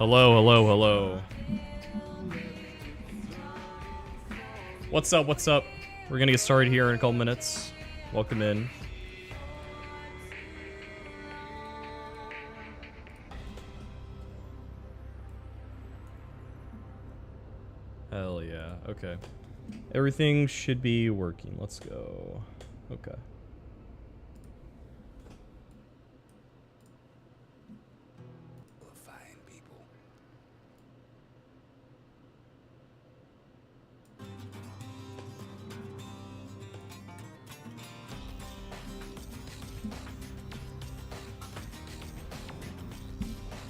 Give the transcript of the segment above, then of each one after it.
Hello, hello, hello. What's up, what's up? We're gonna get started here in a couple minutes. Welcome in. Hell yeah, okay. Everything should be working, let's go. Okay.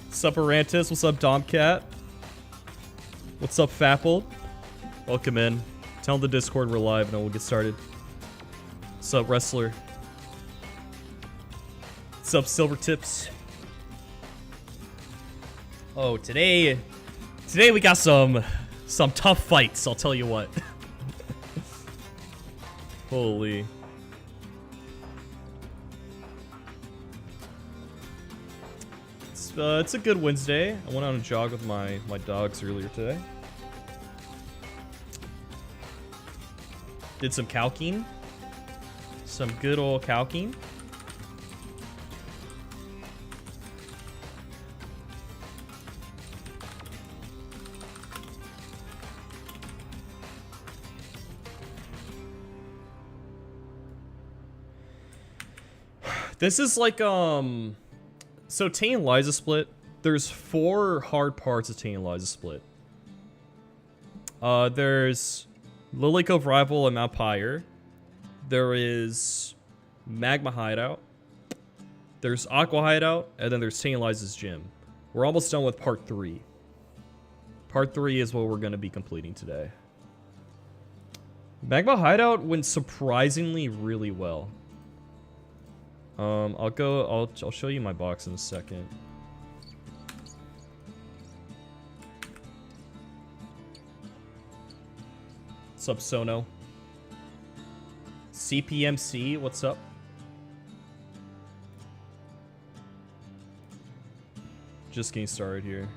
What's up, Arantis? What's up, Domcat? What's up, Fapple? Welcome in. Tell the Discord we're live and we'll get started. What's up, Wrestler? What's up, Silver Tips? Oh, today we got some tough fights, I'll tell you what. Holy. It's a good Wednesday. I went on a jog with my dogs earlier today. Did some calking. Some good old calking. This is like, so Tain Liza Split, there's 4 hard parts of Tain Liza Split. There's Lily Cove Rival and Mount Pyre. There is Magma Hideout. There's Aqua Hideout, and then there's Tain Liza's Gym. We're almost done with part 3. Part 3 is what we're going to be completing today. Magma Hideout went surprisingly really well. I'll show you my box in a second. What's up, Sono? CPMC, what's up? Just getting started here.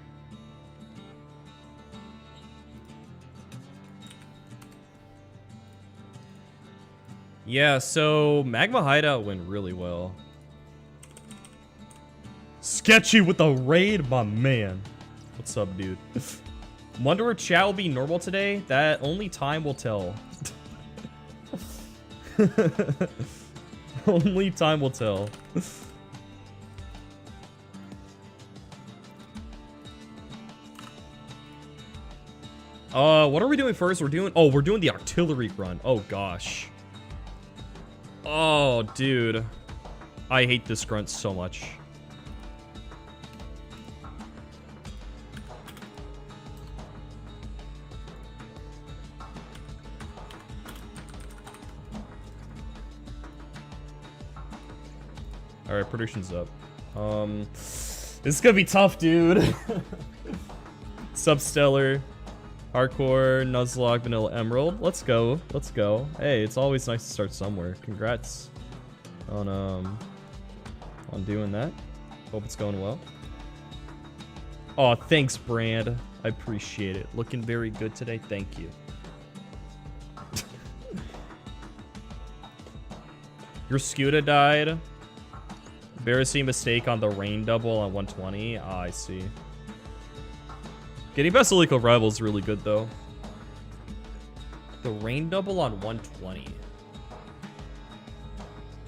Yeah, so Magma Hideout went really well. Sketchy with the raid, my man. What's up, dude? Wonder if chat will be normal today? That only time will tell. Only time will tell. What are we doing first? We're doing the Octillery run. Oh gosh. Oh, dude. I hate this grunt so much. Alright, predictions up. This is gonna be tough, dude. Substellar. Hardcore, Nuzlocke, Vanilla Emerald. Let's go. Let's go. Hey, it's always nice to start somewhere. Congrats on doing that. Hope it's going well. Oh, thanks, Brand. I appreciate it. Looking very good today. Thank you. Your Scuda died. Embarrassing mistake on the rain double on 120. Ah, I see. Getting Basilico Rival is really good, though. The rain double on 120.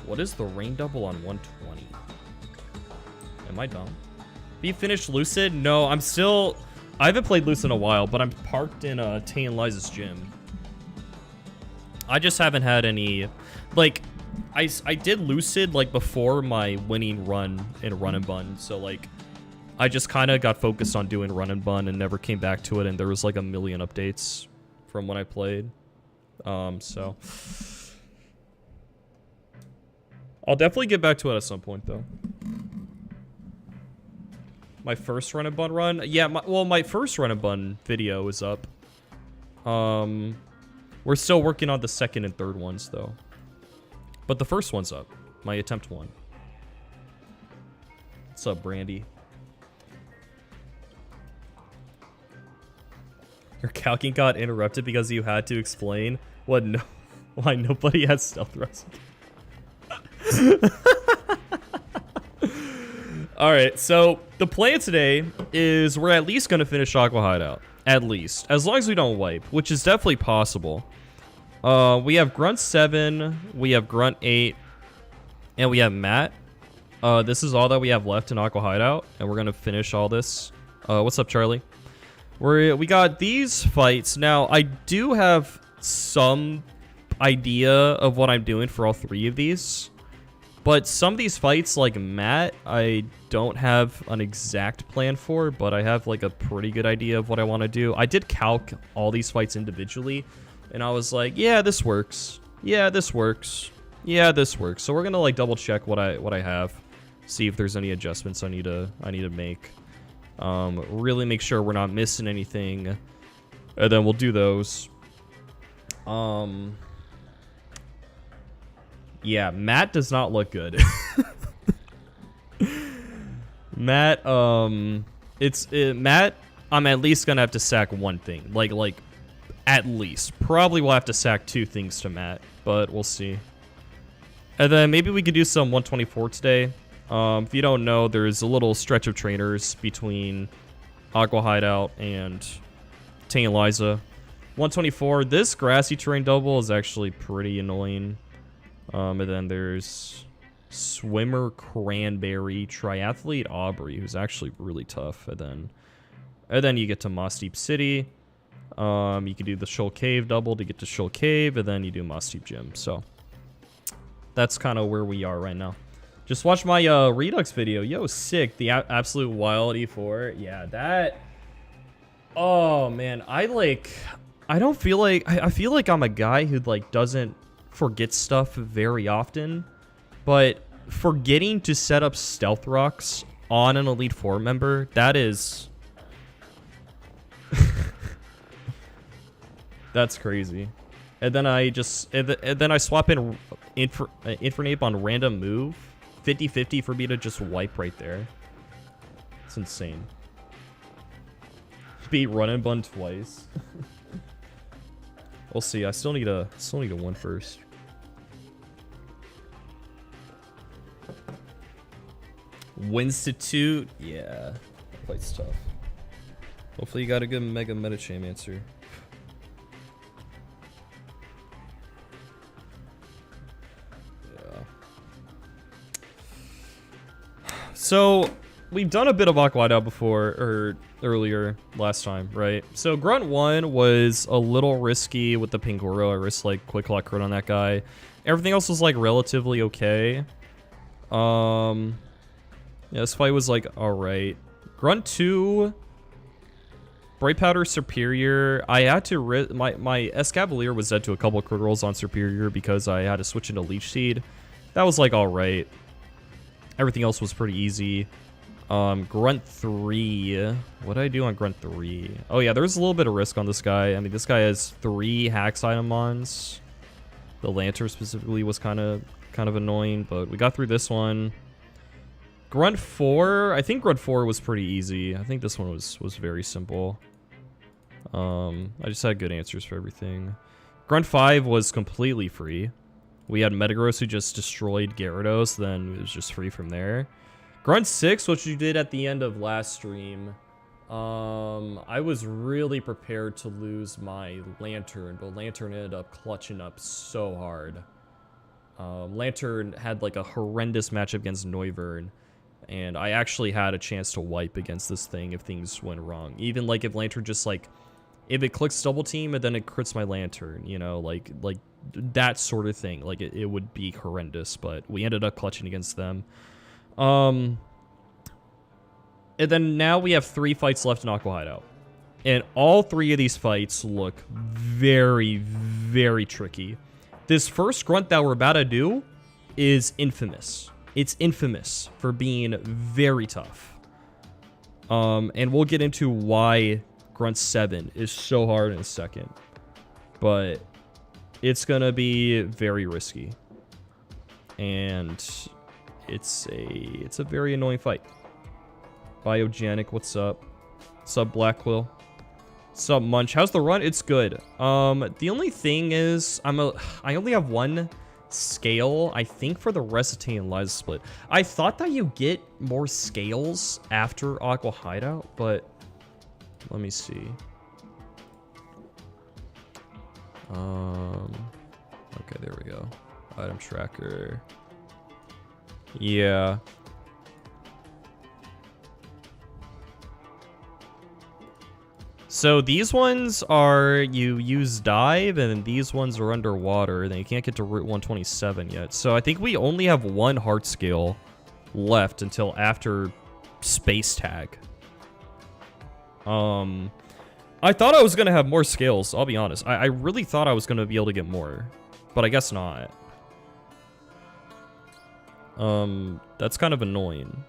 What is the rain double on 120? Am I dumb? Have you finished Lucid? No, I haven't played Lucid in a while, but I'm parked in Tain Liza's Gym. I just haven't had any... Like, I did Lucid, like, before my winning run in Run&Bun, so, like... I just kind of got focused on doing Run&Bun and never came back to it, and there was like a million updates from when I played. So I'll definitely get back to it at some point, though. My first Run&Bun run? Yeah, my first Run&Bun video is up. We're still working on the second and third ones, though. But the first one's up. My attempt one. What's up, Brandy? Your calcing got interrupted because you had to explain what why nobody has stealth thrust. Alright, so the plan today is we're at least going to finish Aqua Hideout. At least. As long as we don't wipe, which is definitely possible. We have Grunt 7, we have Grunt 8, and we have Matt. This is all that we have left in Aqua Hideout, and we're going to finish all this. What's up, Charlie? We got these fights. Now, I do have some idea of what I'm doing for all 3 of these. But some of these fights, like Matt, I don't have an exact plan for, but I have like a pretty good idea of what I want to do. I did calc all these fights individually, and I was like, yeah, this works. Yeah, this works. Yeah, this works. So we're gonna like double check what I have, see if there's any adjustments I need to make. Really make sure we're not missing anything, and then we'll do those. Yeah, Matt does not look good. Matt, Matt, I'm at least gonna have to sack one thing. Like, at least. Probably we'll have to sack 2 things to Matt, but we'll see. And then maybe we could do some 124 today. If you don't know, there's a little stretch of trainers between Aqua Hideout and Finalizing. 124, this grassy terrain double is actually pretty annoying. And then there's Swimmer Cranberry, Triathlete Aubrey, who's actually really tough. And then you get to Moss Deep City. You can do the Shoal Cave double to get to Shoal Cave, and then you do Moss Deep Gym. So that's kind of where we are right now. Just watch my Redux video. Yo, sick. The absolute wild E4. Yeah, that. Oh man, I don't feel like I feel like I'm a guy who like doesn't forget stuff very often, but forgetting to set up stealth rocks on an Elite Four member, that is that's crazy. And then I just and then I swap in Infernape on random move 50-50 for me to just wipe right there. It's insane. Beat Run&Bun twice. We'll see. I still need a win first. Winstitute, yeah, that fight's tough. Hopefully you got a good Mega Metacham answer. Yeah. So we've done a bit of Aqua Hideout before, or earlier last time, right? So Grunt 1 was a little risky with the Pingoro. I risked like quick lock crit on that guy. Everything else was like relatively okay. Yeah, this fight was like alright. Grunt 2, Bright Powder Superior. I had to my Escavalier was dead to a couple crit rolls on Superior because I had to switch into Leech Seed. That was like alright. Everything else was pretty easy. Grunt 3. What did I do on Grunt 3? Oh yeah, there's a little bit of risk on this guy. I mean, this guy has 3 hacks item ons. The Lantern specifically was kind of annoying, but we got through this one. Grunt 4, I think Grunt 4 was pretty easy. I think this one was very simple. I just had good answers for everything. Grunt 5 was completely free. We had Metagross who just destroyed Gyarados, then it was just free from there. Grunt 6, which you did at the end of last stream, I was really prepared to lose my Lantern, but Lantern ended up clutching up so hard. Lantern had like a horrendous matchup against Noivern, and I actually had a chance to wipe against this thing if things went wrong. Even like if Lantern just like, if it clicks double team and then it crits my Lantern, you know, like that sort of thing. Like it would be horrendous, but we ended up clutching against them. And then now we have 3 fights left in Aqua Hideout. And all 3 of these fights look very, very tricky. This first grunt that we're about to do is infamous. It's infamous for being very tough. And we'll get into why Grunt 7 is so hard in a second. But it's gonna be very risky. And it's a very annoying fight. Biogenic, what's up? What's up, Black Quill? Sup, Munch? How's the run? It's good. The only thing is, I only have one scale, I think, for the rest of Tay and Liza split. I thought that you get more scales after Aqua Hideout, but let me see. Okay, there we go. Item tracker. Yeah. So these ones are, you use dive, and these ones are underwater, and then you can't get to Route 127 yet. So I think we only have one heart scale left until after space tag. I thought I was going to have more scales, I'll be honest. I really thought I was going to be able to get more, but I guess not. That's kind of annoying.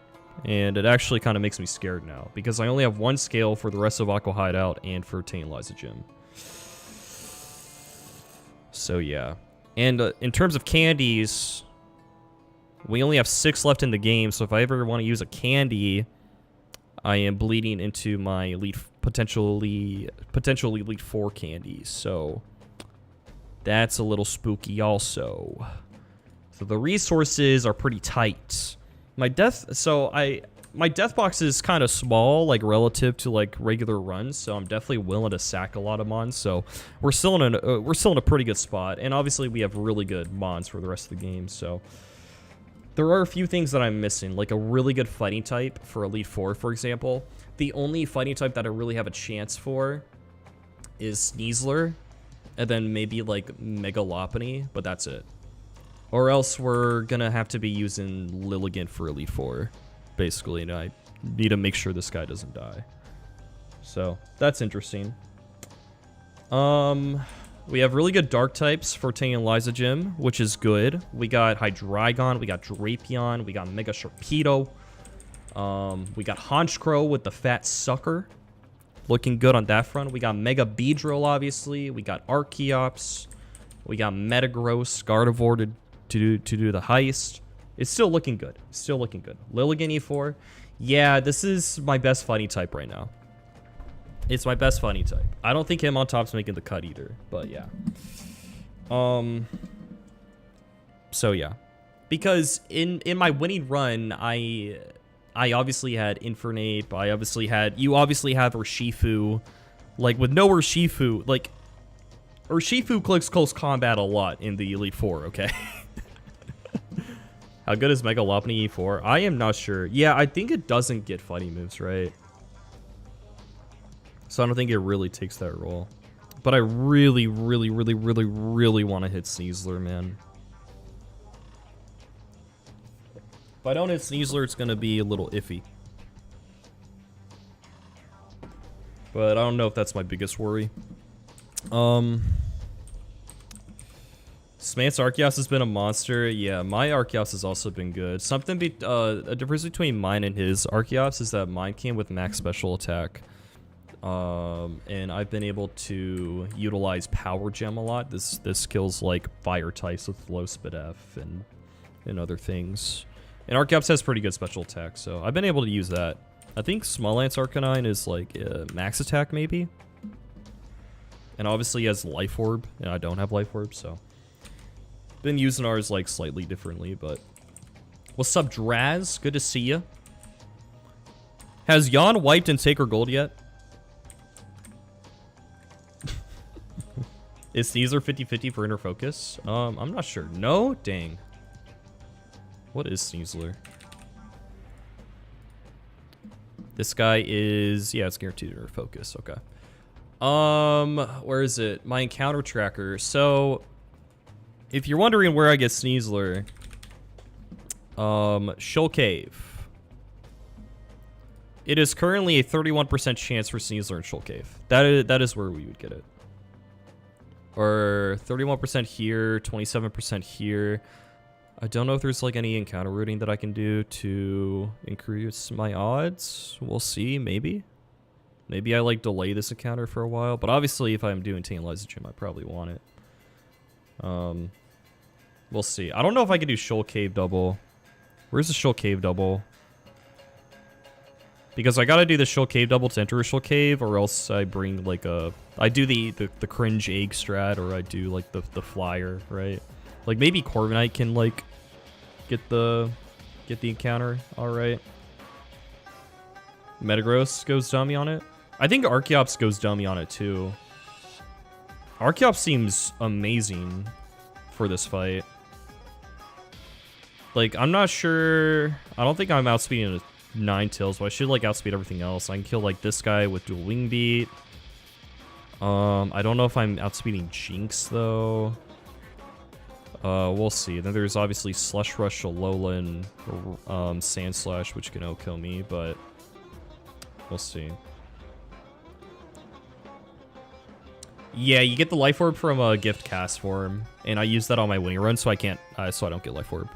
And it actually kind of makes me scared now, because I only have one scale for the rest of Aqua Hideout and for Tay and Liza Gym. So yeah. And in terms of candies, we only have 6 left in the game, so if I ever want to use a candy, I am bleeding into my elite, potentially Elite 4 candies, so that's a little spooky also. So the resources are pretty tight. My death box is kind of small, like relative to like regular runs, so I'm definitely willing to sack a lot of mons. So we're still in a pretty good spot, and obviously we have really good mons for the rest of the game. So there are a few things that I'm missing, like a really good fighting type for Elite 4, for example. The only fighting type that I really have a chance for is Sneasler, and then maybe like Megalopony, but that's it. Or else we're gonna have to be using Lilligant for Elite 4, basically, and I need to make sure this guy doesn't die. So, that's interesting. We have really good dark types for Tay and Liza Gym, which is good. We got Hydreigon, we got Drapion, we got Mega Sharpedo. We got Honchkrow with the Fat Sucker. Looking good on that front. We got Mega Beedrill, obviously. We got Archeops. We got Metagross, Gardevoir to do the heist. It's still looking good. Still looking good. Lilligant E4. Yeah, this is my best fighting type right now. It's my best fighting type. I don't think him on top's making the cut either, but yeah. So yeah. Because in my winning run, I obviously had Infernape. You obviously have Urshifu. Like, with no Urshifu, like, Urshifu clicks close combat a lot in the Elite 4, okay? How good is Megalopony E4? I am not sure. Yeah, I think it doesn't get fighting moves, right? So I don't think it really takes that role. But I really, really, really, really, really want to hit Sneasler, man. If I don't hit Sneasler, it's going to be a little iffy. But I don't know if that's my biggest worry. Smance Archeops has been a monster. Yeah, my Archeops has also been good. A difference between mine and his Archeops is that mine came with max special attack. And I've been able to utilize Power Gem a lot. This kills like fire types with low SPDF and other things. And Archeops has pretty good special attack, so I've been able to use that. I think Smollance Arcanine is like max attack maybe. And obviously he has Life Orb, and I don't have Life Orb, so been using ours like slightly differently, but what's up, Draz? Good to see you. Has Yon wiped in Sacred Gold yet? Is Caesar 50-50 for Inner Focus? I'm not sure. No? Dang. What is Sneasler? This guy is... Yeah, it's guaranteed Inner Focus. Okay. Where is it? My encounter tracker. So, if you're wondering where I get Sneasler, Shoal Cave. It is currently a 31% chance for Sneasler in Shoal Cave. That is where we would get it. Or 31% here, 27% here. I don't know if there's like any encounter routing that I can do to increase my odds. We'll see, maybe. Maybe I like delay this encounter for a while, but obviously if I'm doing Finalizing Gym, I probably want it. We'll see. I don't know if I can do Shoal Cave double. Where's the Shoal Cave double? Because I gotta do the Shell Cave double to enter a Shell Cave, or else I bring like a... I do the cringe egg strat, or I do like the flyer, right? Like maybe Corviknight can like get the encounter, alright. Metagross goes dummy on it. I think Archeops goes dummy on it too. Archeops seems amazing for this fight. Like, I'm not sure... I don't think I'm outspeeding a 9-tails, but I should, like, outspeed everything else. I can kill, like, this guy with dual wing beat. I don't know if I'm outspeeding Jinx, though. We'll see. Then there's obviously Slush Rush, Alolan, Sand Slash, which can outkill me, but... we'll see. Yeah, you get the Life Orb from a Gift Cast form, and I use that on my winning run, so I can't, so I don't get Life Orb.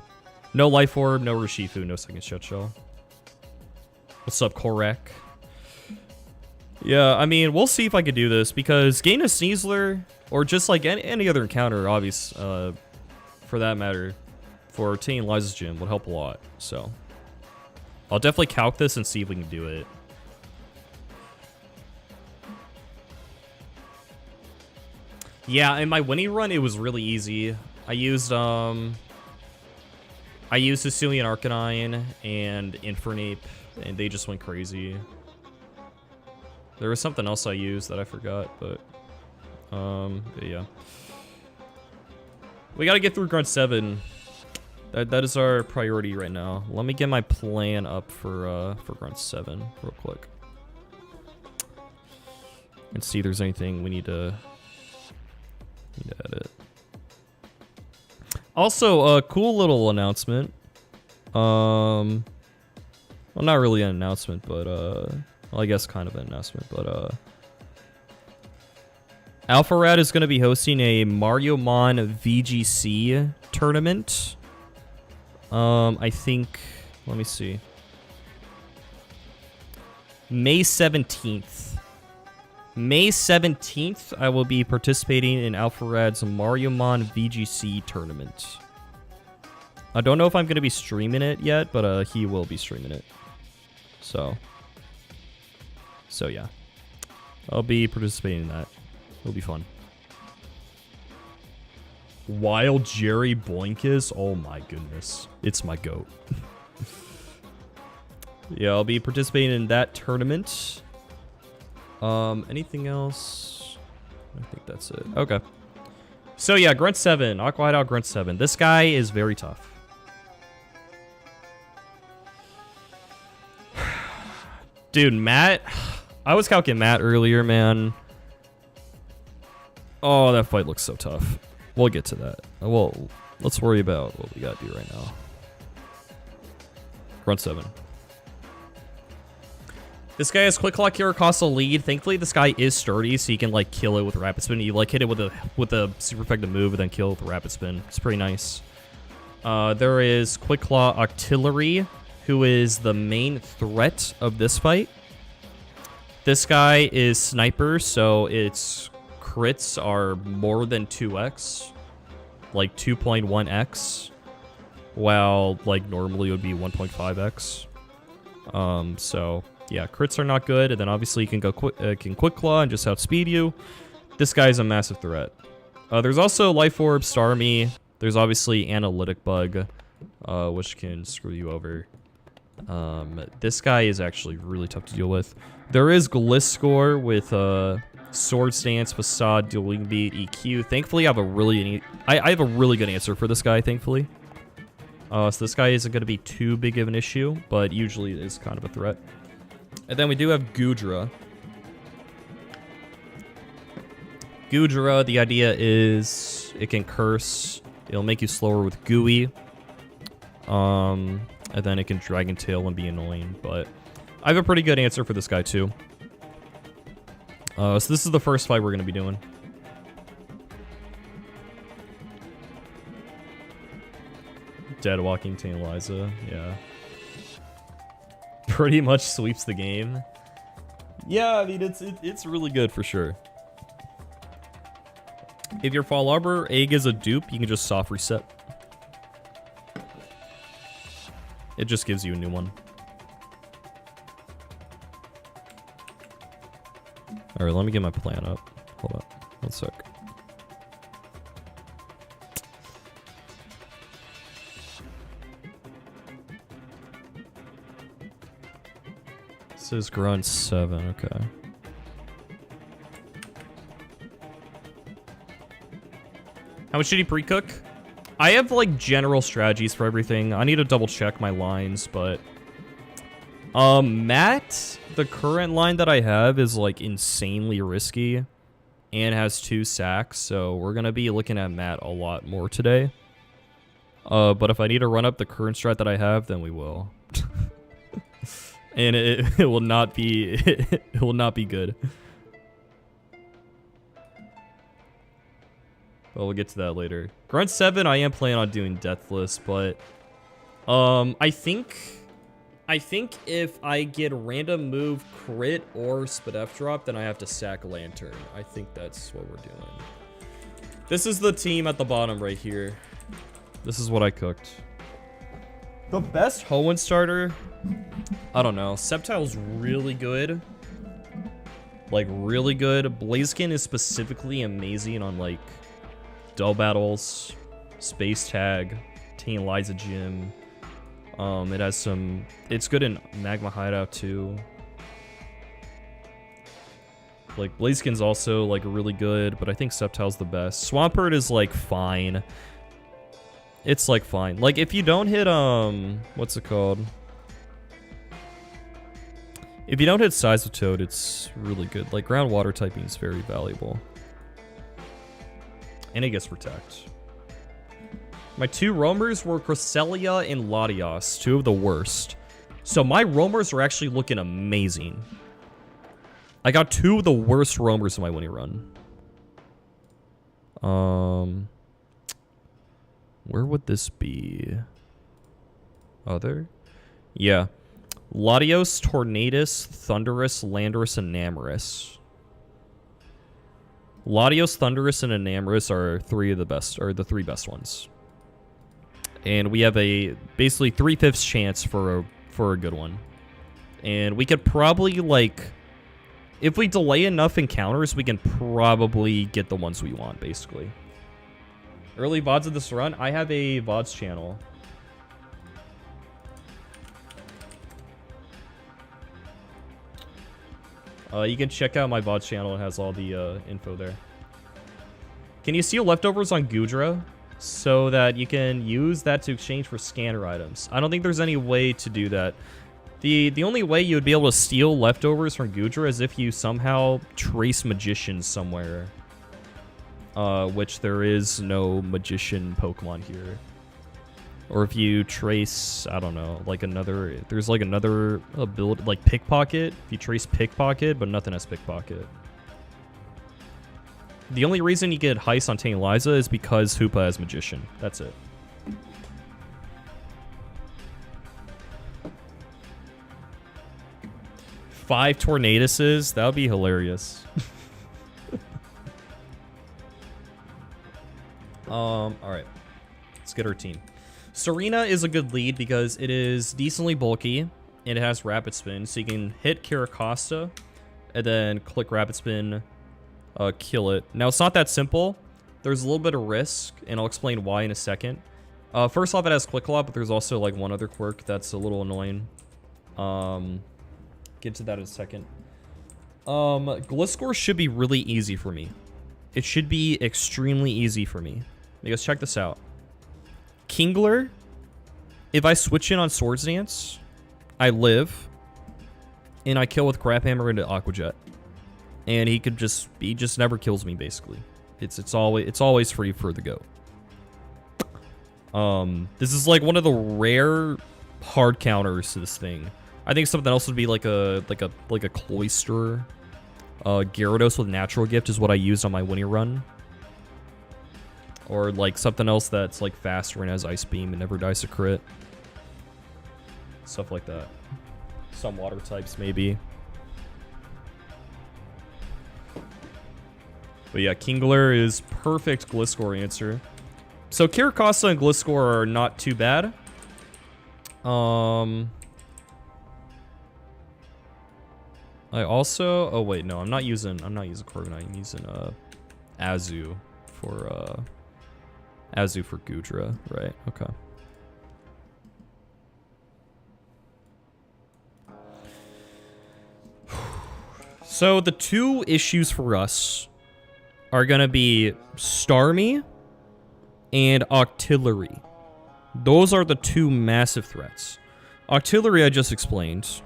No Life Orb, no Urshifu, no second Shut Shell. What's up, Korek? Yeah, I mean, we'll see if I can do this, because gain a Sneasler, or just like any other encounter, obvious, for that matter, for Tane Liza's Gym would help a lot, so. I'll definitely calc this and see if we can do it. Yeah, in my winning run, it was really easy. I used Hisuian Arcanine and Infernape, and they just went crazy. There was something else I used that I forgot, but yeah. We gotta get through Grunt 7. That is our priority right now. Let me get my plan up for Grunt 7 real quick. And see if there's anything we need to edit. Also, a cool little announcement. Well, not really an announcement, but well, I guess kind of an announcement, but Alpharad is going to be hosting a Mariomon VGC tournament. I think, let me see. May 17th. May 17th, I will be participating in Alpharad's Mariomon VGC tournament. I don't know if I'm going to be streaming it yet, but he will be streaming it. So yeah. I'll be participating in that. It'll be fun. Wild Jerry Boinkus? Oh my goodness. It's my goat. Yeah, I'll be participating in that tournament. Anything else? I think that's it. Okay. So yeah, Grunt 7. Aqua Hideout Grunt 7. This guy is very tough. Dude, Matt. I was calculating Matt earlier, man. Oh, that fight looks so tough. We'll get to that. Well, let's worry about what we gotta do right now. Grunt 7. This guy has Quick Claw, Cure, Castle Lead. Thankfully, this guy is sturdy, so you can like kill it with Rapid Spin. You like hit it with a super effective move, and then kill it with Rapid Spin. It's pretty nice. There is Quick Claw Octillery, who is the main threat of this fight. This guy is Sniper, so its crits are more than 2x, like 2.1x, while like normally it would be 1.5x. So. Yeah, crits are not good, and then obviously you can go Quick Claw and just outspeed you. This guy's a massive threat. There's also Life Orb, Starmie. There's obviously Analytic Bug, which can screw you over. This guy is actually really tough to deal with. There is Gliscor with Sword Stance, Facade, Dual Wing Beat, EQ. Thankfully, I have a really good answer for this guy, thankfully. So this guy isn't going to be too big of an issue, but usually it is kind of a threat. And then we do have Goodra. Goodra, the idea is it can curse. It'll make you slower with Gooey. And then it can Dragon Tail and be annoying. But I have a pretty good answer for this guy too. So this is the first fight we're going to be doing. Dead Walking Tane Liza, yeah. Pretty much sweeps the game. Yeah, I mean, it's really good for sure. If your Fall Arbor egg is a dupe, you can just soft reset. It just gives you a new one. All right, let me get my plan up. Hold up, 1 sec. This is grunt 7, okay. How much did he pre-cook? I have like general strategies for everything. I need to double check my lines, but Matt, the current line that I have is like insanely risky and has 2 sacks, so we're gonna be looking at Matt a lot more today. But if I need to run up the current strat that I have, then we will. And it will not be it will not be good. But we'll get to that later. Grunt 7, I am planning on doing Deathless, but I think if I get random move crit or Spadef drop, then I have to sack Lantern. I think that's what we're doing. This is the team at the bottom right here. This is what I cooked. The best Hoenn starter, I don't know. Sceptile's really good. Like, really good. Blaziken is specifically amazing on, like, Dull Battles, Space Tag, Finalizing Gym. It has some... It's good in Magma Hideout, too. Like, Blaziken's also, like, really good, but I think Sceptile's the best. Swampert is, like, fine. It's, like, fine. Like, if you don't hit, what's it called? If you don't hit Size of Toad, it's really good. Like, groundwater typing is very valuable. And it gets Protect. My 2 roamers were Cresselia and Latios, 2 of the worst. So my roamers are actually looking amazing. I got 2 of the worst roamers in my winning run. Where would this be? Other? Yeah. Latios, Tornadus, Thunderous, Landorus, and Namorous. Latios, Thunderous, and Enamorous are 3 of the best, or the 3 best ones. And we have a basically 3/5 chance for a good one. And we could probably, like, if we delay enough encounters, we can probably get the ones we want, basically. Early VODs of this run, I have a VODs channel. You can check out my VODs channel. It has all the info there. Can you steal leftovers on Gudra so that you can use that to exchange for scanner items? I don't think there's any way to do that. The only way you would be able to steal leftovers from Gudra is if you somehow trace magicians somewhere. Which there is no magician Pokemon here. Or if you trace, I don't know, like another, there's like another ability, like Pickpocket. If you trace Pickpocket, but nothing has Pickpocket. The only reason you get Heist on Tantaliza is because Hoopa has Magician. That's it. Five Tornaduses? That would be hilarious. Alright. Let's get our team. Serena is a good lead because it is decently bulky and it has Rapid Spin, so you can hit Caracosta and then click Rapid Spin, kill it. Now, it's not that simple. There's a little bit of risk, and I'll explain why in a second. First off, it has Click a lot, but there's also like one other quirk that's a little annoying. Get to that in a second. Gliscor should be really easy for me. It should be extremely easy for me. Because check this out. Kingler, if I switch in on Swords Dance, I live, and I kill with Crap Hammer into Aqua Jet. And he just never kills me, basically. It's always free for the go. This is like one of the rare hard counters to this thing. I think something else would be like a Cloyster. Gyarados with Natural Gift is what I used on my winning run. Or like something else that's like faster and has Ice Beam and never dies to crit. Stuff like that. Some water types maybe. But yeah, Kingler is perfect Gliscor answer. So Caracosta and Gliscor are not too bad. I also, oh wait, no, I'm not using Corviknight, I'm using Azu for Gudra, right? Okay. So the two issues for us are gonna be Starmie and Octillery. Those are the two massive threats. Octillery I just explained.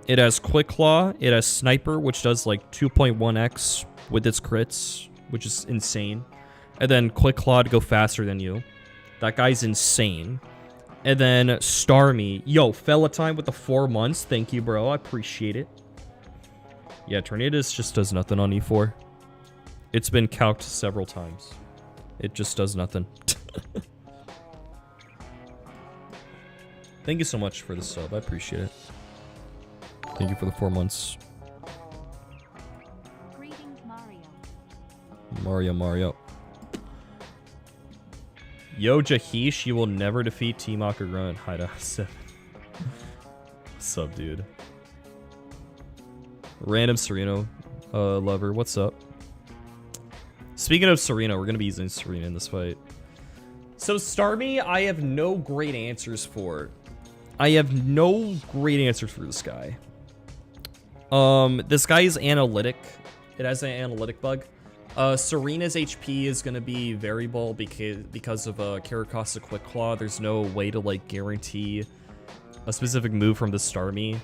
It has Quick Claw, it has Sniper, which does like 2.1x with its crits, which is insane. And then Quick Claw to go faster than you. That guy's insane. And then Starmie. Yo, Felatime with the 4 months. Thank you, bro. I appreciate it. Yeah, Tornadus just does nothing on E4. It's been calced several times. It just does nothing. Thank you so much for the sub. I appreciate it. Thank you for the 4 months. Greetings, Mario. Yo, Jahish, you will never defeat T-Mock or Grunt. Hideout 7. What's up, dude? Random Sereno lover, what's up? Speaking of Sereno, we're going to be using Serena in this fight. So Starmie, I have no great answers for. This guy. This guy is analytic. It has an analytic bug. Serena's HP is going to be variable because of Karakasa Quick Claw. There's no way to like guarantee a specific move from the Starmie.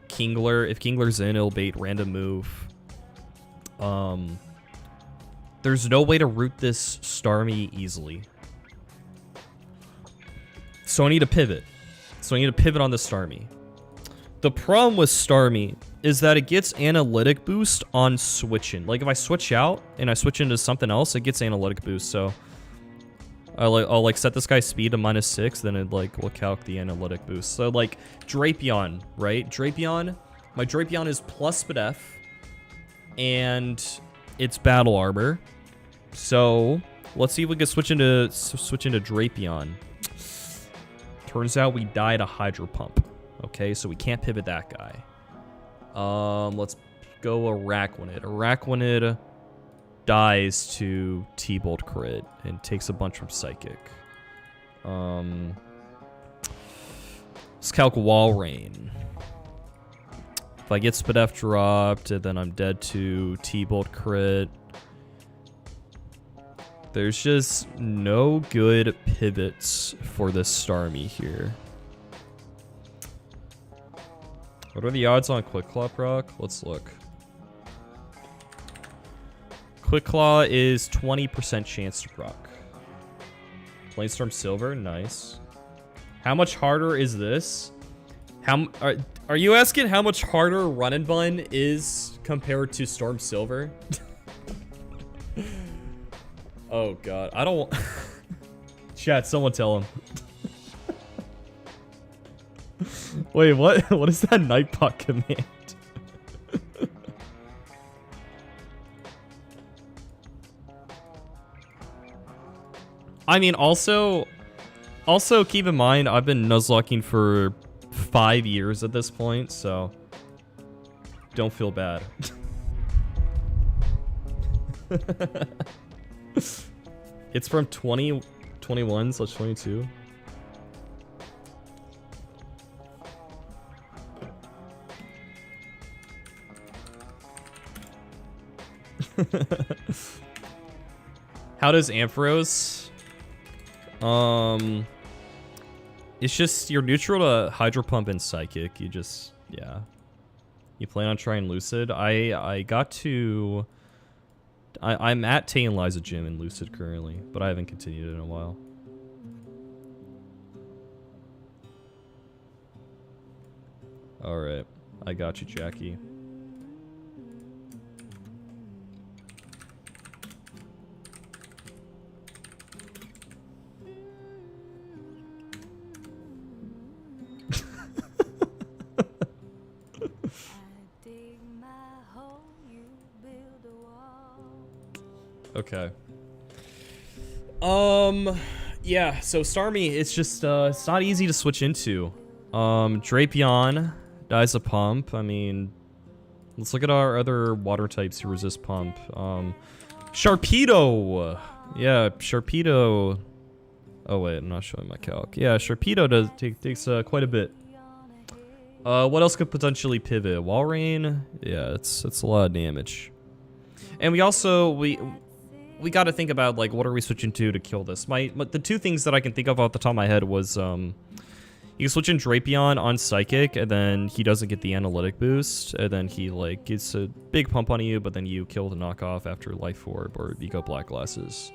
Kingler, if Kingler's in, it'll bait random move. There's no way to root this Starmie easily. So I need to pivot. On the Starmie. The problem with Starmie is that it gets analytic boost on switching. Like if I switch out and I switch into something else, it gets analytic boost. So I'll like set this guy's speed to -6, then it like will calc the analytic boost. So like Drapion, right? My Drapion is plus Spadef and it's battle armor. So let's see if we can switch into Drapion. Turns out we died a Hydro Pump. Okay, so we can't pivot that guy. Let's go Araquanid. Araquanid dies to T-Bolt crit and takes a bunch from Psychic. Let's calc Wall Rain. If I get Spadef dropped, then I'm dead to T-Bolt crit. There's just no good pivots for this Starmie here. What are the odds on Quick Claw proc? Let's look. Quick Claw is 20% chance to proc. Planestorm Silver, nice. How much harder is this? Are you asking how much harder Run&Bun is compared to Storm Silver? Oh god, I don't. Chat, someone tell him. Wait, what? What is that Nightbot command? I mean, also keep in mind, I've been Nuzlocking for 5 years at this point, so don't feel bad. It's from 2021/22. How does Ampharos? It's just you're neutral to Hydro Pump and Psychic. You just, yeah. You plan on trying Lucid? I got to... I'm at Tay and Liza Gym in Lucid currently, but I haven't continued it in a while. Alright. I got you, Jackie. Okay. Yeah, so Starmie, it's just, it's not easy to switch into. Drapion dies a pump. I mean, let's look at our other water types who resist pump. Sharpedo! Yeah, Sharpedo. Oh wait, I'm not showing my calc. Yeah, Sharpedo takes quite a bit. What else could potentially pivot? Walrein? Yeah, it's a lot of damage. And we also, we got to think about, like, what are we switching to kill this? The two things that I can think of off the top of my head was, you can switch in Drapion on Psychic, and then he doesn't get the analytic boost, and then he, like, gets a big pump on you, but then you kill the knockoff after Life Orb, or you go Black Glasses.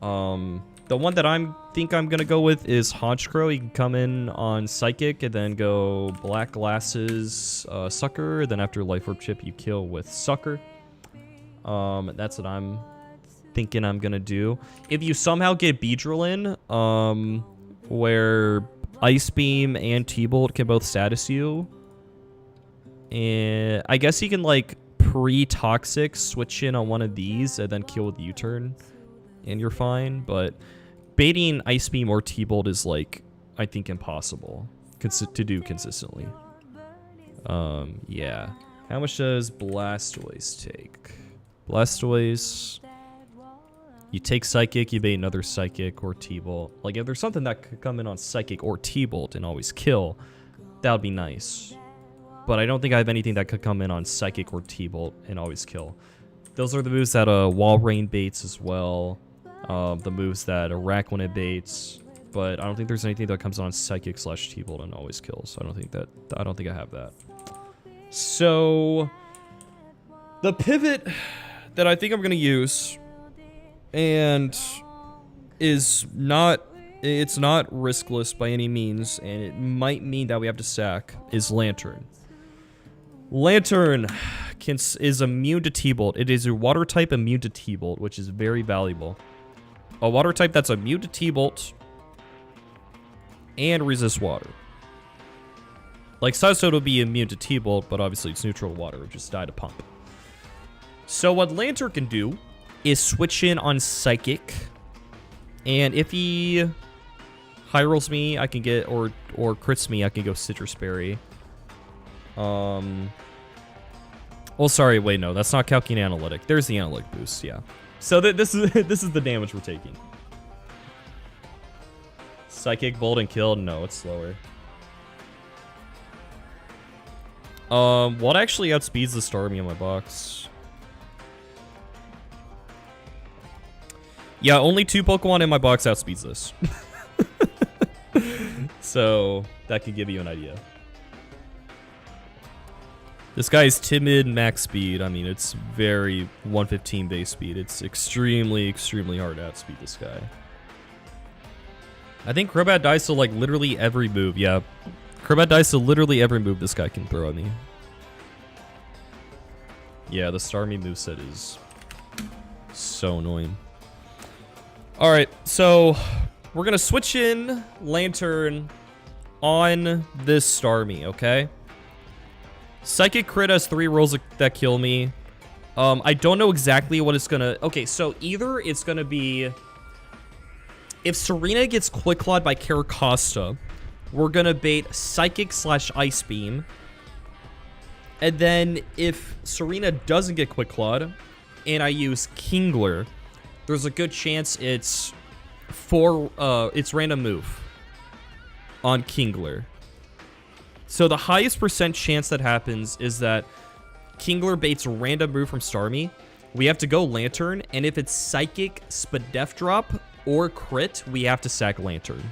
The one that think I'm gonna go with is Honchkrow. You can come in on Psychic, and then go Black Glasses, Sucker, then after Life Orb Chip, you kill with Sucker. That's what I'm thinking I'm gonna do. If you somehow get Beedrill in, where Ice Beam and T-Bolt can both status you, and I guess you can, like, pre-Toxic switch in on one of these and then kill with U-turn, and you're fine. But baiting Ice Beam or T-Bolt is, like, I think impossible to do consistently. Yeah. How much does Blastoise take? Blastoise, you take Psychic, you bait another Psychic or T-Bolt. Like, if there's something that could come in on Psychic or T-Bolt and always kill, that would be nice. But I don't think I have anything that could come in on Psychic or T-Bolt and always kill. Those are the moves that Walrein baits as well. The moves that Araquanid baits. But I don't think there's anything that comes on Psychic / T-Bolt and always kills. So I don't think I have that. So the pivot that I think I'm gonna use, and it's not riskless by any means, and it might mean that we have to sack, is Lantern. Lantern is immune to T-Bolt. It is a water type immune to T-Bolt, which is very valuable. A water type that's immune to T-Bolt and resists water. Like, Scyther will be immune to T-Bolt, but obviously it's neutral to water. It just died to pump. So what Lantern can do is switch in on Psychic, and if he high rolls me, I can get, or crits me, I can go Citrus Berry. Well, sorry, wait, no, that's not calculating analytic. There's the analytic boost, yeah. So this is the damage we're taking. Psychic, Bolt, and Kill? No, it's slower. What actually outspeeds the Starmie on my box? Yeah, only 2 Pokemon in my box outspeeds this. So, that could give you an idea. This guy is timid max speed. I mean, it's very 115 base speed. It's extremely, extremely hard to outspeed this guy. I think Crobat dies to, like, literally every move. Yeah, Crobat dies to literally every move this guy can throw at me. Yeah, the Starmie moveset is so annoying. Alright, so we're going to switch in Lantern on this Starmie, okay? Psychic crit has 3 rolls that kill me. I don't know exactly what it's going to... Okay, so either it's going to be... If Serena gets Quick Clawed by Caracosta, we're going to bait Psychic / Ice Beam. And then if Serena doesn't get Quick Clawed, and I use Kingler, there's a good chance it's random move on Kingler. So the highest % chance that happens is that Kingler baits a random move from Starmie. We have to go Lantern, and if it's Psychic, Spadef Drop, or Crit, we have to sack Lantern.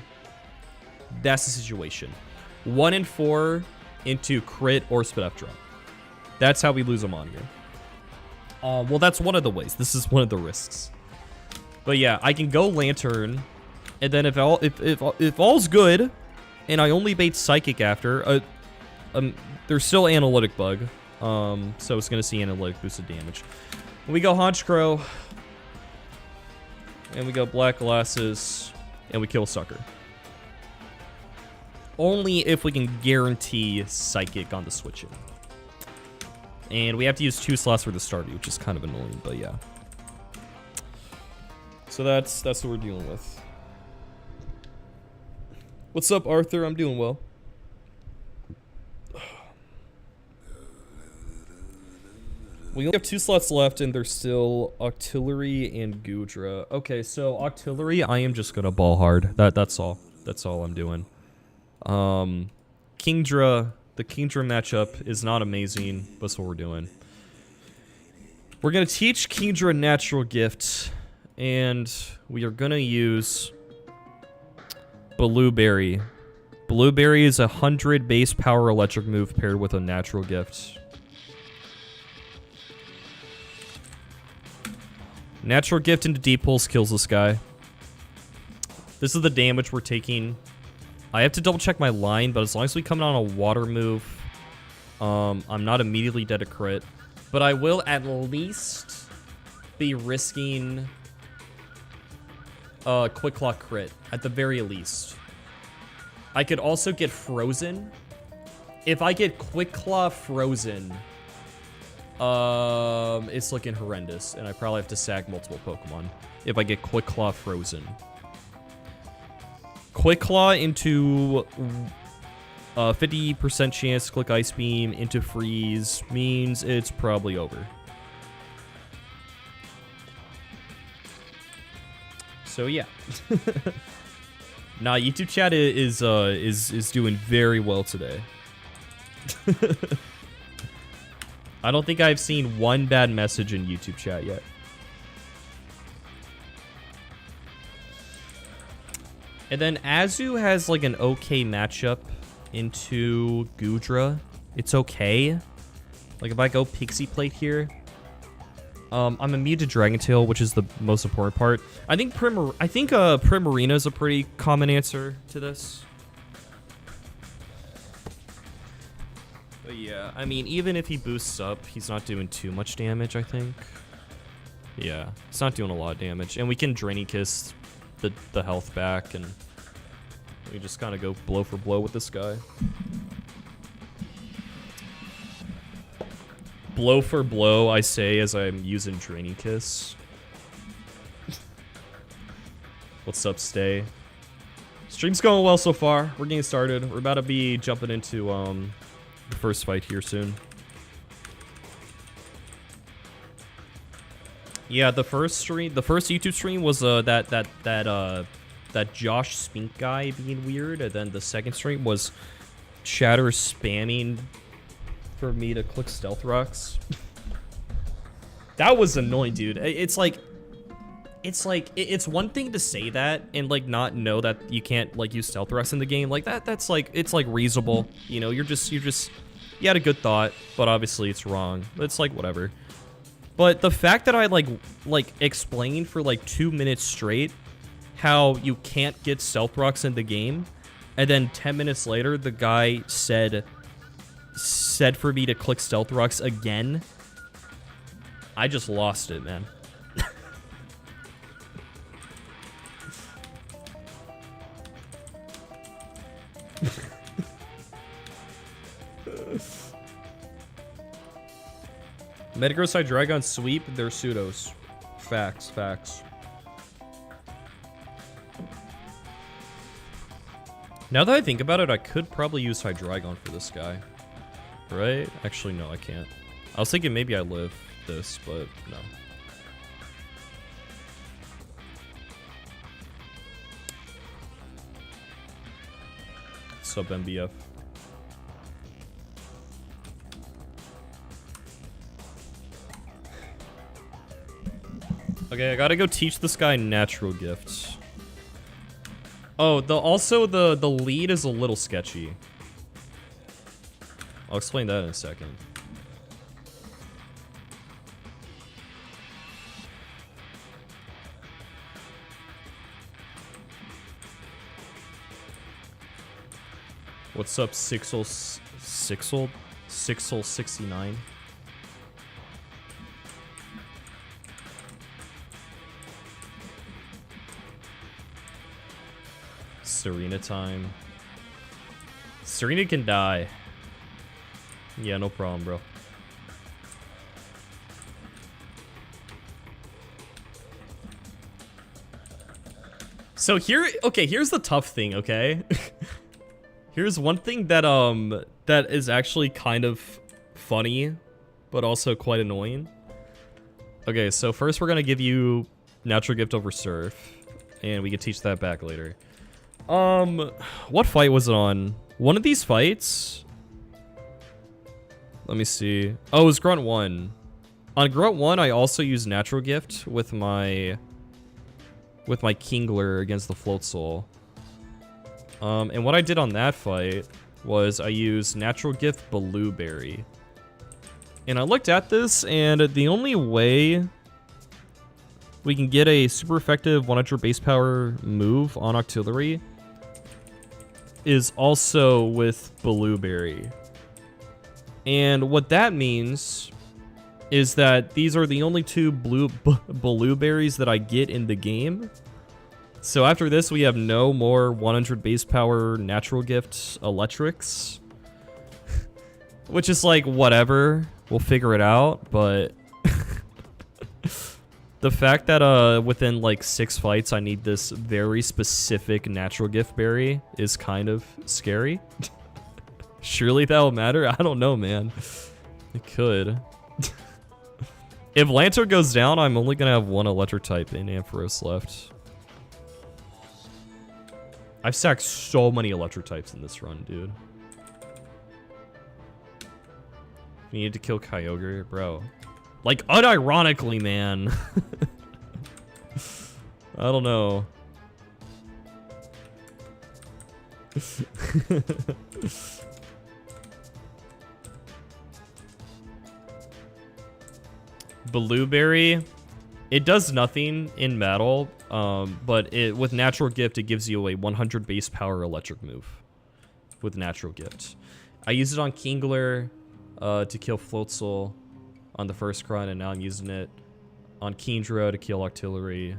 That's the situation. 1 in 4 into Crit or Spadef Drop. That's how we lose them on here. Well, that's one of the ways. This is one of the risks. But yeah, I can go Lantern, and then if all's good, and I only bait Psychic after, there's still Analytic Bug, so it's gonna see Analytic boosted damage. We go Honchkrow, and we go Black Glasses, and we kill Sucker. Only if we can guarantee Psychic on the switch in. And we have to use 2 slots for the Starmie, which is kind of annoying, but yeah. So that's what we're dealing with. What's up, Arthur? I'm doing well. We only have 2 slots left, and there's still Octillery and Goodra. Okay, so Octillery, I am just gonna ball hard. That's all. That's all I'm doing. Kingdra, the Kingdra matchup is not amazing, but that's what we're doing. We're gonna teach Kingdra Natural Gift, and we are gonna use Blueberry. Blueberry is a 100 base power electric move paired with a natural gift. Natural gift into deep pulse kills this guy. This is the damage we're taking. I have to double check my line, but as long as we come on a water move, I'm not immediately dead to crit. But I will at least be risking Quick Claw crit, at the very least. I could also get frozen. If I get Quick Claw frozen, it's looking horrendous, and I probably have to sack multiple Pokemon if I get Quick Claw frozen. Quick Claw into 50% chance to click Ice Beam into Freeze means it's probably over. So yeah. Nah, YouTube chat is doing very well today. I don't think I've seen one bad message in YouTube chat yet. And then Azu has like an okay matchup into Goodra. It's okay. Like if I go Pixie Plate here, I'm immune to Dragon Tail, which is the most important part. I think Primarina is a pretty common answer to this. But yeah, I mean, even if he boosts up, he's not doing too much damage, I think. Yeah, it's not doing a lot of damage. And we can Drainy Kiss the health back, and we just kind of go blow for blow with this guy. Blow for blow, I say, as I'm using Drainy Kiss. What's up, Stay? Stream's going well so far. We're getting started. We're about to be jumping into the first fight here soon. Yeah, the first YouTube stream was that Josh Spink guy being weird, and then the second stream was Chatter spamming for me to click Stealth Rocks. That was annoying, dude. It's one thing to say that and like not know that you can't like use Stealth Rocks in the game. Like that's like, it's like reasonable. You know, you had a good thought, but obviously it's wrong. It's like whatever. But the fact that I like explained for like 2 minutes straight how you can't get Stealth Rocks in the game, and then 10 minutes later the guy said for me to click Stealth Rocks again, I just lost it, man. Metagross Hydreigon sweep, they're pseudos. Facts. Now that I think about it, I could probably use Hydreigon for this guy. Right? Actually, no, I can't. I was thinking maybe I live this, but no. Sub MBF. Okay, I gotta go teach this guy natural gifts. Oh, the lead is a little sketchy. I'll explain that in a second. What's up, Sixel69? Serena time. Serena can die. Yeah, no problem, bro. So here's the tough thing, okay? Here's one thing that that is actually kind of funny but also quite annoying. Okay, so first we're gonna give you Natural Gift over Surf, and we can teach that back later. What fight was it on? One of these fights? Let me see. Oh, it was Grunt 1. On Grunt 1, I also used Natural Gift with my Kingler against the Float Soul. And what I did on that fight was I used Natural Gift Blueberry. And I looked at this, and the only way we can get a super effective 100 base power move on Octillery is also with Blueberry. And what that means is that these are the only two blueberries that I get in the game. So after this, we have no more 100 base power Natural Gift Electrics. Which is like, whatever. We'll figure it out, but... the fact that within like 6 fights I need this very specific Natural Gift berry is kind of scary. Surely that'll matter? I don't know, man. It could. If Lancer goes down, I'm only gonna have 1 electric type in Ampharos left. I've stacked so many electric types in this run, dude. You need to kill Kyogre, bro. Like, unironically, man. I don't know. Blueberry, it does nothing in battle, but with Natural Gift, it gives you a 100 base power electric move with Natural Gift. I used it on Kingler to kill Float Soul on the first run, and now I'm using it on Kingdra to kill Octillery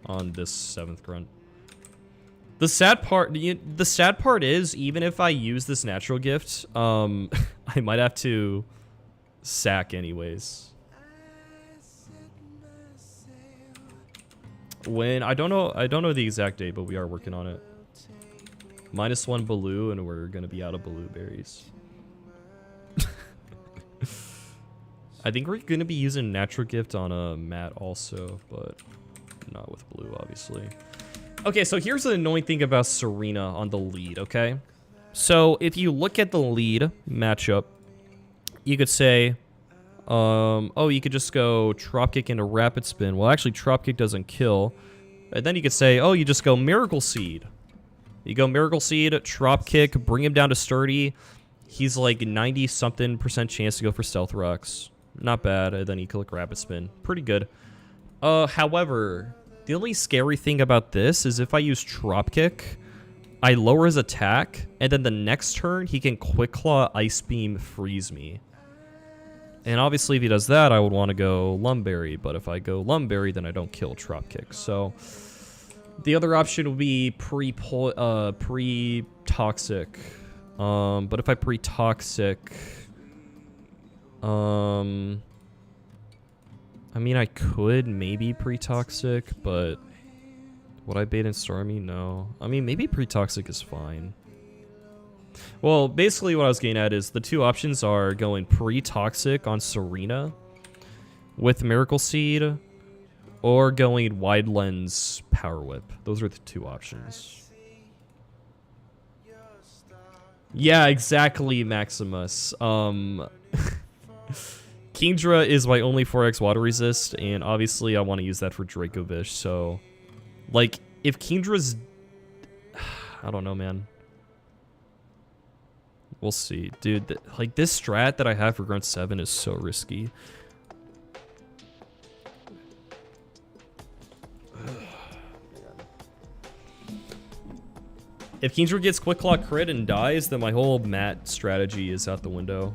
on this 7th grunt. The sad part is, even if I use this Natural Gift, I might have to sack anyways. When I don't know the exact date, but we are working on it. -1 blue, and we're gonna be out of blueberries. I think we're gonna be using Natural Gift on a mat also, but not with blue, obviously. Okay, so here's the annoying thing about Serena on the lead, okay? So if you look at the lead matchup, you could say, oh, you could just go Trop Kick into Rapid Spin. Well, actually, Trop Kick doesn't kill. And then you could say, oh, you just go Miracle Seed. You go Miracle Seed, Trop Kick, bring him down to Sturdy. He's like 90-something% chance to go for Stealth Rocks. Not bad. And then you click Rapid Spin. Pretty good. However, the only scary thing about this is if I use Trop Kick, I lower his attack, and then the next turn, he can Quick Claw, Ice Beam, freeze me. And obviously, if he does that, I would want to go Lumberry. But if I go Lumberry, then I don't kill Trop Kick. So the other option would be pre-Toxic. But if I pre-Toxic, I mean, I could maybe pre-Toxic, but would I bait and Stormy? No. I mean, maybe pre-Toxic is fine. Well, basically what I was getting at is the two options are going pre-Toxic on Serena with Miracle Seed, or going Wide Lens Power Whip. Those are the two options. Yeah, exactly, Maximus. Kingdra is my only 4x water resist, and obviously I want to use that for Dracovish, so... Like, if Kingdra's... I don't know, man. We'll see. Dude, like, this strat that I have for Grunt 7 is so risky. If Kingdra gets Quick Claw crit and dies, then my whole mat strategy is out the window.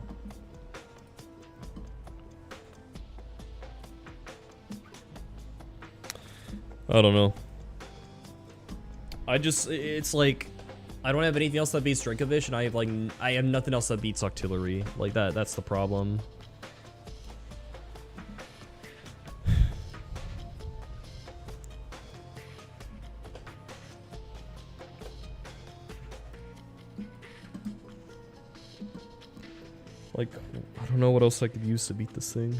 I don't know. It's like, I don't have anything else that beats Dracovish, and I have nothing else that beats Octillery. Like, that's the problem. Like, I don't know what else I could use to beat this thing.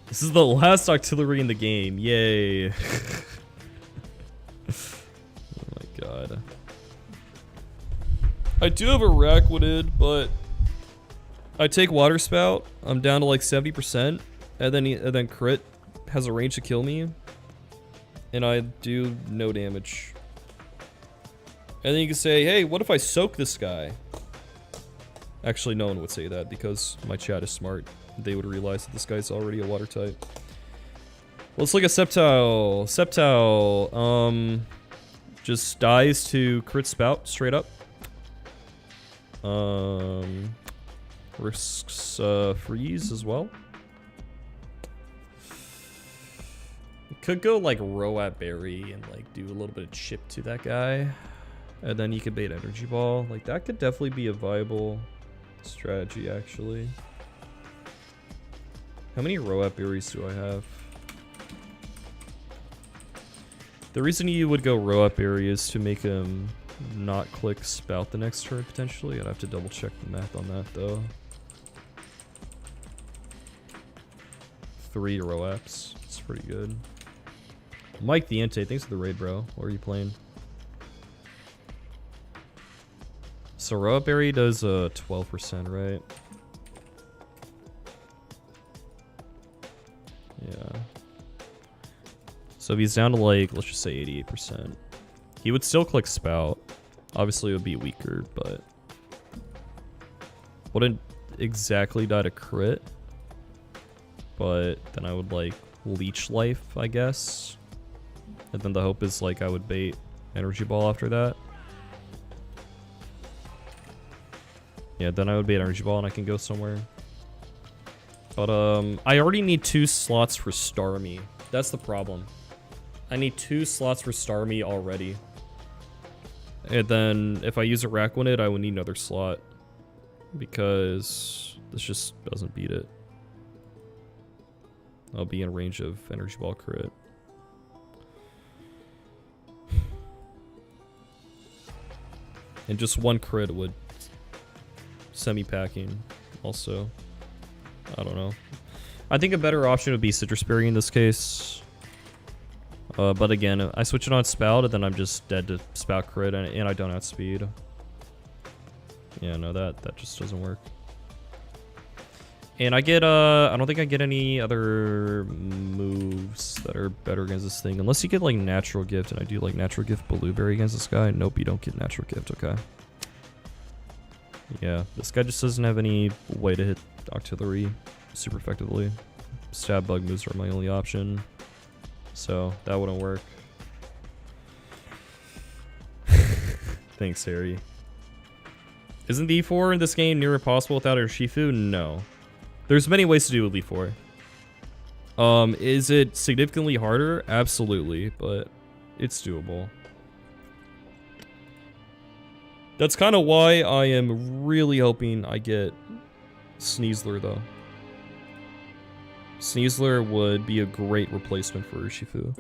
This is the last Octillery in the game. Yay. Oh my god. I do have a Rakwooded, but I take Water Spout. I'm down to like 70%, and then crit has a range to kill me, and I do no damage. And then you can say, hey, what if I soak this guy? Actually, no one would say that because my chat is smart. They would realize that this guy's already a water type. Let's look at Sceptile. Sceptile, just dies to crit spout straight up. Risks freeze as well. Could go like Roat Berry and like do a little bit of chip to that guy, and then you could bait Energy Ball. Like that could definitely be a viable strategy actually. How many Roat Berries do I have? The reason you would go Roat Berry is to make him not click Spout the next turn, potentially. I'd have to double check the math on that, though. 3 Roaps. It's pretty good. Mike the Entei, thanks for the raid, bro. What are you playing? So Roat Berry does 12%, right? Yeah. So if he's down to like, let's just say 88%, he would still click Spout. Obviously it would be weaker, but wouldn't exactly die to crit. But then I would like Leech Life, I guess. And then the hope is like I would bait Energy Ball after that. Yeah, then I would bait Energy Ball and I can go somewhere. But I already need 2 slots for Starmie. That's the problem. I need 2 slots for Starmie already. And then if I use a Rakwooded, I would need another slot. Because this just doesn't beat it. I'll be in range of Energy Ball crit. And just 1 crit would semi-packing also. I don't know. I think a better option would be Citrus Berry in this case. But again, I switch it on Spout and then I'm just dead to Spout crit and I don't outspeed. Yeah, no, that just doesn't work. And I get, I don't think I get any other moves that are better against this thing. Unless you get, like, Natural Gift, and I do, like, Natural Gift Blueberry against this guy. Nope, you don't get Natural Gift, okay. Yeah, this guy just doesn't have any way to hit Octillery super effectively. Stab Bug moves are my only option. So, that wouldn't work. Thanks, Harry. Isn't the E4 in this game near impossible without Urshifu? No. There's many ways to do with E4. Is it significantly harder? Absolutely, but it's doable. That's kind of why I am really hoping I get Sneasler, though. Sneasler would be a great replacement for Urshifu.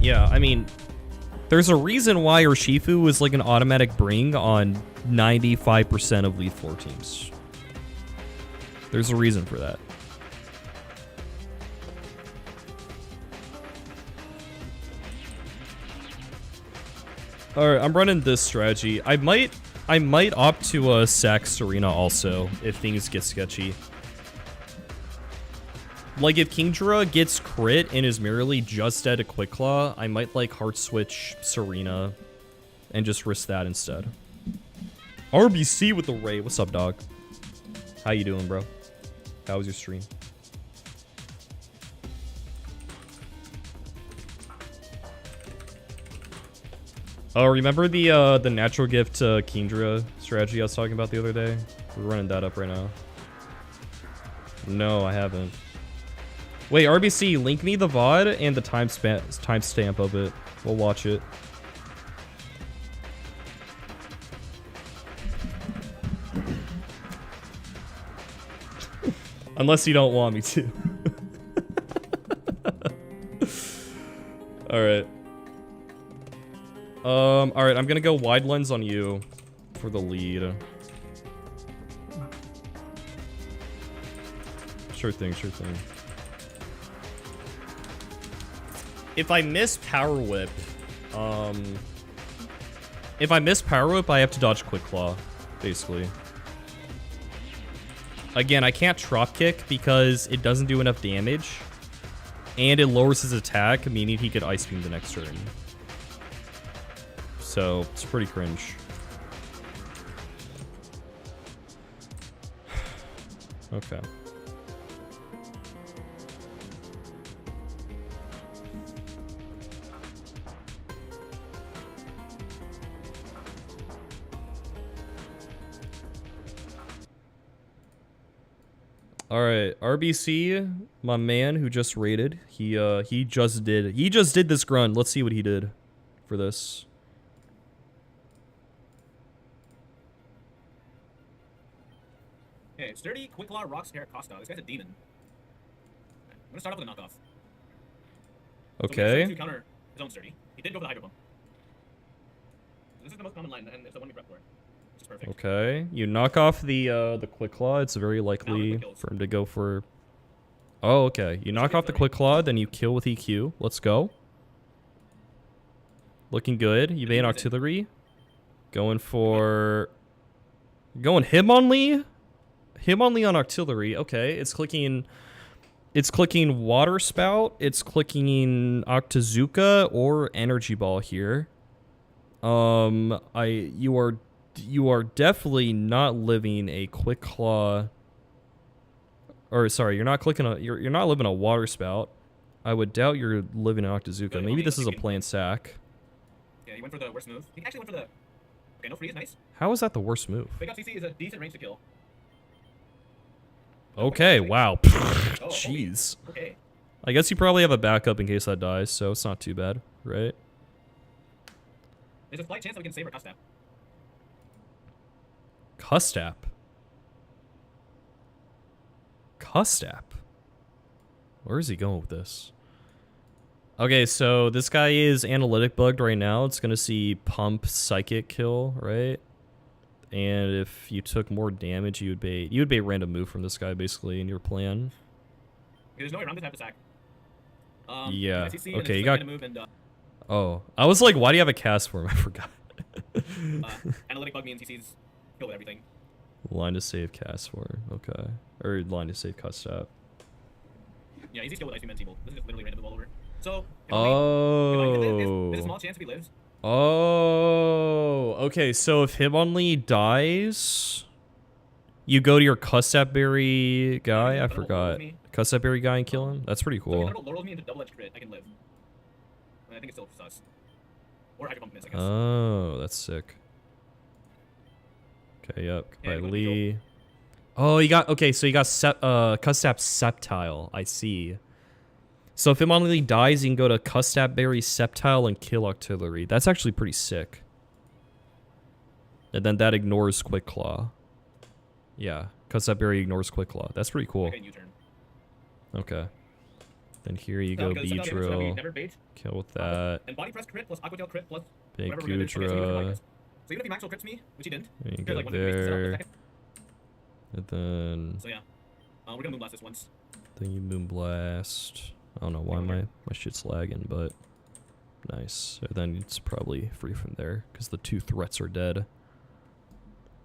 Yeah, I mean, there's a reason why Urshifu is like an automatic bring on 95% of Elite Four teams. There's a reason for that. Alright, I'm running this strategy. I might opt to a sack Serena also if things get sketchy. Like, if Kingdra gets crit and is merely just dead to Quick Claw, I might, like, Heart Switch Serena and just risk that instead. RBC with the Ray. What's up, dog? How you doing, bro? How was your stream? Oh, remember the Natural Gift Kingdra strategy I was talking about the other day? We're running that up right now. No, I haven't. Wait, RBC, link me the VOD and the timestamp of it. We'll watch it. Unless you don't want me to. Alright. Alright, I'm gonna go wide lens on you for the lead. Sure thing, sure thing. If I miss Power Whip, I have to dodge Quick Claw, basically. Again, I can't drop kick because it doesn't do enough damage, and it lowers his attack, meaning he could Ice Beam the next turn. So, it's pretty cringe. Okay. Alright, RBC, my man who just raided, he just did this grunt. Let's see what he did for this. Okay, Sturdy, Quick Claw, Rock Scare, Costa. This guy's a demon. I'm gonna start off with a knockoff. Okay. So to counter his own Sturdy. He did go for the Hydro Bump. So this is the most common line, and it's the one we prep for. Which is perfect. Okay, you knock off the Quick Claw. It's very likely for him to go for... Oh, okay. You knock off the Quick Claw, then you kill with EQ. Let's go. Looking good. You bait Octillery. Going for... Going Hitmonlee? Hitmonlee on Octillery. Okay, it's clicking... It's clicking Water Spout. It's clicking Octazooka or Energy Ball here. You are definitely not living a Quick Claw. Or sorry, you're not clicking a you're not living a Water Spout. I would doubt you're living an Octazooka. Maybe this is a planned sack. Yeah, he went for the worst move. He actually went for the... Okay, no freeze, nice. How is that the worst move? Big up CC is a decent range to kill. Okay, wow. Oh, jeez. Okay. I guess you probably have a backup in case that dies, so it's not too bad, right? There's a slight chance that we can save our Custap. Custap? Custap? Where is he going with this? Okay, so this guy is analytic bugged right now. It's gonna see pump psychic kill, right? And if you took more damage, you would bait random move from this guy basically in your plan. Okay, there's no way around this, I have to sack. Yeah. CC, okay, you got. Move and, oh, I was like, why do you have a cast for him? I forgot. Analytic bug means CC's kill with everything. Line to save cast for. Okay, or line to save Custap. Yeah, easy skill with Ice Beam and T-Bolt. This is just literally random move all over. So. Oh. There's a small chance if he lives. Oh, okay. So if Hitmonlee dies, you go to your Custap Berry guy. I forgot. Custap Berry guy and kill him. That's pretty cool. So if Laurels me into double-edged crit, I can live. I think it's still sus. Or I can bump miss, I guess. Oh, that's sick. Okay, yep. By Lee. Oh, you got okay. So you got Custap Sceptile. I see. So if Hitmonlee dies, you can go to Custap Berry Sceptile and kill Octillery. That's actually pretty sick. And then that ignores Quick Claw. Yeah, Custap Berry ignores Quick Claw. That's pretty cool. Okay. Then here you go, Beedrill. Kill with that. And body press crit plus Aqua Tail crit plus Big Gudra. So even if he maximum crits me, which he didn't, you go like there. And then... So yeah. We're gonna Moonblast this once. Then you Moonblast. I don't know why my shit's lagging, but nice. And then it's probably free from there because the 2 threats are dead.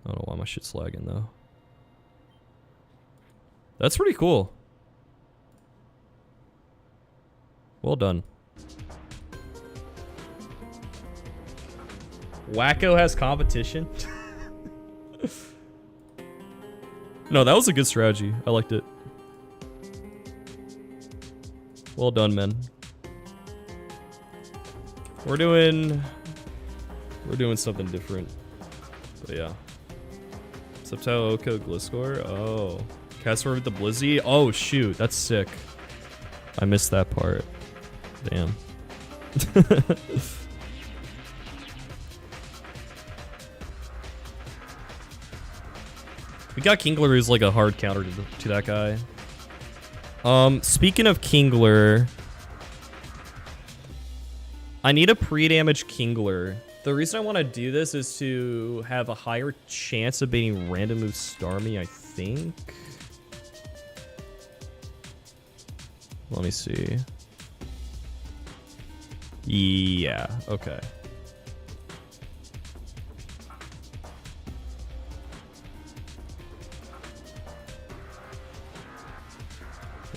I don't know why my shit's lagging though. That's pretty cool. Well done. Wacko has competition. No, that was a good strategy. I liked it. Well done, man. We're doing something different. But yeah. Subtile Oko Gliscor. Oh. Casper with the Blizzy. Oh shoot, that's sick. I missed that part. Damn. We got Kingler, who's like a hard counter to that guy. Speaking of Kingler, I need a pre-damage Kingler. The reason I want to do this is to have a higher chance of beating random move Starmie, I think. Let me see. Yeah, okay.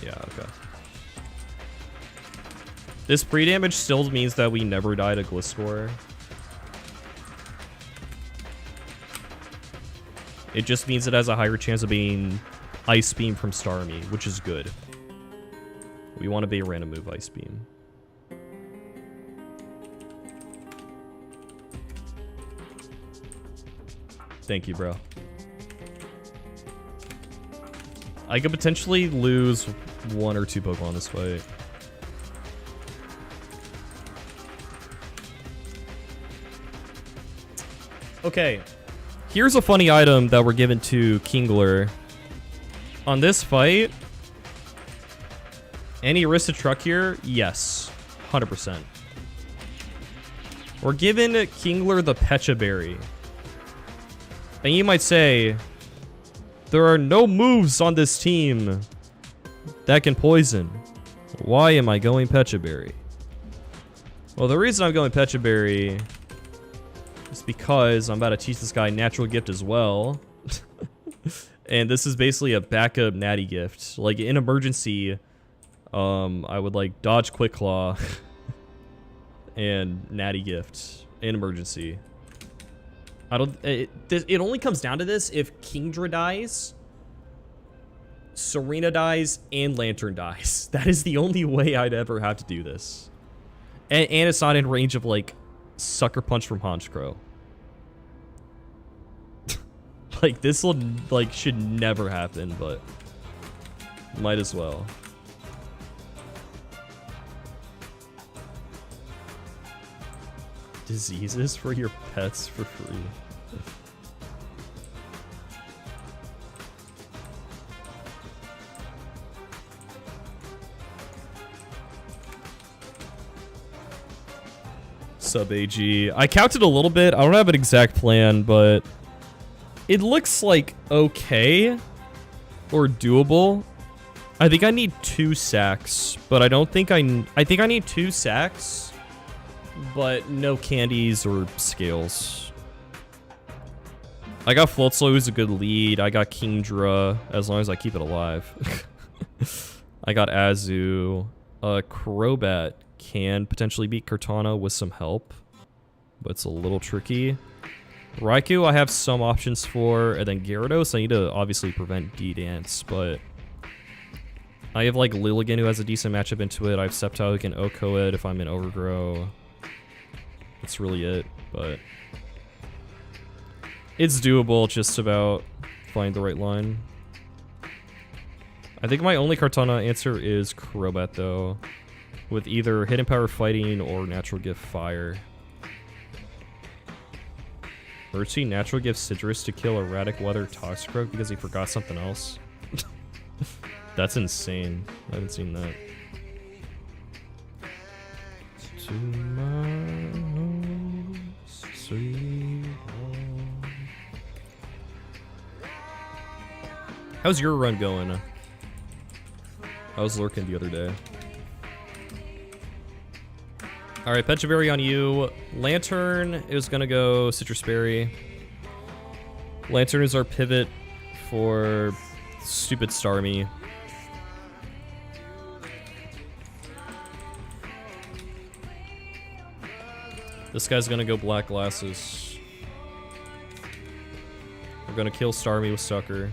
Yeah, okay. This pre-damage still means that we never die to Gliscor. It just means it has a higher chance of being Ice Beam from Starmie, which is good. We want to be a random move Ice Beam. Thank you, bro. I could potentially lose 1 or 2 Pokemon this fight. Okay. Here's a funny item that we're given to Kingler. On this fight, any Arista truck here? Yes. 100%. We're given Kingler the Pecha Berry. And you might say, there are no moves on this team that can poison. Why am I going Pecha Berry? Well, the reason I'm going Pecha Berry is because I'm about to teach this guy Natural Gift as well. And this is basically a backup Natty Gift. Like, in emergency, I would, like, dodge Quick Claw and Natty Gift in emergency. I don't... It only comes down to this if Kingdra dies, Serena dies, and Lantern dies. That is the only way I'd ever have to do this. And it's not in range of, like, Sucker Punch from Honchkrow. Like, this will, like, should never happen, but might as well. Diseases for your pets for free. Sub AG. I counted a little bit. I don't have an exact plan, but it looks like okay or doable. I think I need 2 sacks, but I don't think I think I need 2 sacks, but no candies or scales. I got Floatzel, who's a good lead. I got Kingdra, as long as I keep it alive. I got Azu. Crobat can potentially beat Cortana with some help, but it's a little tricky. Raikou, I have some options for, and then Gyarados, I need to obviously prevent D-Dance, but I have like Lilligant, who has a decent matchup into it. I have Sceptile, who can Oko it if I'm in Overgrow. That's really it, but it's doable, just about find the right line. I think my only Cortana answer is Crobat, though, with either Hidden Power Fighting or Natural Gift Fire. Mercy Natural Gift Sidrus to kill Erratic Weather Toxicroak because he forgot something else. That's insane. I haven't seen that. How's your run going? I was lurking the other day. Alright, Pecha Berry on you. Lantern is gonna go Citrus Berry. Lantern is our pivot for stupid Starmie. This guy's gonna go Black Glasses. We're gonna kill Starmie with Sucker.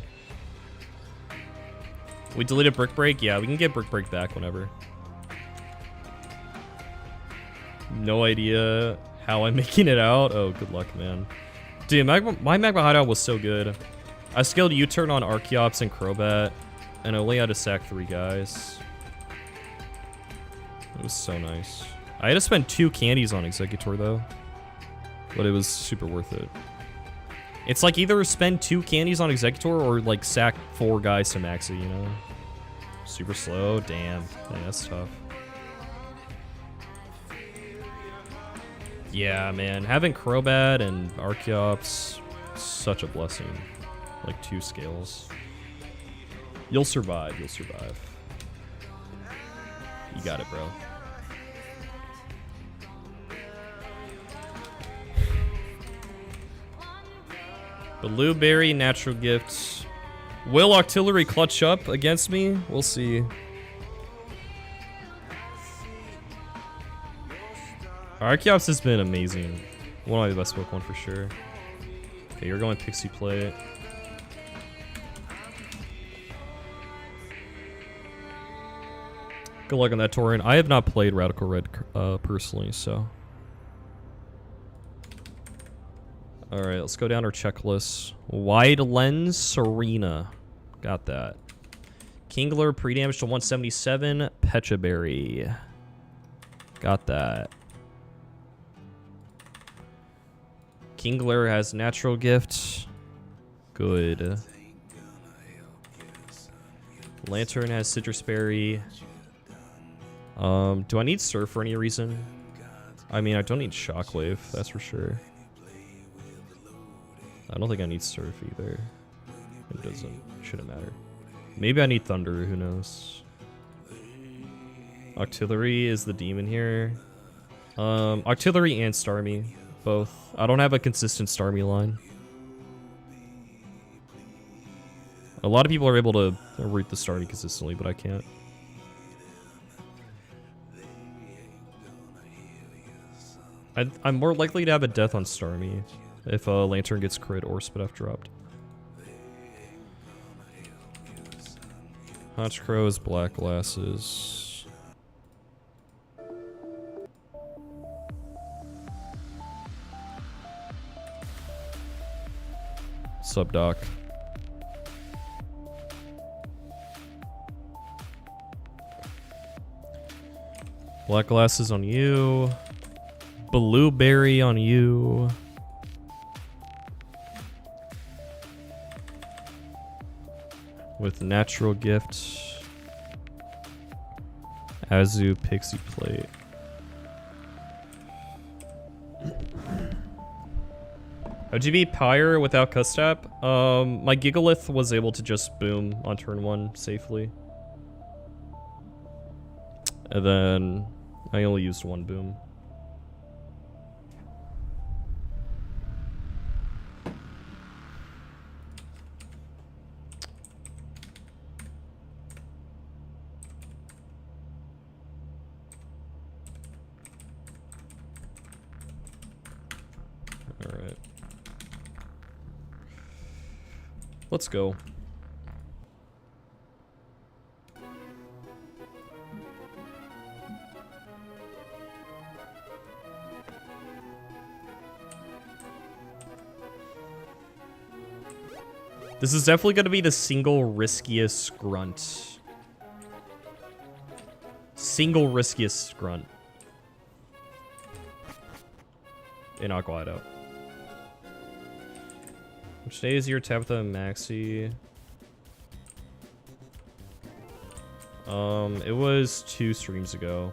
We deleted Brick Break? Yeah, we can get Brick Break back whenever. No idea how I'm making it out. Oh, good luck, man. Dude, my Magma Hideout was so good. I scaled U-Turn on Archeops and Crobat, and I only had to sack 3 guys. It was so nice. I had to spend 2 candies on Executor, though. But it was super worth it. It's like either spend 2 candies on Executor or, like, sack 4 guys to max it, you know? Super slow? Damn. Dang, that's tough. Yeah, man. Having Crobat and Archeops, such a blessing. Like 2 scales. You'll survive. You'll survive. You got it, bro. Blueberry, natural gifts. Will Octillery clutch up against me? We'll see. Archeops has been amazing. One of my best Pokemon for sure. Okay, you're going Pixie Plate. Good luck on that, Torian. I have not played Radical Red personally, so. Alright, let's go down our checklist. Wide Lens, Serena. Got that. Kingler, pre-damage to 177. Pecha Berry. Got that. Kingler has natural gift. Good. Lantern has citrus berry. Do I need surf for any reason? I mean, I don't need shockwave, that's for sure. I don't think I need surf either. It doesn't, shouldn't matter. Maybe I need thunder, who knows. Octillery is the demon here. Octillery and Starmie, both. I don't have a consistent Starmie line. A lot of people are able to root the Starmie consistently, but I can't. I'm more likely to have a death on Starmie if a Lantern gets crit or Spit-Off dropped. Honchcrow's black glasses. Sub Doc. Black glasses on you. Blueberry on you. With natural gift. Azu Pixie Plate. OGB Pyre without Custap. My Gigalith was able to just boom on turn 1 safely. And then I only used 1 boom. Alright. Let's go. This is definitely going to be the single riskiest grunt. Single riskiest grunt. In Aqua Hideout. Which day is your Tabitha and Maxi? It was 2 streams ago.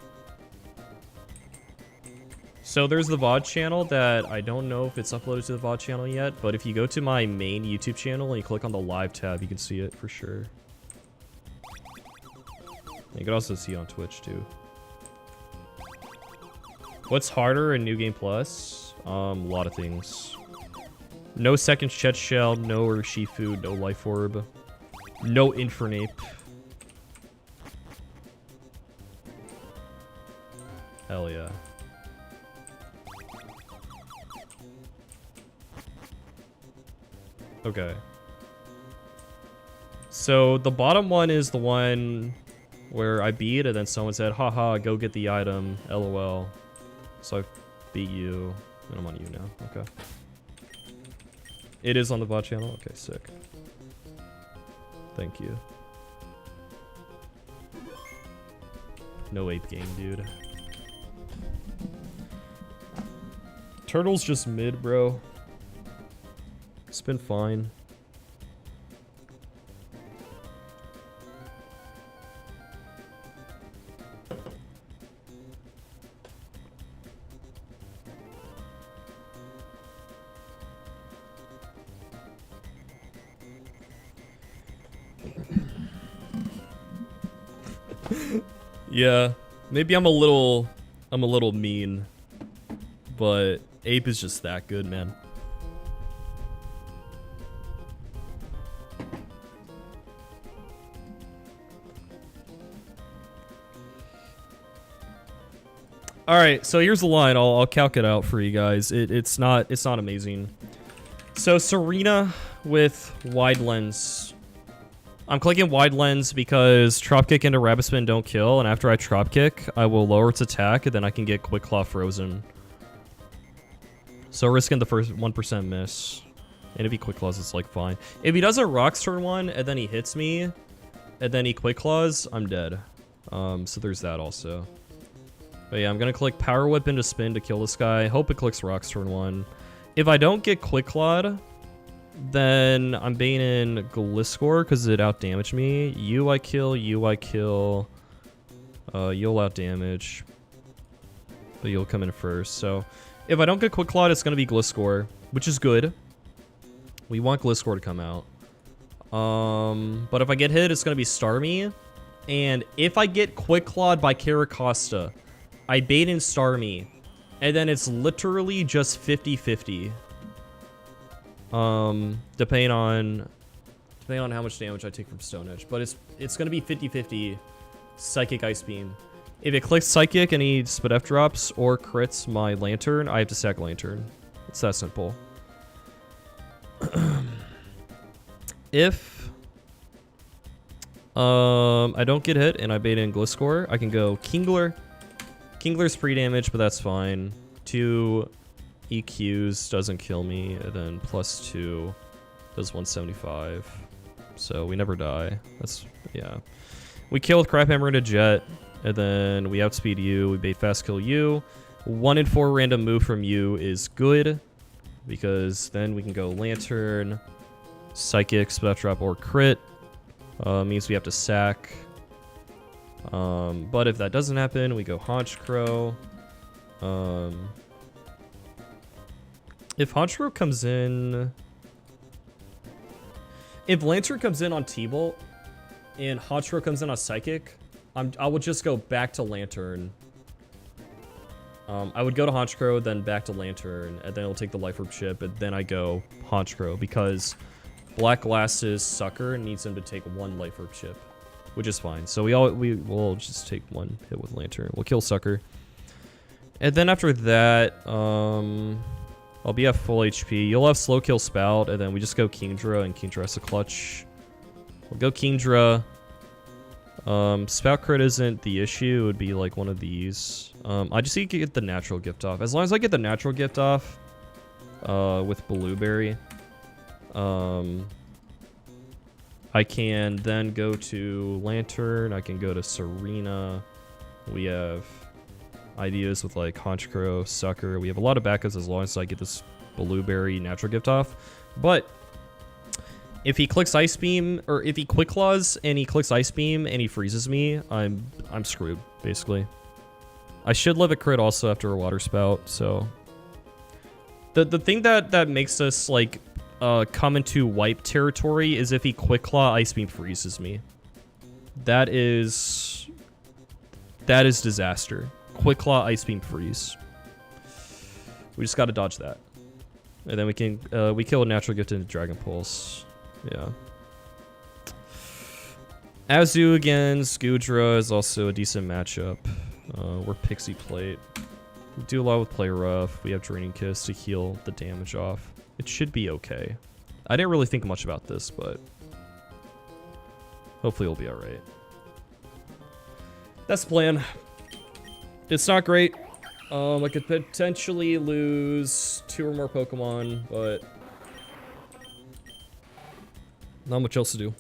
So there's the VOD channel that I don't know if it's uploaded to the VOD channel yet, but if you go to my main YouTube channel and you click on the live tab, you can see it for sure. You can also see it on Twitch too. What's harder in New Game Plus? A lot of things. No second Chet Shell, no Urshifu, no Life Orb, no Infernape. Hell yeah. Okay. So the bottom one is the one where I beat and then someone said, haha, go get the item, lol. So I beat you, and I'm on you now. Okay. It is on the bot channel? Okay, sick. Thank you. No ape game, dude. Turtle's just mid, bro. It's been fine. Yeah, maybe I'm a little mean, but Ape is just that good, man. All right, so here's the line. I'll calc it out for you guys. It's not amazing. So Serena with wide lens. I'm clicking wide lens because Trop Kick into Rabbit Spin don't kill, and after I Trop Kick, I will lower its attack, and then I can get Quick Claw frozen. So risking the first 1% miss. And if he Quick Claws, it's like fine. If he does a Rocks turn 1, and then he hits me, and then he Quick Claws, I'm dead. So there's that also. But yeah, I'm gonna click Power Whip into Spin to kill this guy. Hope it clicks Rocks turn 1. If I don't get Quick Clawed, then I'm baiting Gliscor because it outdamaged me. You I kill, you'll outdamage. But you'll come in first. So if I don't get Quick Clawed, it's gonna be Gliscor, which is good. We want Gliscor to come out. But if I get hit, it's gonna be Starmie. And if I get Quick Clawed by Caracosta, I bait in Starmie, and then it's literally just 50-50. Depending on how much damage I take from Stone Edge, but it's gonna be 50-50 Psychic Ice Beam. If it clicks Psychic and he spit F drops or crits my Lantern, I have to sack Lantern. It's that simple. If I don't get hit and I bait in Gliscor, I can go Kingler. Kingler's pre-damage, but that's fine. 2 EQs doesn't kill me, and then +2 does 175. So we never die. That's, yeah. We kill with Crap Hammer into Jet, and then we outspeed you. We bait fast kill you. 1 in 4 random move from you is good, because then we can go Lantern, Psychic, Spell Drop, or Crit. Means we have to sack. But if that doesn't happen, we go Haunch Crow. If Haunch Crow comes in... If Lantern comes in on T-Bolt, and Haunch Crow comes in on Psychic, I will just go back to Lantern. I would go to Haunch Crow, then back to Lantern, and then it'll take the Life Orb chip, and then I go Haunch Crow, because Black Glass's Sucker needs him to take 1 Life Orb chip. Which is fine. So we'll just take 1 hit with Lantern. We'll kill Sucker. And then after that, I'll be at full HP. You'll have Slow Kill Spout, and then we just go Kingdra, and Kingdra has a clutch. We'll go Kingdra. Spout crit isn't the issue. It would be like one of these. I just need to get the natural gift off. As long as I get the natural gift off with Blueberry, I can then go to Lantern. I can go to Serena. We have ideas with like Haunch Crow, Sucker. We have a lot of backups as long as I get this Blueberry natural gift off. But if he clicks Ice Beam, or if he Quick Claws and he clicks Ice Beam and he freezes me, I'm screwed, basically. I should live a crit also after a Water Spout, so... The thing that makes us, like, come into wipe territory is if he Quick Claw Ice Beam freezes me. That is disaster. Quick Claw Ice Beam freeze. We just gotta dodge that. And then we can, we kill a natural gift into Dragon Pulse. Yeah. Azu against Goodra is also a decent matchup. We're Pixie Plate. We do a lot with Play Rough. We have Draining Kiss to heal the damage off. It should be okay. I didn't really think much about this, but hopefully it'll be alright. That's the plan. It's not great. I could potentially lose 2 or more Pokemon, but not much else to do.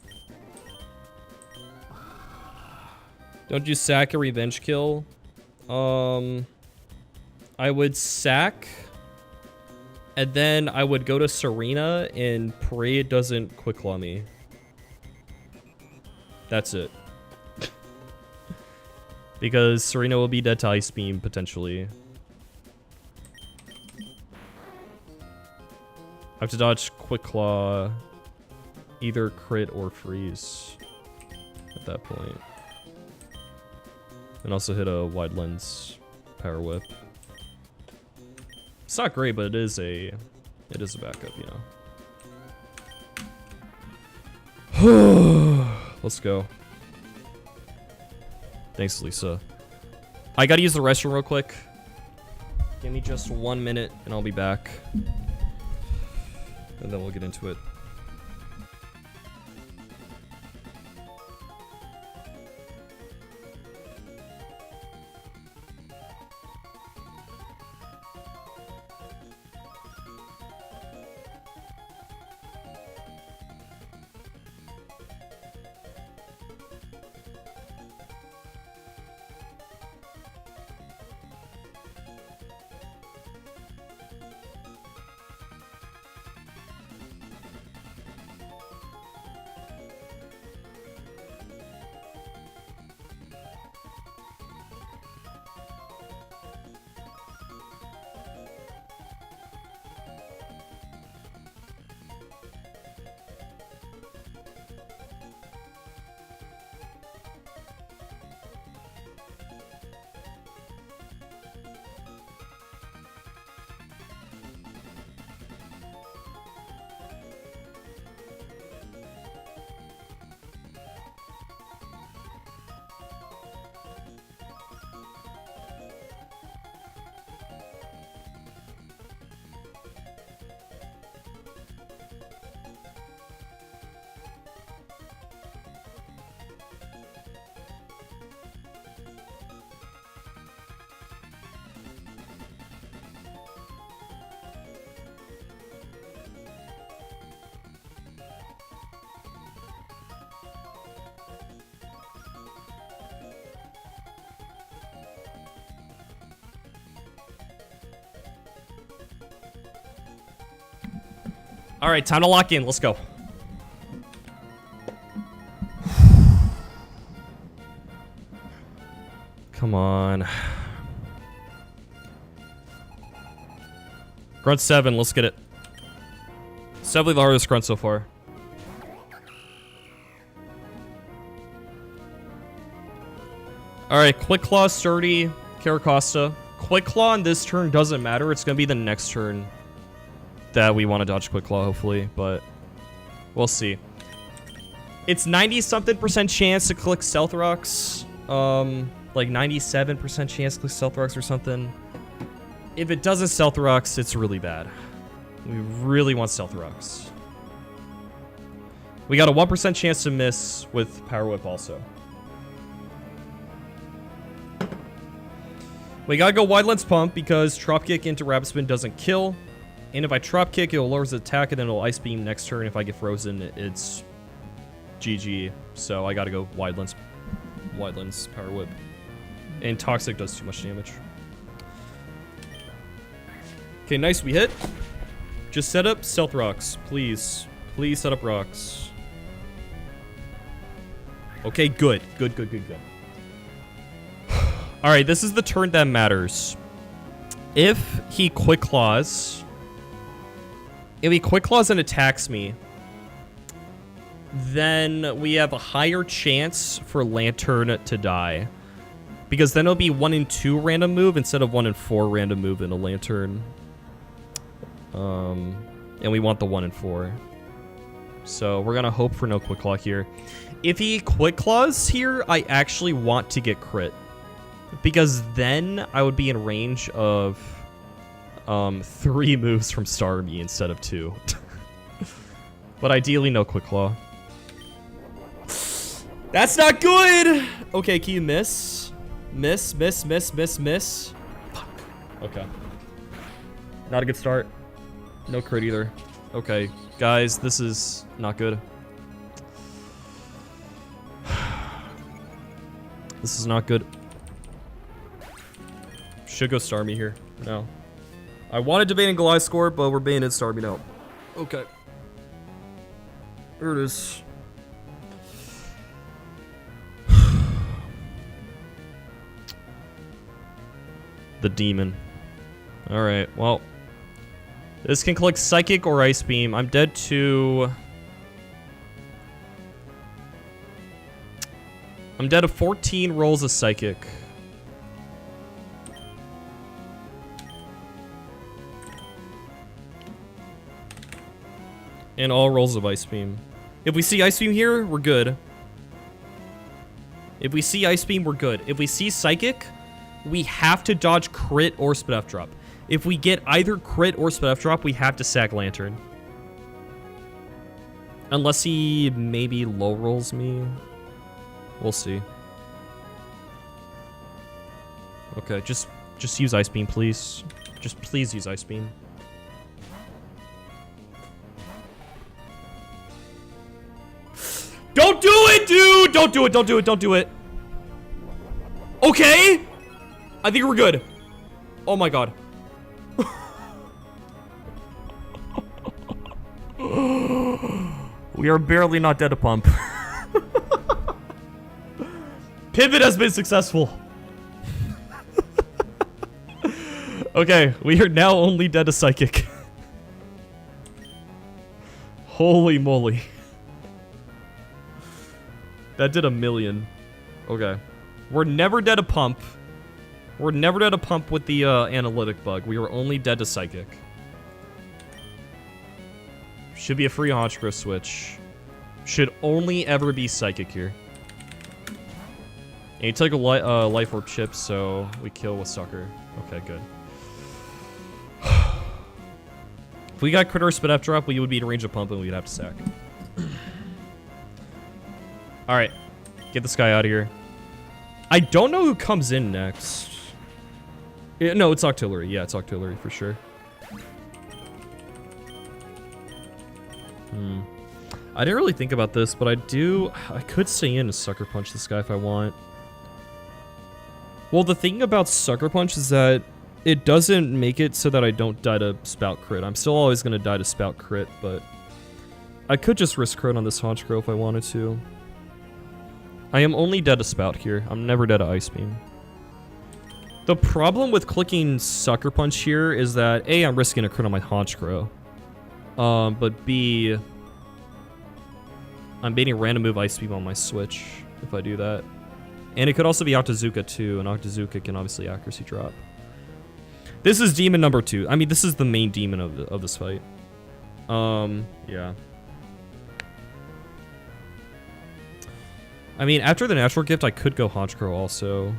Don't you sack a revenge kill? I would sack, and then I would go to Serena and pray it doesn't Quick Claw me. That's it. Because Serena will be dead to Ice Beam, potentially. I have to dodge Quick Claw, either crit or freeze at that point. And also hit a wide lens power whip. It's not great, but it is a backup, you know. Let's go. Thanks, Lisa. I gotta use the restroom real quick. Give me just 1 minute and I'll be back. And then we'll get into it. All right, time to lock in. Let's go. Come on. Grunt 7, let's get it. It's definitely the hardest grunt so far. Alright, Quick Claw, Sturdy, Caracosta. Quick Claw on this turn doesn't matter. It's going to be the next turn that we want to dodge Quick Claw, hopefully, but we'll see. It's 90-something% chance to click Stealth Rocks. Like 97% chance to click Stealth Rocks or something. If it doesn't Stealth Rocks, it's really bad. We really want Stealth Rocks. We got a 1% chance to miss with Power Whip also. We gotta go Wide Lens Pump because Trop Kick into Rapid Spin doesn't kill. And if I Trop Kick, it'll lower his attack and then it'll Ice Beam next turn. If I get frozen, it's GG. So I gotta go Wide Lens Power Whip. And Toxic does too much damage. Okay, nice, we hit. Just set up Stealth Rocks, please. Please set up rocks. Okay, good. Good. Alright, this is the turn that matters. If he Quick Claws... If he Quick Claws and attacks me, then we have a higher chance for Lantern to die. Because then it'll be 1 in 2 random move instead of 1 in 4 random move in a Lantern. And we want the 1 in 4. So we're gonna hope for no Quick Claw here. If he Quick Claws here, I actually want to get crit. Because then I would be in range of 3 moves from Starmie instead of 2. But ideally no Quick Claw. That's not good! Okay, can you miss? Miss. Fuck. Okay. Not a good start. No crit either. Okay, guys, this is not good. This is not good. Should go Starmie here. No. I wanted to ban Goliath score, but we're banning Starmie now. Okay. There it is. The demon. Alright, well. This can click Psychic or Ice Beam. I'm dead to... I'm dead to 14 rolls of Psychic. And all rolls of Ice Beam. If we see Ice Beam here, we're good. If we see Ice Beam, we're good. If we see Psychic, we have to dodge crit or Spit F drop. If we get either crit or Spit F drop, we have to sack Lantern. Unless he maybe low rolls me. We'll see. Okay, just use Ice Beam, please. Just please use Ice Beam. Don't do it, dude! Don't do it, don't do it, don't do it. Okay! I think we're good. Oh my god. We are barely not dead to pump. Pivot has been successful. Okay, we are now only dead to Psychic. Holy moly. That did 1,000,000. Okay. We're never dead to pump. We're never dead to pump with the analytic bug. We were only dead to Psychic. Should be a free Honchkrow switch. Should only ever be Psychic here. And he took a life orb chip, so we kill with Sucker. Okay, good. If we got crit or Spit F drop, we would be in range of pump and we'd have to sack. Alright. Get this guy out of here. I don't know who comes in next. Yeah, no, it's Octillery. Yeah, it's Octillery for sure. I didn't really think about this, but I could stay in and Sucker Punch this guy if I want. Well, the thing about Sucker Punch is that it doesn't make it so that I don't die to Spout Crit. I'm still always going to die to Spout Crit, but I could just risk crit on this Honchkrow if I wanted to. I am only dead to Spout here. I'm never dead to Ice Beam. The problem with clicking Sucker Punch here is that A, I'm risking a crit on my Honchkrow. But B, I'm baiting random move Ice Beam on my switch if I do that. And it could also be Octazooka too, and Octazooka can obviously accuracy drop. This is demon number 2. I mean, this is the main demon of this fight. Yeah. I mean, after the natural gift, I could go Honchkrow also.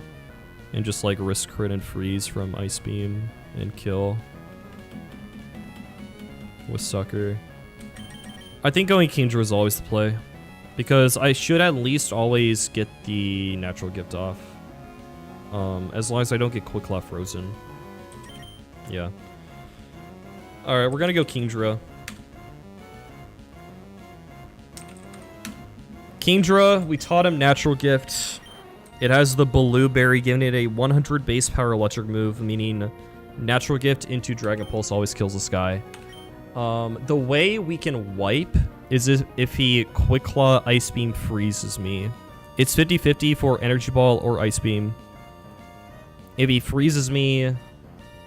And just, like, risk crit and freeze from Ice Beam and kill. With Sucker. I think going Kingdra is always the play. Because I should at least always get the natural gift off. As long as I don't get Quick Claw frozen. Yeah. Alright, we're gonna go Kingdra. Kingdra, we taught him Natural Gift. It has the Blueberry, giving it a 100 base power electric move, meaning Natural Gift into Dragon Pulse always kills this guy. The way we can wipe is if he Quick Claw Ice Beam freezes me. It's 50-50 for Energy Ball or Ice Beam. If he freezes me,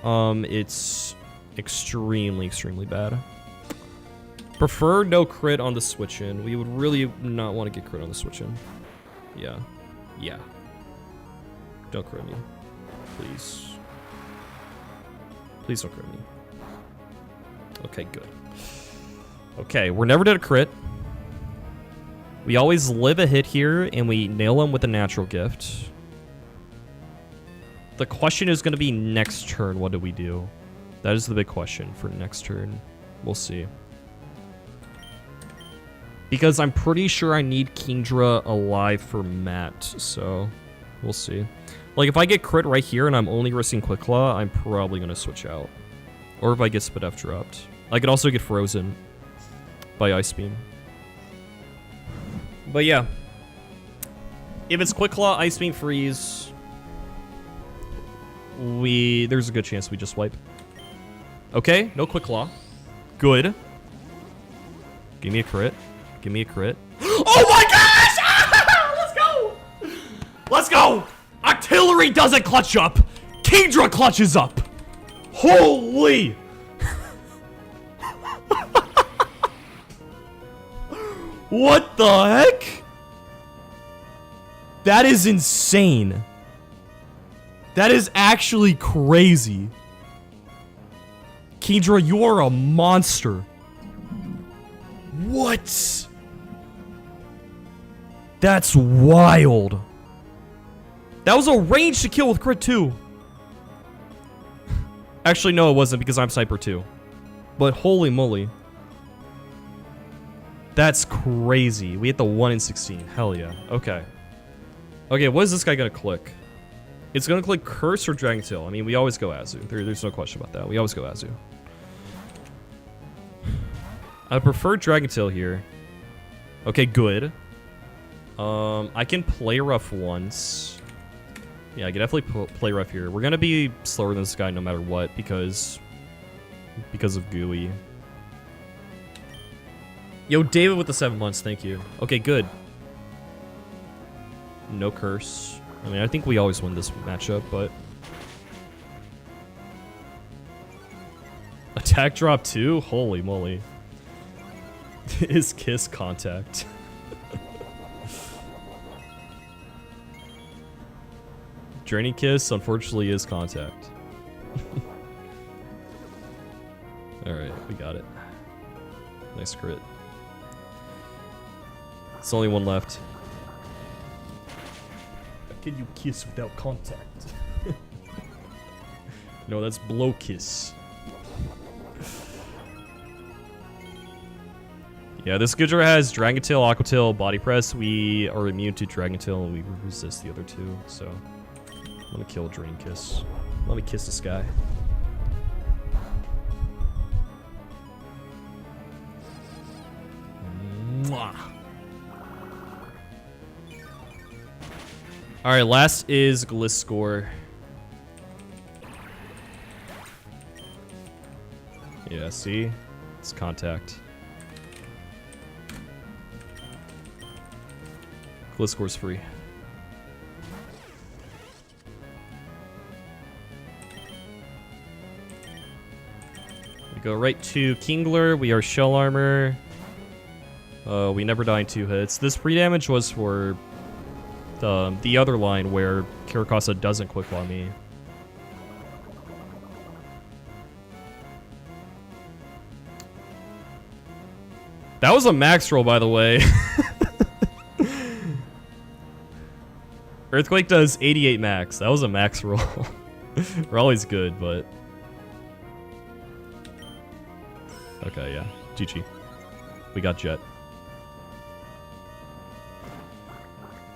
it's extremely, extremely bad. Prefer no crit on the switch-in. We would really not want to get crit on the switch-in. Yeah. Yeah. Don't crit me. Please. Please don't crit me. Okay, good. Okay, we're never dead a crit. We always live a hit here, and we nail him with a natural gift. The question is going to be next turn, what do we do? That is the big question for next turn. We'll see. Because I'm pretty sure I need Kingdra alive for Matt, so we'll see. Like, if I get crit right here and I'm only risking Quick Claw, I'm probably going to switch out. Or if I get Spit F dropped. I could also get frozen by Ice Beam. But yeah. If it's Quick Claw, Ice Beam, freeze, there's a good chance we just wipe. Okay, no Quick Claw. Good. Give me a crit. Give me a crit. Oh my gosh! Let's go! Let's go! Octillery doesn't clutch up. Kingdra clutches up. Holy! What the heck? That is insane. That is actually crazy. Kingdra, you are a monster. What? That's wild. That was a range to kill with crit 2. Actually, no, it wasn't because I'm Sniper 2. But holy moly. That's crazy. We hit the 1 in 16. Hell yeah. Okay. Okay, what is this guy gonna click? It's gonna click Curse or Dragon Tail. I mean, we always go Azu. There's no question about that. We always go Azu. I prefer Dragon Tail here. Okay, good. I can play rough once. Yeah, I can definitely play rough here. We're gonna be slower than this guy no matter what because of Gooey. Yo, David with the 7 months, thank you. Okay, good. No curse. I mean, I think we always win this matchup, but... Attack drop 2? Holy moly. Is Kiss contact? Draining Kiss, unfortunately, is contact. Alright, we got it. Nice crit. It's only one left. How can you kiss without contact? No, that's blow kiss. Yeah, this Gudra has Dragon Tail, Aqua Tail, Body Press. We are immune to Dragon Tail and we resist the other two, so I'm gonna kill Drain Kiss. Let me kiss this guy. Mwah. Alright, last is Gliscor. Yeah, see? It's contact. Gliscor's free. We go right to Kingler. We are Shell Armor. We never die in 2 hits. This pre-damage was for the other line where Kirakasa doesn't quick on me. That was a max roll, by the way. Earthquake does 88 max. That was a max roll. We're always good, but... Okay, yeah. GG. We got Jet.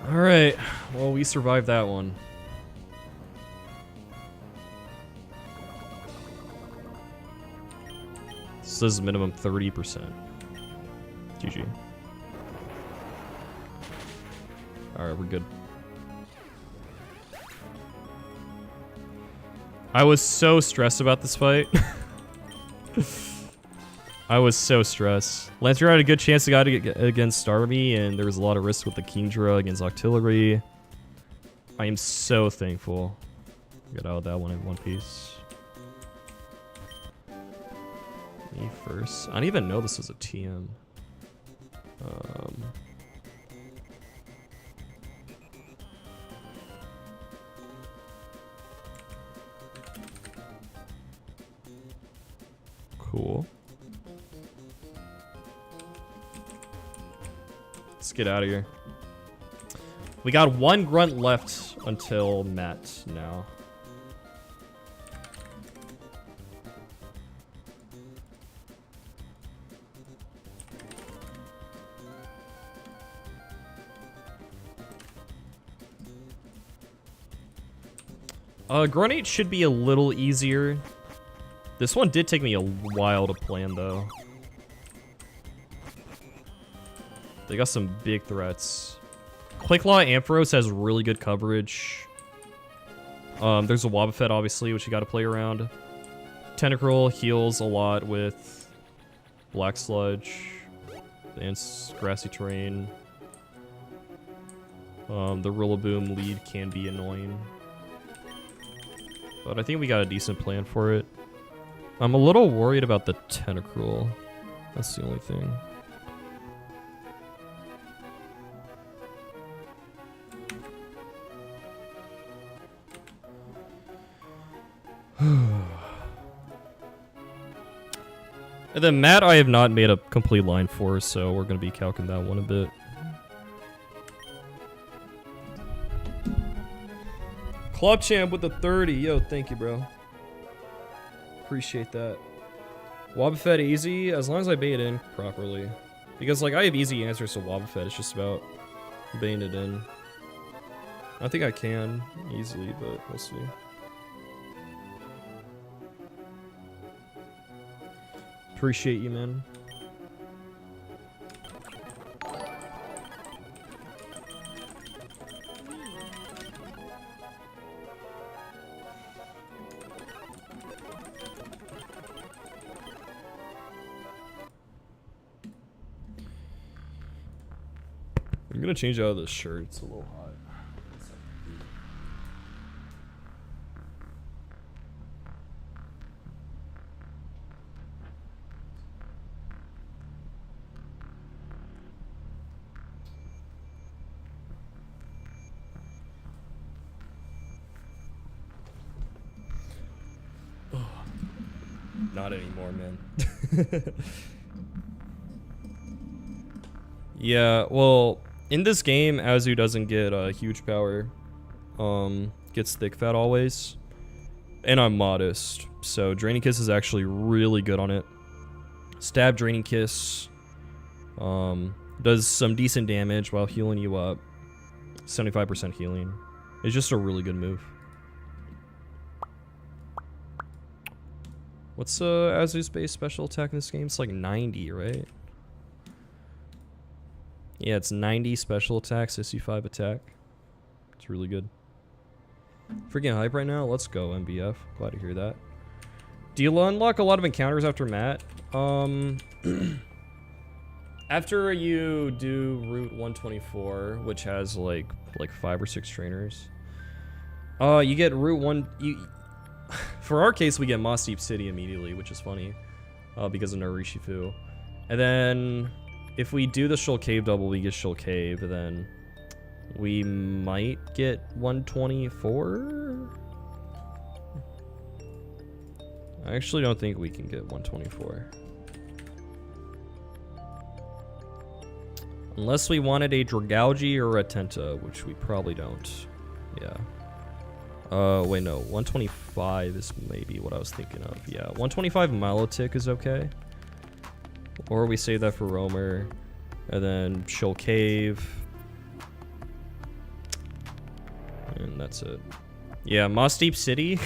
Alright. Well, we survived that one. This is minimum 30%. GG. Alright, we're good. I was so stressed about this fight. I was so stressed. Lancer had a good chance to get against Starmie, and there was a lot of risk with the Kingdra against Octillery. I am so thankful. Get out of that one in one piece. Me first. I didn't even know this was a TM. Cool. Let's get out of here. We got 1 grunt left until Matt now. Grunt 8 should be a little easier. This one did take me a while to plan, though. They got some big threats. Quaklaw Ampharos has really good coverage. There's a Wobbuffet, obviously, which you gotta play around. Tentacruel heals a lot with Black Sludge and Grassy Terrain. The Rillaboom lead can be annoying. But I think we got a decent plan for it. I'm a little worried about the Tentacruel. That's the only thing. And then Matt, I have not made a complete line for, so we're going to be calcing that one a bit. Club Champ with the 30. Yo, thank you, bro. Appreciate that. Wobbuffet easy, as long as I bait it in properly. Because, like, I have easy answers to Wobbuffet. It's just about baiting it in. I think I can easily, but we'll see. Appreciate you, man. I'm gonna change out of this shirt, it's a little hot. Not anymore, man. Yeah, well, in this game, Azu doesn't get huge power. Gets thick fat always. And I'm modest, so Draining Kiss is actually really good on it. Stab Draining Kiss. Does some decent damage while healing you up. 75% healing. It's just a really good move. What's Azu's base special attack in this game? It's like 90, right? Yeah, it's 90 special attack, 65 attack. It's really good. Freaking hype right now. Let's go, MBF. Glad to hear that. Do you unlock a lot of encounters after Matt? After you do Route 124, which has like 5 or 6 trainers, you get Route 1. For our case, we get Moss Deep City immediately, which is funny, because of Narishifu. And then, if we do the Shoal Cave double, we get Shoal Cave, and then we might get 124? I actually don't think we can get 124. Unless we wanted a Dragauji or a Tenta, which we probably don't. Yeah. Wait, no. 125 is maybe what I was thinking of. Yeah, 125 Milotic is okay. Or we save that for Roamer. And then Shoal Cave. And that's it. Yeah, Moss Deep City.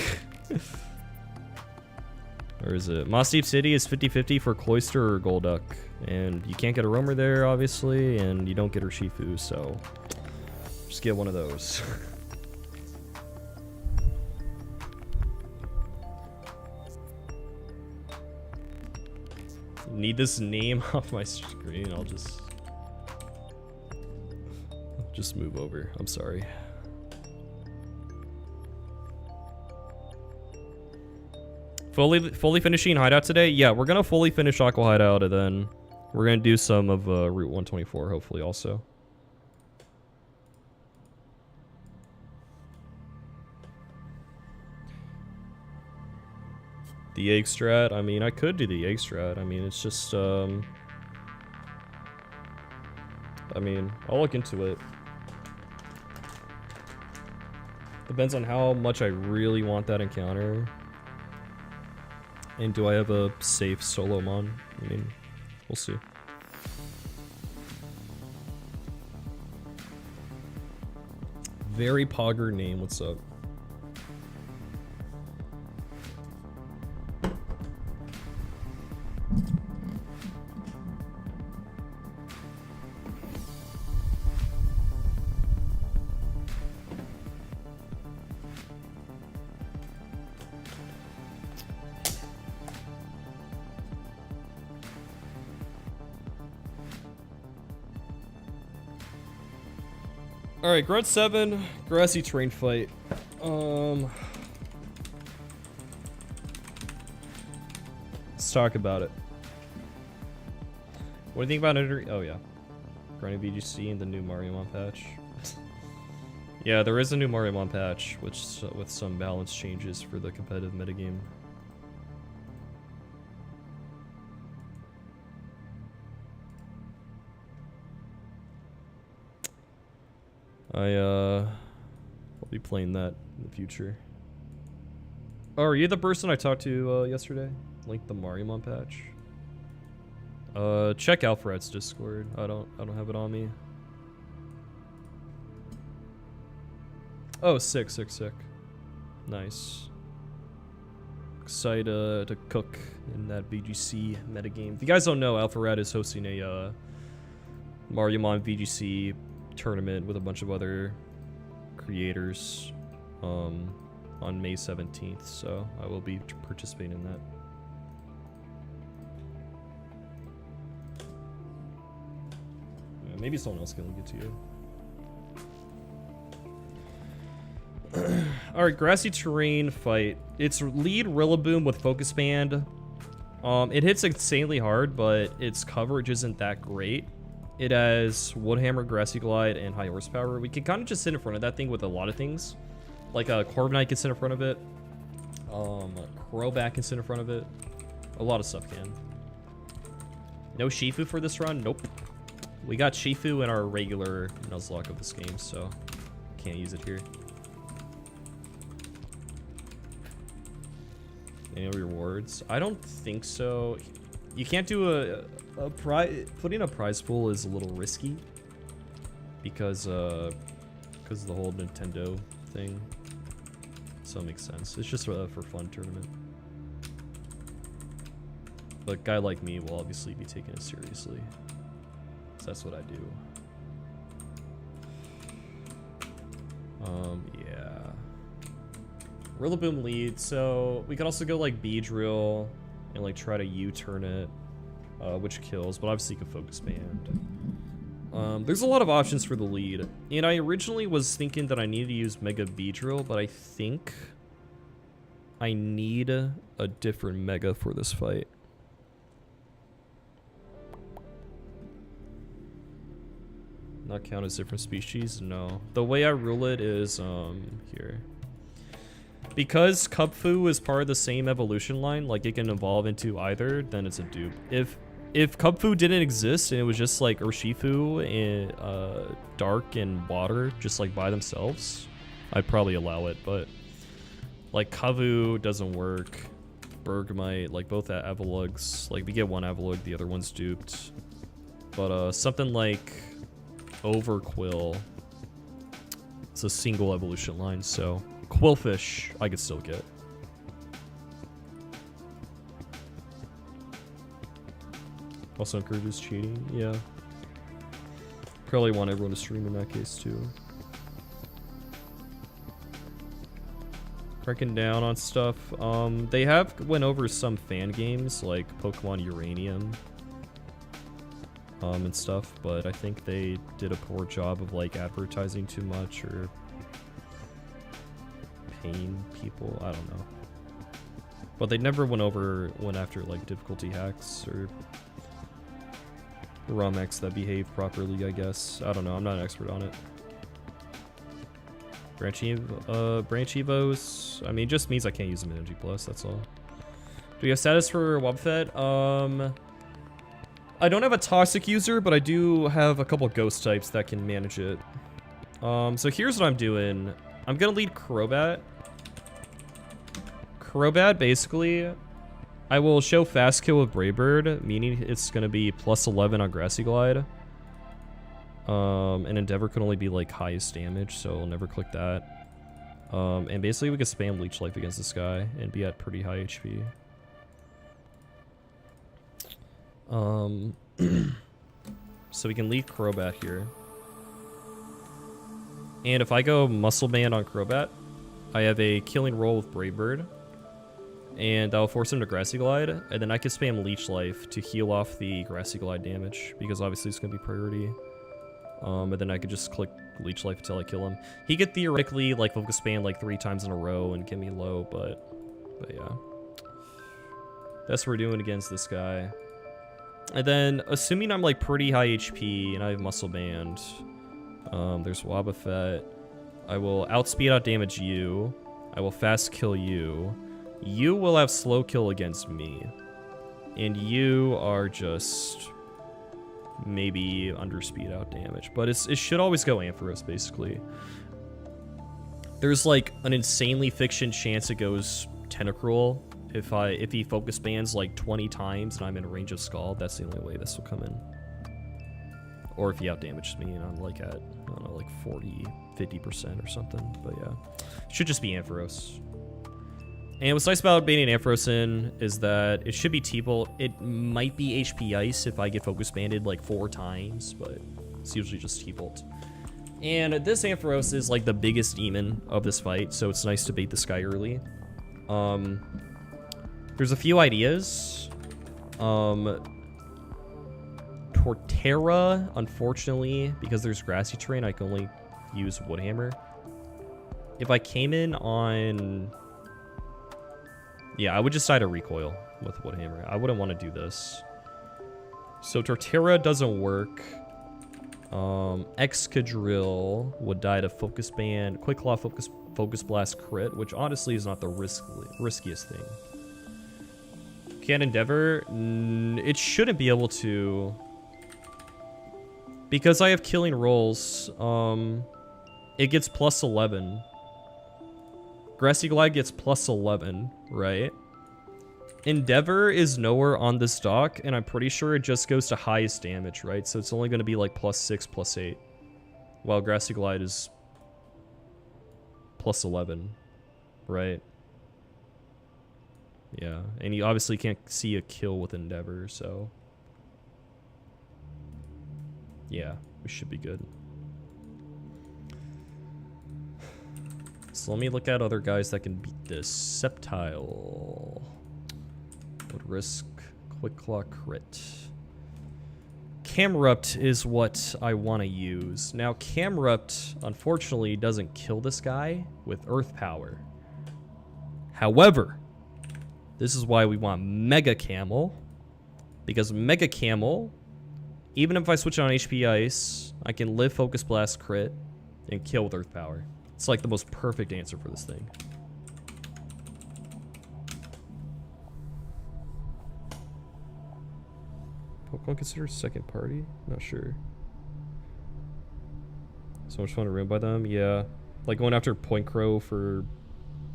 Or is it? Moss Deep City is 50-50 for Cloister or Golduck. And you can't get a Roamer there, obviously. And you don't get Urshifu, so just get one of those. Need this name off my screen. I'll just move over. I'm sorry. Fully finishing Hideout today? Yeah, we're gonna fully finish Aqua Hideout, and then we're gonna do some of Route 124, hopefully, also. The egg strat, I mean, I could do the egg strat. I mean, it's just, I mean, I'll look into it. Depends on how much I really want that encounter. And do I have a safe solo mon? I mean, we'll see. Very pogger name, what's up? Alright, Grunt 7, grassy terrain fight. Let's talk about it. What do you think about it? Oh yeah. Grunting VGC and the new Mariamon patch. Yeah, there is a new Mariamon patch, which with some balance changes for the competitive metagame. I'll be playing that in the future. Oh, are you the person I talked to yesterday? Link the Mariamon patch. Check Alfred's Discord. I don't have it on me. Oh, sick. Nice. Excited to cook in that VGC metagame. If you guys don't know, Alpharad is hosting a Mariamon VGC tournament with a bunch of other creators on May 17th, so I will be participating in that. Yeah, maybe someone else can link it to you. Alright, grassy terrain fight. It's lead Rillaboom with focus band. It hits insanely hard, but its coverage isn't that great. It has Woodhammer, Grassy Glide, and High Horsepower. We can kind of just sit in front of that thing with a lot of things. Like Corviknight can sit in front of it. Crobat can sit in front of it. A lot of stuff can. No Shifu for this run? Nope. We got Shifu in our regular Nuzlocke of this game, so can't use it here. Any rewards? I don't think so. You can't do a prize. Putting a prize pool is a little risky because of the whole Nintendo thing. So it makes sense. It's just for fun tournament. But a guy like me will obviously be taking it seriously. So that's what I do. Yeah. Rillaboom lead, so we could also go like Beedrill and like try to U-turn it, which kills, but obviously you can focus band. There's a lot of options for the lead, and I originally was thinking that I needed to use Mega Beedrill, but I think I need a different Mega for this fight. Not count as different species? No. The way I rule it is, here. Because Kubfu is part of the same evolution line, like it can evolve into either, then it's a dupe. If Kubfu didn't exist and it was just like Urshifu and Dark and Water, just like by themselves, I'd probably allow it. But like Kavu doesn't work. Bergmite, like both Avalugs, like we get one Avalug, the other one's duped. But something like Overquill, it's a single evolution line, so Quillfish I could still get. Also encourages cheating, yeah. Probably want everyone to stream in that case too. Cracking down on stuff. They have went over some fan games like Pokemon Uranium and stuff, but I think they did a poor job of like advertising too much or paying people. I don't know. But they never went after like difficulty hacks or ROM-X that behave properly, I guess. I don't know, I'm not an expert on it. Branch Evos, I mean, it just means I can't use them in Energy Plus, that's all. Do we have status for Wobbuffet? I don't have a Toxic user, but I do have a couple Ghost types that can manage it. So here's what I'm doing. I'm gonna lead Crobat. Crobat, basically, I will show Fast Kill with Brave Bird, meaning it's gonna be +11 on Grassy Glide. And Endeavor can only be like highest damage, so I'll never click that. And basically we can spam Leech Life against this guy and be at pretty high HP. So we can lead Crobat here. And if I go Muscle Band on Crobat, I have a killing roll with Brave Bird. And I'll force him to Grassy Glide, and then I can spam Leech Life to heal off the Grassy Glide damage, because obviously it's going to be priority. And then I could just click Leech Life until I kill him. He could theoretically like focus spam like 3 times in a row and get me low, but yeah. That's what we're doing against this guy. And then, assuming I'm like pretty high HP and I have Muscle Band, there's Wobbuffet. I will outspeed out damage you. I will fast kill you. You will have slow kill against me. And you are just maybe under speed out damage. But it should always go Ampharos, basically. There's like an insanely fiction chance it goes Tentacruel. If he focus bands like 20 times and I'm in range of Scald, that's the only way this will come in. Or if he outdamages me and I'm like at, I don't know, like 40-50% or something. But yeah, it should just be Ampharos. And what's nice about baiting Ampharos in is that it should be T-Bolt. It might be HP Ice if I get focus banded like 4 times, but it's usually just T-Bolt. And this Ampharos is like the biggest demon of this fight, so it's nice to bait this guy early. There's a few ideas. Torterra, unfortunately, because there's grassy terrain, I can only use Woodhammer. If I came in on... Yeah, I would just decide to recoil with Woodhammer. I wouldn't want to do this. So Torterra doesn't work. Excadrill would die to Focus Band, Quick Claw, Focus Blast crit, which honestly is not the riskiest thing. Can Endeavor? It shouldn't be able to. Because I have killing rolls, it gets plus 11. Grassy Glide gets plus 11, right? Endeavor is nowhere on this dock, and I'm pretty sure it just goes to highest damage, right? So it's only going to be like plus 6, plus 8. While Grassy Glide is plus 11, right? Yeah, and you obviously can't see a kill with Endeavor, so... Yeah, we should be good. So let me look at other guys that can beat this. Sceptile. Would risk Quick Claw crit. Camerupt is what I want to use. Now, Camerupt, unfortunately, doesn't kill this guy with Earth Power. However, this is why we want Mega Camel. Because Mega Camel, even if I switch on HP Ice, I can live Focus Blast crit and kill with Earth Power. It's like the most perfect answer for this thing. Pokemon considered second party? Not sure. So much fun to ruin by them? Yeah. Like going after Point Crow for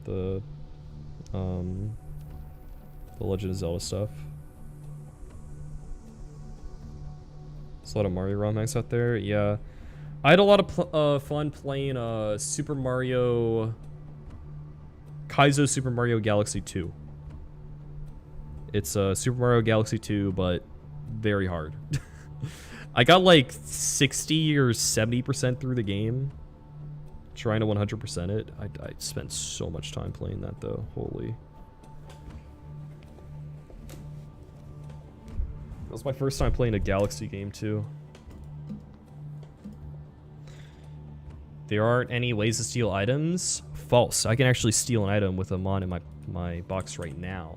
the Legend of Zelda stuff. There's a lot of Mario ROM hacks out there. Yeah. I had a lot of fun playing Super Mario... Kaizo Super Mario Galaxy 2. It's Super Mario Galaxy 2, but very hard. I got like 60 or 70% through the game. Trying to 100% it. I spent so much time playing that though. Holy. That was my first time playing a Galaxy game too. There aren't any ways to steal items. False. I can actually steal an item with a mon in my box right now.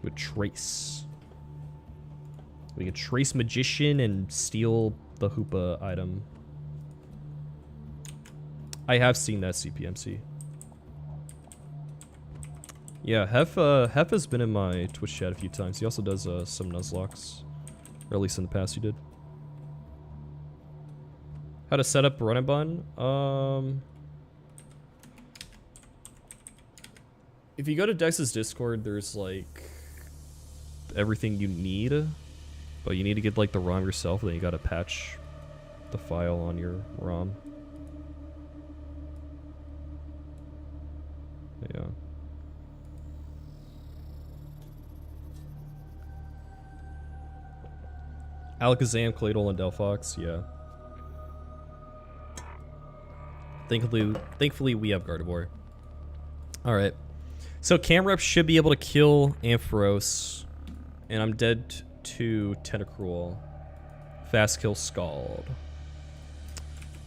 With Trace. We can Trace Magician and steal the Hoopa item. I have seen that CPMC. Yeah, Hef has been in my Twitch chat a few times. He also does some Nuzlocks. Or at least in the past he did. How to set up Run&Bun? If you go to Drxx's Discord, there's like everything you need, but you need to get like the ROM yourself, and then you gotta patch the file on your ROM. Yeah. Alakazam, Claydol, and Delphox, yeah. Thankfully we have Gardevoir. Alright. So Camerupt should be able to kill Ampharos. And I'm dead to Tentacruel. Fast kill Scald.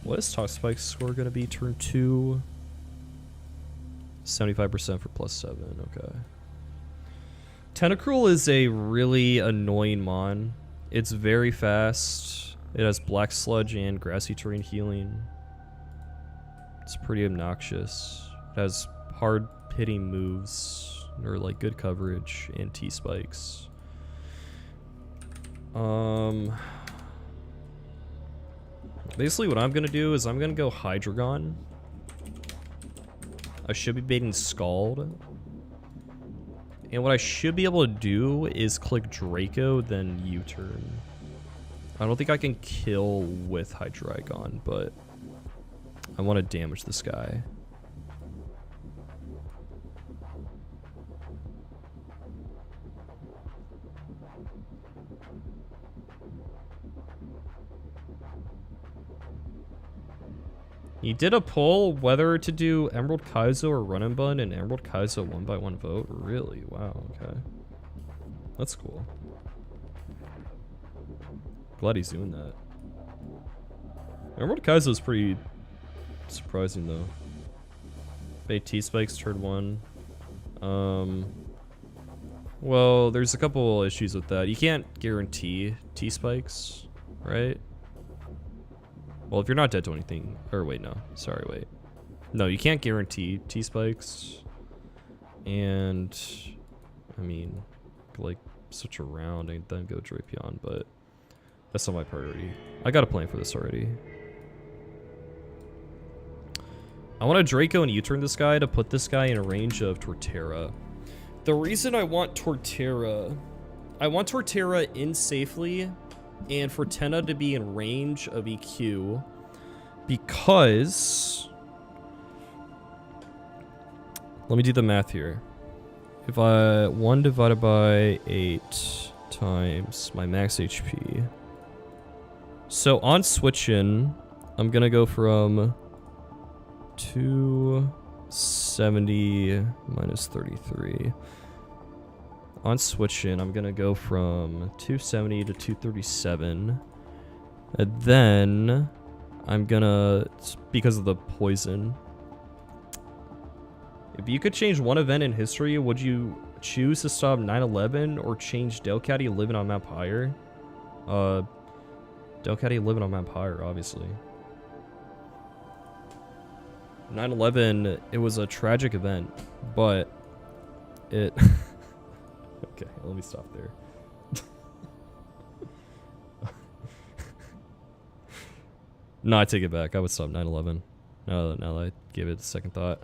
What is Toxspike's score gonna be turn 2? 75% for +7, okay. Tentacruel is a really annoying mon. It's very fast. It has Black Sludge and Grassy Terrain healing. It's pretty obnoxious. It has hard hitting moves, or like good coverage, and T-spikes. Basically what I'm gonna do is I'm gonna go Hydreigon. I should be baiting Scald. And what I should be able to do is click Draco, then U-turn. I don't think I can kill with Hydreigon, but I want to damage this guy. He did a poll whether to do Emerald Kaizo or Run&Bun, and Emerald Kaizo 1x1 vote. Really? Wow, okay. That's cool. Glad he's doing that. Emerald Kaizo is pretty surprising though. Bait T-Spikes turn 1. Well, there's a couple issues with that. You can't guarantee T-Spikes, right? Well, if you're not dead to anything, or wait, no, sorry, wait. No, you can't guarantee T-Spikes. And, I mean, like, switch around and then go Drapion, but that's not my priority. I got a plan for this already. I want a Draco and U-turn this guy to put this guy in a range of Torterra. The reason I want Torterra in safely and for Tenna to be in range of EQ because, let me do the math here. If 1 divided by 8 times my max HP. So on switch-in, I'm gonna go from 270 minus 33. On switch-in, I'm gonna go from 270 to 237. And then I'm gonna, because of the poison. If you could change one event in history, would you choose to stop 9/11 or change Delcatty living on Mount Higher? Delcatty living on Mount Higher, obviously. 9/11, it was a tragic event, but it... Okay, let me stop there. No, I take it back. I would stop 9/11. Now that I give it a second thought.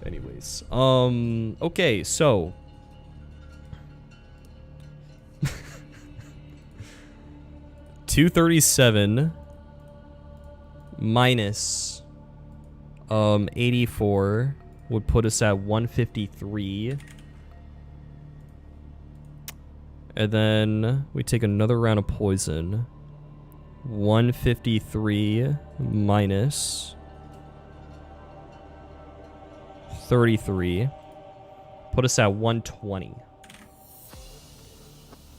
Anyways, okay, so 237 minus 84 would put us at 153. And then we take another round of poison. 153 minus 33 put us at 120.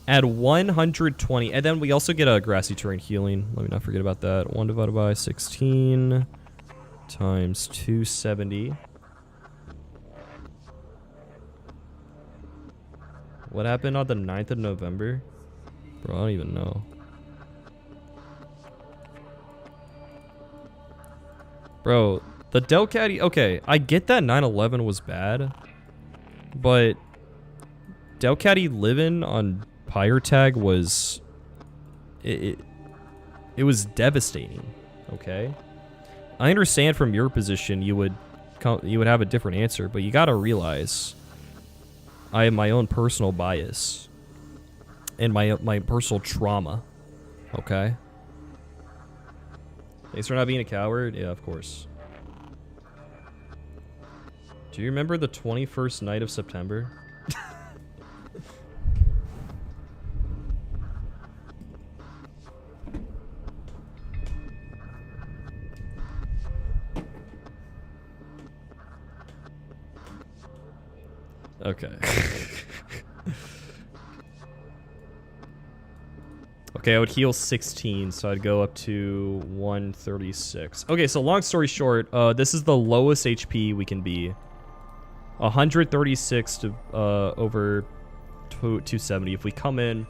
At 120, and then we also get a grassy terrain healing. Let me not forget about that. 1 divided by 16 times 270. What happened on the 9th of November? Bro, I don't even know. Bro, the Delcatty... Okay, I get that 9/11 was bad, but Delcatty living on Pyre Tag was... It was devastating, okay? I understand from your position you would have a different answer, but you gotta realize I have my own personal bias and my personal trauma, okay? Thanks for not being a coward. Yeah, of course. Do you remember the 21st night of September? Okay. Okay, I would heal 16, so I'd go up to 136. Okay, so long story short, this is the lowest HP we can be. 136 to over 270. If we come in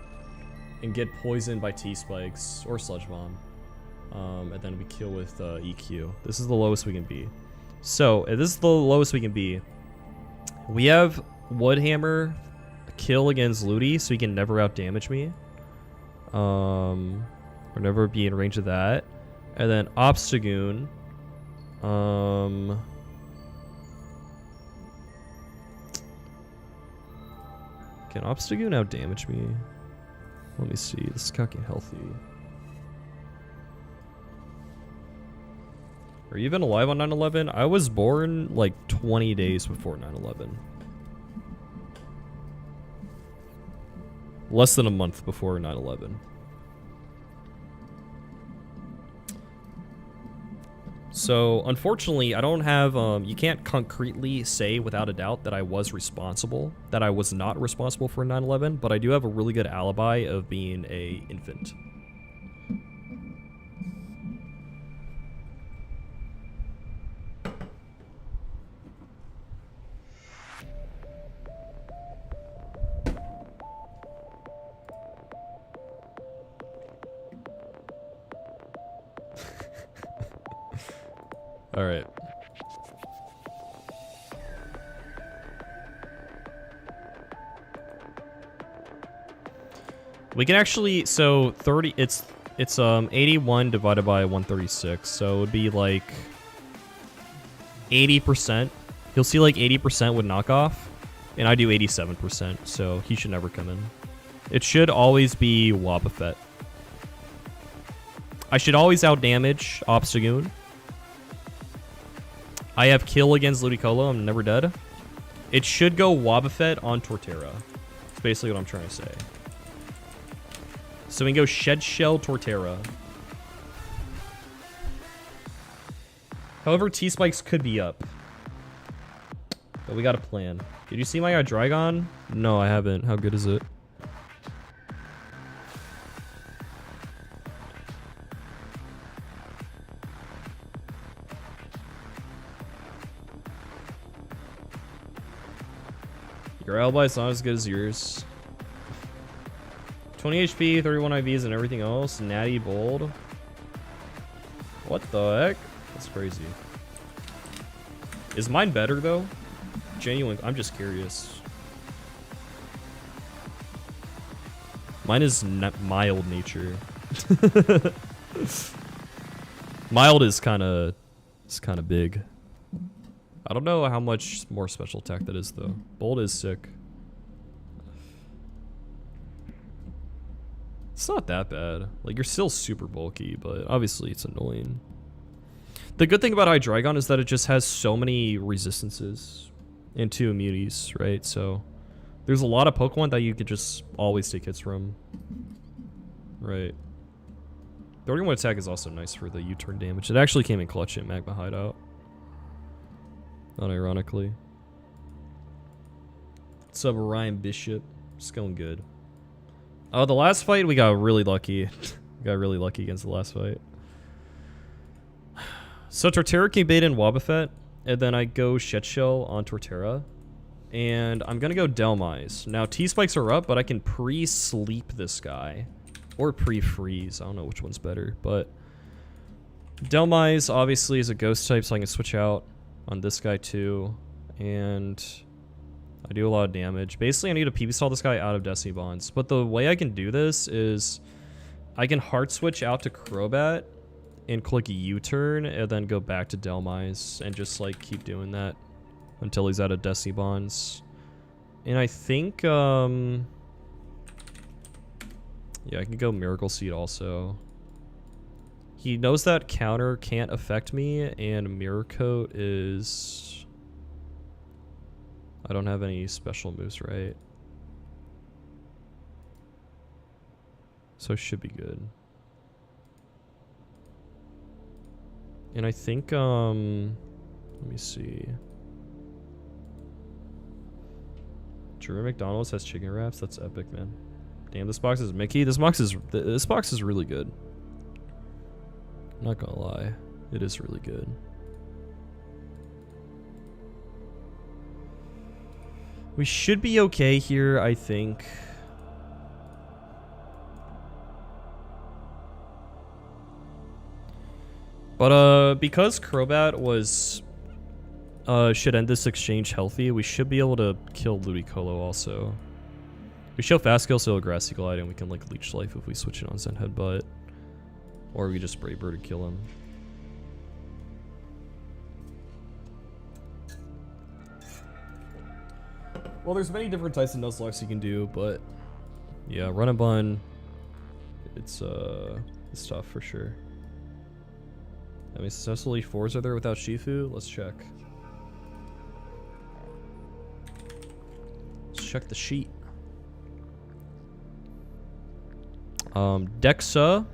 and get poisoned by T-Spikes or Sludge Bomb, and then we kill with EQ. This is the lowest we can be. So, if this is the lowest we can be, We have Woodhammer kill against Ludi, so he can never outdamage me. Or never be in range of that. And then Obstagoon. Can Obstagoon outdamage me? Let me see. This is fucking healthy. Are you even alive on 9/11? I was born like 20 days before 9/11. Less than a month before 9/11. So, unfortunately, I don't have, you can't concretely say without a doubt that I was not responsible for 9/11, but I do have a really good alibi of being a infant. All right. We can actually, so 30, it's 81 divided by 136, so it would be like 80%. You'll see like 80% would knock off, and I do 87%, so he should never come in. It should always be Wobbuffet. I should always outdamage Obstagoon. I have kill against Ludicolo. I'm never dead. It should go Wobbuffet on Torterra. That's basically what I'm trying to say. So we can go Shed Shell Torterra. However, T-Spikes could be up. But we got a plan. Did you see my guy Drygon? No, I haven't. How good is it? Your alibi is not as good as yours. 20 HP, 31 IVs, and everything else. Natty Bold. What the heck? That's crazy. Is mine better, though? Genuine. I'm just curious. Mine is mild nature. Mild is kind of big. I don't know how much more special attack that is, though. Bold is sick. It's not that bad. Like, you're still super bulky, but obviously it's annoying. The good thing about Hydreigon is that it just has so many resistances and 2 immunities, right? So there's a lot of Pokemon that you could just always take hits from. Right. 31 attack is also nice for the U-turn damage. It actually came in clutch in Magma Hideout. Unironically. What's up, Ryan Bishop? Just going good. Oh, the last fight, we got really lucky. We got really lucky against the last fight. So Torterra can bait in Wobbuffet, and then I go Shed Shell on Torterra. And I'm going to go Delmise. Now, T-Spikes are up, but I can pre-sleep this guy. Or pre-freeze. I don't know which one's better, but... Delmise, obviously, is a ghost type, so I can switch out on this guy too, and I do a lot of damage. Basically, I need to PB stall this guy out of Destiny Bonds, but the way I can do this is I can hard switch out to Crobat and click U-turn and then go back to Delmise and just like keep doing that until he's out of Destiny Bonds. And I think yeah, I can go Miracle Seed also. He knows that counter can't affect me, and Mirror Coat is... I don't have any special moves, right? So it should be good. And I think, let me see. Drew McDonald's has chicken wraps? That's epic, man. Damn, this box is Mickey. This box is really good. Not gonna lie, it is really good. We should be okay here, I think. But because Crobat was should end this exchange healthy. We should be able to kill Ludicolo also. We show fast kill, so a grassy glide, and we can like leech life if we switch it on Zen Headbutt. Or we just Brave Bird and kill him. Well, there's many different types of Nuzlocks you can do, but yeah, Run&Bun, it's tough for sure. How many successful Elite 4s are there without Shifu? Let's check. Let's check the sheet. Drxx,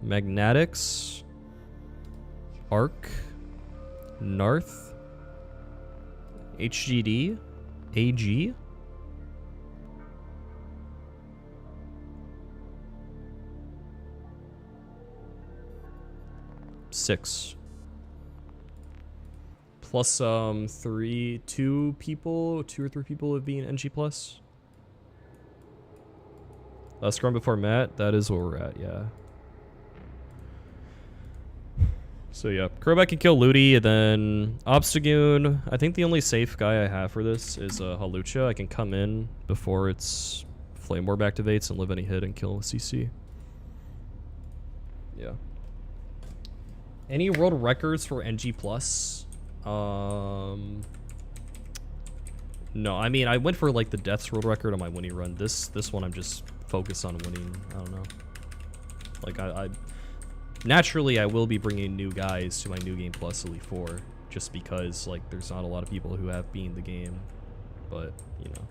Magnetics, Arc, Narth, HGD, AG. Six. Plus two or three people of being NG plus. Scrum before Matt, that is where we're at, yeah. So yeah, Crobat can kill Ludi, and then Obstagoon. I think the only safe guy I have for this is Halucha. I can come in before its Flame Orb activates and live any hit and kill with CC. Yeah. Any world records for NG plus? No, I mean I went for like the Death's world record on my winning run. This one I'm just focused on winning. I don't know. Like I naturally I will be bringing new guys to my New Game Plus Elite 4 just because like there's not a lot of people who have beaten the game, but you know.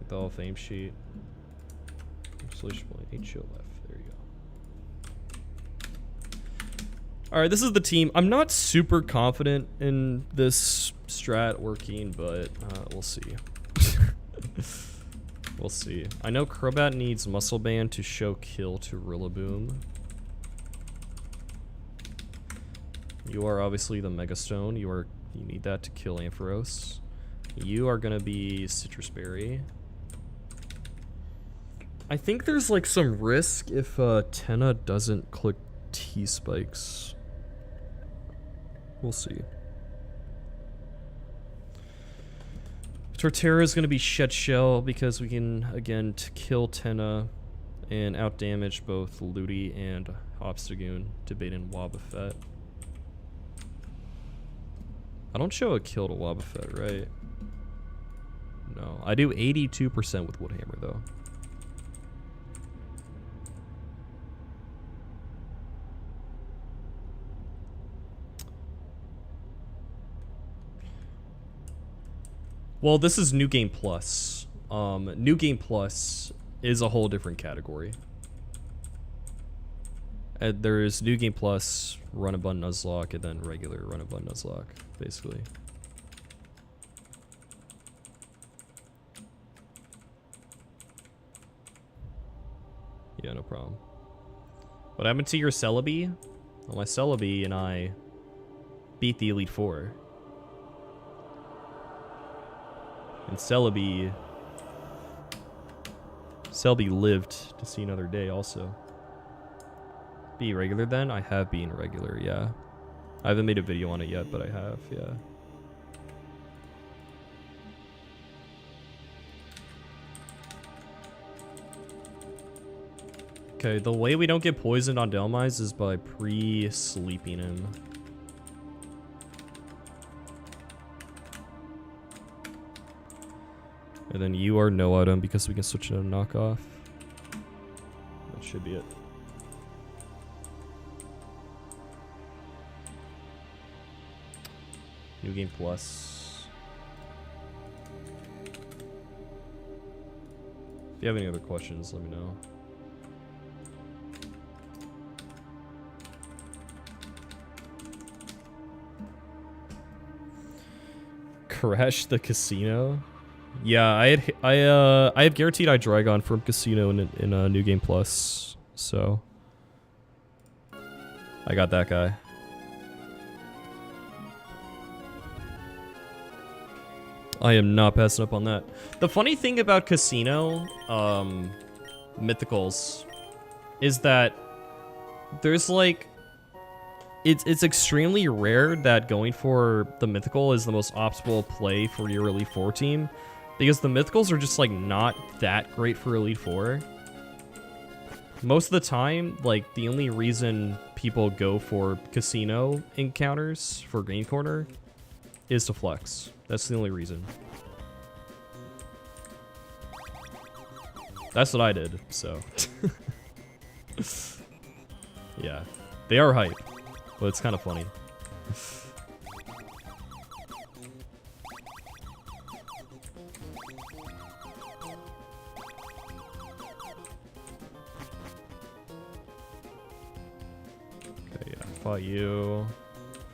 The Hall of Fame sheet. Solution point 8 shield left. There you go. Alright, this is the team. I'm not super confident in this strat working, but we'll see. We'll see. I know Crobat needs Muscle Band to show kill to Rillaboom. You are obviously the Mega Stone. You need that to kill Ampharos. You are gonna be Citrus Berry. I think there's like some risk if Tenna doesn't click T-Spikes. We'll see. Torterra is going to be Shed Shell because we can, again, kill Tenna and outdamage both Ludi and Obstagoon to bait in Wobbuffet. I don't show a kill to Wobbuffet, right? No. I do 82% with Woodhammer, though. Well, this is New Game Plus. New Game Plus is a whole different category. There's New Game Plus, Run&Bun Nuzlocke, and then regular Run&Bun Nuzlocke, basically. Yeah, no problem. What happened to your Celebi? Well, my Celebi and I beat the Elite Four. And Celebi lived to see another day also. Be regular then? I have been regular, yeah. I haven't made a video on it yet, but I have, yeah. Okay, the way we don't get poisoned on Delmise is by pre-sleeping him. And then you are no item because we can switch it to a knockoff. That should be it. New Game Plus. If you have any other questions, let me know. Crash the casino? Yeah, I have guaranteed Dragon from Casino in New Game Plus, so I got that guy. I am not passing up on that. The funny thing about Casino Mythicals is that there's like it's extremely rare that going for the mythical is the most optimal play for your Elite Four team, because the mythicals are just like not that great for Elite Four. Most of the time, like the only reason people go for casino encounters for Green Corner is to flex. That's the only reason. That's what I did, so. Yeah, they are hype, but it's kind of funny. Okay, yeah, fought you.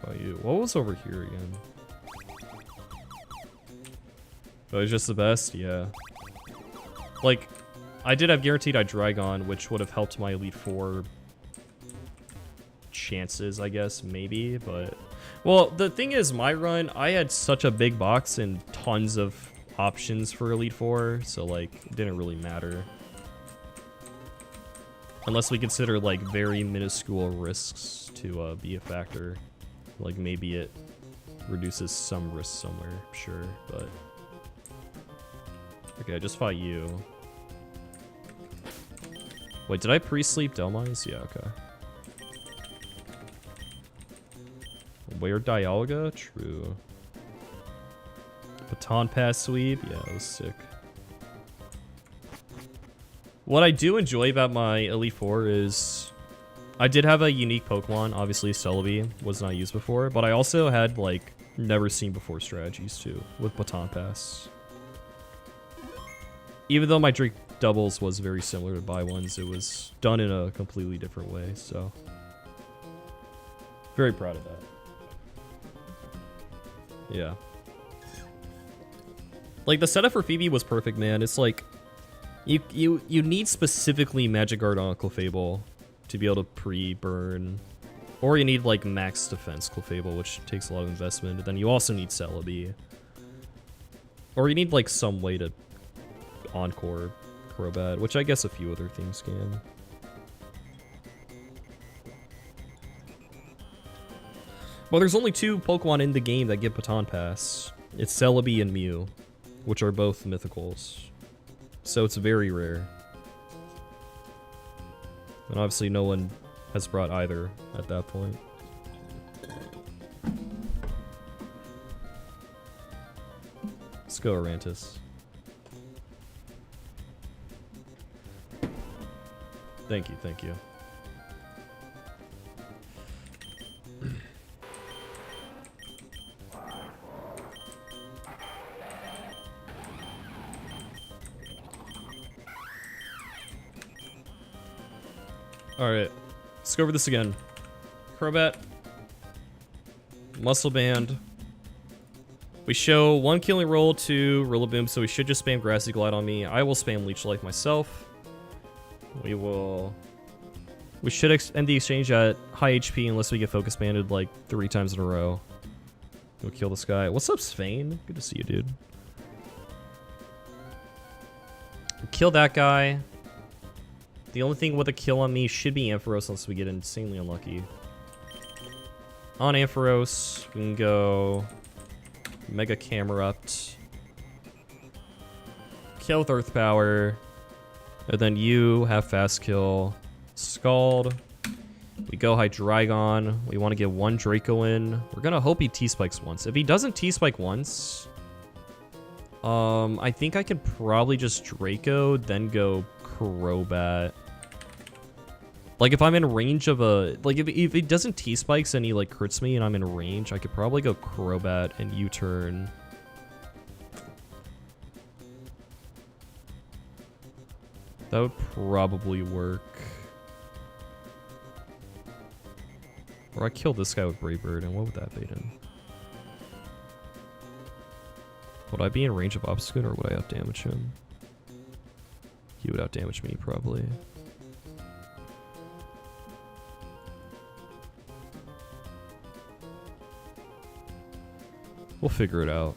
Fought you. What was over here again? Oh, it's just the best? Yeah. Like, I did have guaranteed Dragon, which would have helped my Elite Four chances, I guess, maybe, but... Well, the thing is, my run, I had such a big box and tons of options for Elite Four, so, like, it didn't really matter. Unless we consider, like, very minuscule risks to be a factor. Like, maybe it reduces some risk somewhere, sure, but... Okay, I just fought you. Wait, did I pre-sleep Delmines? Yeah, okay. Where Dialga? True. Baton Pass sweep? Yeah, that was sick. What I do enjoy about my Elite Four is... I did have a unique Pokemon, obviously Celebi was not used before, but I also had, like, never seen before strategies too, with Baton Pass. Even though my Drake doubles was very similar to buy ones, it was done in a completely different way, so... Very proud of that. Yeah. Like, the setup for Phoebe was perfect, man. It's like, you need specifically Magic Guard on Clefable to be able to pre-burn. Or you need, like, max defense Clefable, which takes a lot of investment. And then you also need Celebi. Or you need, like, some way to Encore Crobat, which I guess a few other things can. Well, there's only two Pokemon in the game that get Baton Pass. It's Celebi and Mew, which are both mythicals. So it's very rare. And obviously no one has brought either at that point. Let's go, Arantis. Thank you, thank you. Alright, let's go over this again. Crobat. Muscle Band. We show one killing roll to Rillaboom, so we should just spam Grassy Glide on me. I will spam Leech Life myself. We should end the exchange at high HP unless we get Focus Banded like 3 times in a row. Go kill this guy. What's up, Svein? Good to see you, dude. Kill that guy. The only thing with a kill on me should be Ampharos unless we get insanely unlucky. On Ampharos, we can go Mega Camerupt. Kill with Earth Power. And then you have Fast Kill. Scald. We go Hydreigon. We want to get one Draco in. We're going to hope he T-Spikes once. If he doesn't T-Spike once, I think I could probably just Draco, then go Crobat. Like, if I'm in range of a... Like, if he doesn't T-Spikes and he, like, crits me and I'm in range, I could probably go Crobat and U-turn. That would probably work. Or I kill this guy with Brave Bird, and what would that bait in? Would I be in range of Obstagoon, or would I outdamage him? He would outdamage me, probably. We'll figure it out.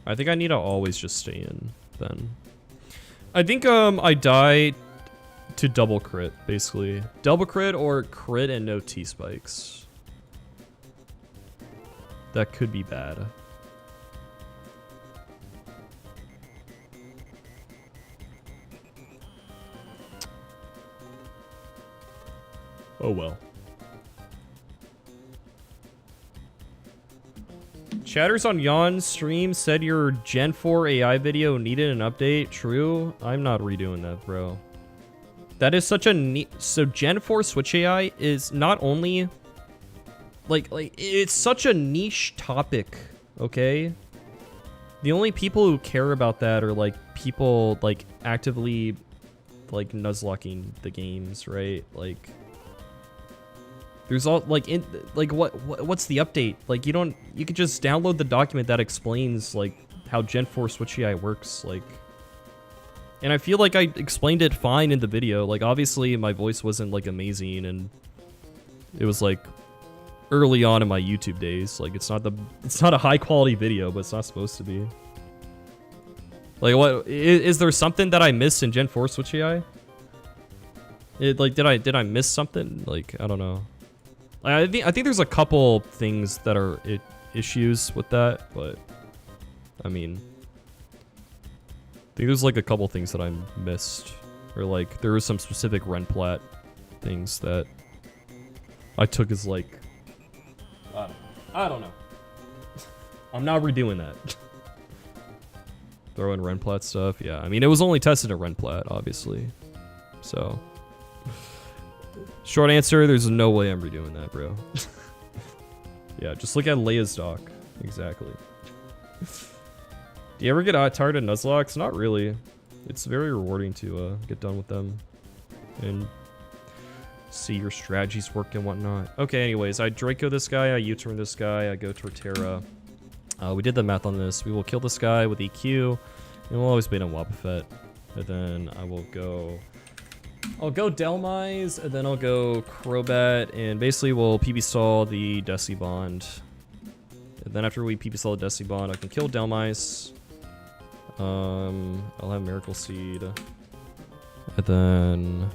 I think I need to always just stay in, then. I think, I die to double crit, basically. Double crit or crit and no T-spikes. That could be bad. Oh well. Chatters on Yawn's stream said your Gen 4 AI video needed an update. True? I'm not redoing that, bro. That is such a so Gen 4 Switch AI is not only like it's such a niche topic, okay? The only people who care about that are like people like actively like nuzlocking the games, right? Like there's all like what's the update? Like you could just download the document that explains like how Gen 4 Switch AI works, like, and I feel like I explained it fine in the video. Like obviously my voice wasn't like amazing and it was like early on in my YouTube days. Like it's not a high quality video, but it's not supposed to be. Like what is there something that I missed in Gen 4 Switch AI? Like did I miss something? Like I don't know. I think there's a couple things that are issues with that, but I mean, I think there's like a couple things that I missed, or like there was some specific Run&Bun things that I took as like I don't know. I'm not redoing that. Throw in Run&Bun stuff, yeah. I mean, it was only tested at Run&Bun, obviously, so. Short answer, there's no way I'm redoing that, bro. Yeah, just look at Leia's doc. Exactly. Do you ever get tired of Nuzlocks? Not really. It's very rewarding to get done with them and see your strategies work and whatnot. Okay, anyways, I Draco this guy, I U-turn this guy, I go Torterra. We did the math on this. We will kill this guy with EQ, and we'll always bait on Wobbuffet. And then I will go... I'll go Delmise, and then I'll go Crobat, and basically we'll PP stall the Desi Bond. And then after we PP stall the Desi Bond, I can kill Delmise. I'll have Miracle Seed. And then...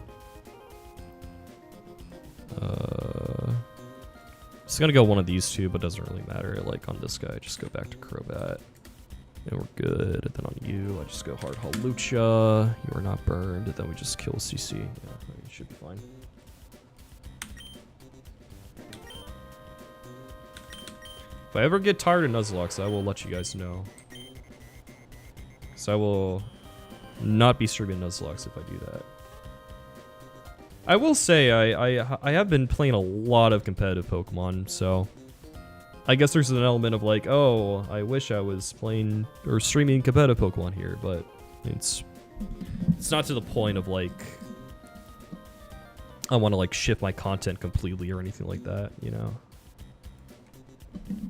just gonna go one of these two, but doesn't really matter. Like on this guy, just go back to Crobat. And we're good. And then on you, I just go hard Halucha. You are not burned. And then we just kill CC. Yeah, it should be fine. If I ever get tired of Nuzlocks, I will let you guys know. So I will not be streaming Nuzlocke if I do that. I will say I have been playing a lot of competitive Pokemon, so I guess there's an element of like, oh, I wish I was playing or streaming competitive Pokemon here, but it's not to the point of like I want to like shift my content completely or anything like that, you know.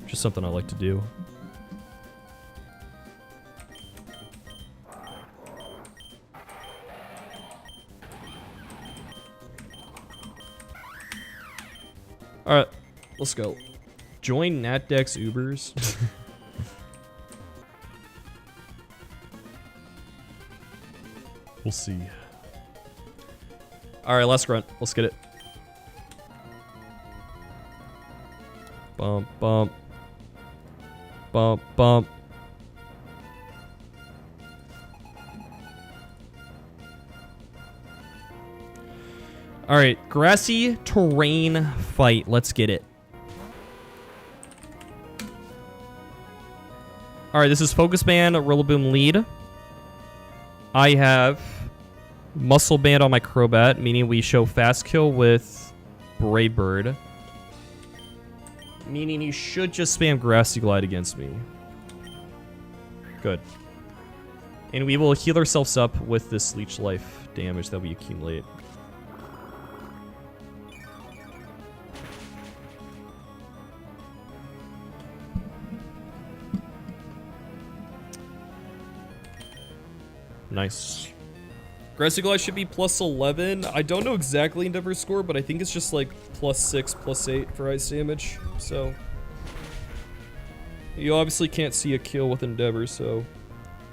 Just something I like to do. Alright, let's go. Join NatDex Ubers. We'll see. Alright, last grunt. Let's get it. Bump, bump. Bump, bump. Alright, grassy terrain fight. Let's get it. Alright, this is Focus Band, Rillaboom lead. I have Muscle Band on my Crobat, meaning we show Fast Kill with Brave Bird. Meaning he should just spam Grassy Glide against me. Good. And we will heal ourselves up with this Leech Life damage that we accumulate. Nice. Grassy Glide should be plus 11. I don't know exactly Endeavor's score, but I think it's just like plus 6, plus 8 for ice damage. So you obviously can't see a kill with Endeavor, so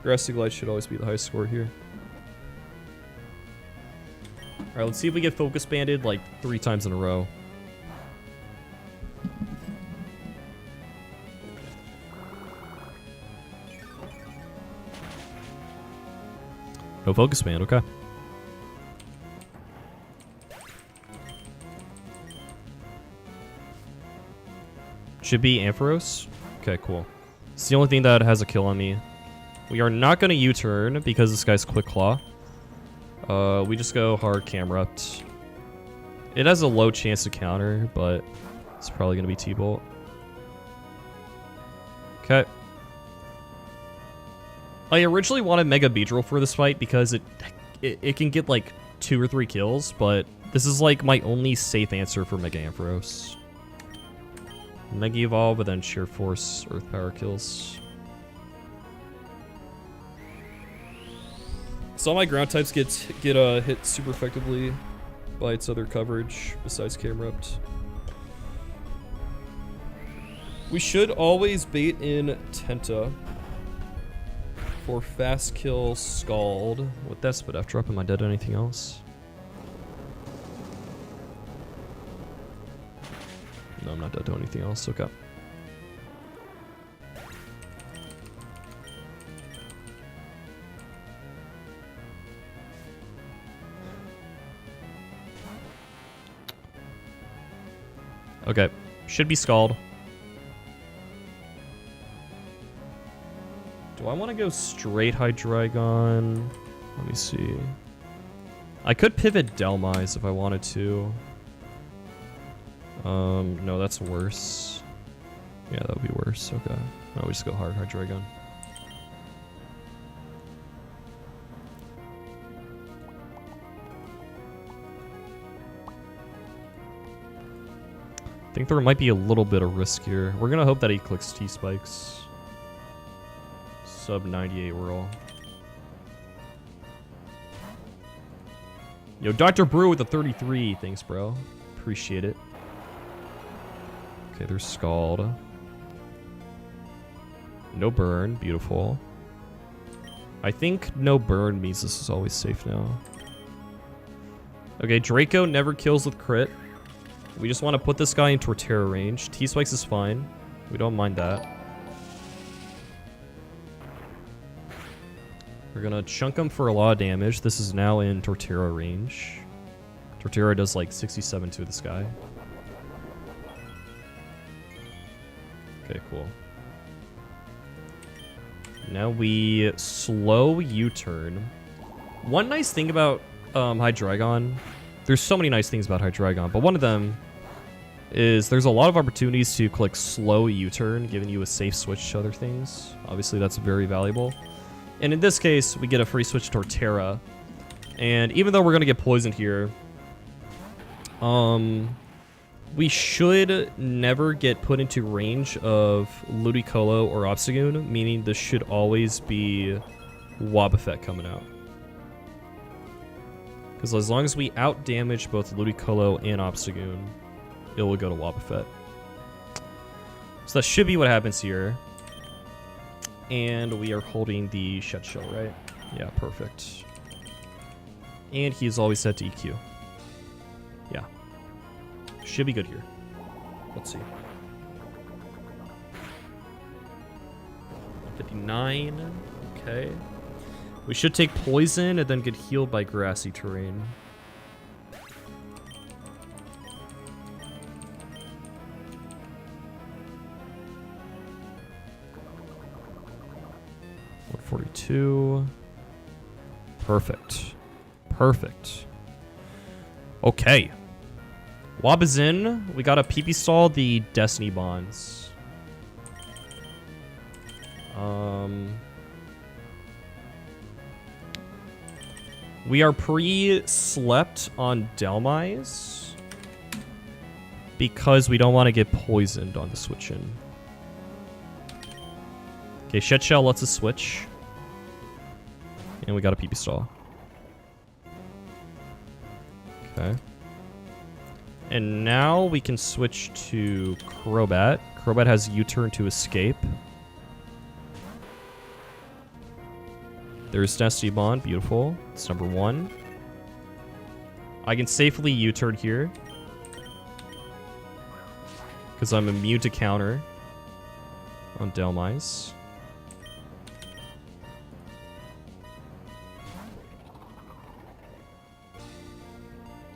Grassy Glide should always be the highest score here. Alright, let's see if we get focus banded like 3 times in a row. No focus band, okay. Should be Ampharos. Okay, cool. It's the only thing that has a kill on me. We are not going to U-turn because this guy's Quick Claw. We just go hard Camerupt. It has a low chance to counter, but it's probably going to be T-Bolt. Okay. I originally wanted Mega Beedrill for this fight because it can get like 2 or 3 kills, but this is like my only safe answer for Mega Ampharos. Mega Evolve, but then Sheer Force, Earth Power kills. So all my ground types get hit super effectively by its other coverage besides Camerupt. We should always bait in Tenta for fast kill Scald. With that spit F drop, am I dead to anything else? No, I'm not dead to anything else. Okay. Okay. Should be Scald. Do I want to go straight Hydreigon? Let me see. I could pivot Delmise if I wanted to. No, that's worse. Yeah, that would be worse. Okay. No, we just go hard Hydreigon. I think there might be a little bit of risk here. We're gonna hope that he clicks T-Spikes. Sub 98 roll. Yo, Dr. Brew with the 33. Thanks, bro. Appreciate it. Okay, there's Scald. No burn. Beautiful. I think no burn means this is always safe now. Okay, Draco never kills with crit. We just want to put this guy in Torterra range. T-Spikes is fine. We don't mind that. We're gonna chunk him for a lot of damage. This is now in Torterra range. Torterra does like 67 to this guy. Okay, cool. Now we slow U-turn. One nice thing about Hydreigon, there's so many nice things about Hydreigon, but one of them is there's a lot of opportunities to click slow U-turn, giving you a safe switch to other things. Obviously, that's very valuable. And in this case, we get a free switch to Torterra. And even though we're going to get poisoned here, we should never get put into range of Ludicolo or Obstagoon, meaning this should always be Wobbuffet coming out. Because as long as we out-damage both Ludicolo and Obstagoon, it will go to Wobbuffet. So that should be what happens here. And we are holding the Shed Shell, right? Yeah, perfect. And he's always set to EQ. Yeah. Should be good here. Let's see. 59. Okay. We should take poison and then get healed by grassy terrain. .142. Perfect. Perfect. Okay. Wob is in. We got a PP stall the Destiny Bonds. We are pre-slept on Delmise because we don't want to get poisoned on the switch in. Okay, Shed Shell lets us switch. And we got a PP stall. Okay. And now we can switch to Crobat. Crobat has U-turn to escape. There's Destiny Bond. Beautiful. It's number 1. I can safely U-turn here. Because I'm immune to counter on Delmise.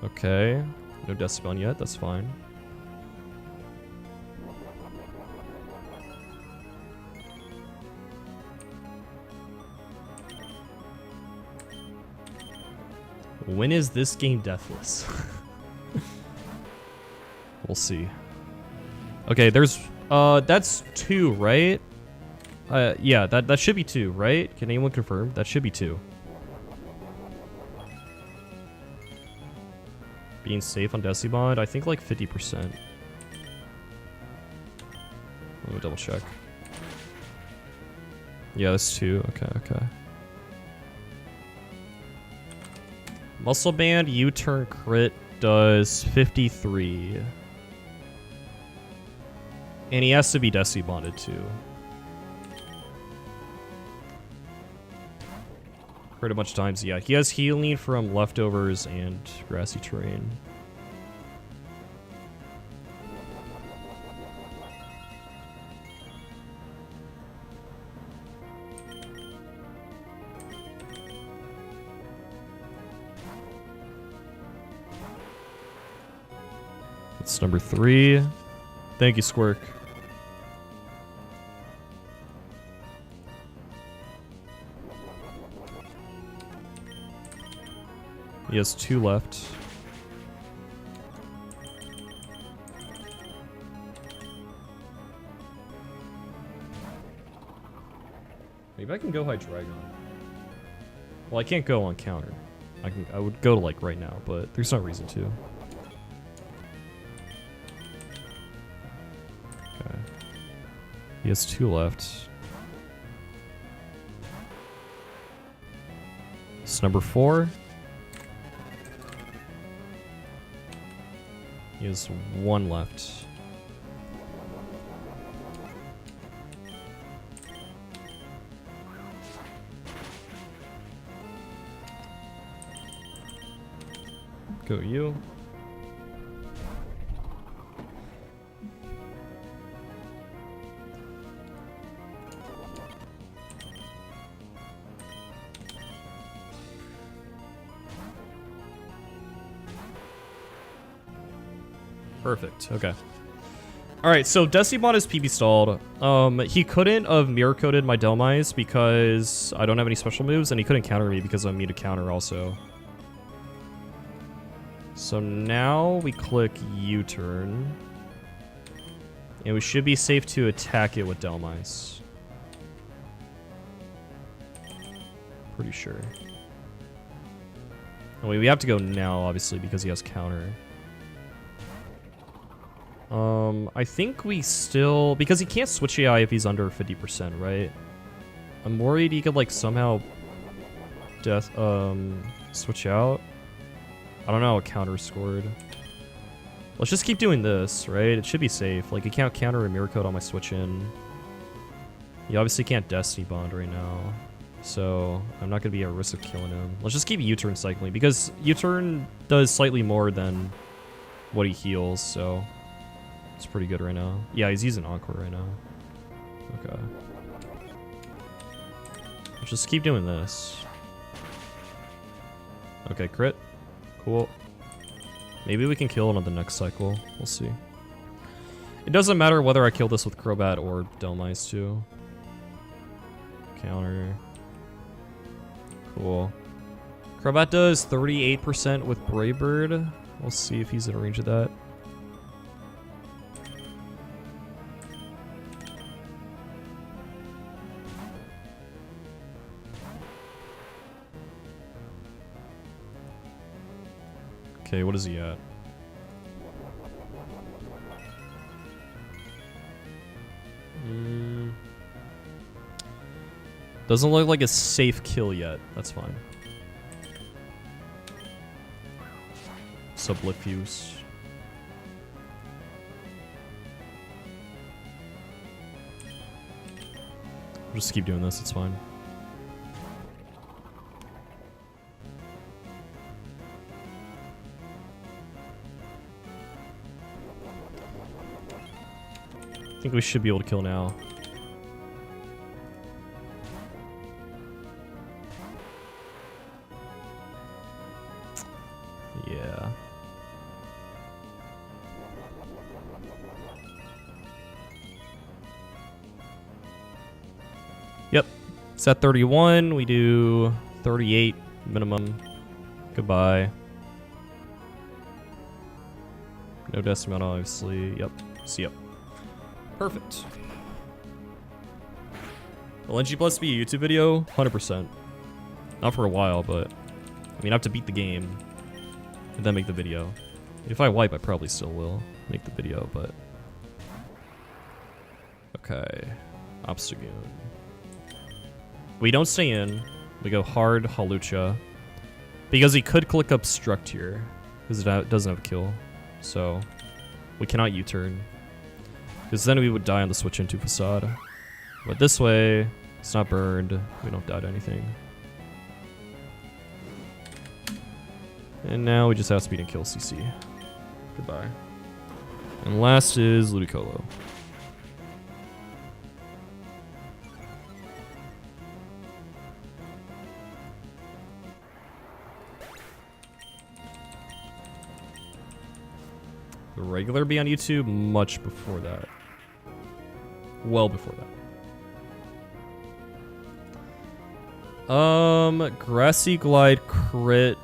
Okay. No Death Spawn yet, that's fine. When is this game deathless? We'll see. Okay, there's that's 2, right? Yeah, that should be 2, right? Can anyone confirm? That should be 2. Being safe on Decibond, I think like 50%. Let me double check. Yeah, that's 2. Okay, okay. Muscle Band U-turn crit does 53. And he has to be Decibonded too. Pretty much times, yeah. He has healing from leftovers and grassy terrain. That's number 3. Thank you, Squirk. He has 2 left. Maybe I can go high Dragon. Well, I can't go on counter. I would go to like right now, but there's no reason to. Okay. He has 2 left. It's number 4. He has 1 left. Go you. Perfect. Okay. All right. So Decibot is PB stalled. He couldn't have mirror coded my Delmise because I don't have any special moves, and he couldn't counter me because I'm immune to counter also. So now we click U-turn, and we should be safe to attack it with Delmise. Pretty sure. Oh, wait, we have to go now, obviously, because he has counter. I think we still... Because he can't switch AI if he's under 50%, right? I'm worried he could, like, somehow... switch out. I don't know how a counter scored. Let's just keep doing this, right? It should be safe. Like, he can't counter a mirror code on my switch in. He obviously can't Destiny Bond right now. So, I'm not going to be at risk of killing him. Let's just keep U-turn cycling, because U-turn does slightly more than what he heals, so... It's pretty good right now. Yeah, he's using Encore right now. Okay. Let's just keep doing this. Okay, crit. Cool. Maybe we can kill it on the next cycle. We'll see. It doesn't matter whether I kill this with Crobat or Delmise too. Counter. Cool. Crobat does 38% with Braybird. We'll see if he's in range of that. Okay, what is he at? Doesn't look like a safe kill yet. That's fine. Sublifuse. We'll just keep doing this, it's fine. think we should be able to kill now. Yeah. Yep. It's at 31. We do 38 minimum. Goodbye. No decimal, obviously. Yep. See ya. Perfect. Will NG Plus be a YouTube video? 100%. Not for a while, but I mean, I have to beat the game and then make the video. If I wipe, I probably still will make the video, but okay. Obstagoon. We don't stay in. We go hard Halucha because he could click Obstruct here because it doesn't have a kill, so we cannot U-turn because then we would die on the switch into Facade. But this way, it's not burned. We don't die to anything. And now we just have speed and kill CC. Goodbye. And last is Ludicolo. The regular be on YouTube much before that. Well before that. Grassy Glide crit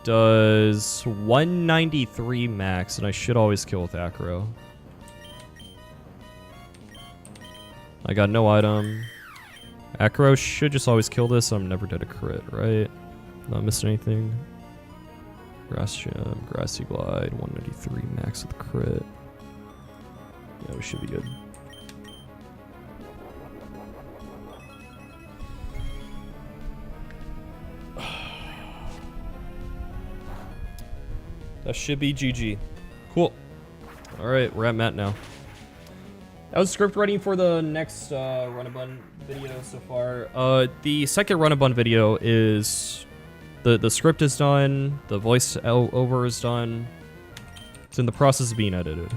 does 193 max, and I should always kill with Acro. I got no item. Acro should just always kill this, so I'm never dead a crit, right? Not missing anything. Grass Gem, Grassy Glide, 193 max with crit. Yeah, we should be good. That should be GG. Cool. Alright, we're at Matt now. That was script writing for the next Run&Bun video so far. The second Run&Bun video is... The script is done, the voice over is done. It's in the process of being edited.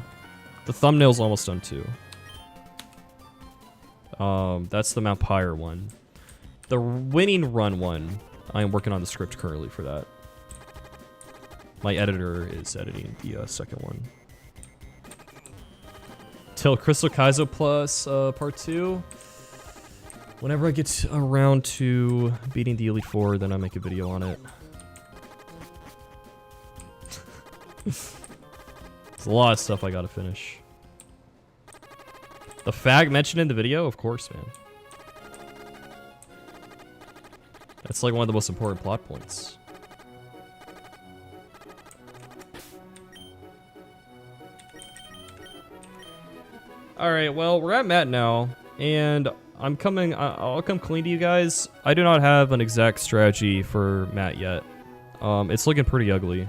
The thumbnail's almost done too. That's the Mount Pyre one. The winning run one, I am working on the script currently for that. My editor is editing the second one. Till Crystal Kaizo Plus Part 2. Whenever I get around to beating the Elite Four, then I make a video on it. There's a lot of stuff I gotta finish. The fag mentioned in the video? Of course, man. That's like one of the most important plot points. Alright, well, we're at Matt now, and I'll come clean to you guys. I do not have an exact strategy for Matt yet. It's looking pretty ugly.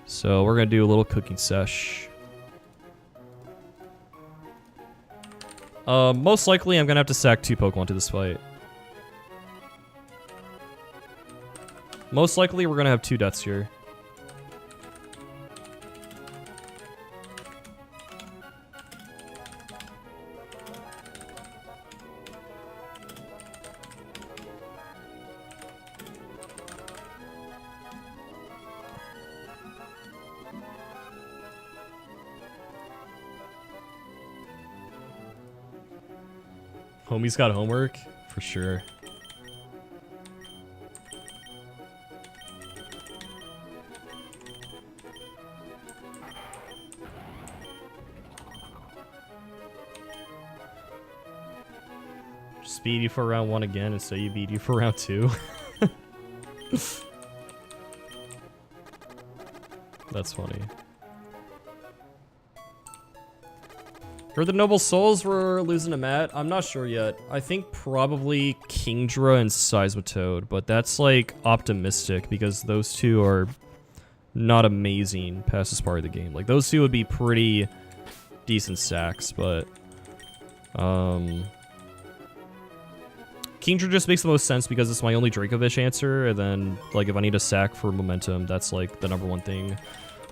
So we're gonna do a little cooking sesh. Most likely I'm gonna have to sack 2 Pokemon to this fight. Most likely we're gonna have 2 deaths here. Homie's got homework? For sure. Just beat you for round 1 again and so you beat you for round 2. That's funny. Heard the Noble Souls were losing to Matt. I'm not sure yet. I think probably Kingdra and Seismitoad, but that's like optimistic because those two are not amazing past this part of the game. Like those two would be pretty decent sacks, but Kingdra just makes the most sense because it's my only Dracovish answer, and then like if I need a sack for momentum, that's like the #1 thing.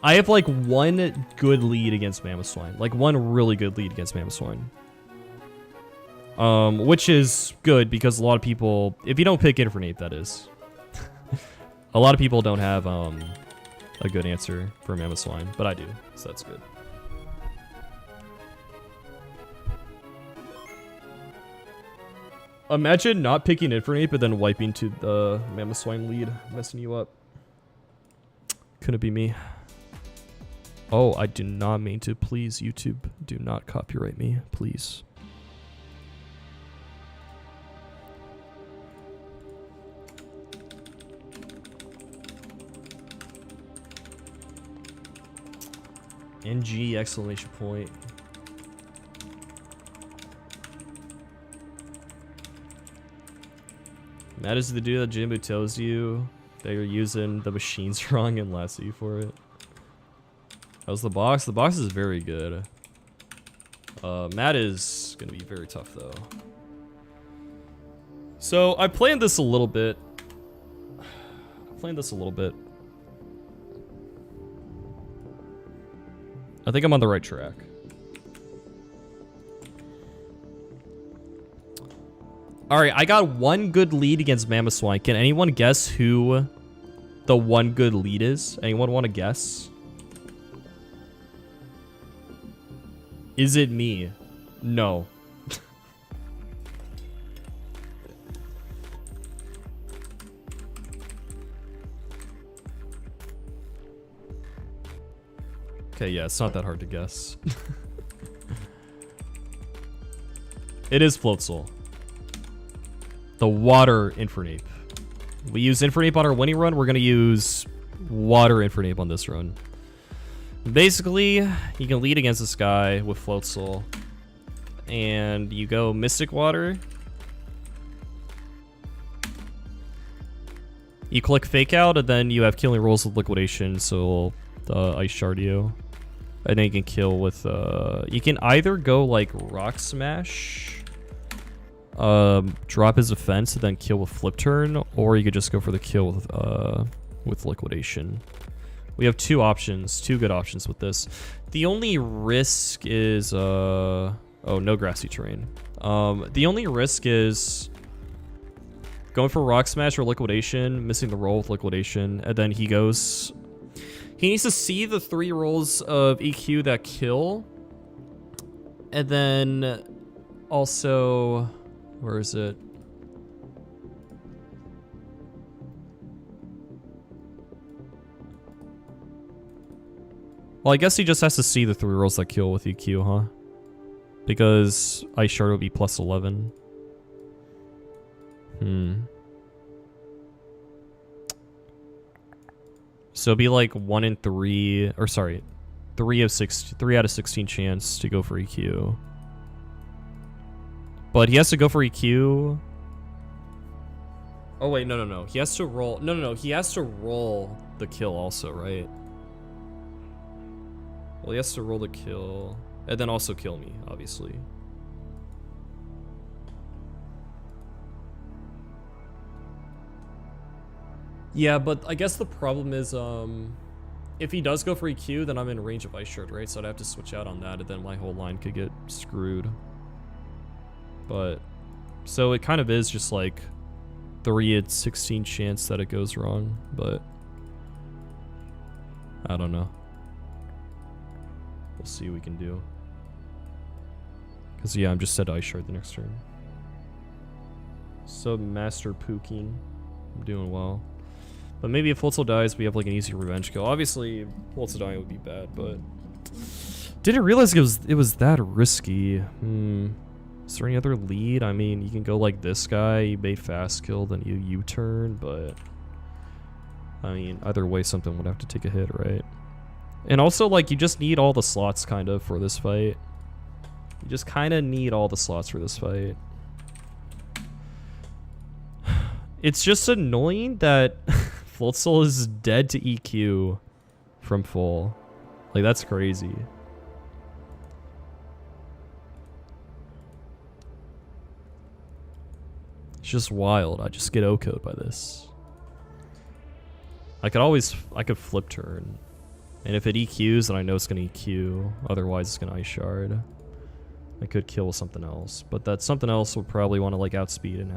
I have like one good lead against Mamoswine. Like one really good lead against Mamoswine. Which is good because a lot of people, if you don't pick Infernape, that is. A lot of people don't have a good answer for Mamoswine, but I do, so that's good. Imagine not picking Infernape, but then wiping to the Mamoswine lead, messing you up. Couldn't be me. Oh, I do not mean to. Please, YouTube, do not copyright me, please. NG exclamation point. That is the dude that Jim who tells you that you're using the machines wrong and lasso you for it. How's the box? The box is very good. Matt is gonna be very tough though. So I planned this a little bit. I think I'm on the right track. Alright, I got one good lead against Mamoswine. Can anyone guess who the one good lead is? Anyone want to guess? Is it me? No. Okay, yeah, it's not that hard to guess. It is Floatzel. The water Infernape. We use Infernape on our winning run. We're going to use water Infernape on this run. Basically, you can lead against this guy with Floatzel. And you go Mystic Water. You click Fake Out, and then you have killing rolls with Liquidation, so Ice Shard you. And then you can kill with, you can either go like Rock Smash, drop his defense and then kill with Flip Turn, or you could just go for the kill with Liquidation. We have two good options with this. The only risk is, oh, no grassy terrain. The only risk is going for Rock Smash or Liquidation, missing the roll with Liquidation, and then he goes... He needs to see the 3 rolls of EQ that kill. And then also, where is it? Well, I guess he just has to see the 3 rolls that kill with EQ, huh? Because Ice Shard will be plus 11. So it'd be like 1 in 3, or sorry, 3 out of 16 chance to go for EQ. But he has to go for EQ. Oh wait, no. He has to roll. No. He has to roll the kill also, right? Well, he has to roll the kill and then also kill me, obviously. Yeah, but I guess the problem is, if he does go for EQ, then I'm in range of Ice Shard, right? So I'd have to switch out on that, and then my whole line could get screwed. But, so it kind of is just like 3 at 16 chance that it goes wrong, but I don't know. We'll see what we can do. Because, yeah, I'm just set to Ice Shard the next turn. Submaster Pooking. I'm doing well. But maybe if Floatzel dies, we have like an easy revenge kill. Obviously, Floatzel dying would be bad, but didn't realize it was that risky. Is there any other lead? I mean, you can go like this guy. You may fast kill, then you U-turn, but I mean, either way, something would have to take a hit, right? And also, like, you just need all the slots kind of for this fight. You just kind of need all the slots for this fight. It's just annoying that Floatzel is dead to EQ from full. Like, that's crazy. It's just wild. I just get O-code by this. I could flip turn And if it EQs, then I know it's going to EQ. Otherwise, it's going to Ice Shard. I could kill with something else. But that something else would probably want to like outspeed and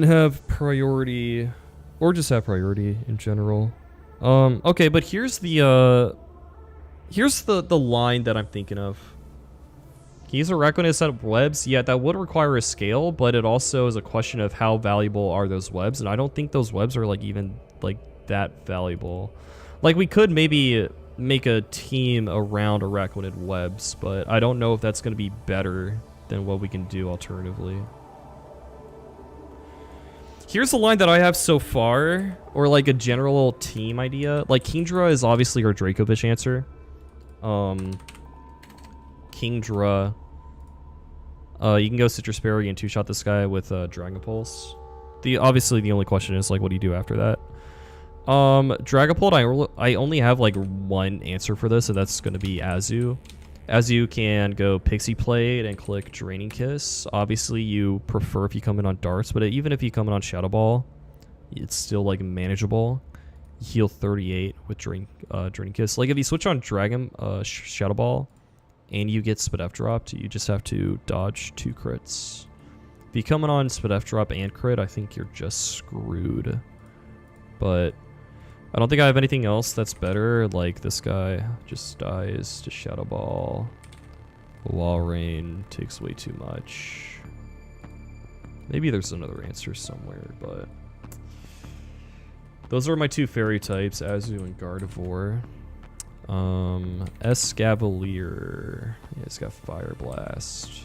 have priority. Or just have priority in general. Okay, but here's the line that I'm thinking of. Can you use a raccoon to set up webs? Yeah, that would require a scale, but it also is a question of how valuable are those webs, and I don't think those webs are like even like that valuable. Like we could maybe make a team around a raccooned webs, but I don't know if that's going to be better than what we can do alternatively. Here's the line that I have so far, or like a general team idea. Like Kingdra is obviously our Dracovish answer. Kingdra. You can go Citrus Berry and two-shot this guy with Dragon Pulse. Obviously the only question is like, what do you do after that? Dragapult, I only have like one answer for this, and that's going to be Azu. Azu can go Pixie Plate and click Draining Kiss. Obviously, you prefer if you come in on darts, but even if you come in on Shadow Ball, it's still like manageable. Heal 38 with Draining Kiss. Like if you switch on Shadow Ball and you get Spit F dropped, you just have to dodge 2 crits. If you come in on Spit F drop and crit, I think you're just screwed. But I don't think I have anything else that's better. Like this guy just dies to Shadow Ball. Wall Rain takes way too much. Maybe there's another answer somewhere, but those are my 2 fairy types, Azu and Gardevoir. Escavalier. Yeah, it's got Fire Blast.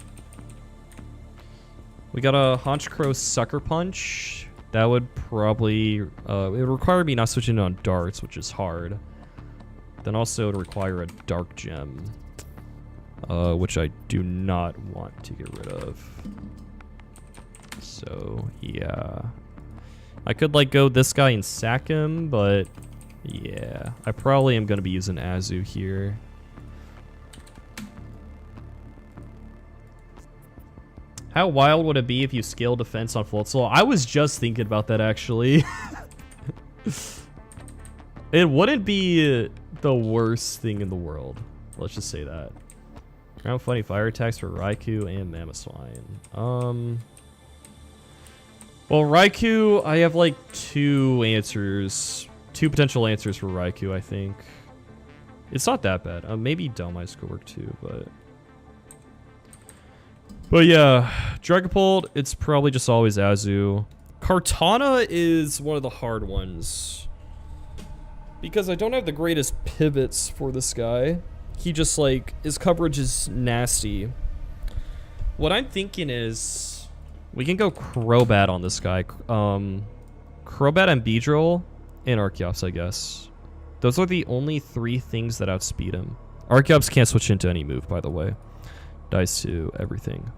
We got a Honchkrow Sucker Punch. That would probably, it would require me not switching on darts, which is hard. Then also it would require a Dark Gem, which I do not want to get rid of. So, yeah. I could, like, go this guy and sack him, but, yeah. I probably am going to be using Azu here. How wild would it be if you scale defense on Floatzel? I was just thinking about that, actually. It wouldn't be the worst thing in the world. Let's just say that. Ground Funny Fire attacks for Raikou and Mamoswine. Well, Raikou, I have like 2 answers. 2 potential answers for Raikou, I think. It's not that bad. Maybe Dome Ice could work too, but... But yeah, Dragapult, it's probably just always Azu. Kartana is one of the hard ones. Because I don't have the greatest pivots for this guy. He just like, his coverage is nasty. What I'm thinking is, we can go Crobat on this guy. Crobat and Beedrill and Archeops, I guess. Those are the only 3 things that outspeed him. Archeops can't switch into any move, by the way. Dies to everything.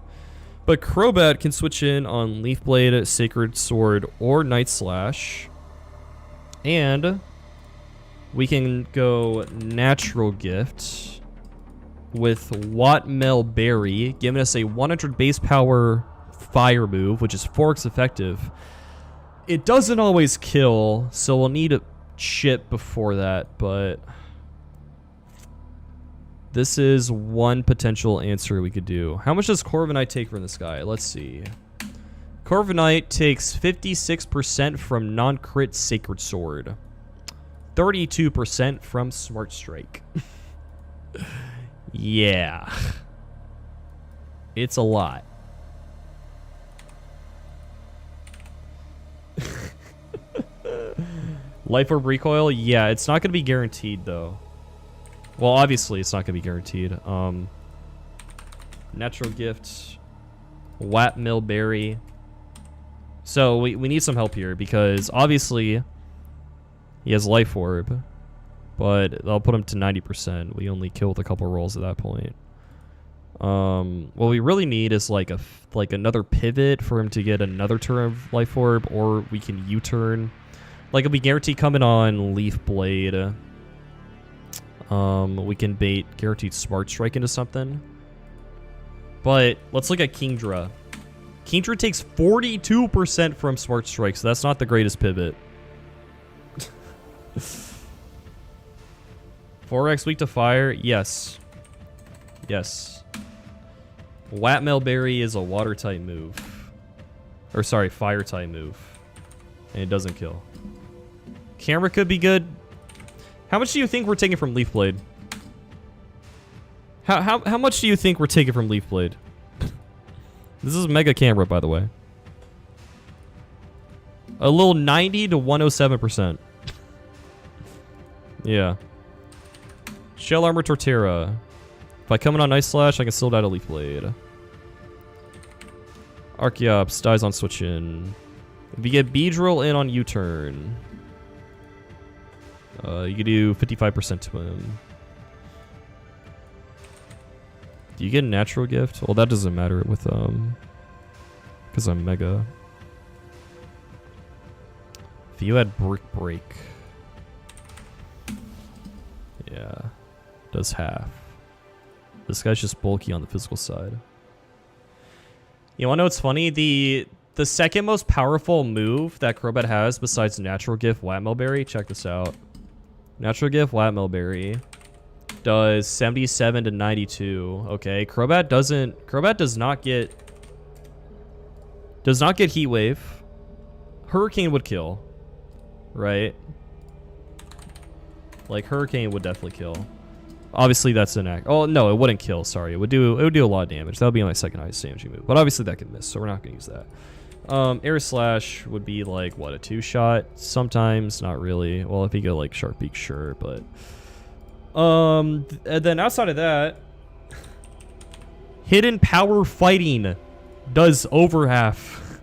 But Crobat can switch in on Leaf Blade, Sacred Sword, or Night Slash. And we can go Natural Gift with Wattmel Berry, giving us a 100 base power fire move, which is 4x effective. It doesn't always kill, so we'll need a chip before that, but... This is one potential answer we could do. How much does Corviknight take from this guy? Let's see. Corviknight takes 56% from non-crit Sacred Sword. 32% from Smart Strike. Yeah. It's a lot. Life Orb Recoil? Yeah, it's not going to be guaranteed, though. Well, obviously, it's not going to be guaranteed. Natural Gift. Wattmel Berry. So, we need some help here, because obviously, he has Life Orb. But I'll put him to 90%. We only kill with a couple rolls at that point. What we really need is like another pivot for him to get another turn of Life Orb, or we can U-turn. Like, if we guarantee coming on Leaf Blade... we can bait guaranteed Smart Strike into something. But let's look at Kingdra. Kingdra takes 42% from Smart Strike, so that's not the greatest pivot. 4x weak to fire? Yes. Yes. Whatmel Berry is a water type move. Or sorry, fire type move. And it doesn't kill. Camera could be good. How much do you think we're taking from Leaf Blade? How much do you think we're taking from Leaf Blade? This is Mega Camera, by the way. A little 90 to 107%. Yeah. Shell Armor Torterra. If I come in on Ice Slash, I can still die to Leaf Blade. Archeops dies on switch in. If you get Beedrill in on U-turn, you can do 55% to him. Do you get a natural gift? Well, that doesn't matter with because I'm Mega. If you had Brick Break, yeah, does half. This guy's just bulky on the physical side. You wanna know what's funny? The second most powerful move that Crobat has besides Natural Gift Whatmel Berry, check this out. Natural Gift Whatmel Berry does 77 to 92. Okay, Crobat does not get Heat Wave. Hurricane would kill, right? Like Hurricane would definitely kill. Obviously that's an act. Oh no, it wouldn't kill. Sorry, it would do a lot of damage. That would be my second highest damaging move. But obviously that could miss, so we're not gonna use that. Air Slash would be like what, a 2-shot? Sometimes, not really. Well, if you go like Sharp Beak, sure, but and then outside of that, Hidden Power Fighting does over half.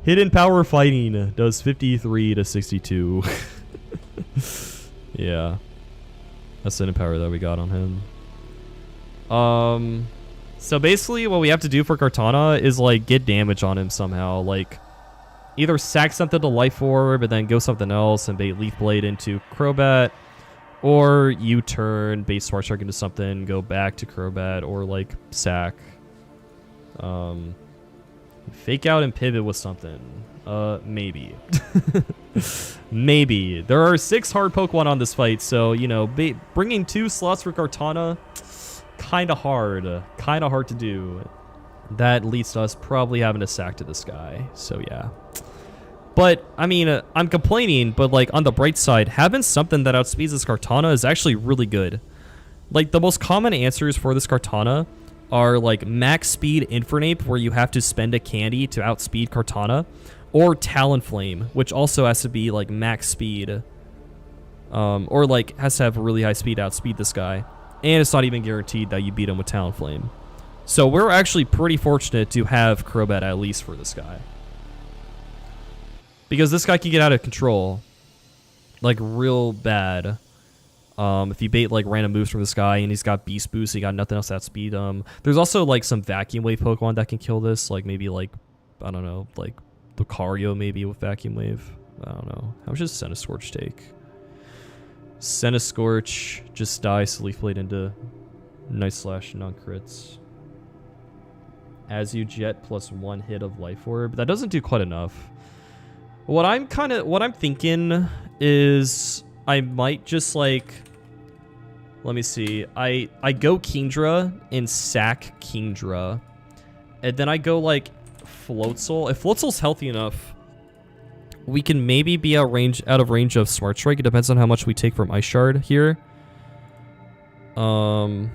Hidden Power Fighting does 53 to 62. Yeah. That's the hidden power that we got on him. So basically what we have to do for Kartana is like get damage on him somehow. Like either sack something to Life Orb and then go something else and bait Leaf Blade into Crobat. Or U-turn, bait Smart Strike into something, go back to Crobat, or like sack. Fake out and pivot with something. Maybe. Maybe. There are 6 hard Pokemon on this fight, so, you know, bringing 2 slots for Kartana, kinda hard. Kinda hard to do. That leads to us probably having to sack to this guy, so yeah. But, I mean, I'm complaining, but, like, on the bright side, having something that outspeeds this Kartana is actually really good. Like, the most common answers for this Kartana are, like, Max Speed Infernape, where you have to spend a candy to outspeed Kartana, or Talonflame, which also has to be, like, max speed, or, like, has to have really high speed to outspeed this guy. And it's not even guaranteed that you beat him with Talonflame. So we're actually pretty fortunate to have Crobat at least for this guy. Because this guy can get out of control, like, real bad. If you bait, like, random moves from this guy and he's got Beast Boost, he got nothing else to outspeed. There's also, like, some Vacuum Wave Pokemon that can kill this. Like, maybe, like, I don't know, like, Lucario maybe with Vacuum Wave. I don't know. How much does Centiskorch take? Centiskorch just dies to Leaf Blade into Night Slash non-crits. As you jet plus 1 hit of Life Orb. That doesn't do quite enough. What I'm thinking is I might just, like, let me see. I go Kingdra and sack Kingdra. And then I go, like, Floatzel. If Floatzel's healthy enough, we can maybe be out of range of Smart Strike. It depends on how much we take from Ice Shard here. Like,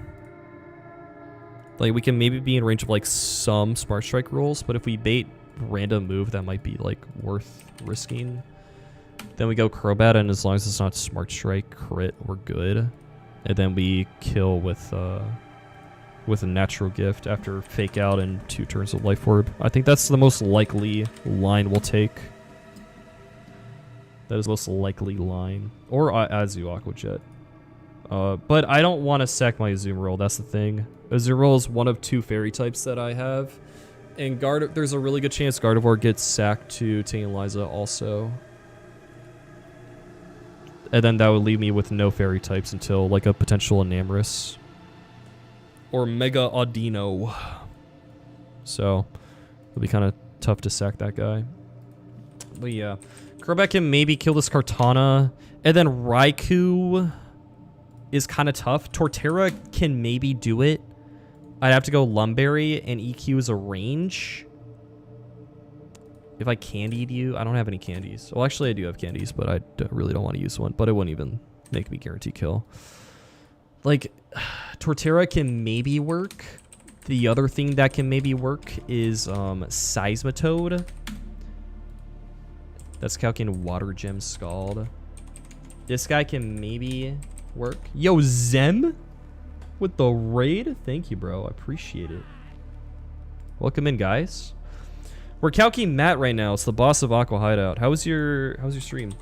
we can maybe be in range of, like, some Smart Strike rolls, but if we bait random move, that might be, like, worth risking. Then we go Crobat, and as long as it's not Smart Strike crit, we're good. And then we kill with a Natural Gift after Fake Out and 2 turns of Life Orb. I think that's the most likely line we'll take. That is the most likely line. Or Azu Aqua Jet. But I don't want to sack my Azumarill, that's the thing. Azumarill is one of 2 fairy types that I have. And there's a really good chance Gardevoir gets sacked to Tantaliza also. And then that would leave me with no fairy types until, like, a potential Enamorus. Or Mega Audino. So, it'll be kind of tough to sack that guy. But yeah. Crobat can maybe kill this Kartana. And then Raikou is kind of tough. Torterra can maybe do it. I'd have to go Lumberry, and EQ is a range. If I candied you, I don't have any candies. Well, actually, I do have candies, but I really don't want to use one. But it wouldn't even make me guarantee kill. Like, Torterra can maybe work. The other thing that can maybe work is Seismitoad. That's calculating Water Gem Scald. This guy can maybe work. Yo, Zem with the raid. Thank you, bro. I appreciate it. Welcome in, guys. We're calculating Matt right now. It's the boss of Aqua Hideout. How was your stream?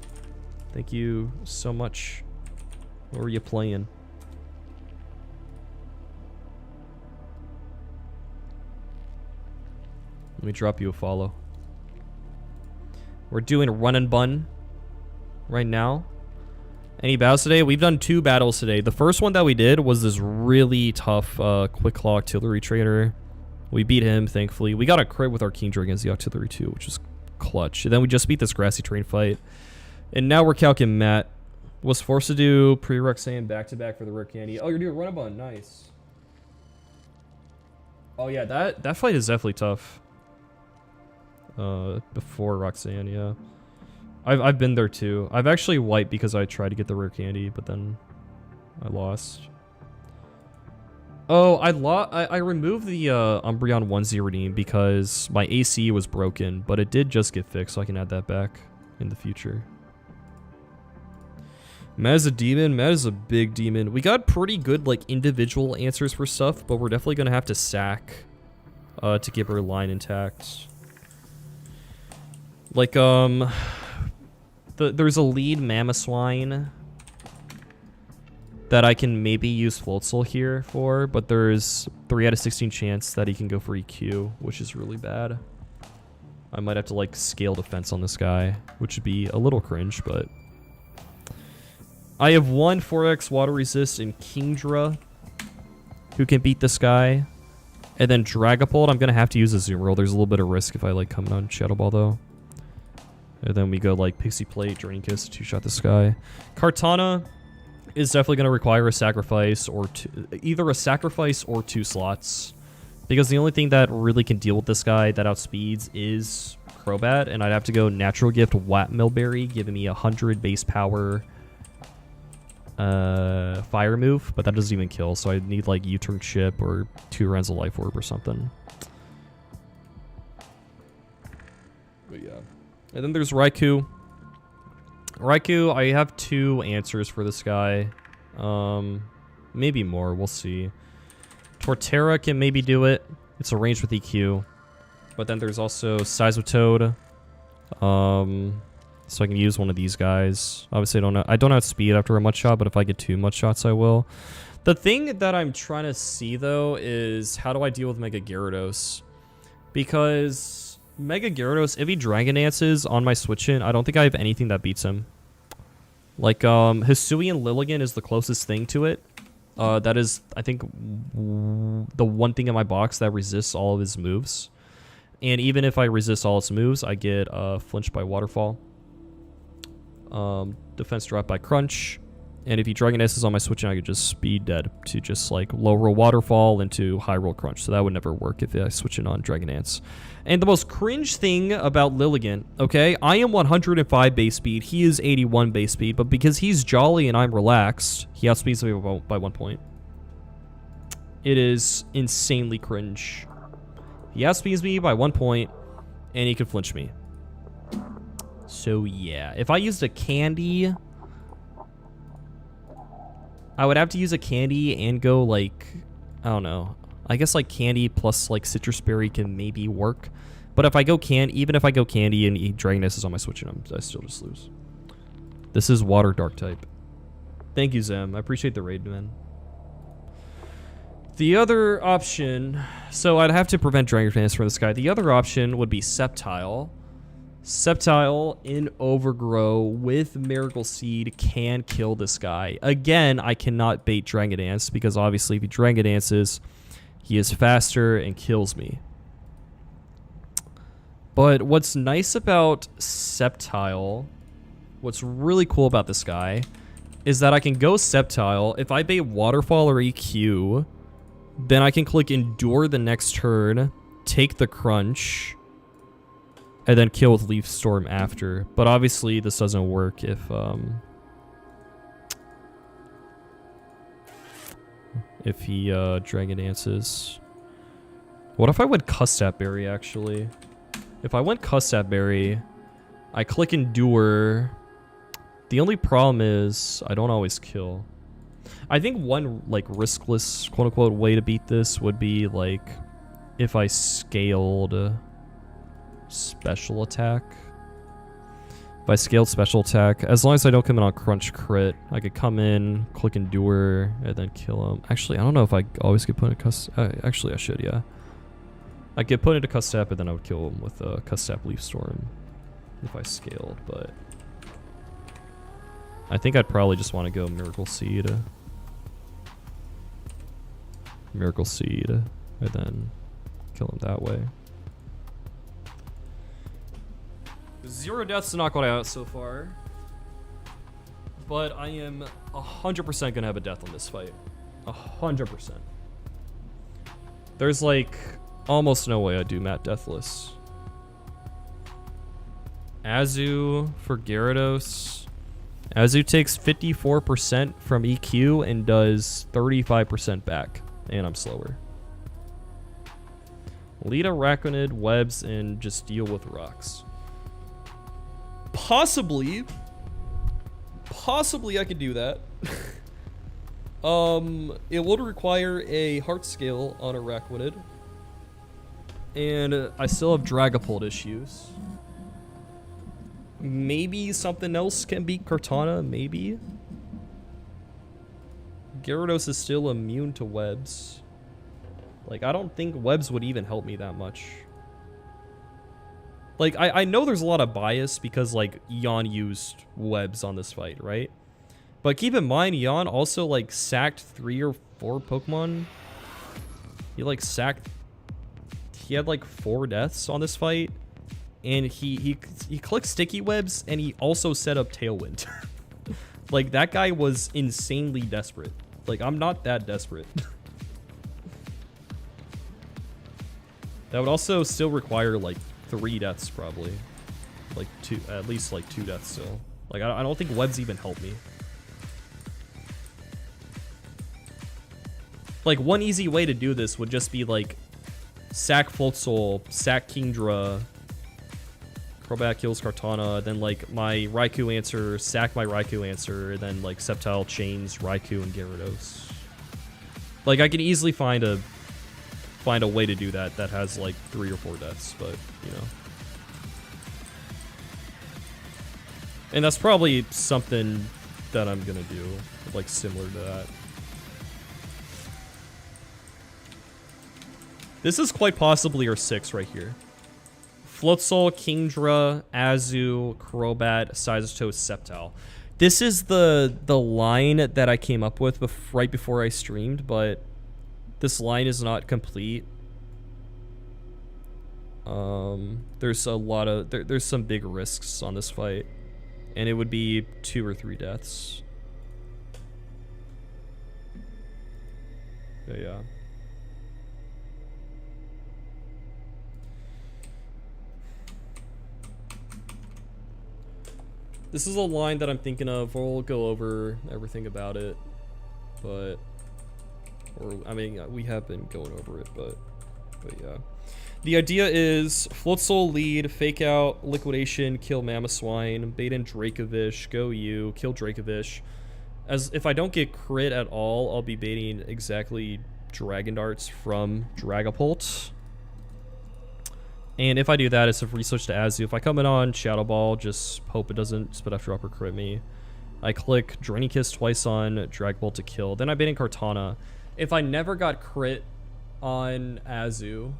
Thank you so much. What were you playing? Let me drop you a follow. We're doing Run&Bun right now. Any battles today? We've done 2 battles today. The first one that we did was this really tough Quick Claw Octillery trainer. We beat him, thankfully. We got a crit with our Kingdra against the Octillery too, which is clutch. And then we just beat this Grassy Terrain fight. And now we're calcing Matt. Was forced to do pre-Roxanne back-to-back for the rare candy. Oh, you're doing Run&Bun. Nice. Oh, yeah, that fight is definitely tough. Before Roxanne, yeah. I've been there too. I've actually wiped because I tried to get the rare candy, but then I lost. Oh, I removed the Umbreon 1Z redeem because my AC was broken, but it did just get fixed, so I can add that back in the future. Matt is a demon. Matt is a big demon. We got pretty good like individual answers for stuff, but we're definitely gonna have to sack to keep our line intact. Like there's a lead Mamoswine that I can maybe use Floatzel here for, but there's 3 out of 16 chance that he can go for EQ, which is really bad. I might have to like scale defense on this guy, which would be a little cringe, but I have 1 4x water resist in Kingdra who can beat this guy. And then Dragapult, I'm gonna have to use a Zoom Roll. There's a little bit of risk if I like come on Shadow Ball though. And then we go like Pixie Plate, Drain Kiss to 2-shot this guy. Kartana is definitely going to require a sacrifice or either a sacrifice or 2 slots. Because the only thing that really can deal with this guy that outspeeds is Crobat. And I'd have to go Natural Gift Whatmilberry, giving me 100 base power fire move. But that doesn't even kill. So I need like U-turn chip or 2 rounds of Life Orb or something. But yeah. And then there's Raikou. Raikou, I have 2 answers for this guy. Maybe more, we'll see. Torterra can maybe do it. It's a range with EQ. But then there's also Seismitoad. So I can use one of these guys. Obviously, I don't have speed after a Mud Shot, but if I get 2 Mud Shots, I will. The thing that I'm trying to see, though, is how do I deal with Mega Gyarados? Because Mega Gyarados, if he Dragon Dances on my switch in, I don't think I have anything that beats him. Like, Hisuian Lilligant is the closest thing to it. That is, I think, the one thing in my box that resists all of his moves. And even if I resist all his moves, I get Flinch by Waterfall. Defense Drop by Crunch. And if he Dragon Dances on my switch in, I could just Speed Dead to just, like, low roll Waterfall into high roll Crunch. So that would never work if I switch in on Dragon Dance. And the most cringe thing about Lilligant, okay, I am 105 base speed, he is 81 base speed, but because he's jolly and I'm relaxed, he outspeeds me by 1 point. It is insanely cringe. He outspeeds me by 1 point, and he can flinch me. So yeah, if I used a candy, I would have to use a candy and go like, I don't know. I guess like candy plus like citrus berry can maybe work. But if I go even if I go candy and eat Dragon Dances on my switch, I still just lose. This is water dark type. Thank you, Zem. I appreciate the raid, man. The other option, so I'd have to prevent Dragon Dance from this guy. The other option would be Sceptile. Sceptile in Overgrow with Marigold Seed can kill this guy. Again, I cannot bait Dragon Dance because obviously if he Dragon Dances, he is faster and kills me. But what's nice about Sceptile what's really cool about this guy is that I can go Sceptile. If I bait Waterfall or EQ, then I can click Endure the next turn, take the Crunch, and then kill with Leaf Storm after. But obviously this doesn't work if he Dragon Dances. What if I went Custap Berry, actually? If I went Custap Berry, I click Endure. The only problem is I don't always kill. I think one, like, riskless, quote-unquote, way to beat this would be, like, if I scaled special attack. If I scaled special attack, as long as I don't come in on Crunch Crit, I could come in, click Endure, and then kill him. Actually, I don't know if I always get put in actually, I should, yeah. I get put into Custap, and then I would kill him with Custap Leaf Storm if I scaled, but I think I'd probably just want to go Miracle Seed. Miracle Seed, and then kill him that way. 0 deaths to knock one out so far, but I am 100% gonna have a death on this fight. 100%. There's like almost no way I do Matt Deathless. Azu for Gyarados. Azu takes 54% from EQ and does 35% back, and I'm slower. Lead Arachnid, Webs, and just deal with rocks. Possibly I could do that. It would require a heart scale on Arachnid, and I still have Dragapult issues. Maybe something else can beat Cortana, maybe. Gyarados is still immune to Webs. Like, I don't think Webs would even help me that much. Like, I know there's a lot of bias because, like, Yan used Webs on this fight, right? But keep in mind, Yan also, like, sacked 3 or 4 Pokemon. He, like, sacked... He had, like, 4 deaths on this fight. And he clicked Sticky Webs, and he also set up Tailwind. Like, that guy was insanely desperate. Like, I'm not that desperate. That would also still require, like, 3 deaths, probably. Like, 2, at least, like, 2 deaths still. Like, I don't think Webs even help me. Like, one easy way to do this would just be, like, sack Floatzel, sack Kingdra, Crobat kills Kartana, then, like, my Raikou answer, sack my Raikou answer, then, like, Sceptile chains Raikou and Gyarados. Like, I can easily find a way to do that has, like, 3 or 4 deaths, but, you know. And that's probably something that I'm gonna do, like, similar to that. This is quite possibly our 6 right here. Floatzel, Kingdra, Azu, Crobat, Sizetos, Sceptile. This is the line that I came up with right before I streamed, but this line is not complete. There's a lot of there's some big risks on this fight, and it would be 2 or 3 deaths. Yeah. This is a line that I'm thinking of. We'll go over everything about it, but, or I mean, we have been going over it, but yeah. The idea is Floatzel lead, fake out, liquidation, kill Mamoswine, bait in Dracovish, go you, kill Dracovish. As if I don't get crit at all, I'll be baiting exactly Dragon Darts from Dragapult. And if I do that, it's a re-switch to Azu. If I come in on Shadow Ball, just hope it doesn't spit after upper crit me. I click Draining Kiss twice on Dragapult to kill. Then I bait in Kartana. If I never got crit on Azu,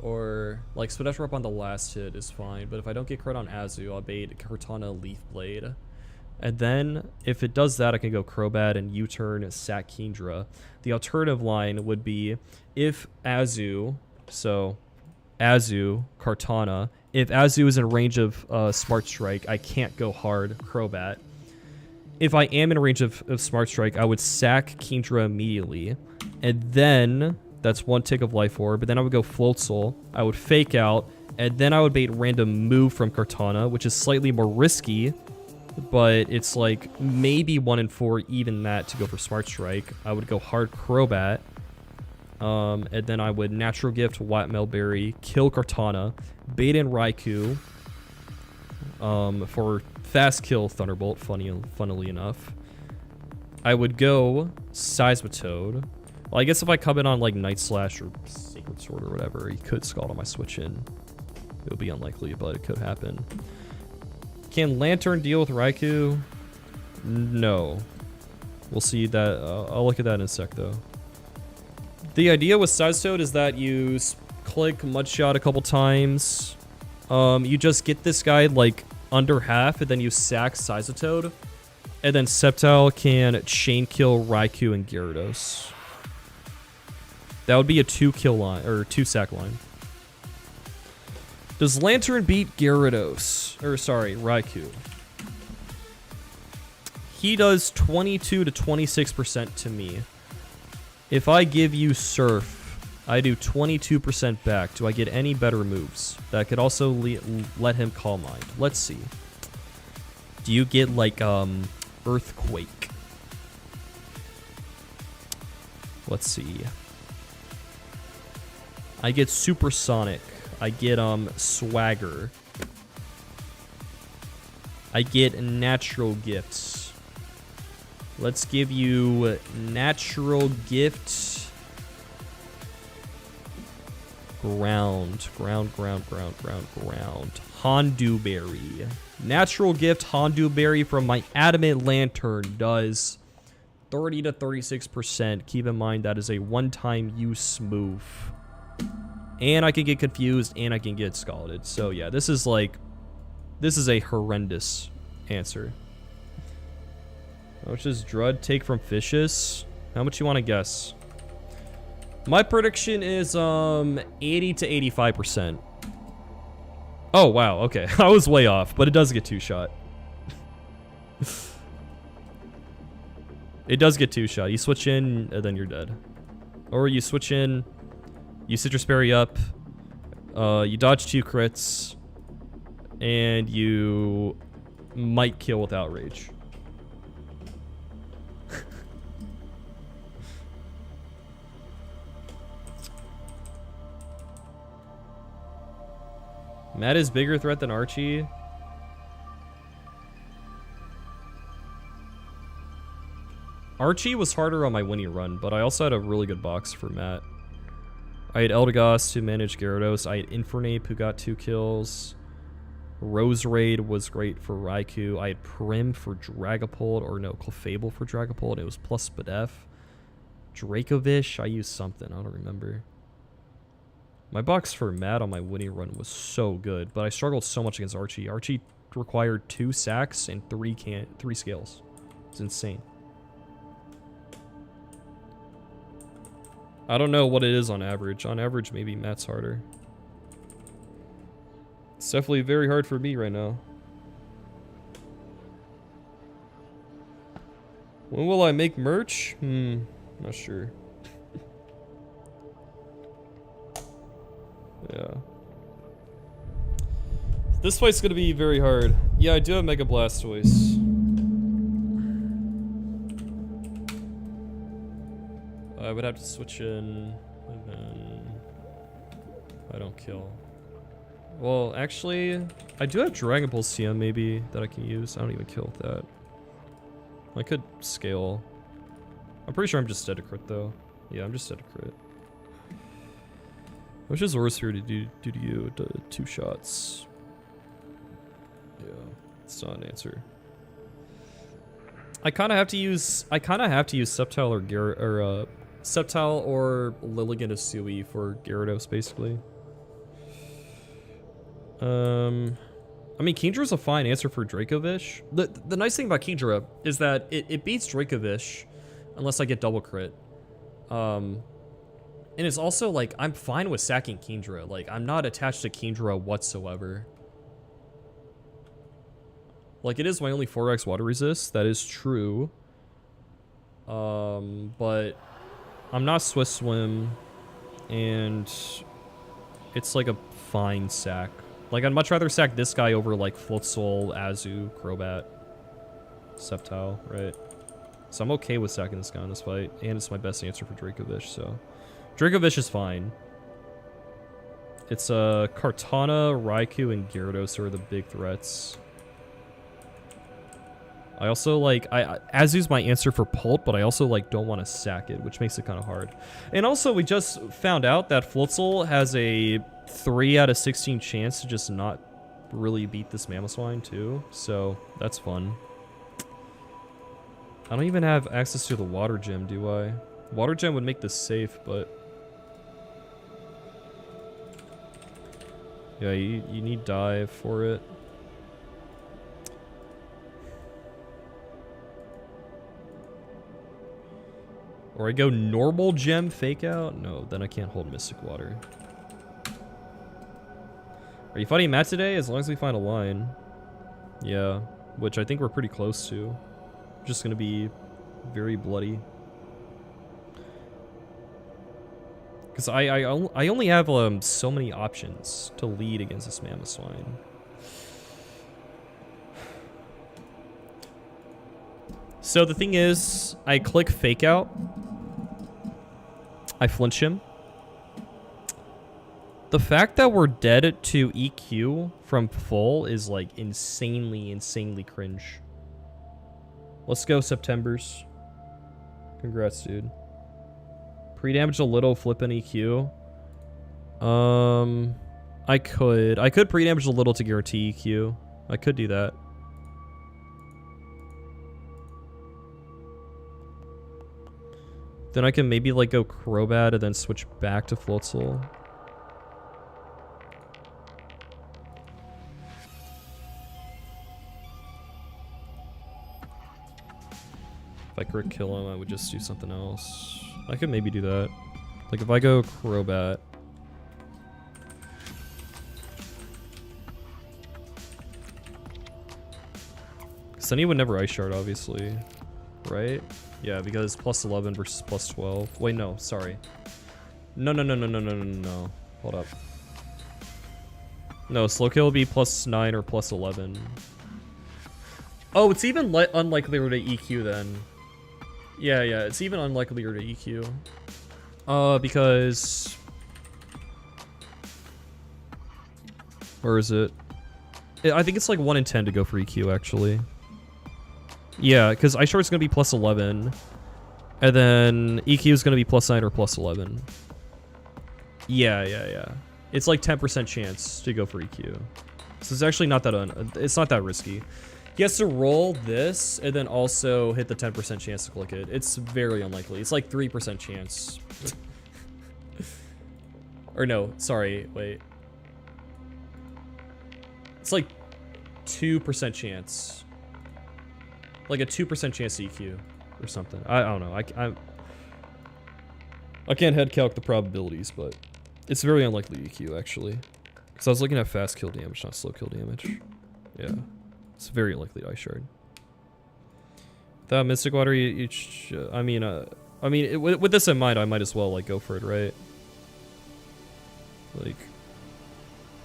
or like spit after up on the last hit is fine, but if I don't get crit on Azu, I'll bait Kartana Leaf Blade. And then if it does that, I can go Crobat and U-turn sack Kingdra. The alternative line would be if Azu, so Azu, Kartana. If Azu is in range of Smart Strike, I can't go hard Crobat. If I am in range of Smart Strike, I would sack Kingdra immediately. And then, that's 1 tick of Life Orb, but then I would go Floatzel. I would Fake Out, and then I would bait random move from Kartana, which is slightly more risky, but it's like maybe 1 in 4, even that, to go for Smart Strike. I would go hard Crobat. And then I would Natural Gift, White Melberry, kill Kartana, bait in Raikou, for fast kill Thunderbolt, funnily enough. I would go Seismitoad. Well, I guess if I come in on like Night Slash or Sacred Sword or whatever, he could Scald on my switch in. It would be unlikely, but it could happen. Can Lantern deal with Raikou? No. We'll see that. I'll look at that in a sec, though. The idea with Seismitoad is that you click Mudshot a couple times. You just get this guy like under half, and then you sack Seismitoad. And then Sceptile can chain kill Raikou and Gyarados. That would be a 2-kill line, or 2-sack line. Does Lantern beat Gyarados? Or sorry, Raikou. He does 22 to 26% to me. If I give you Surf, I do 22% back. Do I get any better moves? That could also let him Calm Mind. Let's see. Do you get like Earthquake? Let's see. I get Supersonic. I get Swagger. I get Natural Gifts. Let's give you Natural Gift. Ground. Hondu Berry. Natural Gift Hondu Berry from my Adamant Lantern does 30 to 36%. Keep in mind that is a one-time use move. And I can get confused and I can get scalded. So yeah, this is a horrendous answer. How much does Drud take from Fishes? How much you want to guess? My prediction is 80 to 85%. Oh wow, okay. I was way off, but it does get 2-shot. It does get 2-shot. You switch in, and then you're dead. Or you switch in, you Citrus Berry up, you dodge 2 crits, and you might kill with Outrage. Matt is bigger threat than Archie. Archie was harder on my Winnie run, but I also had a really good box for Matt. I had Eldegoss to manage Gyarados. I had Infernape who got 2 kills. Roserade was great for Raikou. I had Prim for Dragapult, or no, Clefable for Dragapult. It was plus Spadef. Dracovish, I used something, I don't remember. My box for Matt on my Winnie run was so good, but I struggled so much against Archie. Archie required 2 sacks and 3 scales. It's insane. I don't know what it is on average. On average, maybe Matt's harder. It's definitely very hard for me right now. When will I make merch? Not sure. Yeah. This fight's gonna be very hard. Yeah, I do have Mega Blastoise. I would have to switch in, and then I don't kill. Well, actually, I do have Dragon Ball CM maybe that I can use. I don't even kill with that. I could scale. I'm pretty sure I'm just dead to crit though. Yeah, I'm just dead to crit. Which is worse here to do to you? 2 shots. Yeah, it's not an answer. I kind of have to use Sceptile or Sceptile or Lilligant Asui for Gyarados basically. I mean, Kingdra's a fine answer for Dracovish. The nice thing about Kingdra is that it beats Dracovish unless I get double crit. And it's also, like, I'm fine with sacking Kingdra. Like, I'm not attached to Kingdra whatsoever. Like, it is my only 4x water resist. That is true. But I'm not Swiss Swim. And it's, like, a fine sack. Like, I'd much rather sack this guy over, like, Floatsoul, Azu, Crobat, Sceptile, right? So I'm okay with sacking this guy in this fight. And it's my best answer for Dracovish, so... Dracovish is fine. It's Kartana, Raikou, and Gyarados are the big threats. I also like Azu's my answer for Pulp, but I also like don't want to sack it, which makes it kind of hard. And also we just found out that Floatzel has a 3 out of 16 chance to just not really beat this Mamoswine too, so that's fun. I don't even have access to the Water Gem, do I? Water Gem would make this safe, but... Yeah, you need Dive for it. Or I go normal Gem Fake Out? No, then I can't hold Mystic Water. Are you fighting Matt today? As long as we find a line. Yeah, which I think we're pretty close to. Just gonna be very bloody. Because I only have so many options to lead against this Mamoswine. So the thing is, I click Fake Out. I flinch him. The fact that we're dead to EQ from full is like insanely cringe. Let's go, Septembers. Congrats, dude. Pre-damage a little, flip an EQ. I could pre-damage a little to guarantee EQ. I could do that. Then I can maybe like go Crobat and then switch back to Floatzel. If I crit kill him, I would just do something else. I could maybe do that. Like if I go Crobat. Because then he would never Ice Shard, obviously. Right? Yeah, because plus 11 versus plus 12. Wait, no, sorry. No. Hold up. No, slow kill will be plus 9 or plus 11. Oh, it's even unlikelier to EQ then. Yeah, it's even unlikelier to EQ. Because... Where is it? I think it's like 1 in 10 to go for EQ, actually. Yeah, because Ice Shard is going to be plus 11. And then EQ is going to be plus 9 or plus 11. Yeah. It's like 10% chance to go for EQ. So it's actually not that it's not that risky. He has to roll this and then also hit the 10% chance to click it. It's very unlikely. It's like 3% chance. Or no, sorry, wait. It's like 2% chance. Like a 2% chance to EQ or something. I don't know. I can't head calc the probabilities, but it's very unlikely to EQ actually. Because I was looking at fast kill damage, not slow kill damage. Yeah. It's very likely to Ice Shard. Without Mystic Water, with this in mind, I might as well like go for it, right?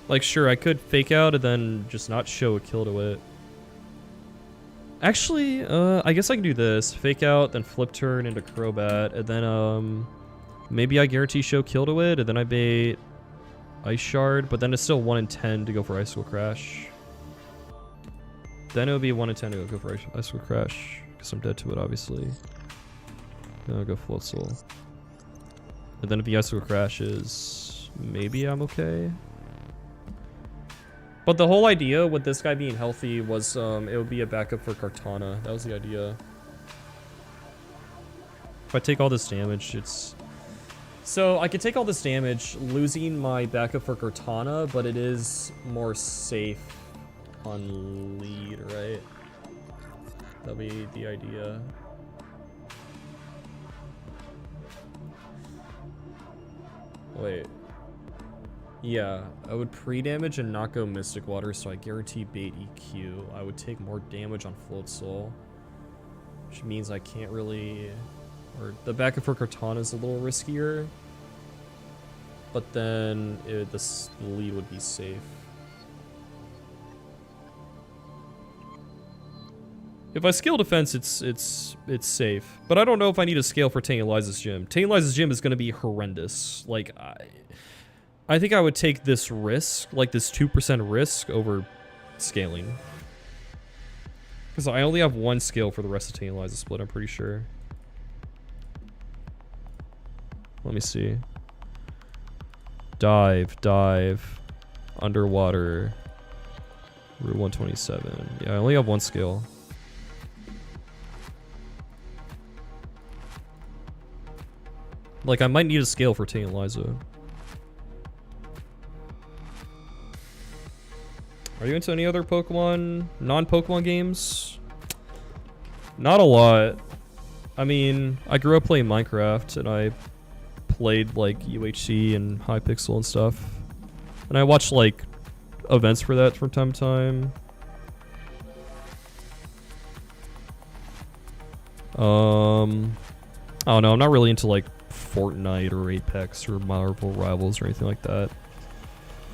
Like sure, I could Fake Out and then just not show a kill to it. Actually, I guess I can do this. Fake Out, then Flip Turn into Crobat, and then maybe I guarantee show kill to it, and then I bait Ice Shard, but then it's still 1 in 10 to go for Icicle Crash. Then it would be 1 in 10 to go for Icicle Crash, because I'm dead to it, obviously. Then I'll go Floatzel. And then if the Icicle crashes, maybe I'm okay. But the whole idea with this guy being healthy was it would be a backup for Kartana. That was the idea. If I take all this damage, it's... So I could take all this damage, losing my backup for Kartana, but it is more safe on lead, right? That'll be the idea. Wait. Yeah, I would pre-damage and not go Mystic Water, so I guarantee bait EQ. I would take more damage on Float Soul, which means I can't really... Or the back for Katana is a little riskier, but then the lead would be safe. If I scale defense, it's safe, but I don't know if I need to scale for Tantaliz's Gym. Tantaliz's Gym is going to be horrendous. Like, I think I would take this risk, like this 2% risk, over scaling. Because I only have one scale for the rest of Tantaliz's split, I'm pretty sure. Let me see. Dive, underwater, Route 127. Yeah, I only have one scale. Like, I might need a scale for Tantaliza. Are you into any other Pokemon, non-Pokemon games? Not a lot. I mean, I grew up playing Minecraft, and I played, like, UHC and Hypixel and stuff. And I watched, like, events for that from time to time. I don't know, I'm not really into, like, Fortnite or Apex or Marvel Rivals or anything like that.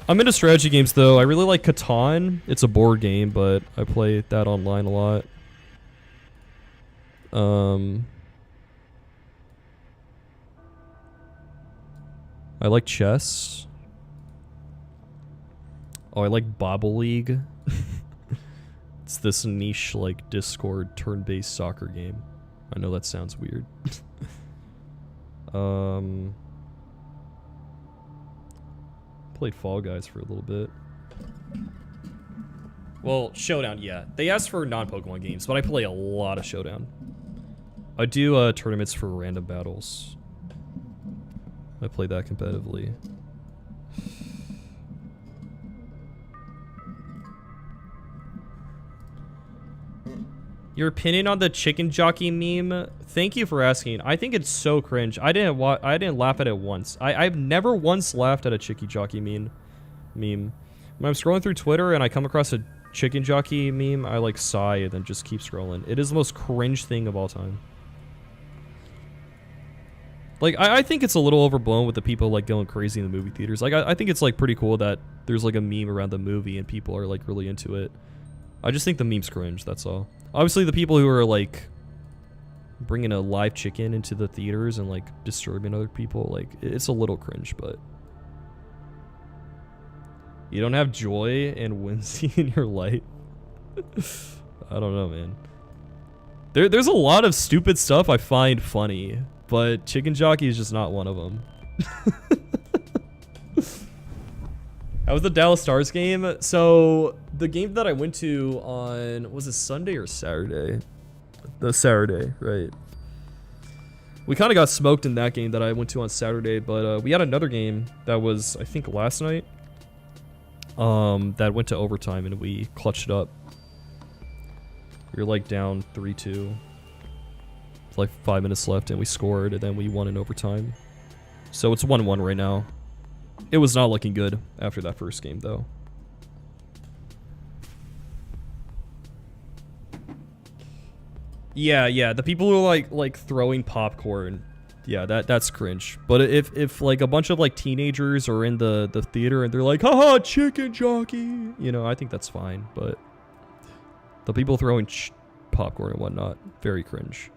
I'm into strategy games, though. I really like Catan. It's a board game, but I play that online a lot. I like chess. Oh, I like Bobble League. It's this niche, like, Discord turn-based soccer game. I know that sounds weird. Played Fall Guys for a little bit. Well, Showdown, yeah. They asked for non-Pokemon games, but I play a lot of Showdown. I do tournaments for random battles. I play that competitively. Your opinion on the chicken jockey meme? Thank you for asking. I think it's so cringe. I didn't laugh at it once. I've never once laughed at a chicken jockey meme. When I'm scrolling through Twitter and I come across a chicken jockey meme, I like sigh and then just keep scrolling. It is the most cringe thing of all time. Like, I think it's a little overblown with the people, like, going crazy in the movie theaters. Like, I think it's, like, pretty cool that there's, like, a meme around the movie and people are, like, really into it. I just think the meme's cringe, that's all. Obviously, the people who are, like, bringing a live chicken into the theaters and, like, disturbing other people, like, it's a little cringe, but... You don't have joy and whimsy in your life? I don't know, man. There's a lot of stupid stuff I find funny, but Chicken Jockey is just not one of them. How was the Dallas Stars game? So, the game that I went to on, was it Sunday or Saturday? The Saturday, right. We kind of got smoked in that game that I went to on Saturday, but we had another game that was, I think, last night. That went to overtime and we clutched it up. We were like down 3-2. With like 5 minutes left and we scored and then we won in overtime. So it's 1-1 right now. It was not looking good after that first game though. Yeah, the people who are like throwing popcorn, yeah, that's cringe. But if like a bunch of like teenagers are in the theater and they're like, haha, chicken jockey, you know, I think that's fine. But the people throwing popcorn and whatnot, very cringe.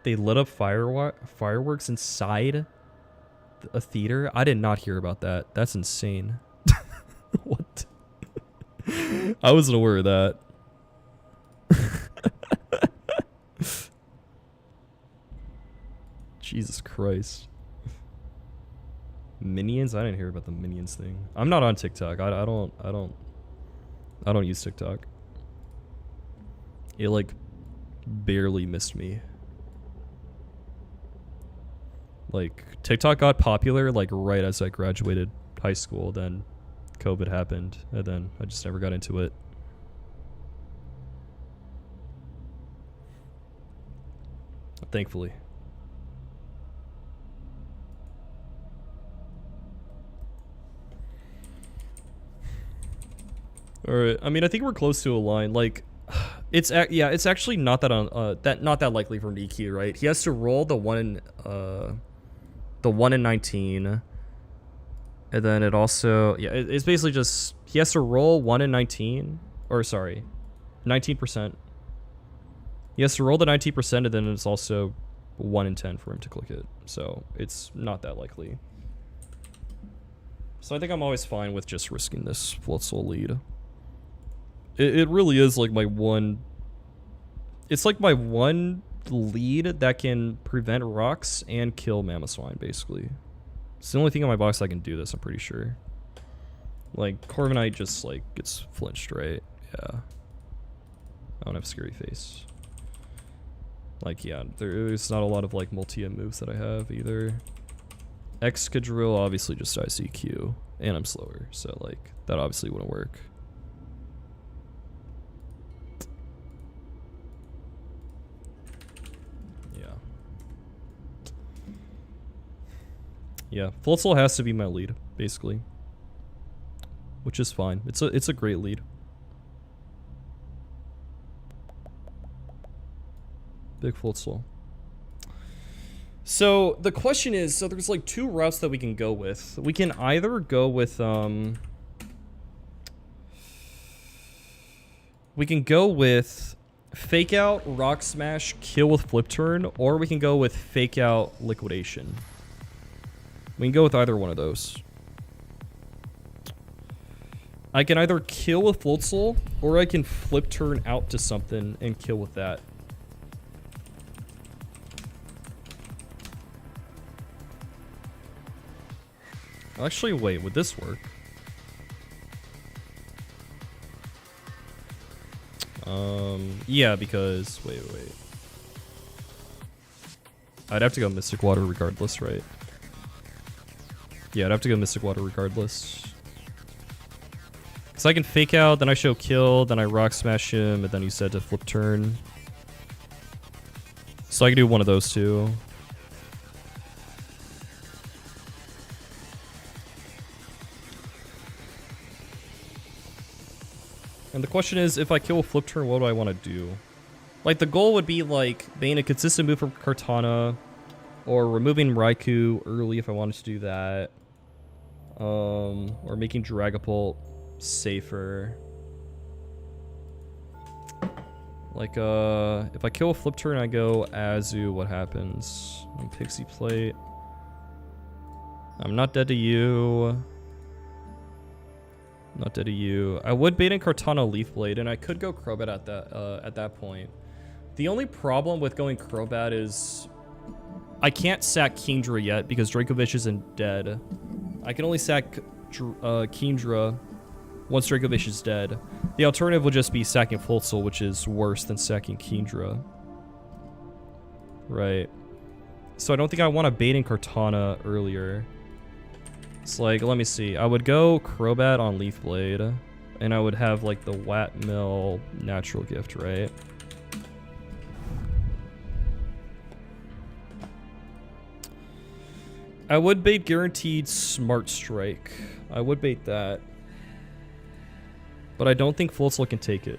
They lit up fireworks inside a theater? I did not hear about that. That's insane. What? I wasn't aware of that. Jesus Christ. Minions? I didn't hear about the Minions thing. I'm not on TikTok. I don't use TikTok. It like barely missed me. Like TikTok got popular like right as I graduated high school, then COVID happened, and then I just never got into it. Thankfully. All right. I mean, I think we're close to a line. Like, it's actually not that not that likely for DQ, right? He has to roll the 1 in 19, and then it also it's basically just he has to roll 1 in 19, or sorry, 19%. He has to roll the 19%, and then it's also 1 in 10 for him to click it. So it's not that likely. So I think I'm always fine with just risking this Floatzel lead. It really is like my one... It's like my one lead that can prevent rocks and kill Mamoswine, basically. It's the only thing in my box that can do this, I'm pretty sure. Like, Corviknight just, like, gets flinched, right? Yeah. I don't have Scary Face. Like, yeah, there's not a lot of, like, multi-hit moves that I have, either. Excadrill obviously just ICQ, and I'm slower, so, like, that obviously wouldn't work. Yeah, Floatzel has to be my lead, basically. Which is fine. It's a great lead. Big Floatzel. So the question is, so there's like 2 routes that we can go with. We can either go with we can go with Fake Out, Rock Smash, Kill with Flip Turn, or we can go with Fake Out, Liquidation. We can go with either one of those. I can either kill with Floatzel, or I can Flip Turn out to something and kill with that. Actually, wait, would this work? Yeah, because... Wait. I'd have to go Mystic Water regardless, right? Yeah, I'd have to go Mystic Water regardless. Because I can Fake Out, then I show Kill, then I Rock Smash him, and then he's said to Flip Turn. So I can do one of those two. And the question is, if I kill a Flip Turn, what do I want to do? Like, the goal would be, like, being a consistent move from Kartana, or removing Raikou early if I wanted to do that. Or making Dragapult safer. Like, if I kill a Flip Turn, I go Azu, what happens? Pixie Plate. I'm not dead to you. Not dead to you. I would bait in Kartana Leaf Blade, and I could go Crobat at that point. The only problem with going Crobat is I can't sack Kingdra yet because Dracovish isn't dead. I can only sack Kingdra once Dracovish is dead. The alternative would just be sacking Floatzel, which is worse than sacking Kingdra. Right. So I don't think I want to bait in Kartana earlier. It's like, let me see. I would go Crobat on Leaf Blade, and I would have like the Whatmill Natural Gift, right? I would bait guaranteed Smart Strike. I would bait that. But I don't think Floatzel can take it.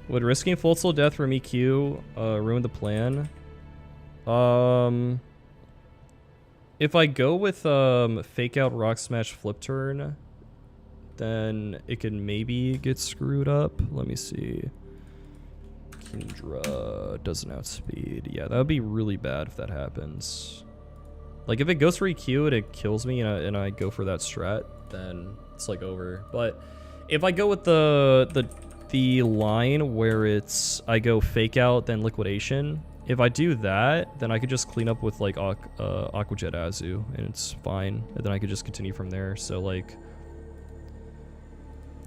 Would risking Floatzel death from EQ ruin the plan? If I go with Fake Out, Rock Smash, Flip Turn, then it can maybe get screwed up. Let me see. Kingdra doesn't outspeed. Yeah, that would be really bad if that happens. Like, if it goes for EQ and it kills me and I go for that strat, then it's like over. But if I go with the line where it's I go Fake Out then Liquidation, if I do that, then I could just clean up with like Aqua Jet Azu and it's fine, and then I could just continue from there. So like,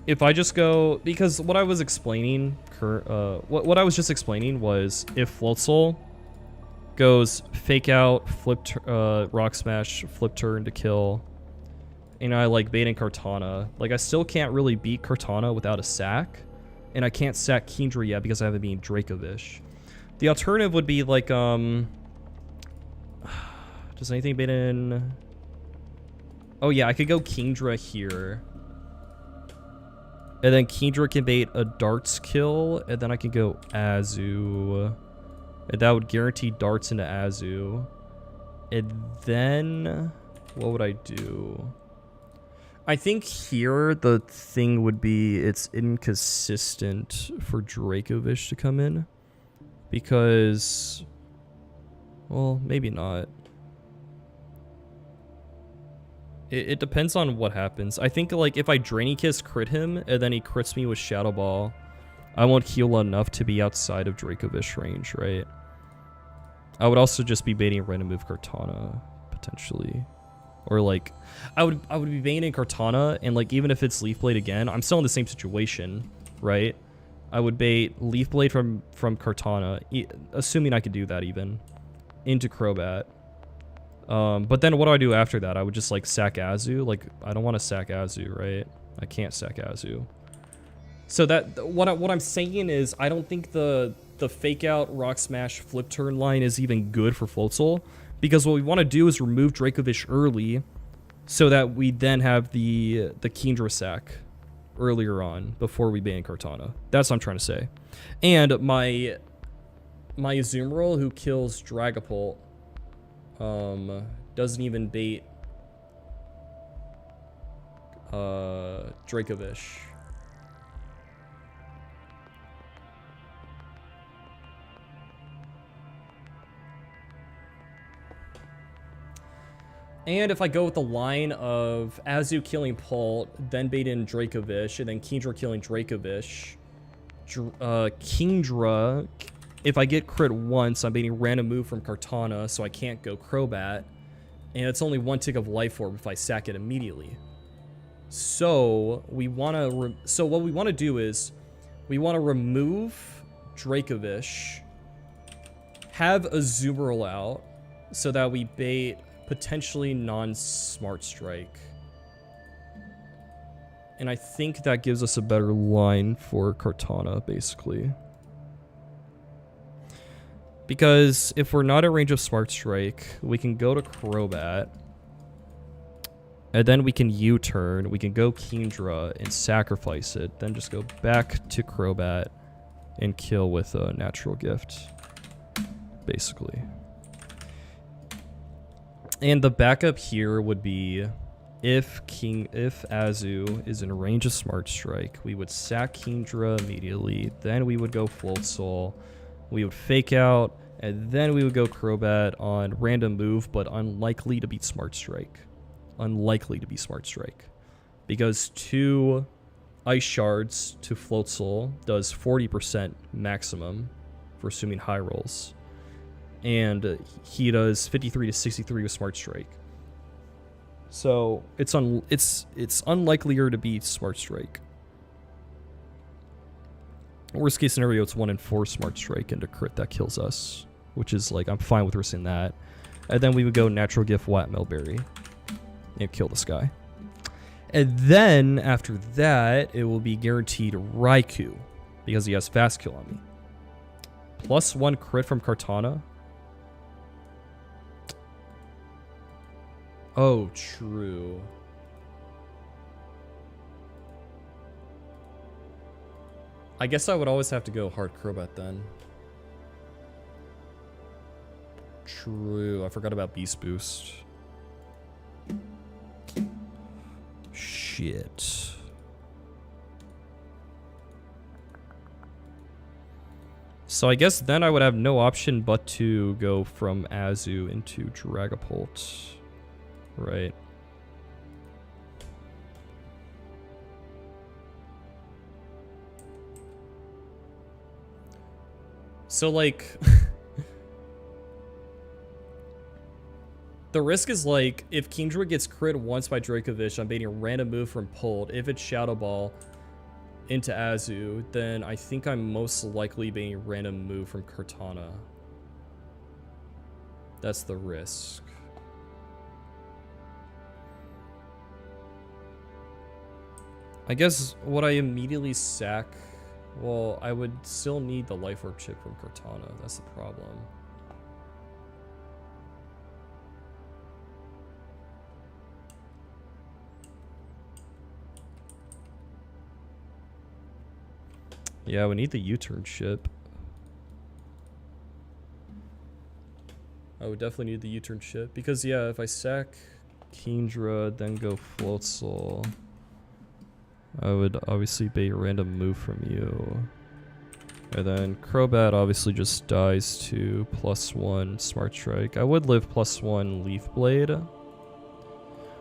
if I just go, because what I was explaining, what I was just explaining was if Floatzel goes Fake Out, Rock Smash, Flip Turn to kill, and I like bait in Kartana, like I still can't really beat Kartana without a sack. and I can't sack Kingdra yet because I haven't been Dracovish. The alternative would be like, does anything bait in? Oh yeah, I could go Kingdra here. And then Kingdra can bait a darts kill, and then I can go Azu. And that would guarantee darts into Azu. And then, what would I do? I think here the thing would be it's inconsistent for Dracovish to come in. Because, well, maybe not. It depends on what happens. I think, like, if I Drainy Kiss crit him, and then he crits me with Shadow Ball, I won't heal enough to be outside of Dracovish range, right? I would also just be baiting random move Kartana, potentially. Or, like, I would be baiting Kartana, and, like, even if it's Leaf Blade again, I'm still in the same situation, right? I would bait Leaf Blade from Kartana, assuming I could do that even, into Crobat. But then what do I do after that? I would just like sack Azu. Like, I don't want to sack Azu, right? I can't sack Azu. So that what I'm saying is I don't think the fake out Rock Smash flip turn line is even good for Floatzel, because what we want to do is remove Dracovish early so that we then have the Kingdra sack earlier on before we ban Kartana. That's what I'm trying to say. And my Azumarill who kills Dragapult doesn't even bait Dracovish. And if I go with the line of Azu killing Pult, then bait in Dracovish, and then Kingdra killing Dracovish, Kingdra, if I get crit once, I'm baiting random move from Kartana, so I can't go Crobat. And it's only one tick of Life Orb if I sack it immediately. So we want to. So what we want to do is we want to remove Dracovish, have Azumarill out, so that we bait potentially non-Smart Strike. And I think that gives us a better line for Kartana, basically. Because if we're not at range of Smart Strike, we can go to Crobat. And then we can U-turn. We can go Kingdra and sacrifice it. Then just go back to Crobat and kill with a Natural Gift. Basically. And the backup here would be if Azu is in range of Smart Strike, we would sack Kingdra immediately. Then we would go Floatzel. We would fake out, and then we would go Crobat on random move, but unlikely to beat Smart Strike. Unlikely to be Smart Strike. Because 2 Ice Shards to Floatzel does 40% maximum for assuming high rolls. And he does 53 to 63 with Smart Strike. So it's unlikelier to beat Smart Strike. Worst case scenario, it's 1 in 4 Smart Strike into crit that kills us, which is like, I'm fine with risking that. And then we would go Natural Gift Watt Melberry and kill this guy. And then after that, it will be guaranteed Raikou because he has Fast Kill on me. +1 crit from Kartana. Oh, true. I guess I would always have to go hard Crobat then. True. I forgot about Beast Boost. Shit. So I guess then I would have no option but to go from Azu into Dragapult. Right. So, like, the risk is, like, if Kingdra gets crit once by Dracovish, I'm baiting a random move from Pult. If it's Shadow Ball into Azu, then I think I'm most likely baiting a random move from Kartana. That's the risk. I guess would I immediately sack Well, I would still need the Life Orb chip from Cortana. That's the problem. Yeah, we need the U-turn chip. I would definitely need the U-turn chip. Because, yeah, if I sack Kingdra, then go Floatzel, I would obviously bait a random move from you. And then Crobat obviously just dies to +1 Smart Strike. I would live +1 Leaf Blade.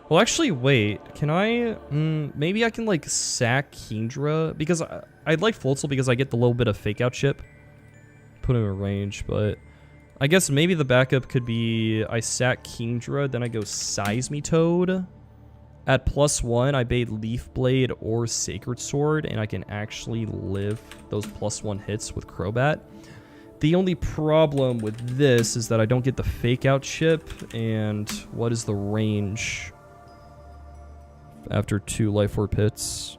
Well, actually, wait. Can I... maybe I can, like, sack Kingdra. Because I'd like Floatzel because I get the little bit of Fake Out chip. Put him in range, but... I guess maybe the backup could be I sack Kingdra, then I go Seismitoad. At +1, I bait Leaf Blade or Sacred Sword, and I can actually live those +1 hits with Crobat. The only problem with this is that I don't get the Fake Out chip, and what is the range after 2 Life Orb hits?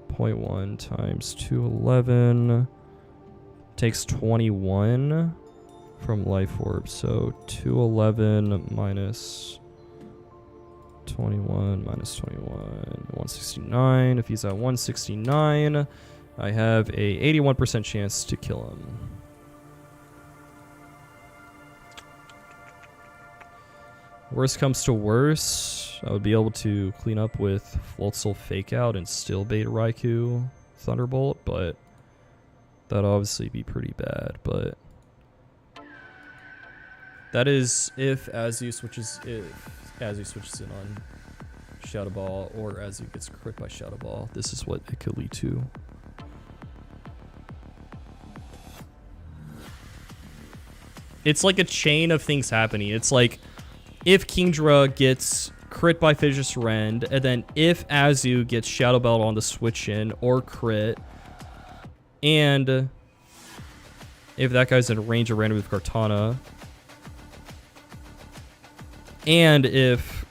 0.1 times 211 takes 21 from Life Orb, so 211 minus 21 minus 21, 169. If he's at 169, I have a 81% chance to kill him. Worst comes to worst, I would be able to clean up with Floatzel Fake Out and still bait Raikou Thunderbolt, but that'd obviously be pretty bad. But that is if Azu switches in on Shadow Ball, or Azu gets crit by Shadow Ball. This is what it could lead to. It's like a chain of things happening. It's like if Kingdra gets crit by Fidgeous Rend, and then if Azu gets Shadow Ball on the switch in or crit, and if that guy's in range of random with Cortana, and if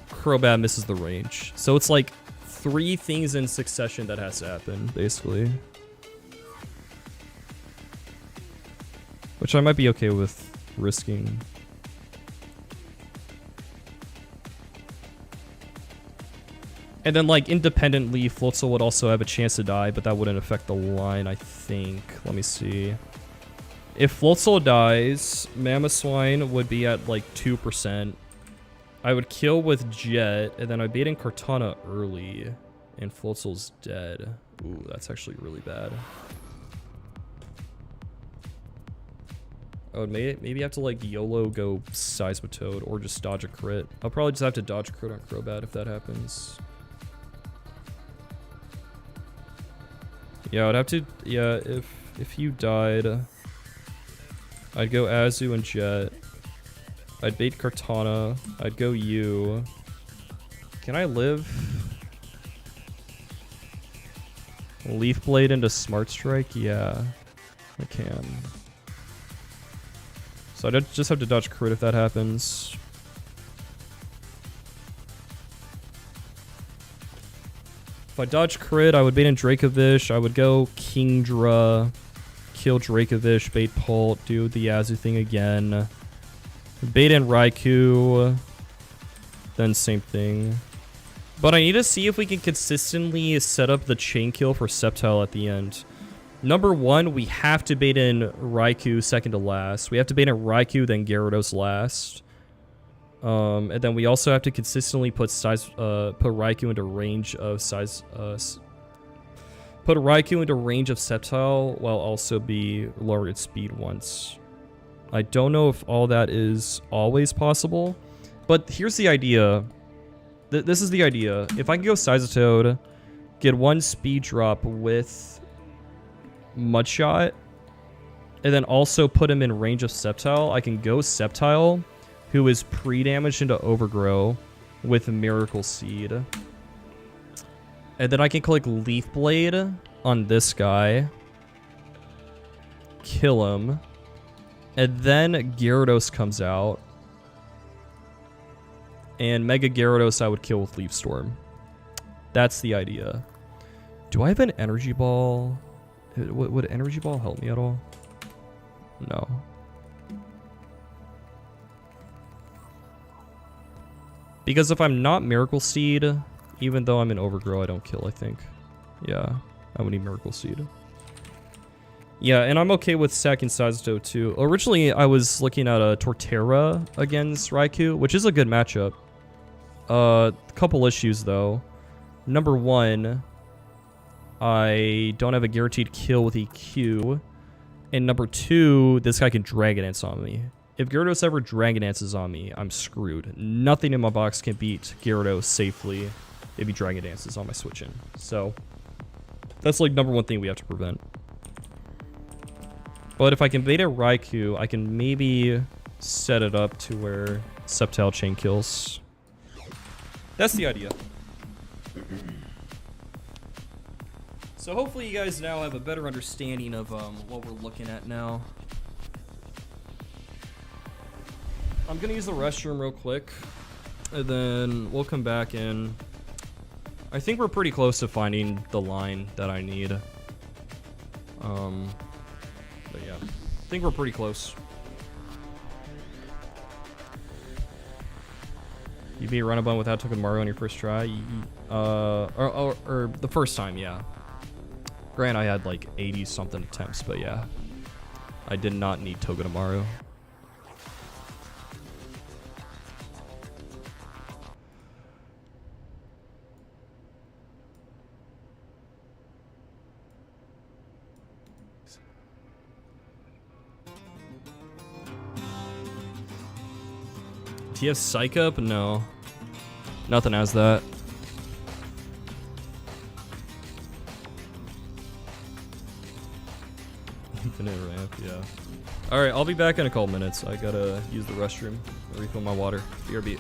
Crobat misses the range. So it's like 3 things in succession that has to happen, basically. Which I might be okay with risking. And then, like, independently, Floatzel would also have a chance to die, but that wouldn't affect the line, I think. Let me see. If Floatzel dies, Mamoswine would be at, like, 2%. I would kill with Jet, and then I bait in Cortana early, and Floatzel's dead. Ooh, that's actually really bad. I would maybe have to, like, YOLO go Seismitoad, or just dodge a crit. I'll probably just have to dodge a crit on Crobat if that happens. Yeah, I'd have to... Yeah, if you died, I'd go Azu and Jet. I'd bait Cortana. I'd go you. Can I live? Leaf Blade into Smart Strike? Yeah, I can. So I'd just have to dodge crit if that happens. If I dodge crit, I would bait in Dracovish. I would go Kingdra, kill Dracovish, bait Pult, do the Azu thing again. Bait in Raikou, then same thing. But I need to see if we can consistently set up the chain kill for Sceptile at the end. Number 1, we have to bait in Raikou second to last. We have to bait in Raikou, then Gyarados last. And then we also have to consistently put Raikou into range of put Raikou into range of Sceptile while also be lower its speed once. I don't know if all that is always possible, but here's the idea. This is the idea. If I can go Seismitoad, get 1 speed drop with Mudshot, and then also put him in range of Sceptile, I can go Sceptile, who is pre-damaged into Overgrow, with Miracle Seed. And then I can click Leaf Blade on this guy, kill him, and then Gyarados comes out, and Mega Gyarados I would kill with Leaf Storm. That's the idea. Do I have an energy ball? Would energy ball help me at all? No. Because if I'm not Miracle Seed, even though I'm in Overgrow, I don't kill, I think. Yeah, I would need Miracle Seed. Yeah, and I'm okay with sacking Sazdo too. Originally, I was looking at a Torterra against Raikou, which is a good matchup. Couple issues though. Number one, I don't have a guaranteed kill with EQ. And number two, this guy can Dragon Dance on me. If Gyarados ever Dragon Dances on me, I'm screwed. Nothing in my box can beat Gyarados safely if he Dragon Dances on my switch in. So, that's like number one thing we have to prevent. But if I can bait a Raikou, I can maybe set it up to where Sceptile Chain kills. That's the idea. So hopefully you guys now have a better understanding of what we're looking at now. I'm gonna use the restroom real quick, and then we'll come back in. I think we're pretty close to finding the line that I need. But yeah, I think we're pretty close. You beat Run&Bun without Togedemaru on your first try? Or the first time, yeah. Granted, I had like 80-something attempts, but yeah. I did not need Togedemaru. Do you have Psych Up? No. Nothing has that. Infinite ramp, yeah. Alright, I'll be back in a couple minutes. I gotta use the restroom, refill my water. BRB.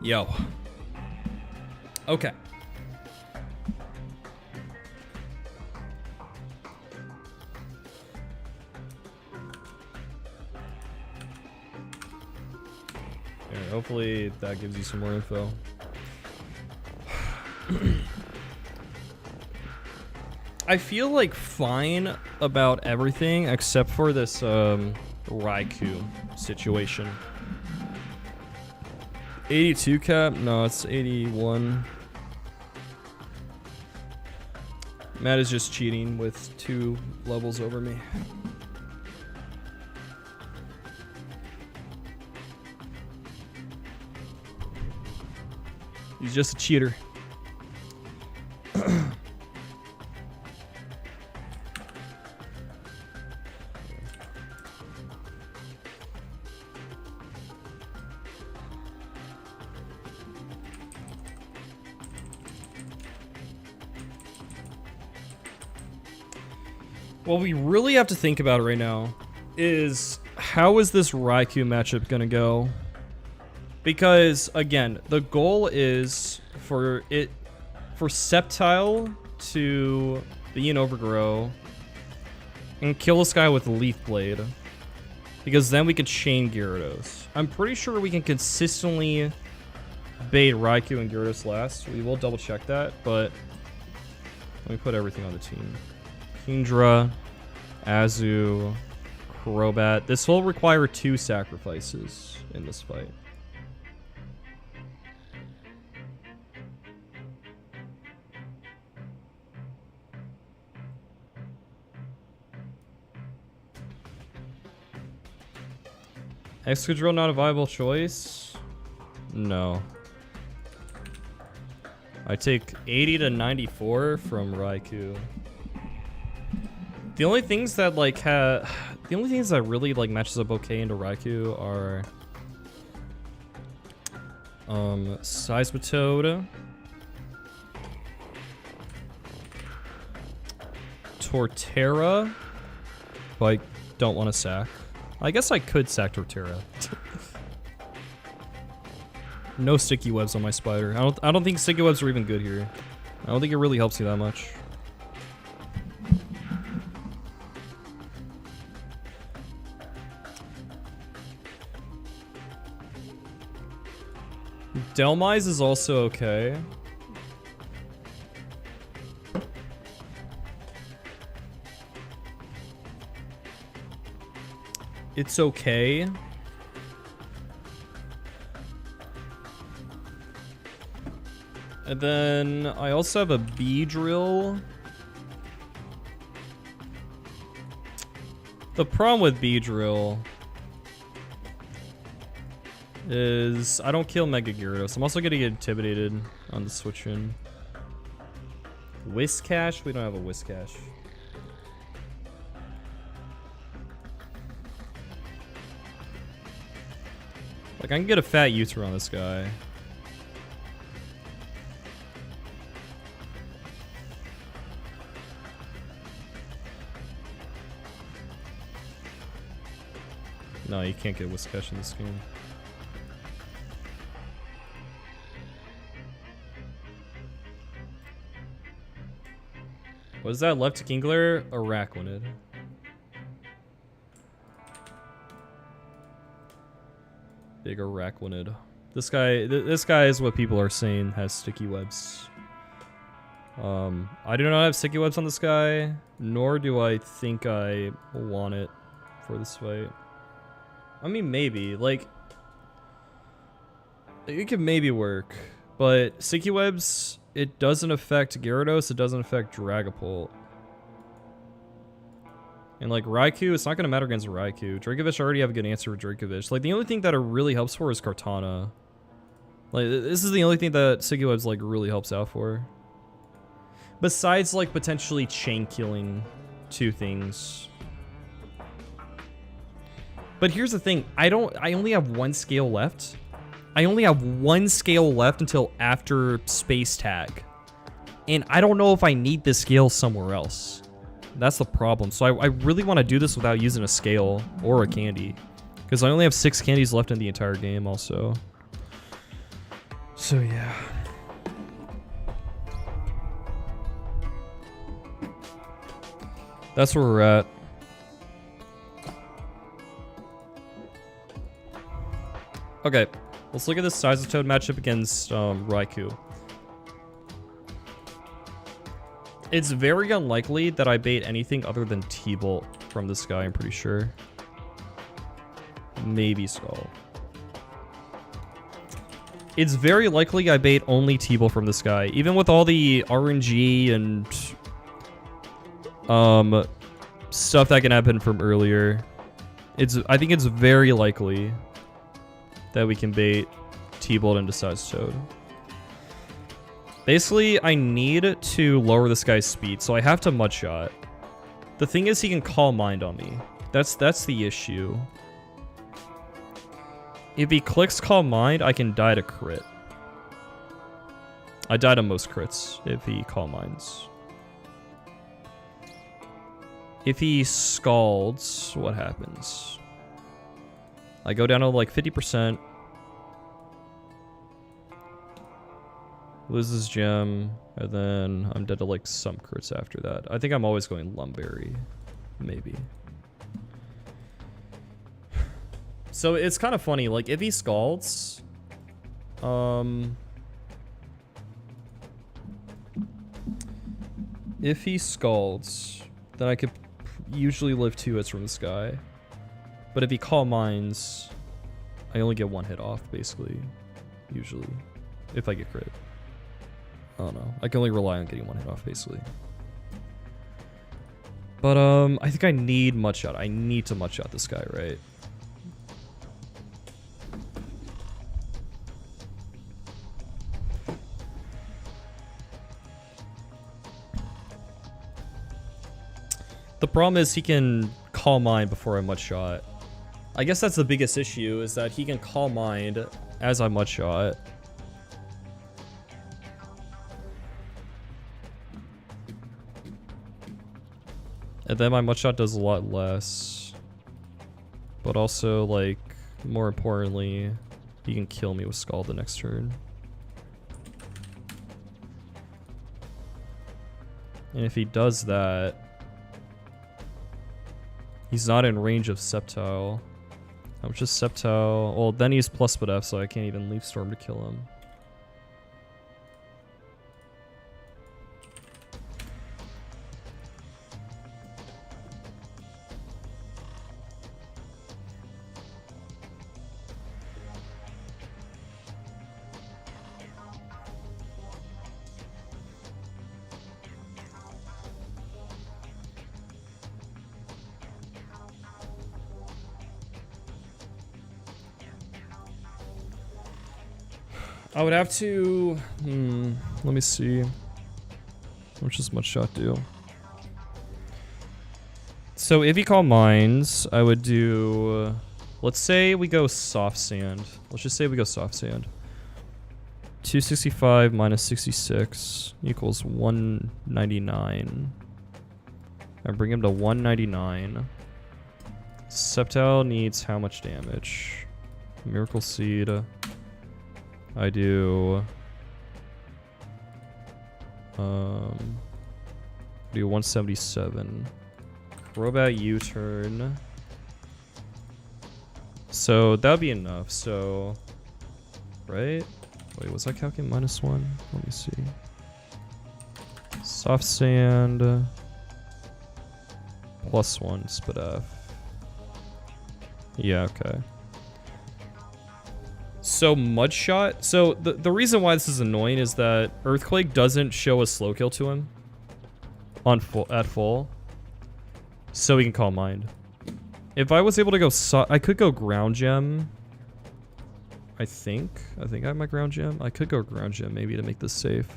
Yo. Okay. Alright, hopefully that gives you some more info. I feel like fine about everything except for this Raikou situation. 82 cap? No, it's 81. Matt is just cheating with 2 levels over me. He's just a cheater. What we really have to think about right now is how is this Raikou matchup gonna go? Because again, the goal is for Sceptile to be an Overgrow and kill this guy with Leaf Blade. Because then we could chain Gyarados. I'm pretty sure we can consistently bait Raikou and Gyarados last. We will double check that, but let me put everything on the team. Kingdra, Azu, Crobat. This will require 2 sacrifices in this fight. Excadrill not a viable choice? No. I take 80 to 94 from Raikou. The only things that like the only things that really like matches up okay into Raikou are Seismitoad, Torterra, who I don't want to sack. I guess I could sack Torterra. No sticky webs on my spider. I don't think sticky webs are even good here. I don't think it really helps you that much. Delmise is also okay. It's okay. And then I also have a Beedrill. The problem with Beedrill is I don't kill Mega Gyarados. I'm also gonna get intimidated on the switch in. Whiscash? We don't have a Whiscash. Like, I can get a fat Uther on this guy. No, you can't get Whiscash in this game. What is that left to Kingler? Araquanid. Big Araquanid. This guy is what people are saying has sticky webs. I do not have sticky webs on this guy, nor do I think I want it for this fight. I mean, maybe. Like, it could maybe work, but sticky webs, it doesn't affect Gyarados, it doesn't affect Dragapult. And like Raikou, it's not going to matter against Raikou. Dracovish, I already have a good answer for Dracovish. Like, the only thing that it really helps for is Kartana. Like, this is the only thing that sticky webs like really helps out for. Besides like potentially chain killing 2 things. But here's the thing, I only have 1 scale left. I only have 1 scale left until after Space Tag. And I don't know if I need this scale somewhere else. That's the problem. So I really want to do this without using a scale or a candy. Because I only have 6 candies left in the entire game also. So yeah. That's where we're at. Okay, let's look at this Size of Toad matchup against Raikou. It's very unlikely that I bait anything other than T-Bolt from this guy, I'm pretty sure. Maybe Skull. It's very likely I bait only T-Bolt from this guy. Even with all the RNG and stuff that can happen from earlier. I think it's very likely that we can bait T-Bolt into Size Toad. Basically, I need to lower this guy's speed, so I have to Mud Shot. The thing is, he can Calm Mind on me. That's the issue. If he clicks Calm Mind, I can die to crit. I die to most crits if he Calm Minds. If he Scalds, what happens? I go down to like 50%. Loses gem, and then I'm dead to like some crits after that. I think I'm always going Lumberry, maybe. So it's kind of funny, like if he Scalds, if he Scalds, then I could usually live 2 hits from this guy. But if he Calm Minds, I only get 1 hit off, basically. Usually. If I get crit. I don't know. I can only rely on getting 1 hit off, basically. But, I think I need Mud Shot. I need to Mud Shot this guy, right? The problem is he can Calm Mind before I Mud Shot. I guess that's the biggest issue, is that he can Calm Mind as I Mud Shot. And then my Mud Shot does a lot less. But also, like, more importantly, he can kill me with Scald the next turn. And if he does that, he's not in range of Sceptile. How much is Sceptile? Well, then he's plus F, so I can't even Leaf Storm to kill him. I would have to, let me see. How much does Mud Shot do? So if he Calm Minds, I would do, let's say we go Soft Sand. Let's just say we go Soft Sand. 265 minus 66 equals 199. I bring him to 199. Sceptile needs how much damage? Miracle Seed. I do 177. Crobat U-turn. So that'd be enough. So, right? Wait, was I calculating -1? Let me see. Soft Sand +1 Spit F. Yeah, okay. So Mud Shot. So the reason why this is annoying is that Earthquake doesn't show a slow kill to him at full, so he can Calm Mind. If I was able to go, I could go Ground Gem. I think I have my Ground Gem. I could go Ground Gem maybe to make this safe.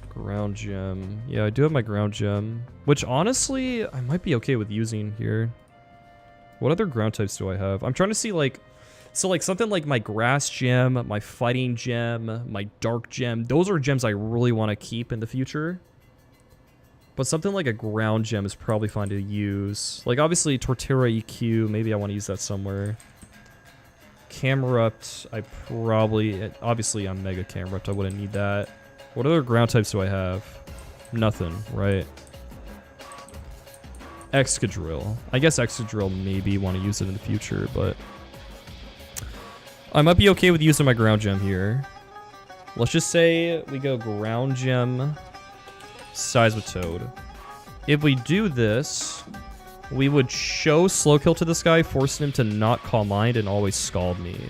Ground Gem. Yeah, I do have my Ground Gem, which honestly I might be okay with using here. What other ground types do I have? I'm trying to see, like, so like something like my Grass Gem, my Fighting Gem, my Dark Gem. Those are gems I really want to keep in the future. But something like a Ground Gem is probably fine to use. Like, obviously, Torterra EQ, maybe I want to use that somewhere. Camerupt, I probably... Obviously, I'm Mega Camerupt. I wouldn't need that. What other ground types do I have? Nothing, right? Excadrill. I guess Excadrill maybe want to use it in the future, but... I might be okay with using my ground gem here. Let's just say we go ground gem, Seismitoad. If we do this, we would show slow kill to this guy, forcing him to not Calm Mind and always Scald me.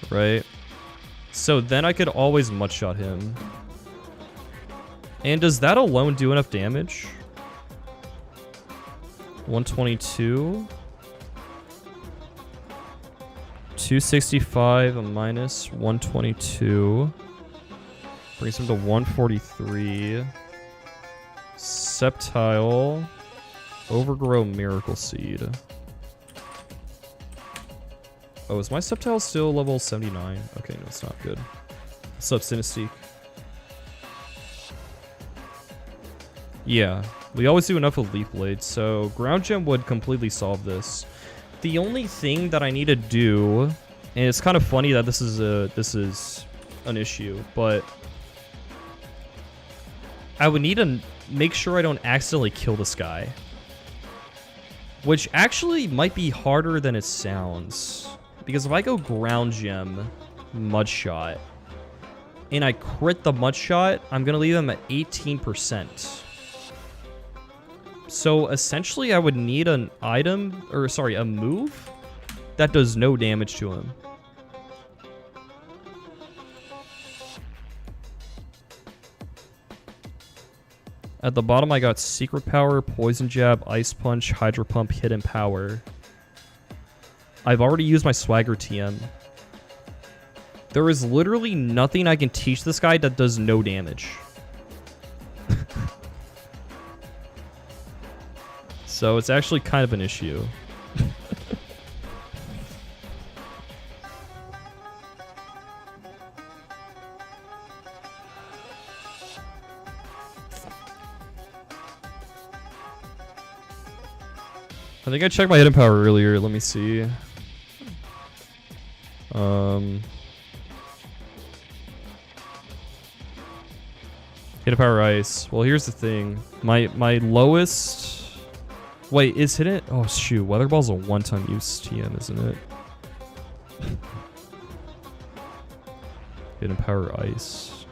Right? So then I could always Mudshot him. And does that alone do enough damage? 122. 265 minus 122. Brings him to 143. Sceptile. Overgrow Miracle Seed. Oh, is my Sceptile still level 79? Okay, no, it's not good. What's up, Sinistique? Yeah, we always do enough with Leaf Blade, so Ground Gem would completely solve this. The only thing that I need to do, and it's kind of funny that this is an issue, but I would need to make sure I don't accidentally kill this guy, which actually might be harder than it sounds, because if I go Ground Gem, Mudshot, and I crit the Mudshot, I'm gonna leave him at 18%. So essentially I would need an item, or sorry, a move that does no damage to him. At the bottom I got Secret Power, Poison Jab, Ice Punch, Hydro Pump, Hidden Power. I've already used my Swagger TM. There is literally nothing I can teach this guy that does no damage. So it's actually kind of an issue. I think I checked my hidden power earlier. Let me see. Hidden power ice. Well, here's the thing. My lowest... Wait, is hidden... Oh, shoot. Weather Ball's a one-time use TM, isn't it? Hidden power ice.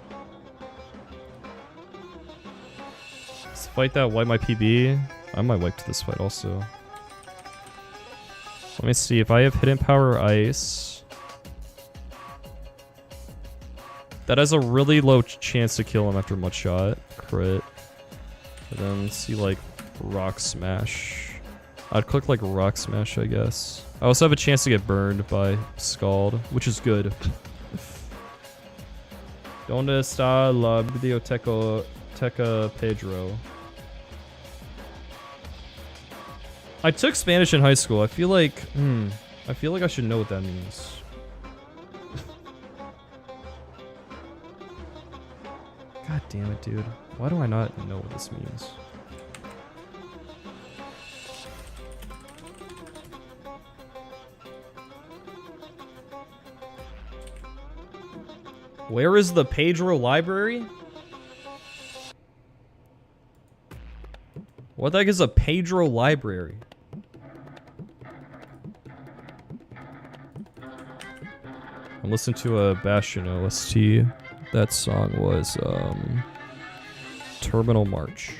Let's fight that. Wipe my PB. I might wipe to this fight also. Let me see. If I have hidden power ice... That has a really low chance to kill him after Mudshot. Crit. And then see, like... Rock Smash. I'd click like Rock Smash, I guess. I also have a chance to get burned by Scald, which is good. Donde está la biblioteca Pedro? I took Spanish in high school. I feel like I should know what that means. God damn it, dude. Why do I not know what this means? Where is the Pedro library? What the heck is a Pedro library? I'm listening to a Bastion OST. That song was Terminal March.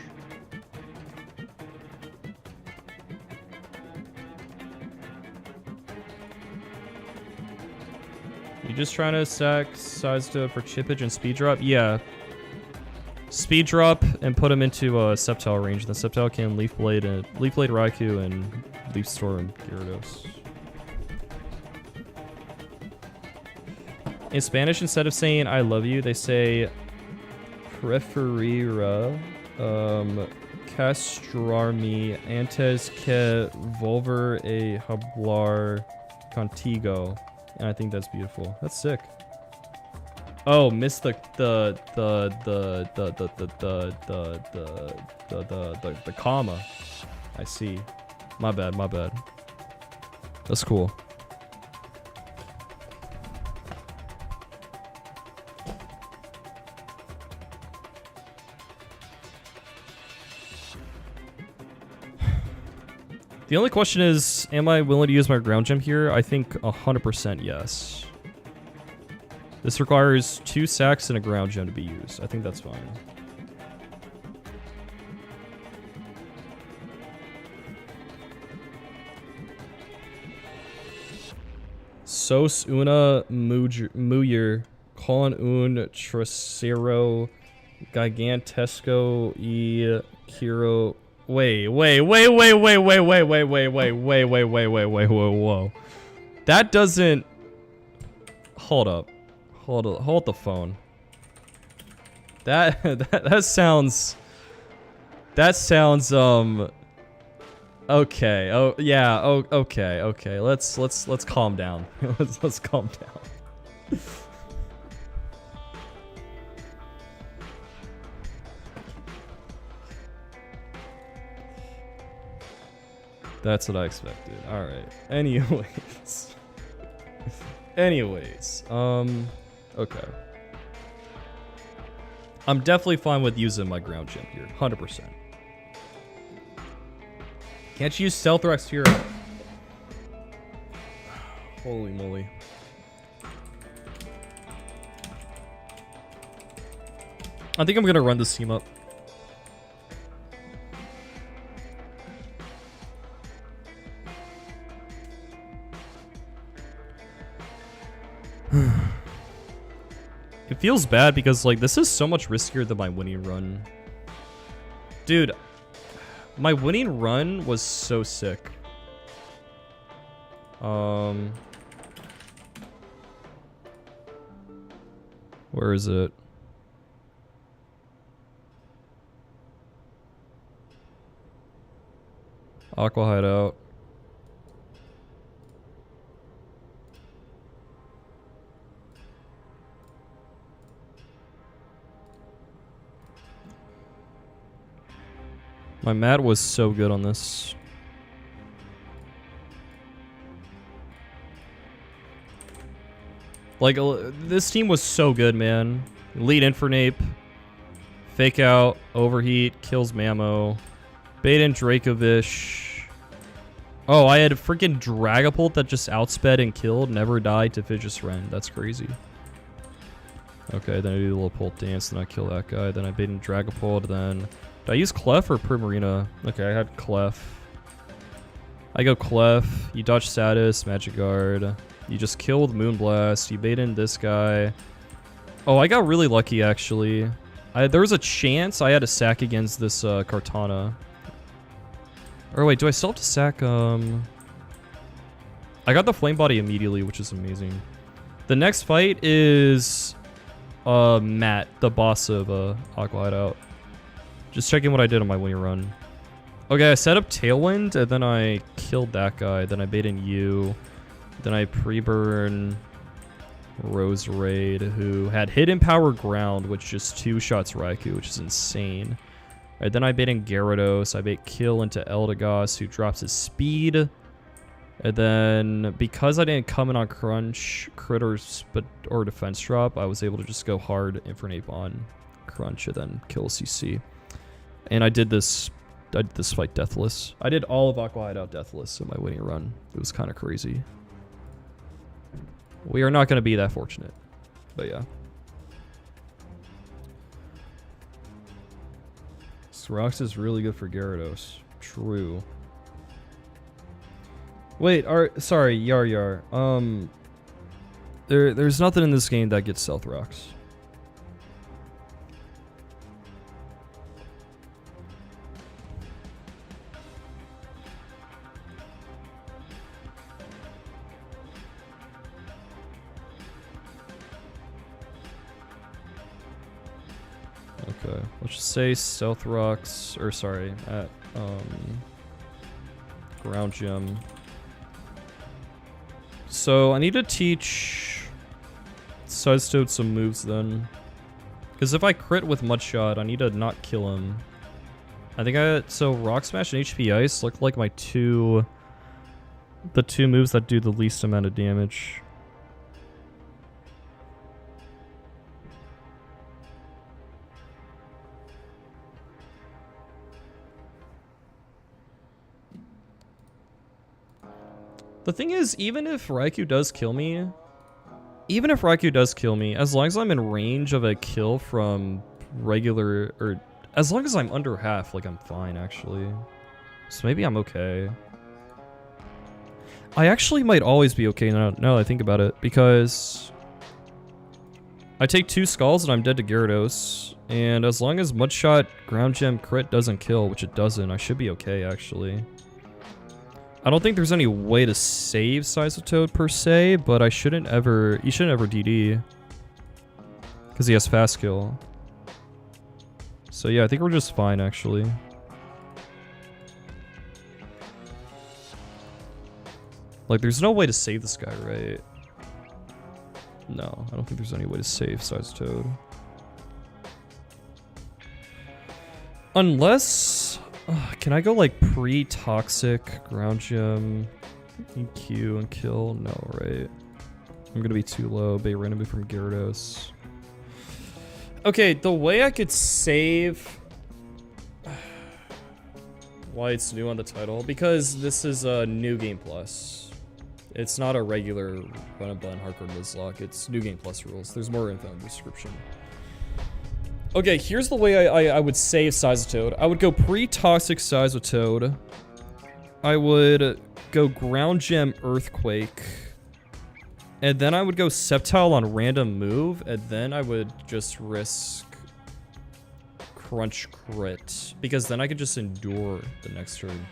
You just trying to stack size to for chippage and speed drop? Yeah. Speed drop and put him into a Sceptile range. The Sceptile can Leaf Blade Raikou and Leaf Storm Gyarados. In Spanish, instead of saying I love you, they say preferira castrarme antes que volver a hablar contigo. And I think that's beautiful. That's sick. Oh, missed the comma. I see. My bad, my bad. That's cool. The only question is, am I willing to use my ground gem here? I think 100% yes. This requires 2 sacks and a ground gem to be used. I think that's fine. Sos una mujer con un trasero gigantesco y quiero... Wait, whoa. That doesn't... Hold up. Hold the phone. That sounds... Okay. Oh, yeah. Oh, okay. Let's calm down. let's calm down. That's what I expected. All right. Anyways. Okay. I'm definitely fine with using my ground gem here. 100%. Can't you use Drxx here? Holy moly. I think I'm gonna run this team up. It feels bad because, like, this is so much riskier than my winning run. Dude, my winning run was so sick. Where is it? Aqua Hideout. My mat was so good on this. Like, this team was so good, man. Lead Infernape, Fake Out, Overheat, kills Mamo, Bait in Dracovish. Oh, I had a freaking Dragapult that just outsped and killed, never died to Fidget Ren. That's crazy. Okay, then I do the little Pult Dance, then I kill that guy, then I bait in Dragapult, then... Did I use Clef or Primarina? Okay, I had Clef. I go Clef, you dodge Status, Magic Guard. You just kill with Moonblast, you bait in this guy. Oh, I got really lucky, actually. There was a chance I had a sack against this Kartana. Or wait, do I still have to sack? I got the Flame Body immediately, which is amazing. The next fight is Matt, the boss of Aqua Hideout. Just checking what I did on my winning run. Okay, I set up Tailwind, and then I killed that guy. Then I bait in you. Then I pre-burn Rose Raid, who had Hidden Power Ground, which just 2 shots Raikou, which is insane. Alright, then I bait in Gyarados. I bait Kill into Eldegoss, who drops his speed. And then, because I didn't come in on Crunch, Crit, or Defense Drop, I was able to just go hard Infernape on Crunch, and then kill CC. And I did this fight deathless. I did all of Aqua Hideout deathless in my winning run. It was kind of crazy. We are not going to be that fortunate. But yeah. Srox is really good for Gyarados. True. Wait, sorry, Yar. There's nothing in this game that gets Stealth Rocks. Okay, let's just say Stealth Rocks, or sorry, at Ground Gem. So I need to teach Sidestone some moves then. Because if I crit with Mudshot, I need to not kill him. I think so Rock Smash and HP Ice look like my the two moves that do the least amount of damage. The thing is, even if Raikou does kill me, as long as I'm in range of a kill from regular, or as long as I'm under half, like, I'm fine, actually. So maybe I'm okay. I actually might always be okay now that I think about it, because I take 2 skulls and I'm dead to Gyarados, and as long as Mudshot Ground Gem crit doesn't kill, which it doesn't, I should be okay, actually. I don't think there's any way to save Toad per se, but he shouldn't ever DD. Because he has fast kill. So yeah, I think we're just fine, actually. Like, there's no way to save this guy, right? No, I don't think there's any way to save Toad. Unless... can I go like pre-toxic ground gem, EQ and kill? No, right? I'm gonna be too low. Bait randomly from Gyarados. Okay, the way I could save why it's new on the title, because this is a new game plus. It's not a regular Run&Bun Hardcore Nuzlocke. It's new game plus rules. There's more info in the description. Okay, here's the way I would save Toad. I would go pre-toxic Toad. I would go Ground Gem Earthquake. And then I would go Sceptile on random move. And then I would just risk Crunch Crit. Because then I could just endure the next turn.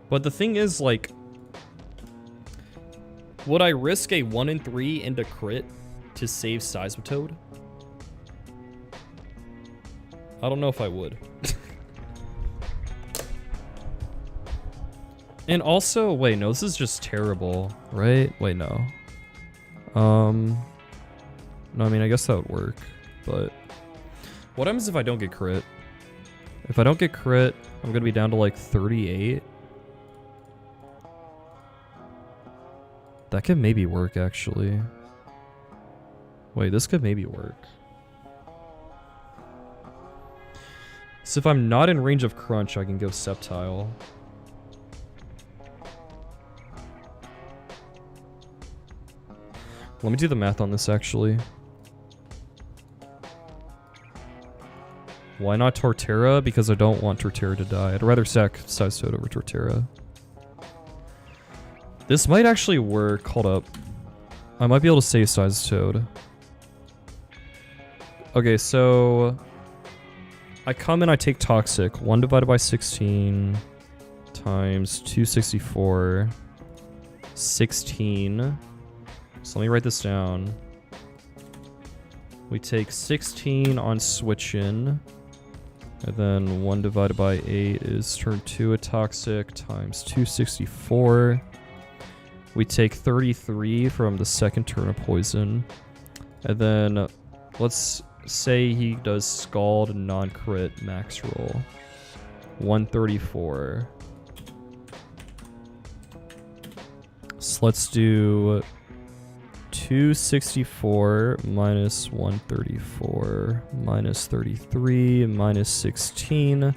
But the thing is, like... would I risk a 1 in 3 into crit to save Toad? I don't know if I would. And also, wait, no, this is just terrible, right? Wait, no. No, I mean, I guess that would work, but... what happens if I don't get crit? If I don't get crit, I'm gonna be down to like 38. That could maybe work, actually. Wait, this could maybe work. So if I'm not in range of Crunch, I can go Sceptile. Let me do the math on this, actually. Why not Torterra? Because I don't want Torterra to die. I'd rather sack Toad over Torterra. This might actually work. Hold up. I might be able to save Toad. Okay, so... I come and I take Toxic. 1 divided by 16 times 264. 16. So let me write this down. We take 16 on switch-in. And then 1 divided by 8 is turn 2 at Toxic times 264. We take 33 from the second turn of Poison. And then let's say he does Scald non-crit max roll. 134. So let's do 264 minus 134 minus 33 minus 16.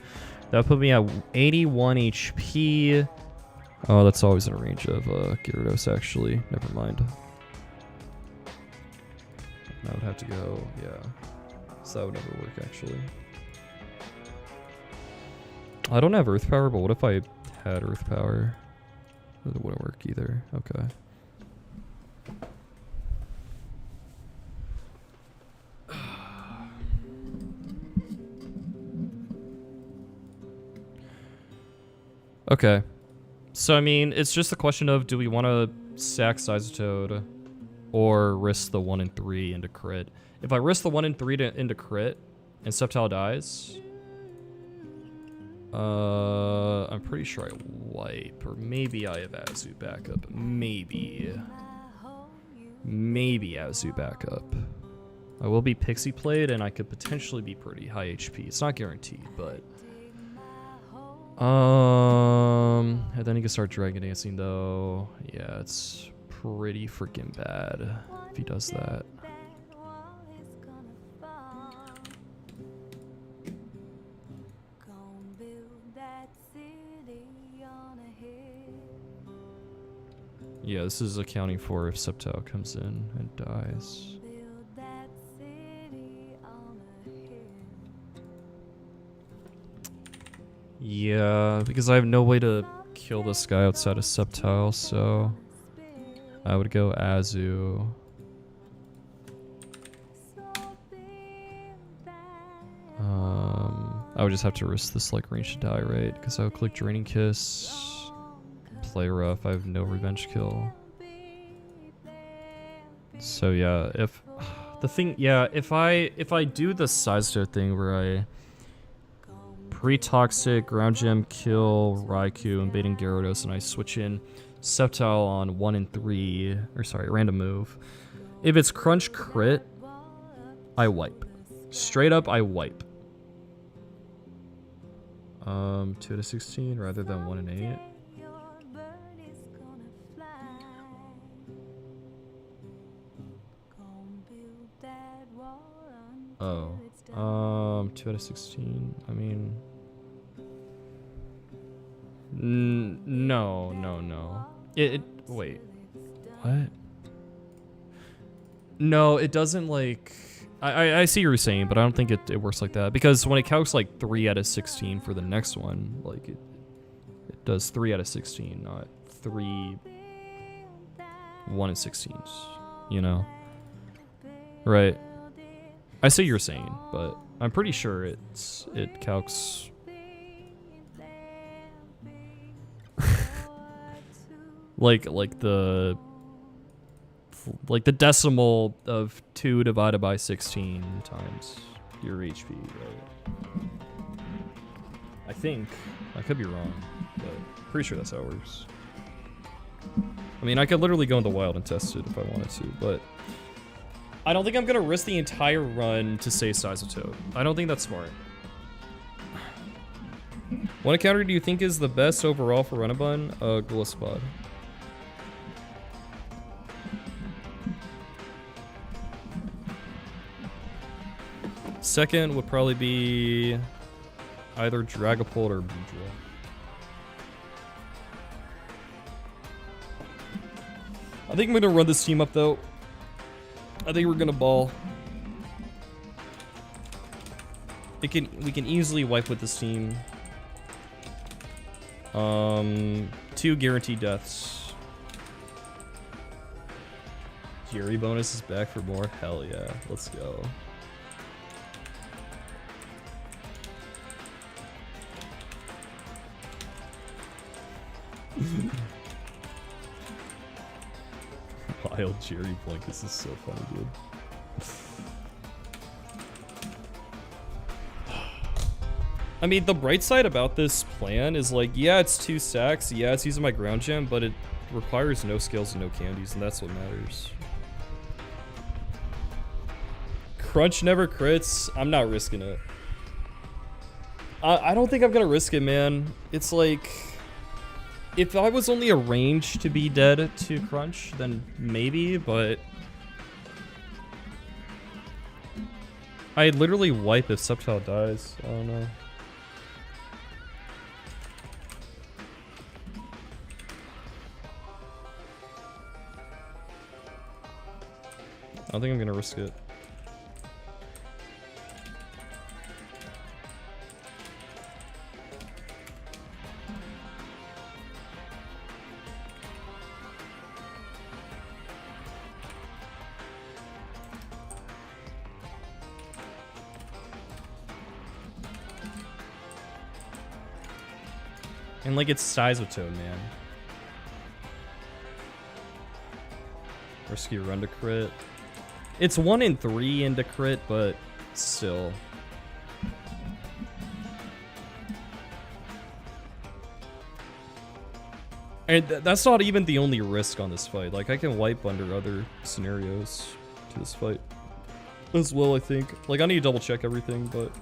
That put me at 81 HP. Oh, that's always in range of Gyarados, actually. Never mind. I would have to go, yeah. So that would never work, actually. I don't have Earth Power, but what if I had Earth Power? That wouldn't work either. Okay. Okay. So, I mean, it's just a question of, do we want to sack Toad or risk the 1 in 3 into crit? If I risk the 1 in 3 into crit and Sceptile dies, I'm pretty sure I wipe, or maybe I have Azu backup. Maybe Azu backup. I will be pixie played, and I could potentially be pretty high HP. It's not guaranteed, but and then he can start dragon dancing though. Yeah, it's pretty freaking bad if he does that. Yeah, this is accounting for if Septile comes in and dies. Yeah, because I have no way to kill this guy outside of Septile, so I would go Azu. I would just have to risk this like range to die, right? Because I would click Draining Kiss, play rough. I have no revenge kill. So yeah, if the thing, yeah, if I do the Sizeto thing where I pre-toxic, ground gem, kill Raikou, and baiting Gyarados, and I switch in Septile on 1 and 3, or sorry, random move. If it's crunch crit, I wipe. Straight up, I wipe. 2 to 16 rather than 1 and 8. Oh, 2 out of 16. I mean, no. Wait, what? No, it doesn't like. I see what you're saying, but I don't think it works like that, because when it calcs like 3 out of 16 for the next one, like it does 3 out of 16, not 3 1 and 16s, you know? Right. I see what you're saying, but I'm pretty sure it calcs like the decimal of 2 divided by 16 times your HP, right? I think. I could be wrong, but pretty sure that's how it works. I mean, I could literally go in the wild and test it if I wanted to, but I don't think I'm gonna risk the entire run to say Sizeto. I don't think that's smart. What encounter do you think is the best overall for Run&Bun? Glisspod. Second would probably be either Dragapult or Beedrill. I think I'm gonna run this team up though. I think we're gonna ball. We can easily wipe with this team. 2 guaranteed deaths. Jerry bonus is back for more. Hell yeah, let's go. Wild Jerry Blink, this is so funny, dude. I mean, the bright side about this plan is like, yeah, it's 2 stacks, yeah, it's using my ground gem, but it requires no scales and no candies, and that's what matters. Crunch never crits. I'm not risking it. I don't think I'm gonna risk it, man. It's like, if I was only a range to be dead to Crunch, then maybe, but I'd literally wipe if Septile dies. I don't know. I don't think I'm gonna risk it. And like, it's Sizeto, man. Risky run to crit. It's 1 in 3 into crit, but still. And that's not even the only risk on this fight. Like, I can wipe under other scenarios to this fight. as well, I think. Like, I need to double check everything, but...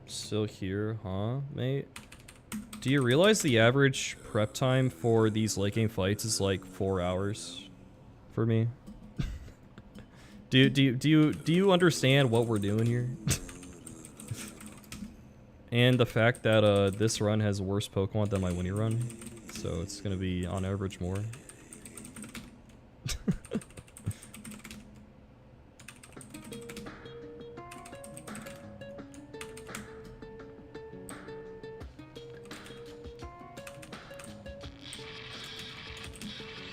Still here, huh, mate? Do you realize the average prep time for these late game fights is like 4 hours for me? Do you understand what we're doing here? And the fact that this run has worse Pokemon than my Winnie run, so it's gonna be on average more.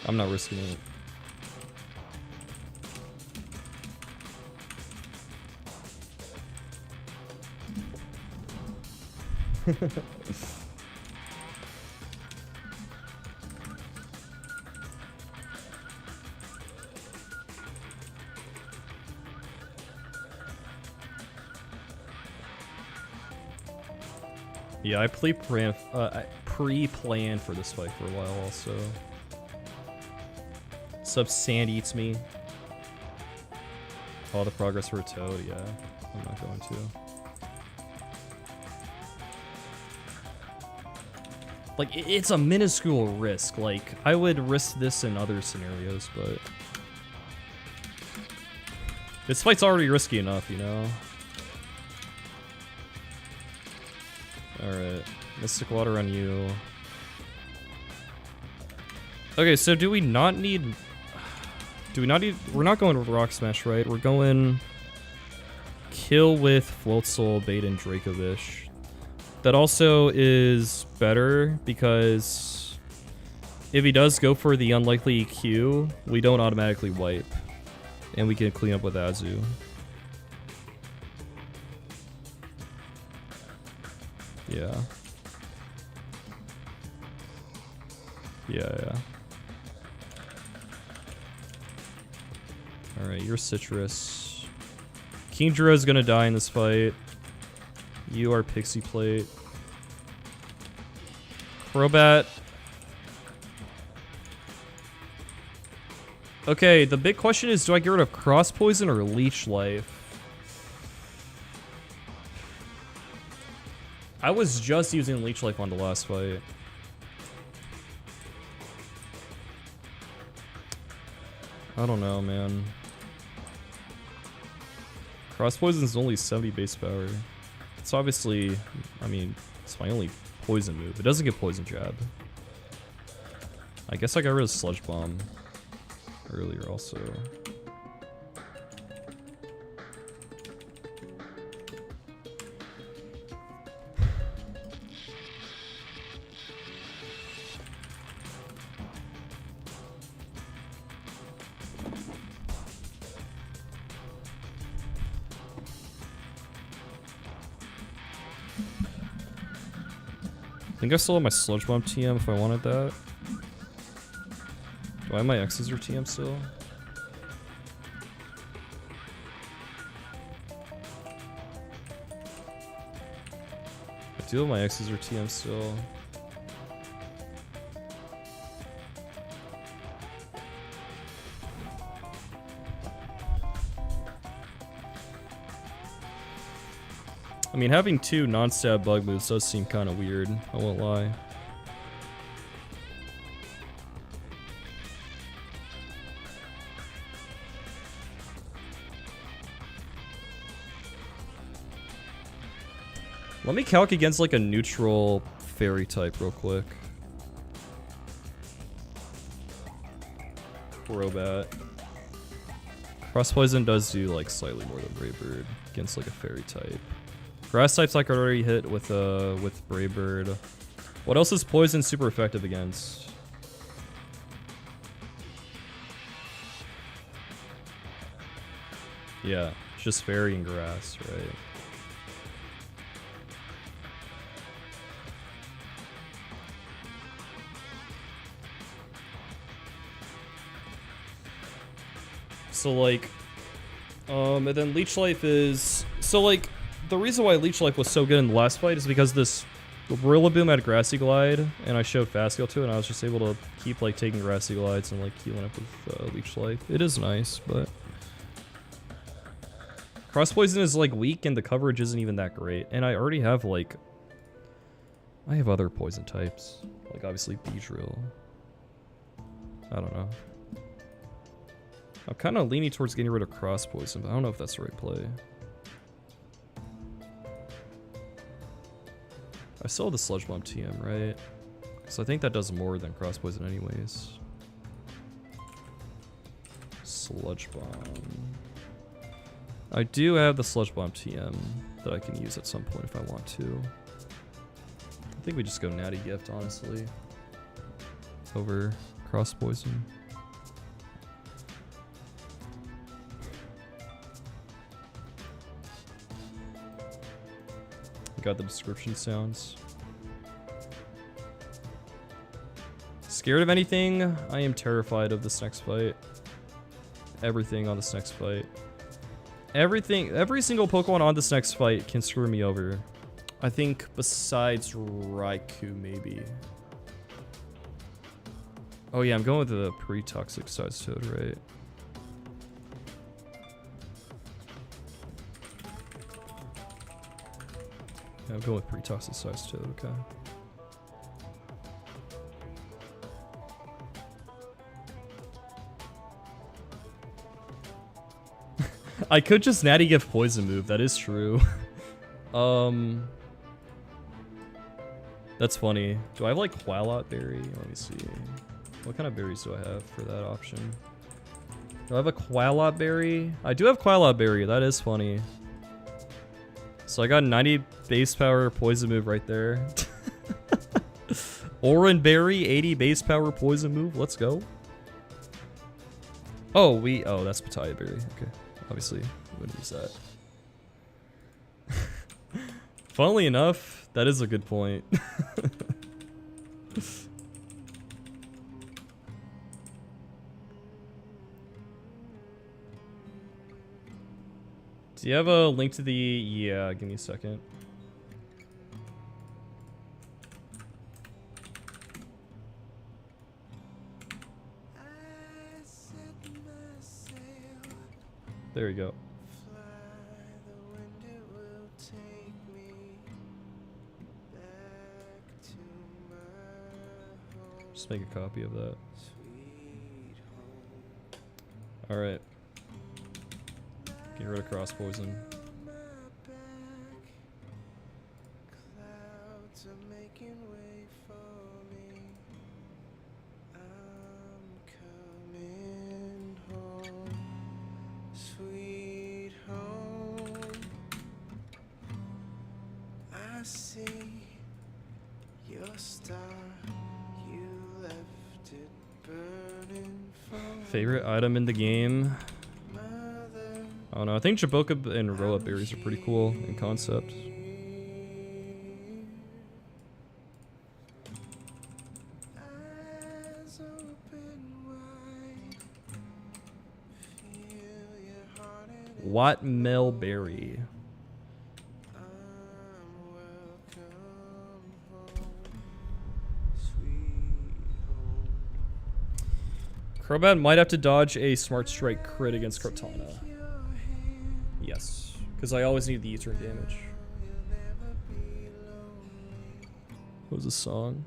I'm not risking it. Yeah, I pre-planned for this fight for a while also. Sub Sand Eats Me. All the progress for a Toad, yeah. I'm not going to. Like, it's a minuscule risk. Like, I would risk this in other scenarios, but... This fight's already risky enough, you know? Alright. Mystic Water on you. Okay, so do we not need... Do we not need... We're not going with Rock Smash, right? We're going... Kill with Float Soul, Bait, and Dracovish. That also is better because if he does go for the unlikely Q, we don't automatically wipe. And we can clean up with Azu. Yeah. Yeah. Alright, you're Citrus. Kingdra is gonna die in this fight. You are Pixie Plate. Crobat. Okay, the big question is, do I get rid of Cross Poison or Leech Life? I was just using Leech Life on the last fight. I don't know, man. Cross Poison is only 70 base power. It's obviously, I mean, it's my only poison move. It doesn't get Poison Jab. I guess I got rid of Sludge Bomb earlier also. I think I still have my Sludge Bomb TM if I wanted that. Do I have my X's or TM still? I do have my X's or TM still. I mean, having two non-stab bug moves does seem kind of weird, I won't lie. Let me calc against like a neutral fairy type real quick. Crobat. Cross Poison does do like slightly more than Brave Bird against like a fairy type. Grass types I could already hit with Brave Bird. What else is Poison super effective against? Yeah, it's just Fairy and Grass, right? So like, and then Leech Life is, so like, the reason why Leech Life was so good in the last fight is because this Rillaboom had Grassy Glide, and I showed Fast Scale to it, and I was just able to keep like taking Grassy Glides and like healing up with Leech Life. It is nice, but Cross Poison is like weak, and the coverage isn't even that great. And I already have like, I have other poison types, like obviously Beedrill. I don't know. I'm kind of leaning towards getting rid of Cross Poison, but I don't know if that's the right play. I still have the Sludge Bomb TM, right? So I think that does more than Cross Poison anyways. Sludge Bomb. I do have the Sludge Bomb TM that I can use at some point if I want to. I think we just go Natty Gift, honestly, over Cross Poison. Got the description sounds. Scared of anything? I am terrified of this next fight. Everything on this next fight. Everything, every single Pokemon on this next fight can screw me over. I think besides Raikou, maybe. Oh yeah, I'm going with the pre-toxic size Toad, right? Yeah, I'm going with pre-toxic size Toad, okay. I could just Natty Gift Poison move, that is true. That's funny. Do I have like Qualot Berry? Let me see. What kind of berries do I have for that option? Do I have a Qualot Berry? I do have Qualot Berry, that is funny. So I got 90 base power poison move right there. Oran Berry, 80 base power poison move. Let's go. Oh, that's Pataya Berry. Okay. Obviously, we wouldn't use that. Funnily enough, that is a good point. Do you have a link to the... Yeah, give me a second. There you go. Just make a copy of that. Alright. Get rid of Cross Poison. Favorite item in the game? I don't know. I think Jaboka and roll-up berries are pretty cool in concept. Wattmel Berry. Crobat might have to dodge a Smart Strike crit against Cortana. Yes, because I always need the U-turn damage. What was the song?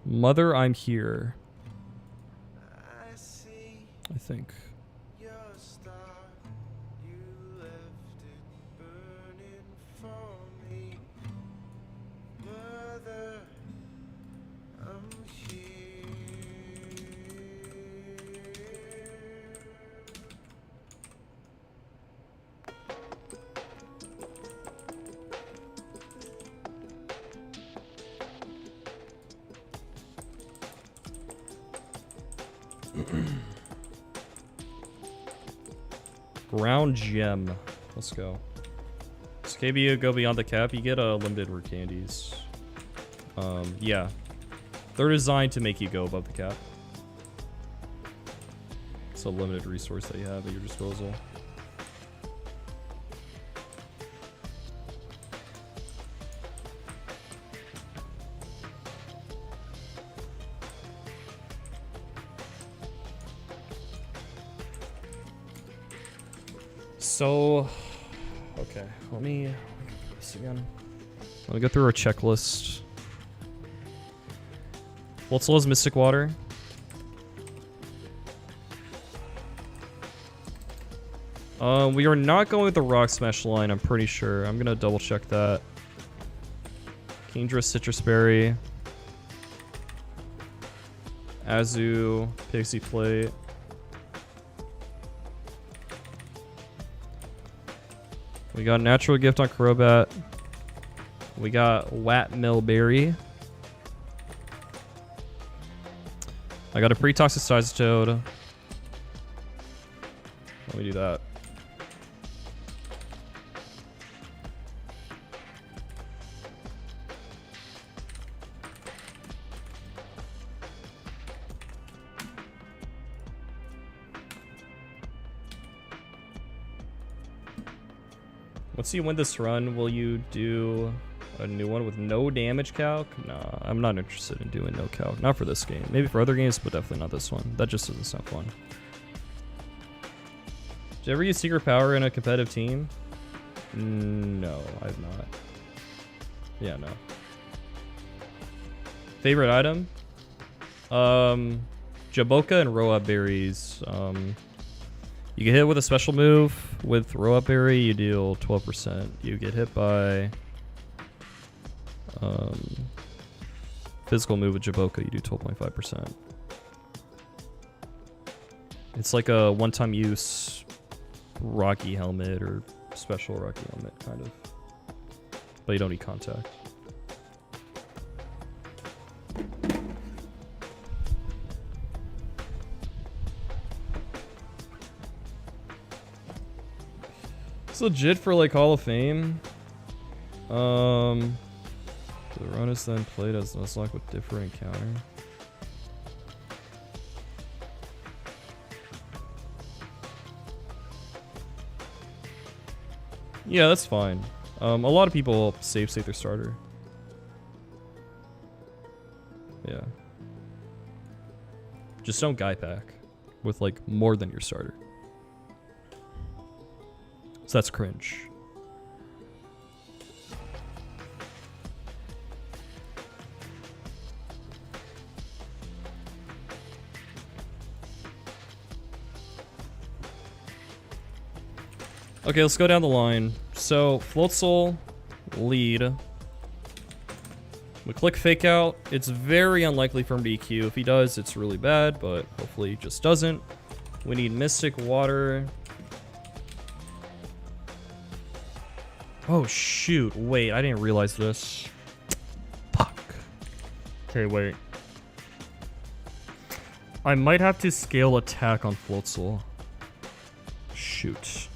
Mother, I'm Here. I think. Ground Gem. Let's go. So KBU go beyond the cap, you get a limited rare candies. Yeah. They're designed to make you go above the cap. It's a limited resource that you have at your disposal. So, okay, let me do this again. Let me go through our checklist. Floatzel's Mystic Water. We are not going with the Rock Smash line, I'm pretty sure. I'm gonna double check that. Kingdra Citrus Berry. Azu, Pixie Plate. We got Natural Gift on Crobat. We got Wat Millberry. I got a pre-toxicized Toad. Let me do that. Once you win this run, will you do a new one with no damage calc? Nah, I'm not interested in doing no calc. Not for this game. Maybe for other games, but definitely not this one. That just doesn't sound fun. Did you ever use Secret Power in a competitive team? No, I have not. Yeah, no. Favorite item? Jaboka and Roa Berries. You get hit with a special move. With Roa Berry, you deal 12%. You get hit by physical move with Jaboka, you do 12.5%. It's like a one-time use Rocky Helmet or special Rocky Helmet, kind of. But you don't need contact. It's legit for like Hall of Fame. The run is then played as Nuzlocke with different encounter. Yeah, that's fine. A lot of people save state their starter. Yeah. Just don't guy pack with like more than your starter. So that's cringe. Okay, let's go down the line. So, Floatzel, lead. We click Fake Out. It's very unlikely for him to EQ. If he does, it's really bad, but hopefully he just doesn't. We need Mystic Water. Oh, shoot. Wait, I didn't realize this. Fuck. Okay, wait. I might have to scale attack on Floatzel. Shoot.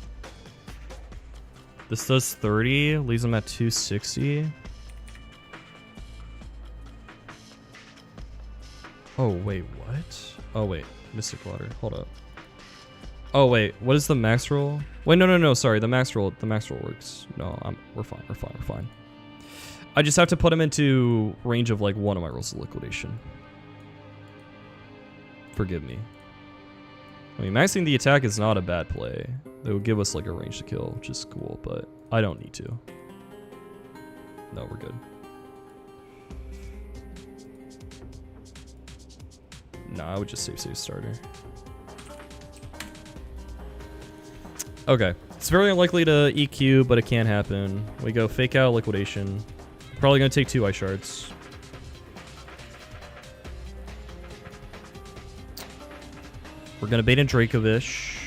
This does 30, leaves him at 260. Oh, wait, what? Oh, wait. Mystic Water. Hold up. Oh, wait. What is the max roll? Wait, no, sorry. The max roll works. No, we're fine. I just have to put him into range of like one of my rolls of liquidation. Forgive me. I mean, maxing the attack is not a bad play. It would give us like a range to kill, which is cool, but I don't need to. No, we're good. Nah, I would just save starter. Okay, it's very unlikely to EQ, but it can happen. We go Fake Out, Liquidation. Probably gonna take 2 Ice Shards. We're gonna bait in Dracovish.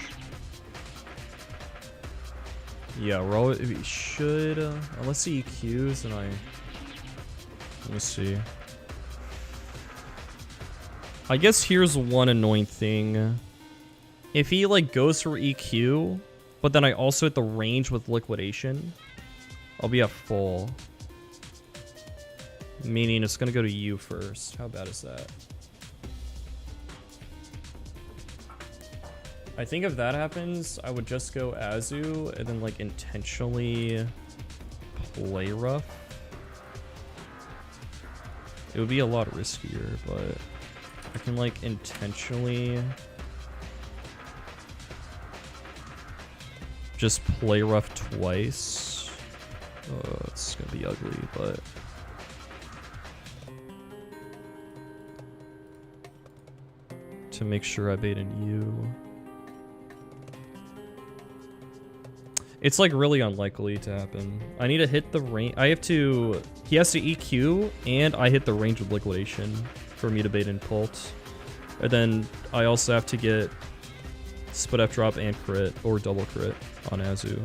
Yeah, we should, unless he EQs, and let me see. I guess here's one annoying thing. If he like goes for EQ, but then I also hit the range with Liquidation, I'll be at full. Meaning it's gonna go to you first. How bad is that? I think if that happens, I would just go Azu and then like intentionally play rough. It would be a lot riskier, but I can like intentionally just play rough twice. It's gonna be ugly, but to make sure I bait in you. It's like really unlikely to happen. I need to hit the range. I have to. He has to EQ, and I hit the range of liquidation for me to bait in Pult. And then I also have to get split F drop and crit or double crit on Azu.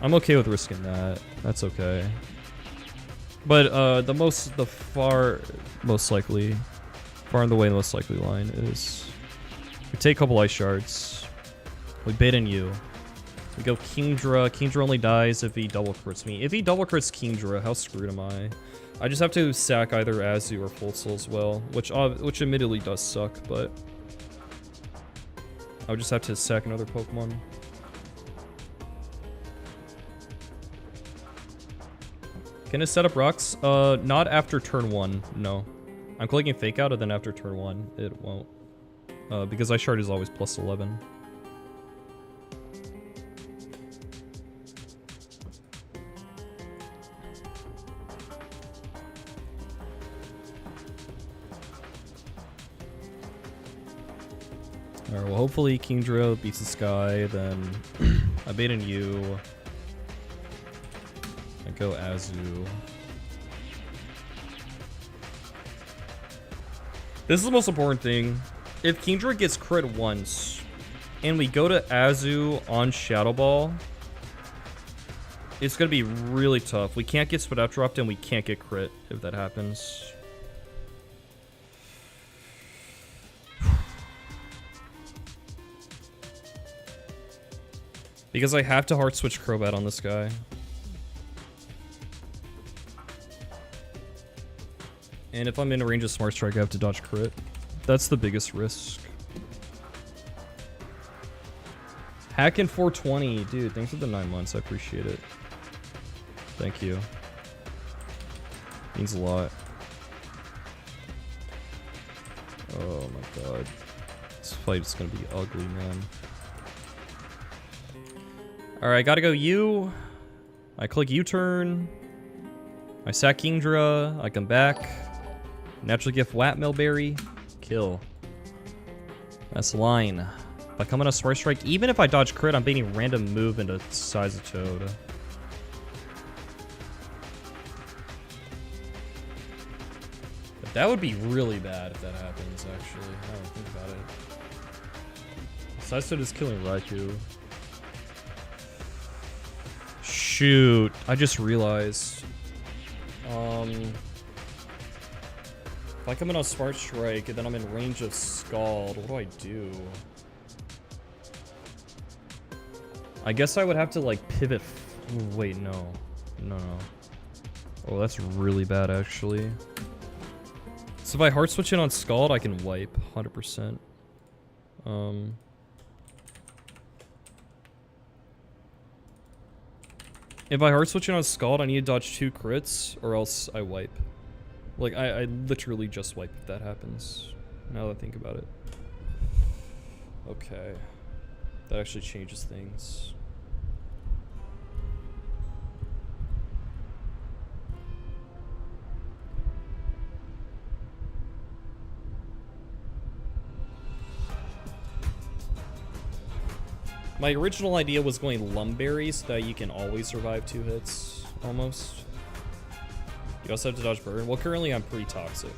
I'm okay with risking that. That's okay. But the far and away the most likely line is we take a couple ice shards. We bait in you. We go Kingdra. Kingdra only dies if he double crits me. If he double crits Kingdra, how screwed am I? I just have to sack either Azu or Full Soul as well, which admittedly does suck, but I would just have to sack another Pokemon. Can it set up rocks? Not after turn 1, no. I'm clicking Fake Out, and then after turn 1, it won't. Because Ice Shard is always plus 11. Alright, well hopefully Kingdra beats the sky, then I bait in you. I go Azu. This is the most important thing. If Kingdra gets crit once, and we go to Azu on Shadow Ball, it's gonna be really tough. We can't get split out dropped, and we can't get crit if that happens. Because I have to hard switch Crobat on this guy. And if I'm in a range of Smart Strike, I have to dodge crit. That's the biggest risk. Hackin' 420. Dude, thanks for the 9 months. I appreciate it. Thank you. Means a lot. Oh my god. This fight is gonna be ugly, man. Alright, gotta go U. I click U-turn. I sack Kingdra. I come back. Naturally gift Whatmill Berry. Kill. That's the line. If I come in a Smart Strike, even if I dodge crit, I'm baiting random move into Size of Toad. But that would be really bad if that happens, actually. I don't think about it. Size of Toad is killing Raikou. Shoot, I just realized. If I come in on Smart Strike and then I'm in range of Scald, what do I do? I guess I would have to like pivot. Wait, no. No. Oh, that's really bad actually. So if I hard switch in on Scald, I can wipe 100%. If I hard switch in on Scald, I need to dodge 2 crits or else I wipe. Like, I literally just wipe if that happens. Now that I think about it. Okay. That actually changes things. My original idea was going Lumberry so that you can always survive 2 hits, almost. You also have to dodge burn. Well, currently I'm pretty toxic.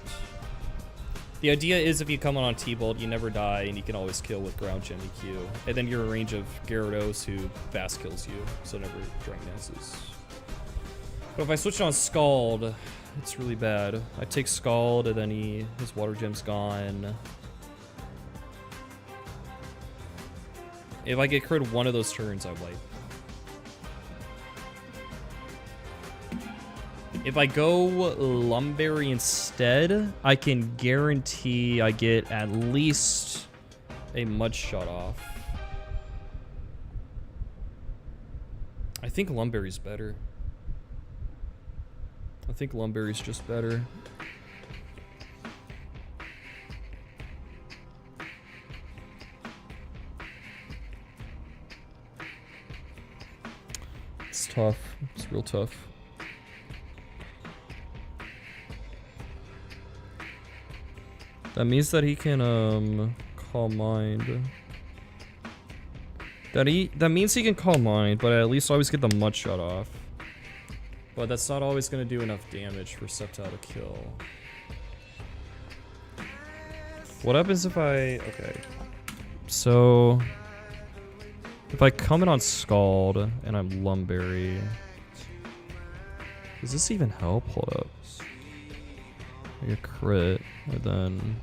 The idea is if you come on T-Bolt, you never die, and you can always kill with ground gem EQ. And then you're in range of Gyarados, who fast kills you, so never Dragon Dances. But if I switch on Scald, it's really bad. I take Scald, and then his Water Gem's gone. If I get crit one of those turns, I wipe. If I go Lumberry instead, I can guarantee I get at least a Mud Shot off. I think Lumberry's better. I think Lumberry's just better. tough. It's real tough. That means that he can call mind. That means he can call mind, but I at least always get the mud shot off. But that's not always gonna do enough damage for Sceptile to kill. What happens if I... Okay. So... If I come in on Scald and I'm Lumberry... Does this even help? Hold up. I get crit, and then...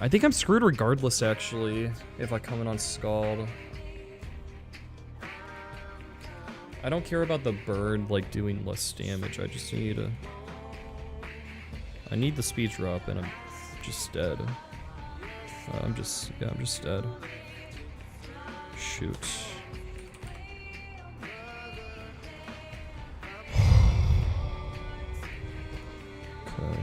I think I'm screwed regardless, actually, if I come in on Scald. I don't care about the bird, like, doing less damage. I just need a... I need the speed drop, and I'm just dead. I'm just dead. Shoot. Okay.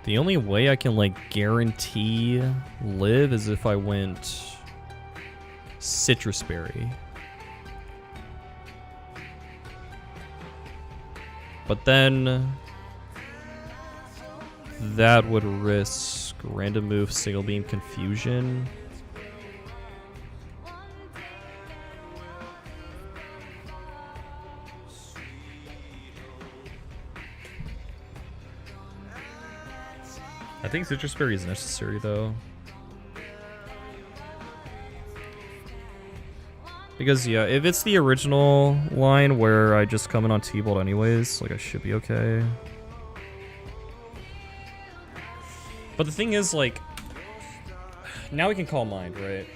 The only way I can, like, guarantee live is if I went Citrus Berry. But then that would risk random move, single beam, confusion. I think Citrus Berry is necessary, though. Because, yeah, if it's the original line where I just come in on T-Bolt anyways, like, I should be okay. But the thing is, like, now he can call mind, right?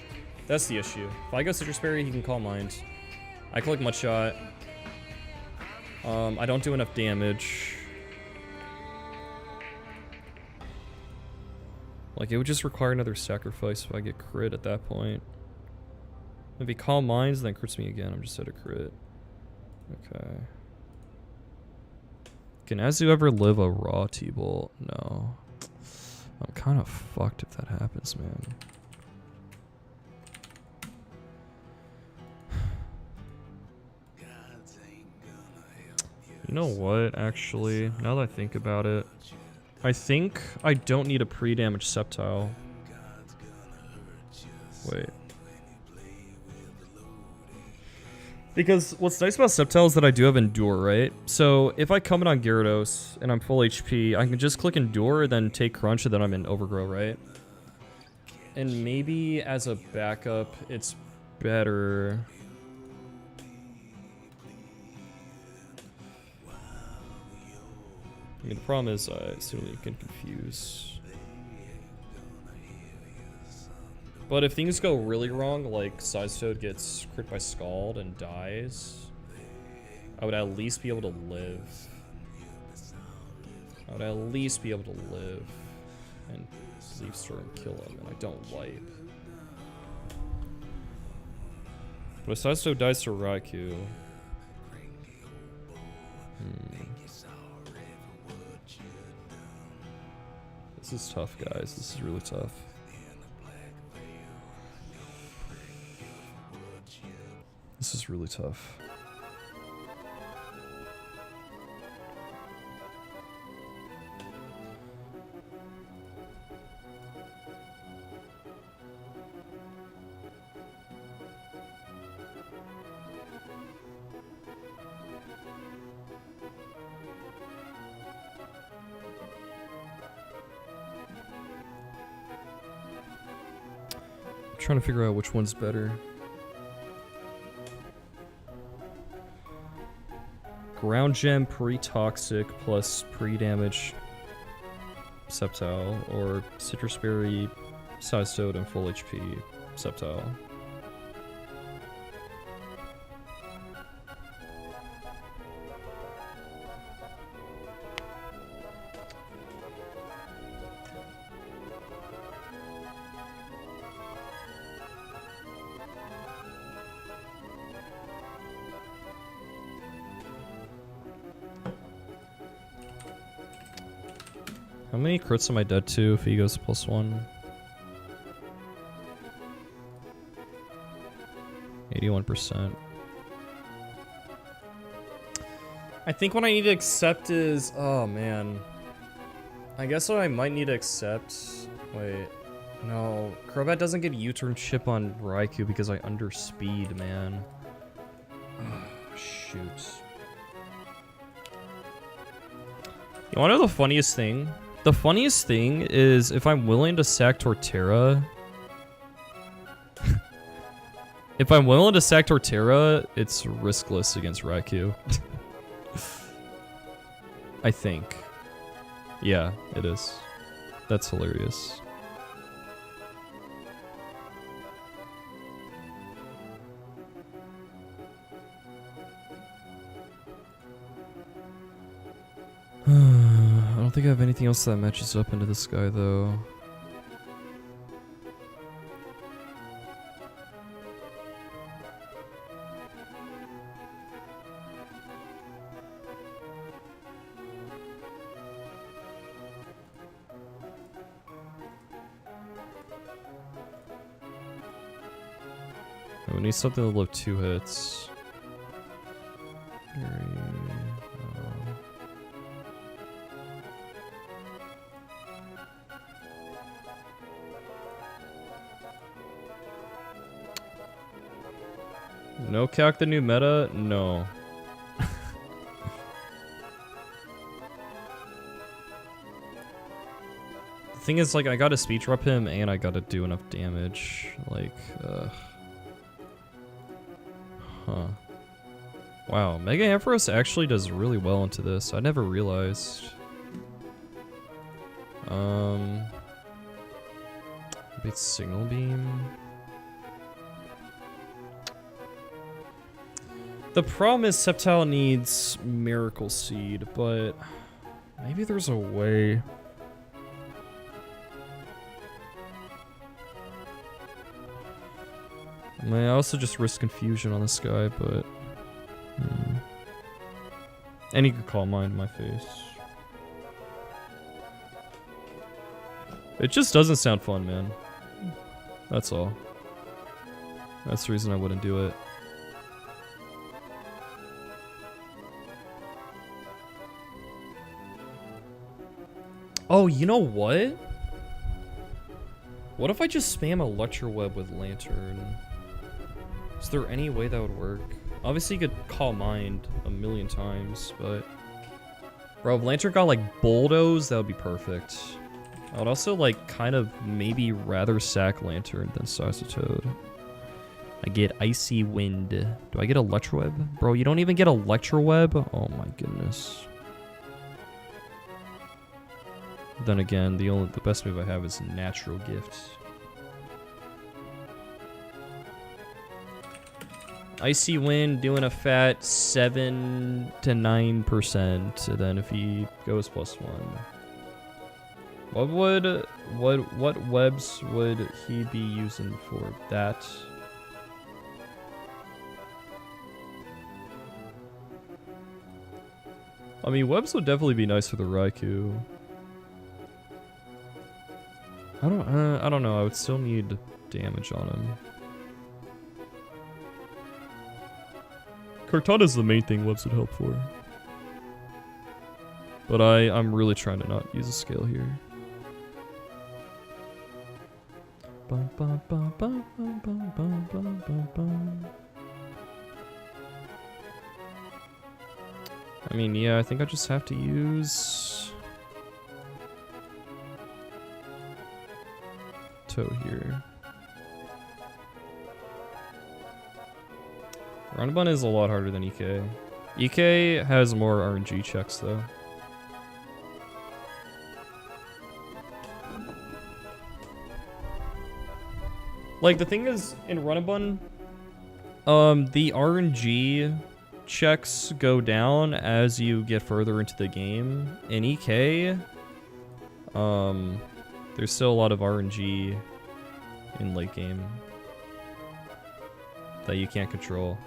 That's the issue. If I go Citrus Berry, he can call mind. I click Mud Shot. I don't do enough damage. Like, it would just require another sacrifice if I get crit at that point. If he Calm Minds, then crits me again. I'm just at a crit. Okay. Can Azu ever live a raw T-Bolt? No. I'm kind of fucked if that happens, man. You know what, actually? Now that I think about it, I think I don't need a pre-damage Sceptile. Wait. Because what's nice about Sceptile is that I do have Endure, right? So if I come in on Gyarados and I'm full HP, I can just click Endure, then take Crunch, and then I'm in Overgrow, right? And maybe as a backup, it's better... I mean, the problem is I certainly can confuse. But if things go really wrong, like Size Toad gets crit by Scald and dies, I would at least be able to live. I would at least be able to live and Leaf Storm and kill him, and I don't wipe. But if Size Toad dies to Raikou... This is tough, guys. This is really tough. This is really tough. Trying to figure out which one's better. Ground Gem pre-toxic plus pre-damage Sceptile, or Citrus Berry, Size Toad, and full HP Sceptile. How many crits am I dead to if he goes +1? 81%. I think what I need to accept is... Oh, man. I guess what I might need to accept... Wait. No. Crobat doesn't get U-turn chip on Raikou because I underspeed, man. Oh, shoot. You wanna know the funniest thing? The funniest thing is if I'm willing to sack Torterra... If I'm willing to sack Torterra, it's riskless against Raikou. I think. Yeah, it is. That's hilarious. I don't think I have anything else that matches up into this guy, though. We need something to live 2 hits. No calc the new meta? No. The thing is, like, I gotta speech rep him and I gotta do enough damage. Like, huh. Wow, Mega Ampharos actually does really well into this. I never realized. Big Signal Beam. The problem is Sceptile needs Miracle Seed, but maybe there's a way. I mean, I also just risk confusion on this guy, but... And he could Calm Mind in my face. It just doesn't sound fun, man. That's all. That's the reason I wouldn't do it. Oh, you know what? What if I just spam Electroweb with Lantern? Is there any way that would work? Obviously, you could Calm Mind a million times, but... Bro, if Lantern got, like, Bulldoze, that would be perfect. I would also, like, kind of maybe rather sack Lantern than Sasatoad. I get Icy Wind. Do I get Electroweb? Bro, you don't even get Electroweb? Oh my goodness. Then again, the best move I have is Natural Gift. Icy Wind doing a fat 7 to 9%. And then if he goes +1, what webs would he be using for that? I mean, webs would definitely be nice for the Raikou. I don't know. I would still need damage on him. Kartana's the main thing webs would help for. But I'm really trying to not use a scale here. I mean, yeah, I think I just have to use Toe here. Run&Bun is a lot harder than EK. EK has more RNG checks though. Like, the thing is, in Run&Bun, the RNG checks go down as you get further into the game. In EK, there's still a lot of RNG in late game that you can't control.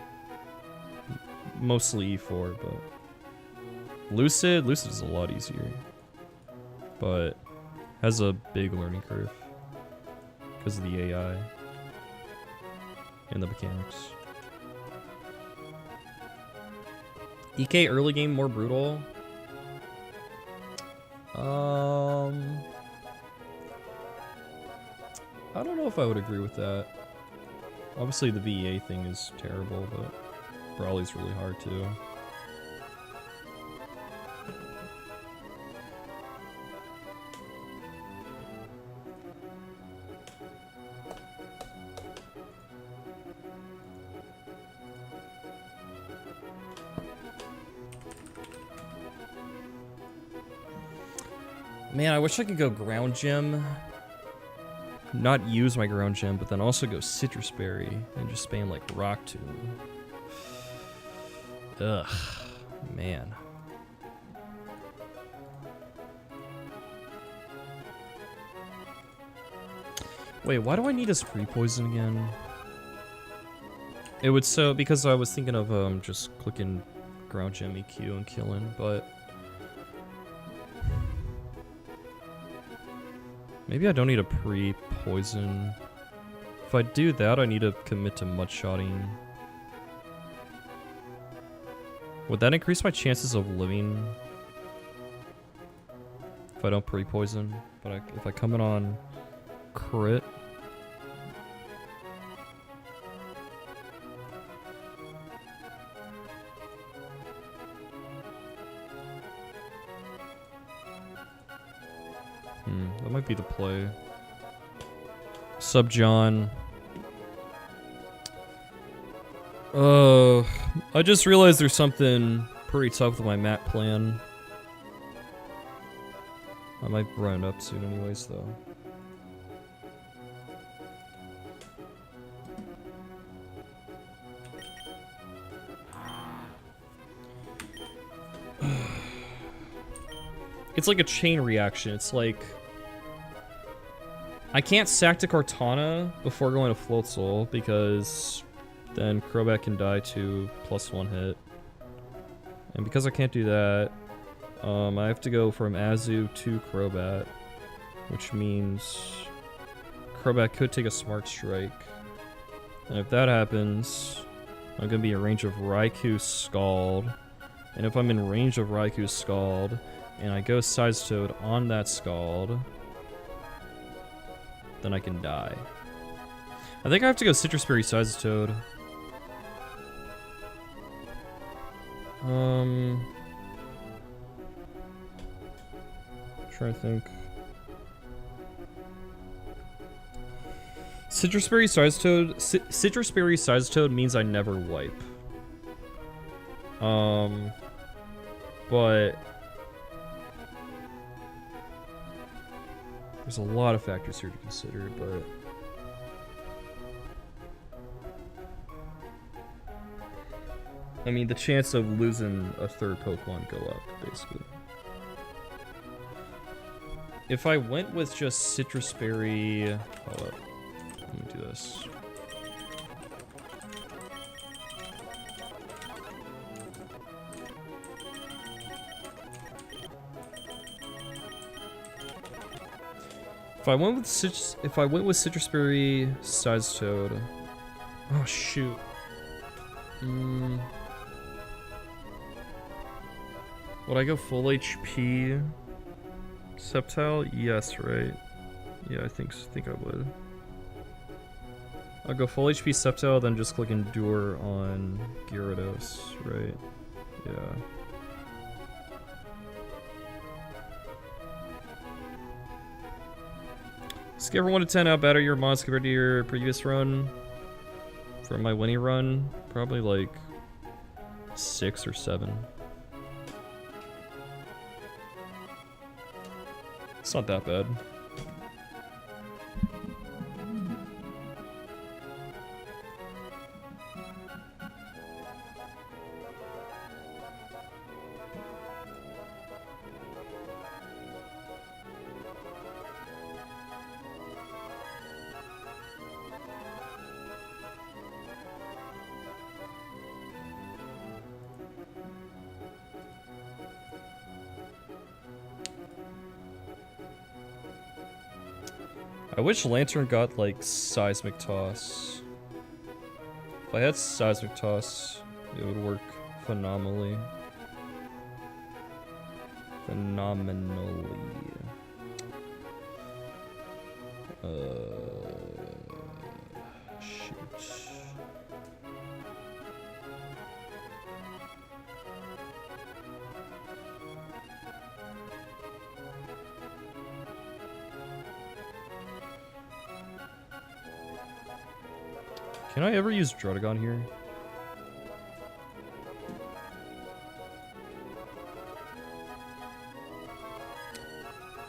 Mostly E4, but Lucid is a lot easier. but has a big learning curve because of the AI and the mechanics. EK early game more brutal. I don't know if I would agree with that. Obviously the VEA thing is terrible, but Brawly's really hard too. Man, I wish I could go ground gym. Not use my ground gem, but then also go citrus berry and just spam like rock tomb. Ugh, man. Wait, why do I need a spree poison again? It would because I was thinking of just clicking ground gem EQ and killing, but maybe I don't need a pre-poison. If I do that, I need to commit to mudshotting. Would that increase my chances of living? If I don't pre-poison? But if I come in on crit? That might be the play. Sub John. I just realized there's something pretty tough with my map plan. I might run it up soon anyways though. It's like a chain reaction. It's like I can't sack to Cortana before going to Float Soul because then Crobat can die to +1 hit. And because I can't do that, I have to go from Azu to Crobat, which means Crobat could take a Smart Strike. And if that happens, I'm going to be in range of Raikou's Scald. And if I'm in range of Raikou's Scald, and I go Size Toad on that Scald, then I can die. I think I have to go Citrus Berry Size Toad. Trying to think. Citrus Berry Size Toad. Citrus Berry Size Toad means I never wipe. But there's a lot of factors here to consider, but I mean, the chance of losing a third Pokemon go up, basically. If I went with just Citrus Berry... Hold up. Let me do this. If I went with Citrus Berry Size Toad... Oh, shoot. Would I go full HP Sceptile? Yes, right? Yeah, I think I would. I'll go full HP Sceptile, then just click Endure on Gyarados, right? Yeah. Scale 1 to 10, how bad are your mods compared to your previous run? For my Winnie run, probably like 6 or 7. It's not that bad. I wish Lantern got like seismic toss. If I had seismic toss, it would work phenomenally. Shoot. Can I ever use Drxx here?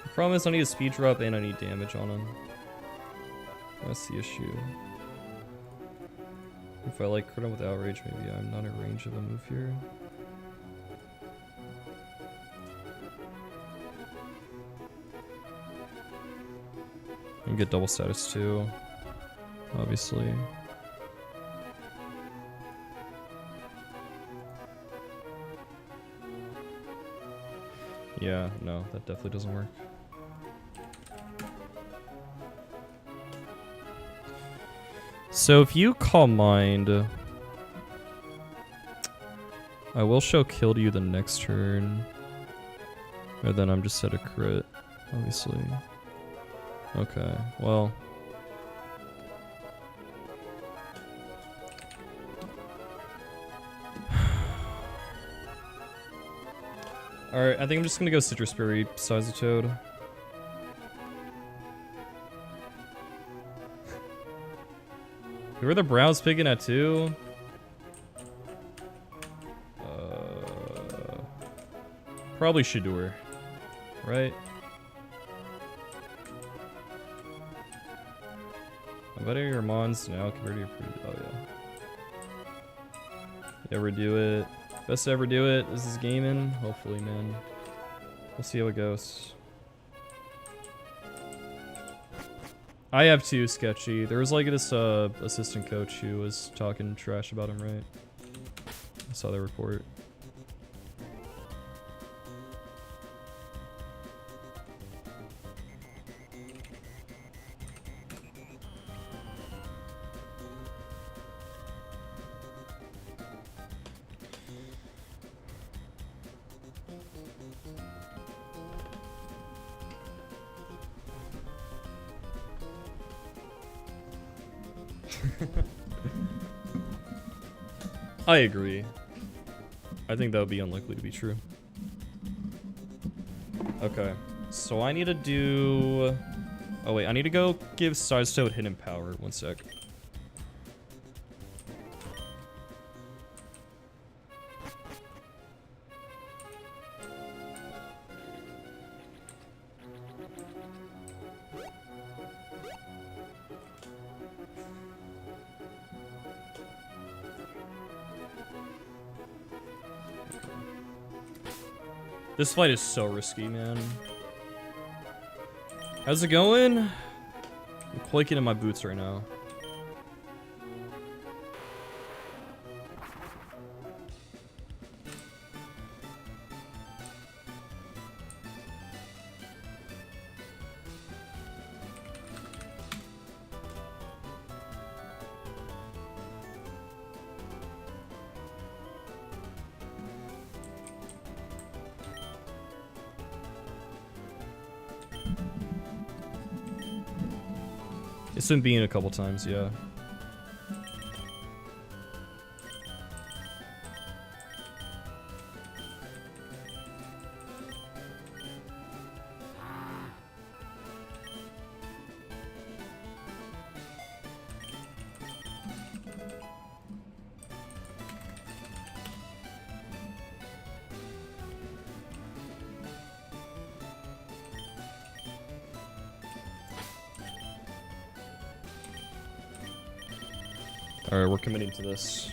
The problem is I need a speed drop and I need damage on him. That's the issue. If I like crit him with outrage, maybe I'm not in range of the move here. And get double status too, obviously. Yeah, no, that definitely doesn't work. So if you Calm Mind, I will show kill to you the next turn. And then I'm just at a crit, obviously. Okay, well. Alright, I think I'm just gonna go Citrus Berry, Size of Toad. Who are the Browns picking at too? Probably Shador, right? I'm betting your Mons now compared to your oh yeah. You ever do it? Best to ever do it. This is gaming. Hopefully, man. We'll see how it goes. I have two sketchy. There was like this assistant coach who was talking trash about him, right? I saw the report. I agree. I think that would be unlikely to be true. Okay, so I need to do... Oh wait, I need to go give Size Toad Hidden Power. One sec. This fight is so risky, man. How's it going? I'm quaking in my boots right now. It's been being a couple times, yeah. Alright, we're committing to this.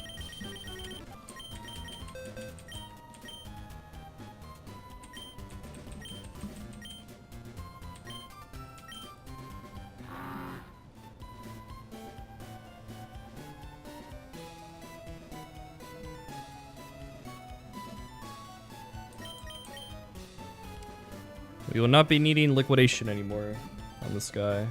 We will not be needing liquidation anymore on this guy.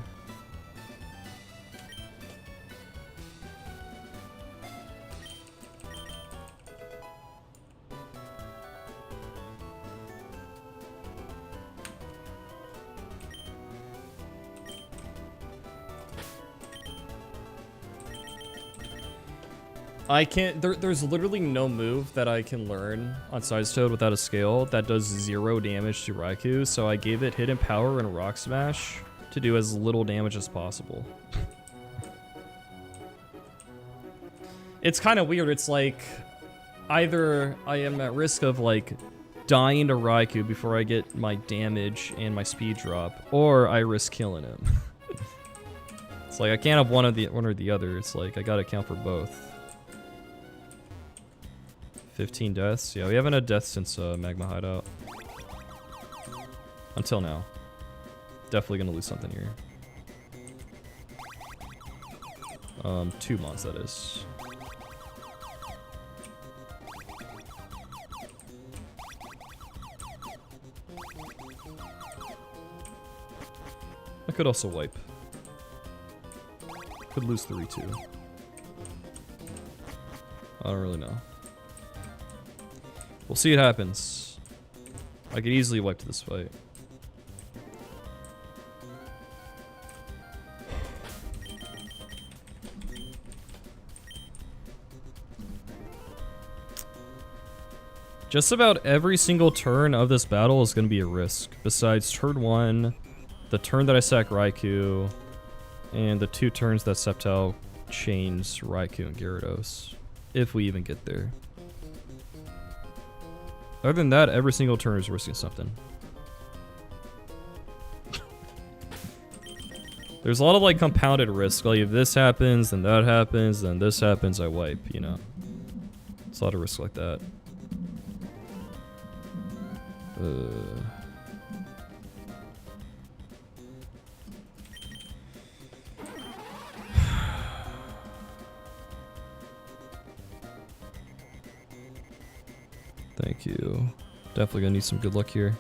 I can't, there's literally no move that I can learn on Size Toad without a scale that does 0 damage to Raikou, so I gave it Hidden Power and Rock Smash to do as little damage as possible. It's kind of weird, it's like, either I am at risk of like dying to Raikou before I get my damage and my speed drop, or I risk killing him. It's like I can't have one or the other, it's like I gotta count for both. 15 deaths? Yeah, we haven't had deaths since Magma Hideout. Until now. Definitely gonna lose something here. 2 months, that is. I could also wipe. Could lose 3-2. I don't really know. We'll see what happens. I could easily wipe this fight. Just about every single turn of this battle is going to be a risk. Besides turn 1, the turn that I sack Raikou, and the 2 turns that Sceptile chains Raikou and Gyarados. If we even get there. Other than that, every single turn is risking something. There's a lot of like compounded risk. Like if this happens, then that happens, then this happens, I wipe, you know. It's a lot of risk like that. Thank you. Definitely gonna need some good luck here.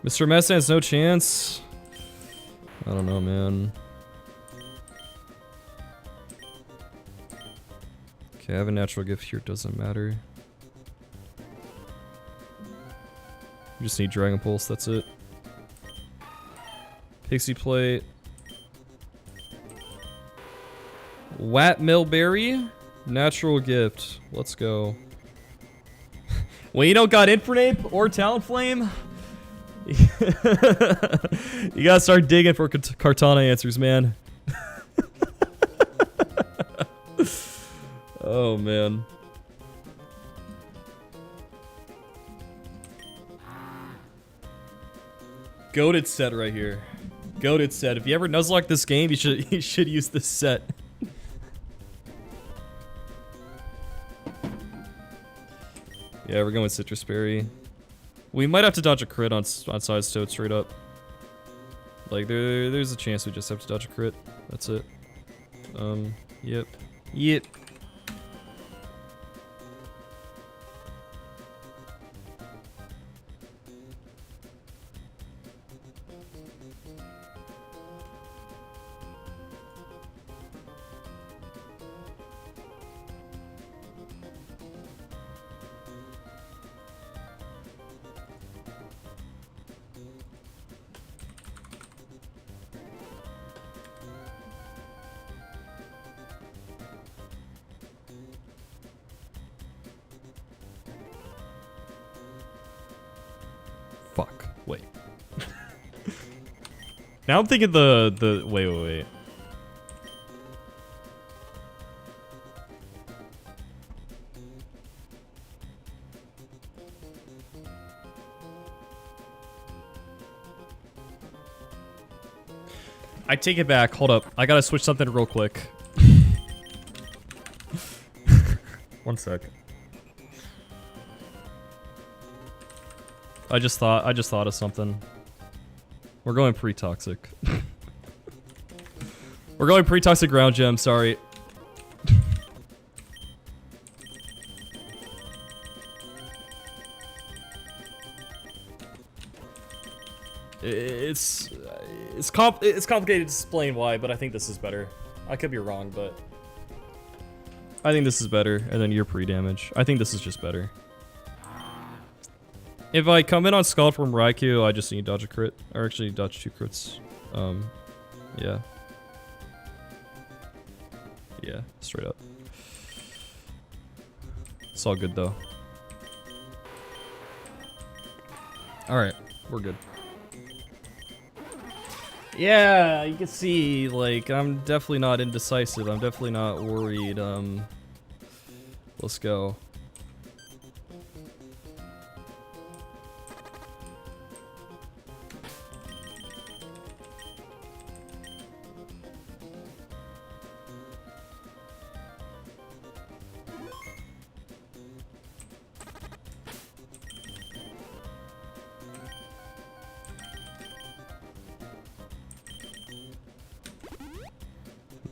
Mr. Mess has no chance. I don't know, man. Okay, I have a natural gift here, doesn't matter. We just need Dragon Pulse, that's it. Pixie Plate. Wat Millberry. Natural gift. Let's go. Well, you don't got Infernape or Talonflame? You gotta start digging for Kartana answers, man. Oh, man. Goated set right here. Goated set. If you ever Nuzlocke this game, you should use this set. Yeah, we're going with Citrus Berry. We might have to dodge a crit on Size Toad straight up. Like there's a chance we just have to dodge a crit. That's it. Yep. Yep. Fuck. Wait. Now I'm thinking wait. I take it back. Hold up. I gotta switch something real quick. 1 sec. I just thought of something. We're going pre-toxic. We're going pre-toxic ground gem, sorry. It's complicated to explain why, but I think this is better. I could be wrong, but I think this is better, and then your pre-damage. I think this is just better. If I come in on Scald from Raikou, I just need to dodge a crit. Or actually dodge 2 crits. Yeah. Yeah, straight up. It's all good though. Alright, we're good. Yeah, you can see, like, I'm definitely not indecisive. I'm definitely not worried. Let's go.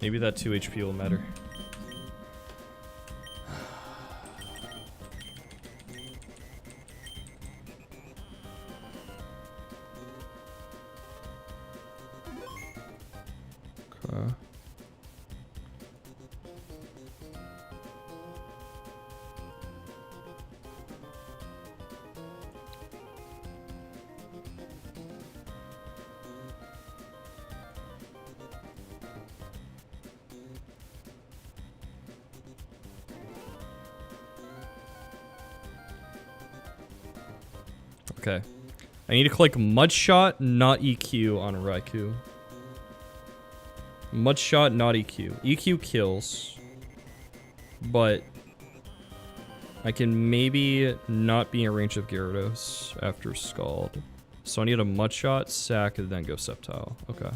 Maybe that 2 HP will matter. Okay. Okay. I need to click Mud Shot, not EQ on Raikou. Mud Shot, not EQ. EQ kills. But I can maybe not be in range of Gyarados after Scald. So I need a Mud Shot, Sack, and then go Sceptile. Okay.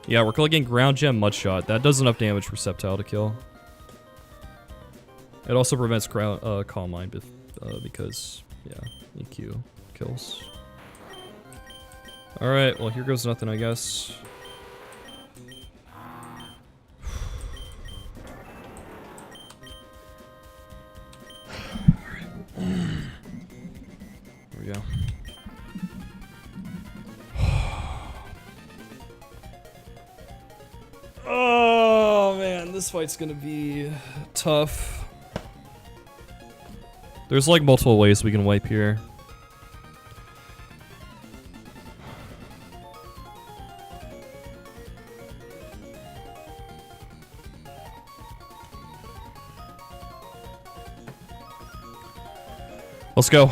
Yeah, we're clicking Ground Gem, Mud Shot. That does enough damage for Sceptile to kill. It also prevents Calm Mind because, yeah, EQ kills. Alright, well here goes nothing, I guess. There we go. Oh man, this fight's gonna be tough. There's like multiple ways we can wipe here. Let's go.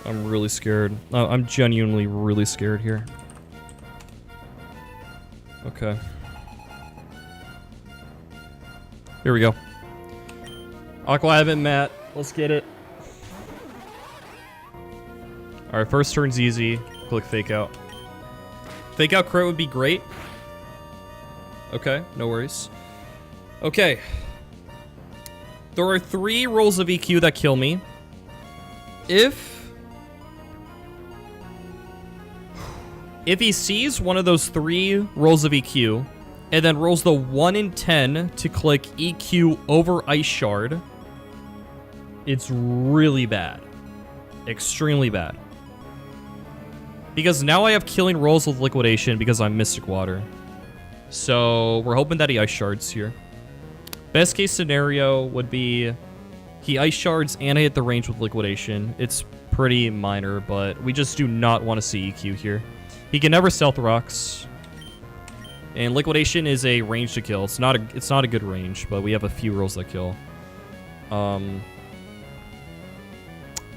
I'm really scared. I'm genuinely really scared here. Okay. Here we go. Aqua Hideout, Matt. Let's get it. Alright, first turn's easy. Click Fake Out. Fake Out crit would be great. Okay, no worries. Okay. There are 3 rolls of EQ that kill me. If he sees one of those 3 rolls of EQ, and then rolls the 1 in 10 to click EQ over Ice Shard, it's really bad. Extremely bad. Because now I have killing rolls with Liquidation because I'm Mystic Water. So we're hoping that he Ice Shards here. Best case scenario would be he Ice Shards and I hit the range with Liquidation. It's pretty minor, but we just do not want to see EQ here. He can never Stealth Rocks. And Liquidation is a range to kill. It's not a good range, but we have a few rolls that kill.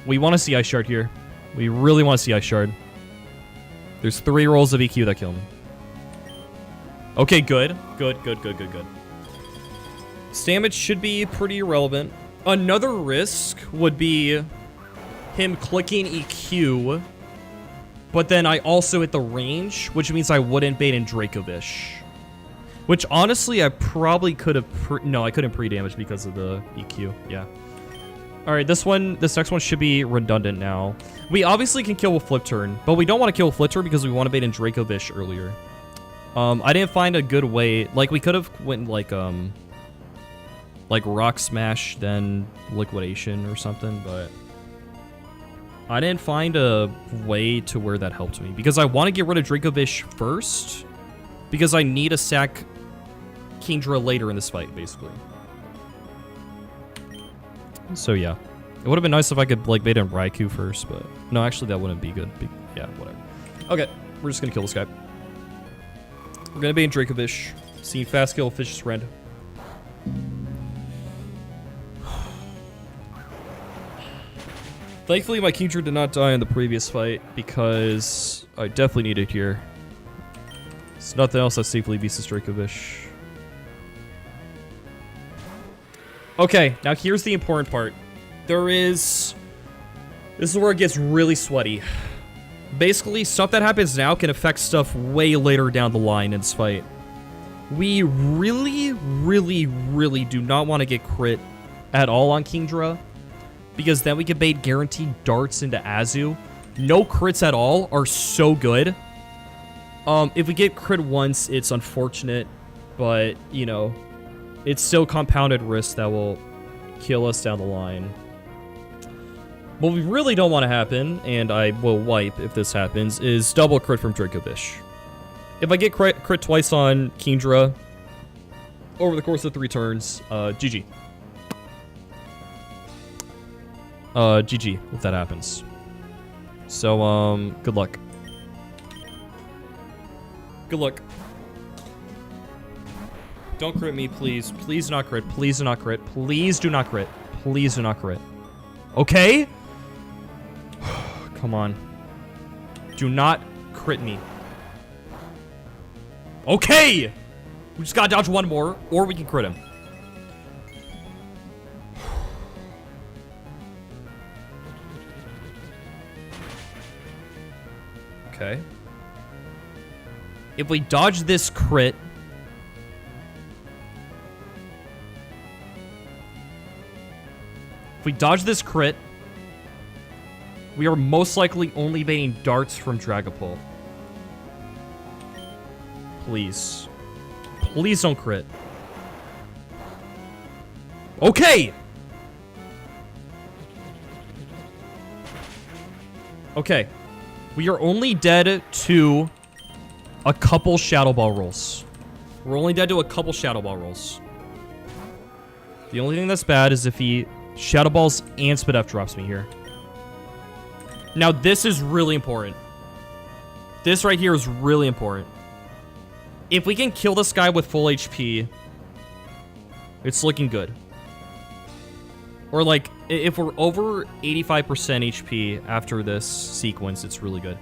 We want to see Ice Shard here. We really want to see Ice Shard. There's 3 rolls of EQ that kill me. Okay, good. Good. Stamage should be pretty irrelevant. Another risk would be him clicking EQ, but then I also hit the range, which means I wouldn't bait in Dracovish. Which, honestly, I probably could have... No, I couldn't pre-damage because of the EQ. Yeah. Alright, this next one should be redundant now. We obviously can kill with Flip Turn, but we don't want to kill with Flip Turn because we want to bait in Dracovish earlier. I didn't find a good way... Like, we could have went, like Rock Smash, then Liquidation or something, but... I didn't find a way to where that helped me. Because I want to get rid of Dracovish first. Because I need a sack Kingdra later in this fight, basically. So yeah. It would have been nice if I could like bait in Raikou first, but no, actually that wouldn't be good. Yeah, whatever. Okay, we're just gonna kill this guy. We're gonna bait in Dracovish. See fast kill Fish's friend. Thankfully, my Kingdra did not die in the previous fight because I definitely need it here. It's nothing else that safely beats this Dracovish. Okay, now here's the important part. This is where it gets really sweaty. Basically, stuff that happens now can affect stuff way later down the line in this fight. We really, really, really do not want to get crit at all on Kingdra, because then we can bait guaranteed darts into Azu. No crits at all are so good. If we get crit once, it's unfortunate, but, you know, it's still compounded risk that will kill us down the line. What we really don't want to happen, and I will wipe if this happens, is double crit from Dracovish. If I get crit twice on Kingdra over the course of 3 turns, GG. GG if that happens. So, good luck. Good luck. Don't crit me, please. Please do not crit. Please do not crit. Please do not crit. Please do not crit. Okay? Come on. Do not crit me. Okay! We just gotta dodge one more, or we can crit him. Okay. If we dodge this crit... If we dodge this crit, we are most likely only baiting darts from Dragapult. Please. Please don't crit. Okay! Okay. We are only dead to a couple Shadow Ball rolls. We're only dead to a couple Shadow Ball rolls. The only thing that's bad is if he Shadow Balls and Spit F drops me here. Now, this is really important. This right here is really important. If we can kill this guy with full HP, it's looking good. Or, like, if we're over 85% HP after this sequence, it's really good.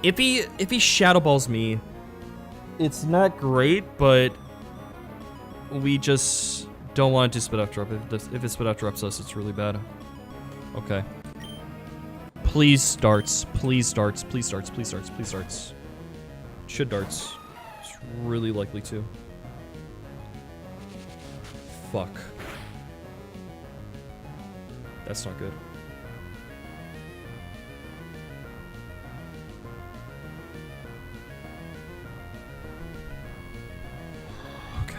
If he Shadow Balls me, it's not great, but we just don't want it to Spit F drop. If it Spit F drops us, it's really bad. Okay. Please darts. Please darts. Please darts. Please darts. Please darts. Should darts. It's really likely to. Fuck. That's not good. Okay.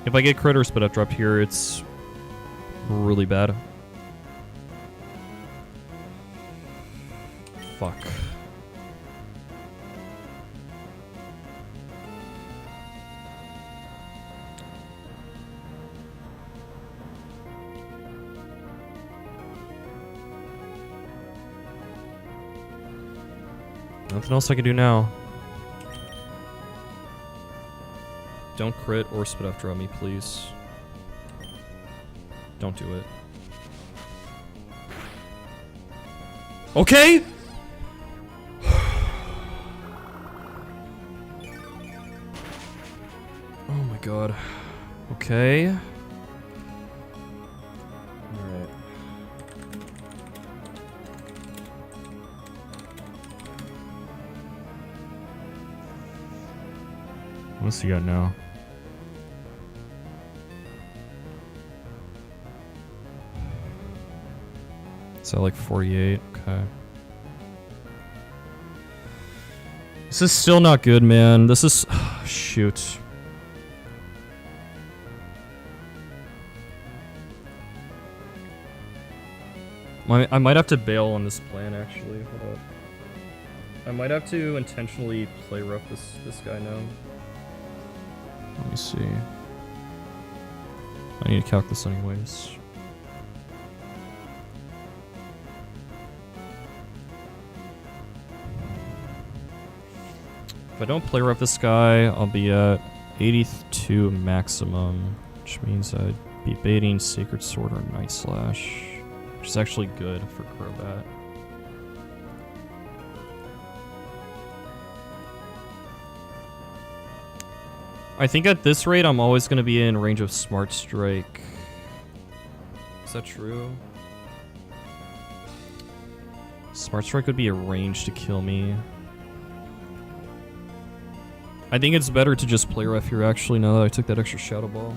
If I get crit or Spit Up drop here, it's really bad. Fuck. Nothing else I can do now. Don't crit or Spit F drop me, please. Don't do it. Okay! Oh my god. Okay. Alright. What's he got now? So like 48, okay. This is still not good, man. This is... shoot. I might have to bail on this plan, actually. Hold up. I might have to intentionally play rough this guy now. Let me see. I need to calc this anyways. If I don't play rough this guy, I'll be at 82 maximum, which means I'd be baiting Sacred Sword or Night Slash, which is actually good for Crobat. I think at this rate, I'm always going to be in range of Smart Strike. Is that true? Smart Strike would be a range to kill me. I think it's better to just play rough here, actually, now that I took that extra Shadow Ball.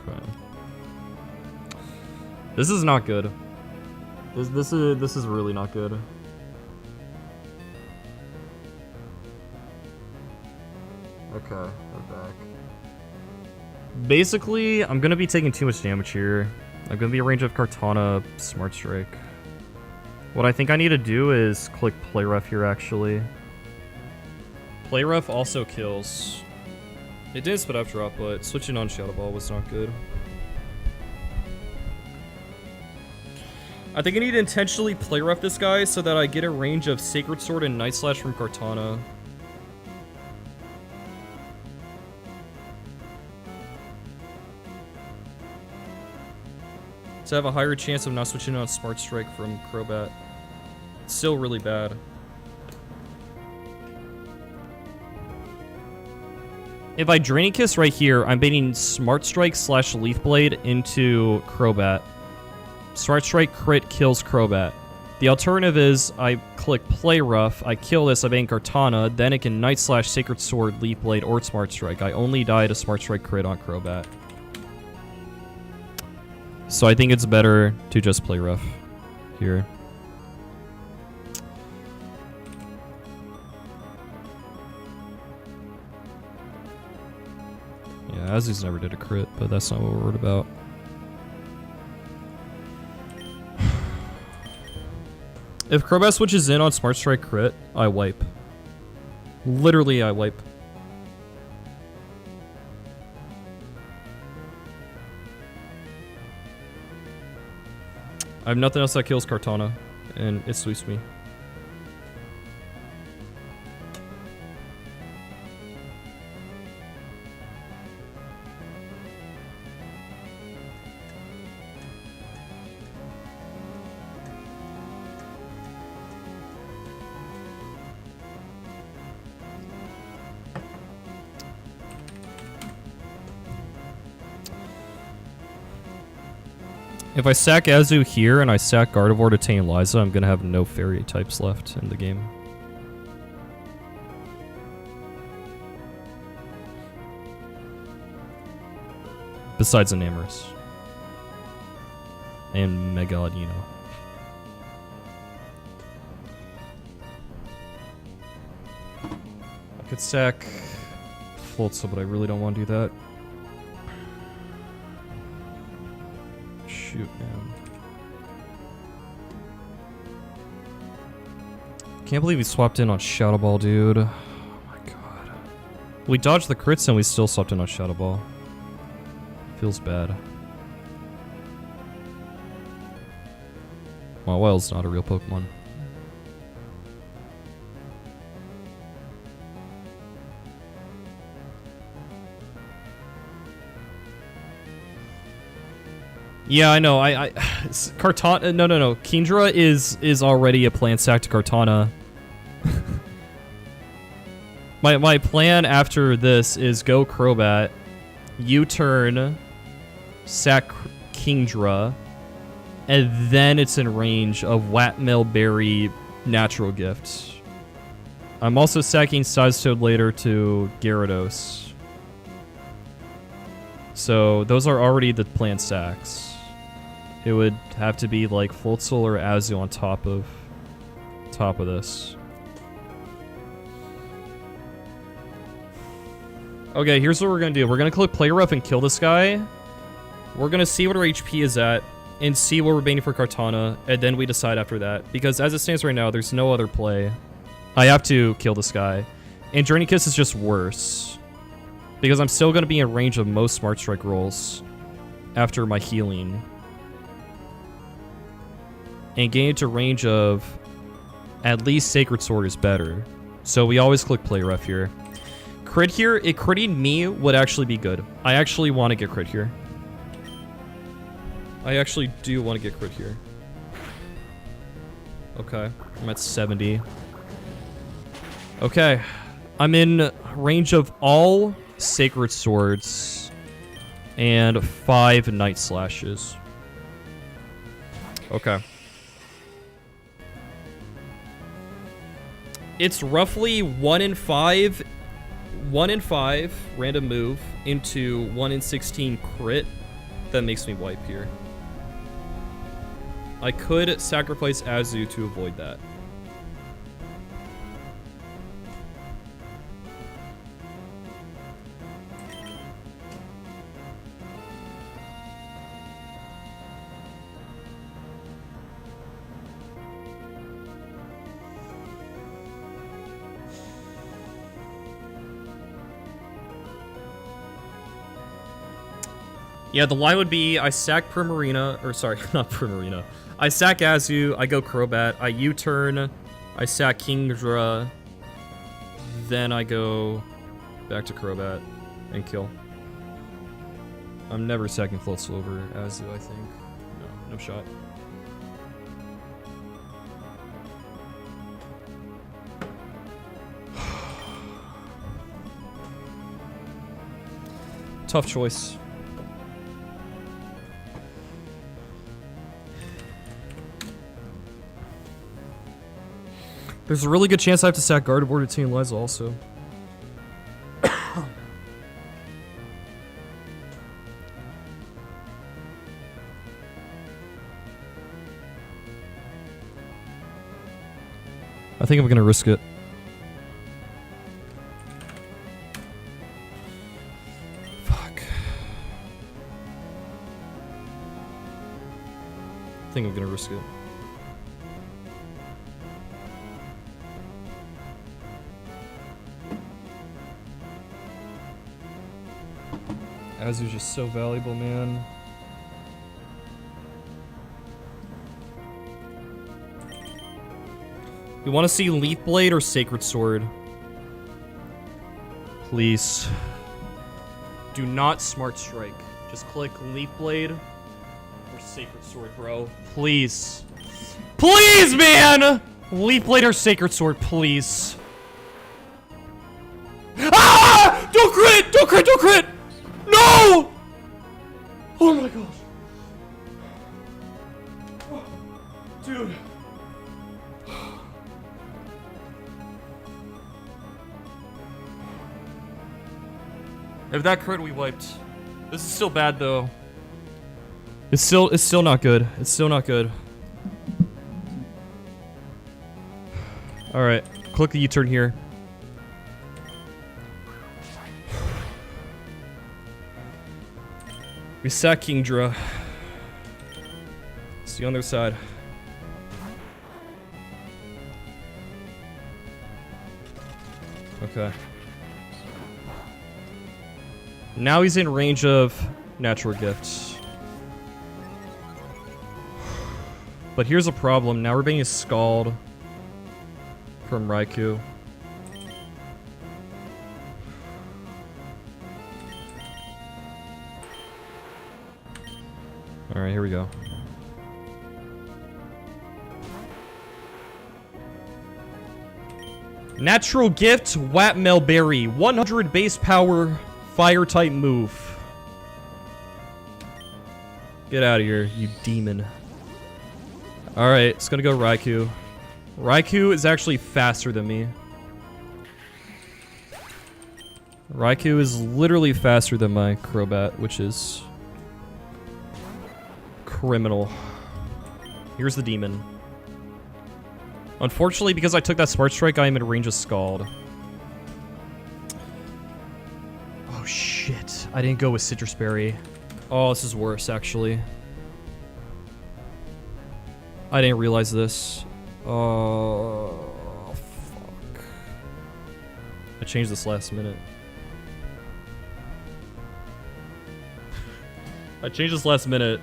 Okay. This is not good. This is really not good. Okay, we're back. Basically, I'm gonna be taking too much damage here. I'm gonna be a range of Kartana, Smart Strike. What I think I need to do is click Play Rough here, actually. Play Rough also kills. It did spit up drop, but switching on Shadow Ball was not good. I think I need to intentionally Play Rough this guy so that I get a range of Sacred Sword and Night Slash from Kartana. To have a higher chance of not switching on Smart Strike from Crobat. It's still really bad. If I Draining Kiss right here, I'm baiting Smart Strike / Leaf Blade into Crobat. Smart Strike crit kills Crobat. The alternative is I click Play Rough, I kill this, I bait Kartana, then it can Night Slash, Sacred Sword, Leaf Blade, or Smart Strike. I only die to Smart Strike crit on Crobat. So I think it's better to just play rough here. Yeah, Azu's never did a crit, but that's not what we're worried about. If Crobat switches in on Smart Strike crit, I wipe. Literally, I wipe. I have nothing else that kills Kartana, and it sweeps me. If I sack Azu here and I sack Gardevoir to Tame Liza, I'm gonna have no fairy types left in the game. Besides Enamorus. And Megalodino. I could sack Floatzel, but I really don't want to do that. Shoot, man. Can't believe he swapped in on Shadow Ball, dude. Oh my god. We dodged the crits and we still swapped in on Shadow Ball. Feels bad. Mawil's not a real Pokemon. Yeah, I know. Kartana. No. Kingdra is already a plan sack to Kartana. my plan after this is go Crobat, U-turn, sack Kingdra, and then it's in range of Whatmel Berry Natural Gift. I'm also sacking Sizetoad later to Gyarados. So those are already the planned sacks. it would have to be like Floatzel or Azu on top of this. Okay, here's what we're gonna do. We're gonna click play rough and kill this guy. We're gonna see what our HP is at and see what we're baiting for Kartana, and then we decide after that. Because as it stands right now, there's no other play. I have to kill this guy. And Journey Kiss is just worse. Because I'm still gonna be in range of most Smart Strike rolls after my healing. And getting to range of at least Sacred Sword is better. So we always click play rough here. Crit here, it critting me would actually be good. I actually want to get crit here. I actually do want to get crit here. Okay, I'm at 70. Okay, I'm in range of all Sacred Swords and 5 Night Slashes. Okay. It's roughly 1 in 5 random move into 1 in 16 crit that makes me wipe here. I could sacrifice Azu to avoid that. Yeah, the line would be I sack Primarina, or sorry, not Primarina. I sack Azu, I go Crobat, I U-turn, I sack Kingdra, then I go back to Crobat and kill. I'm never sacking Floatzel over Azu, I think. No shot. Tough choice. There's a really good chance I have to sack Gardevoir to Team Liza also. I think I'm gonna risk it. Fuck. I think I'm gonna risk it. Azu's just so valuable, man. You want to see Leaf Blade or Sacred Sword? Please. Do not Smart Strike. Just click Leaf Blade or Sacred Sword, bro. Please. Please, man! Leaf Blade or Sacred Sword, please. Ah! Don't crit! Don't crit! Don't crit! No! Oh my gosh. Dude. If that crit, we wiped. This is still bad though. It's still not good. It's still not good. Alright. Click the U-turn here. We sack Kingdra. See you on their side. Okay. Now he's in range of Natural Gifts. But here's a problem. Now we're being Scald from Raikou. Alright, here we go. Natural Gift, Wapmel Berry. 100 base power, fire type move. Get out of here, you demon. Alright, it's gonna go Raikou. Raikou is actually faster than me. Raikou is literally faster than my Crobat, which is criminal. Here's the demon. Unfortunately, because I took that Smart Strike, I am in range of Scald. Oh, shit. I didn't go with Citrus Berry. Oh, this is worse, actually. I didn't realize this. Oh, fuck. I changed this last minute. I changed this last minute.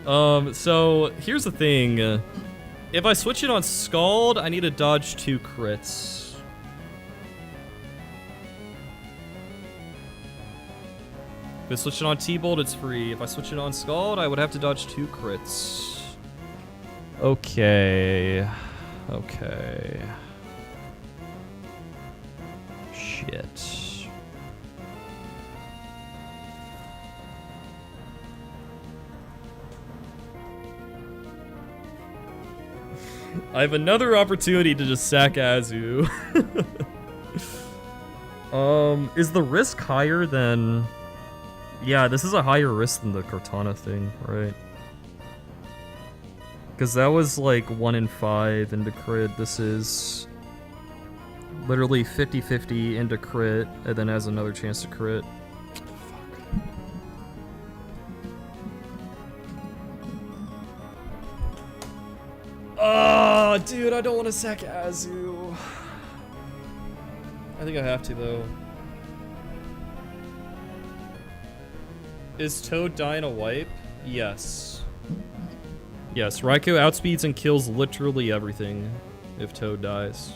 So, here's the thing. If I switch it on Scald, I need to dodge 2 crits. If I switch it on T-Bolt, it's free. If I switch it on Scald, I would have to dodge 2 crits. Okay. Okay. Shit. I have another opportunity to just sack Azu. Is the risk higher than... Yeah, this is a higher risk than the Cortana thing, right? Because that was like 1 in 5 into crit. This is literally 50-50 into crit, and then has another chance to crit. Oh, dude, I don't want to sack Azu. I think I have to, though. Is Toad dying a wipe? Yes. Yes, Raikou outspeeds and kills literally everything if Toad dies.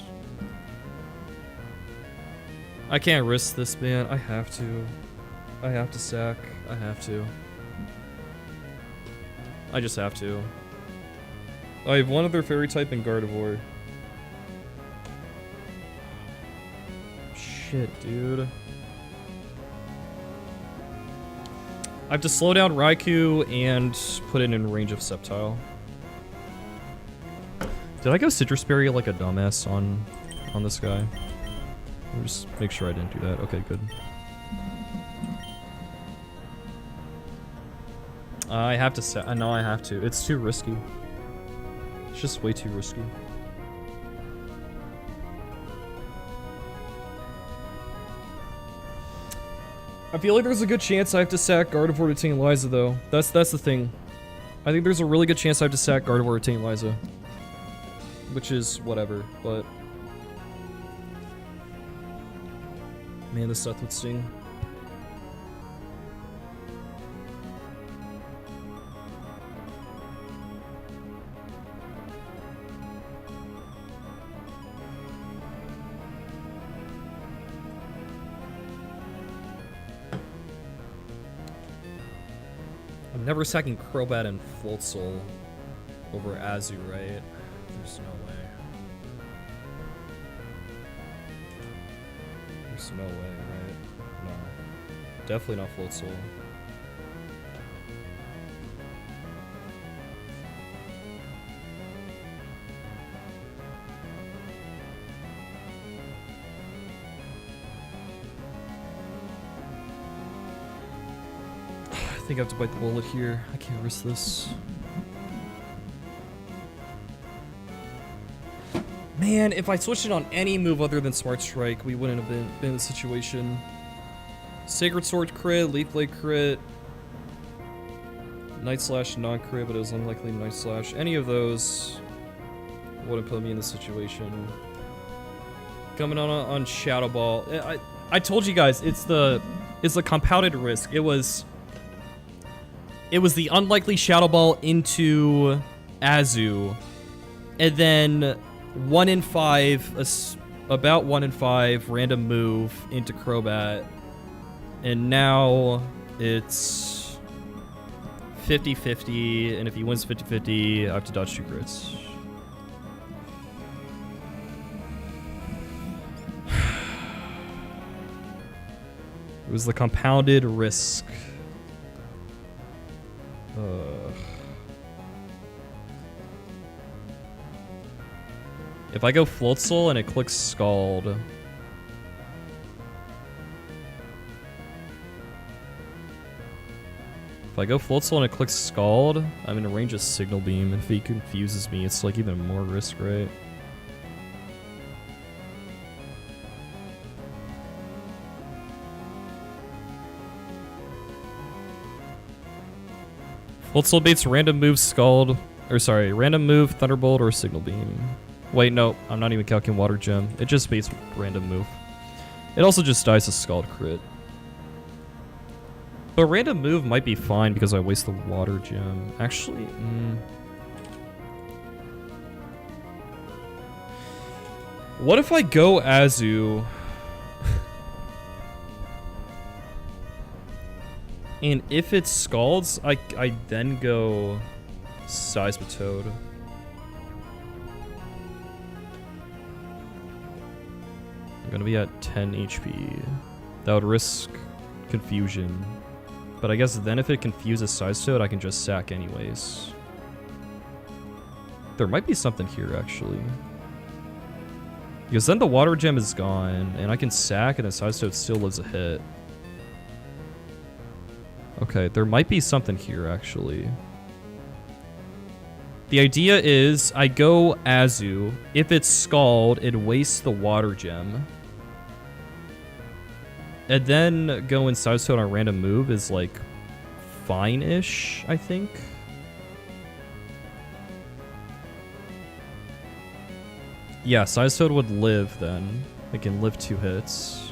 I can't risk this, man. I have to. I have to sack. I have to. I just have to. I have one other fairy type in Gardevoir. Shit, dude. I have to slow down Raikou and put it in range of Sceptile. Did I go Citrus Berry like a dumbass on this guy? Let me just make sure I didn't do that. Okay, good. I have to set. I know I have to. It's too risky. It's just way too risky. I feel like there's a good chance I have to sack Gardevoir to Tantaliza, though. That's the thing. I think there's a really good chance I have to sack Gardevoir to Tantaliza. Which is whatever, but... Man, this stuff would sting. I'm never sacking Crobat and Floatzel over Azu, right? There's no way. There's no way, right? No. Definitely not Floatzel. I think I have to bite the bullet here. I can't risk this. Man, if I switched it on any move other than Smart Strike, we wouldn't have been in this situation. Sacred Sword crit, Leaf Blade crit, Night Slash non-crit, but it was unlikely Night Slash. Any of those wouldn't put me in this situation. Coming on Shadow Ball. I told you guys, it's the compounded risk. It was the unlikely Shadow Ball into Azu, and then 1 in 5, about 1 in 5 random move into Crobat, and now it's 50-50, and if he wins 50-50, I have to dodge 2 crits. It was the compounded risk. If I go Floatzel and it clicks Scald. If If I go Floatzel and it clicks Scald, I'm in range of Signal Beam. If he confuses me, it's like even more risk, right? Floatzel baits random move Scald, or sorry, random move Thunderbolt or Signal Beam. Wait, no, I'm not even calculating Water Gem. It just baits random move. It also just dies to Scald crit. But random move might be fine because I waste the Water Gem. Actually, what if I go Azu? And if it Scalds, I then go Seismitoad. I'm gonna be at 10 HP. That would risk confusion. But I guess then if it confuses Seismitoad, I can just sack anyways. There might be something here, actually. Because then the Water Gem is gone, and I can sack, and the Seismitoad still lives a hit. Okay, there might be something here, actually. The idea is, I go Azu. If it's Scald, it wastes the Water Gem. And then going Seismitoad on a random move is, like, fine-ish, I think. Yeah, Seismitoad would live, then. It can live 2 hits.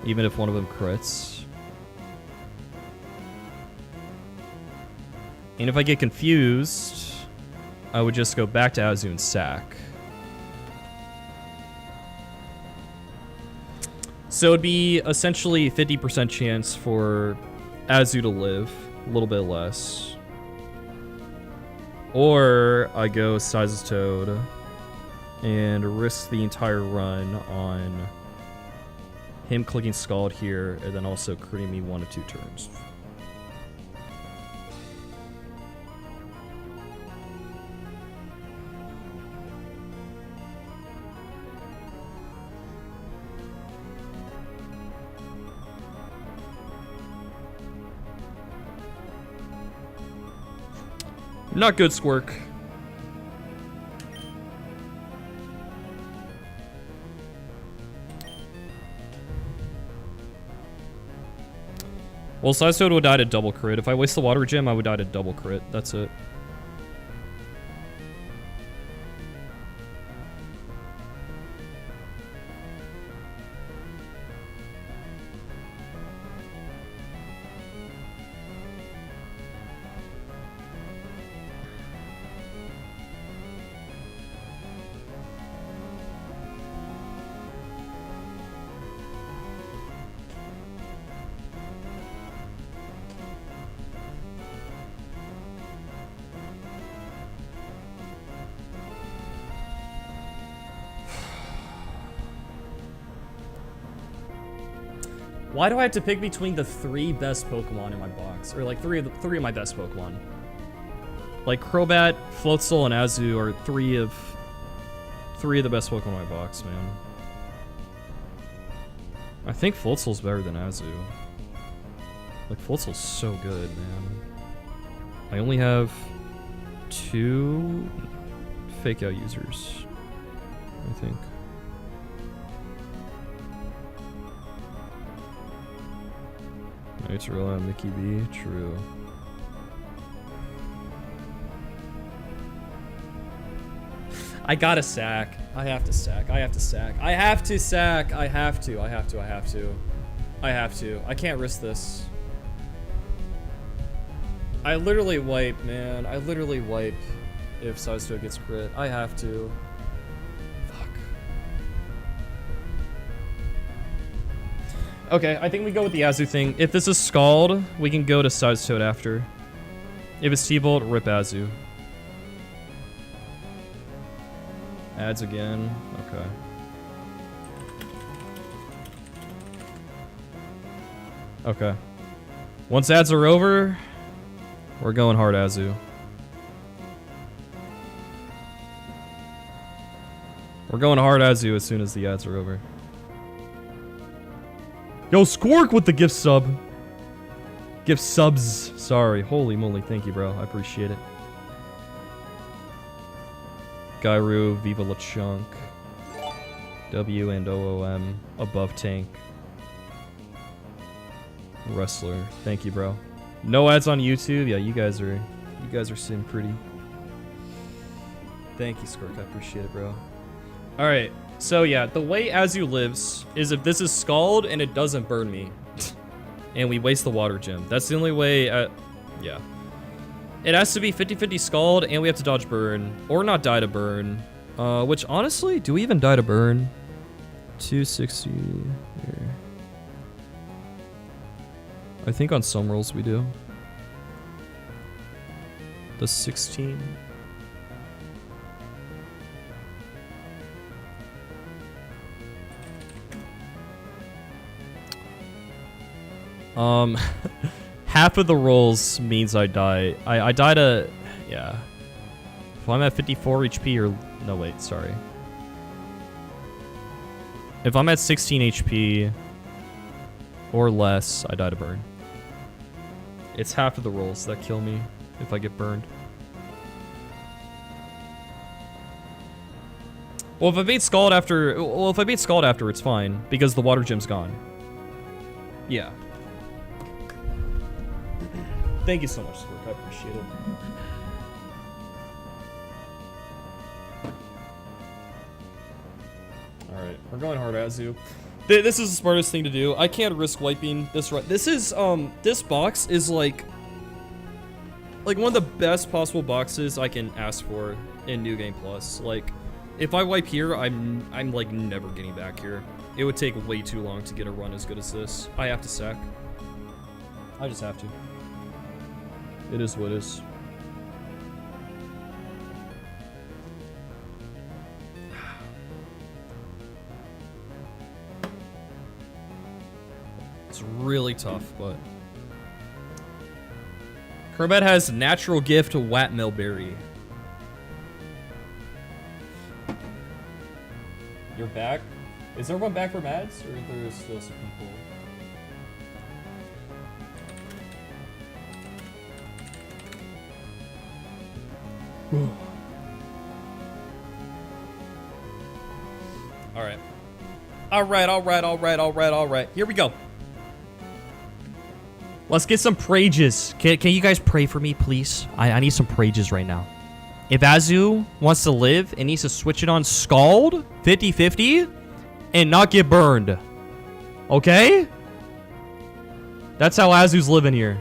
Even if one of them crits. And if I get confused, I would just go back to Azu and sack. So it'd be essentially 50% chance for Azu to live, a little bit less. Or I go Seismitoad and risk the entire run on him clicking Scald here, and then also critting me 1 to 2 turns. Not good, Squirk. Well, Seismitoad would die to double crit. If I waste the Water Gem, I would die to double crit. That's it. Why do I have to pick between the 3 best Pokemon in my box? Or like three of my best Pokemon. Like Crobat, Floatzel, and Azu are three of the best Pokemon in my box, man. I think Floatzel's better than Azu. Like Floatzel's so good, man. I only have 2 fake out users, I think. It's rely on Mickey B. True. I gotta sack. I have to sack. I have to sack. I have to sack. I have to. I have to. I have to. I have to. I can't risk this. I literally wipe, man. I literally wipe if Seismitoad gets crit. I have to. Okay, I think we go with the Azu thing. If this is Scald, we can go to Seismitoad after. If it's T-Bolt, rip Azu. Ads again. Okay. Okay. Once ads are over, we're going hard Azu. We're going hard Azu as soon as the ads are over. Yo, Squirk with the gift sub. Give subs. Sorry. Holy moly. Thank you, bro. I appreciate it. Gairu, Viva La Chunk. W and OOM. Above tank. Wrestler. Thank you, bro. No ads on YouTube. Yeah, you guys are sitting pretty. Thank you, Skirk. I appreciate it, bro. Alright. So yeah, the way Azu lives is if this is scald and it doesn't burn me. And we waste the water gem. That's the only way, yeah. It has to be 50-50 scald and we have to dodge burn. Or not die to burn. Which honestly, do we even die to burn? 260 here. I think on some rolls we do. The 16. Half of the rolls means I die. I die to, yeah. If I'm at 54 HP or, no wait, sorry. If I'm at 16 HP or less, I die to burn. It's half of the rolls that kill me if I get burned. Well, if I beat Scald after, it's fine because the water gem's gone. Yeah. Thank you so much, Squirk. I appreciate it. Alright, we're going hard, Azu. This is the smartest thing to do. I can't risk wiping this right. This is, this box is like one of the best possible boxes I can ask for in New Game Plus. Like, if I wipe here, I'm like never getting back here. It would take way too long to get a run as good as this. I have to sack. I just have to. It is what it is. It's really tough, but... Kermit has natural gift Watmill Berry. You're back? Is everyone back from ads, or are there still some people? Alright. Alright. Here we go. Let's get some prages. Can you guys pray for me, please? I need some prages right now. If Azu wants to live, it needs to switch it on Scald, 50-50, and not get burned. Okay? That's how Azu's living here.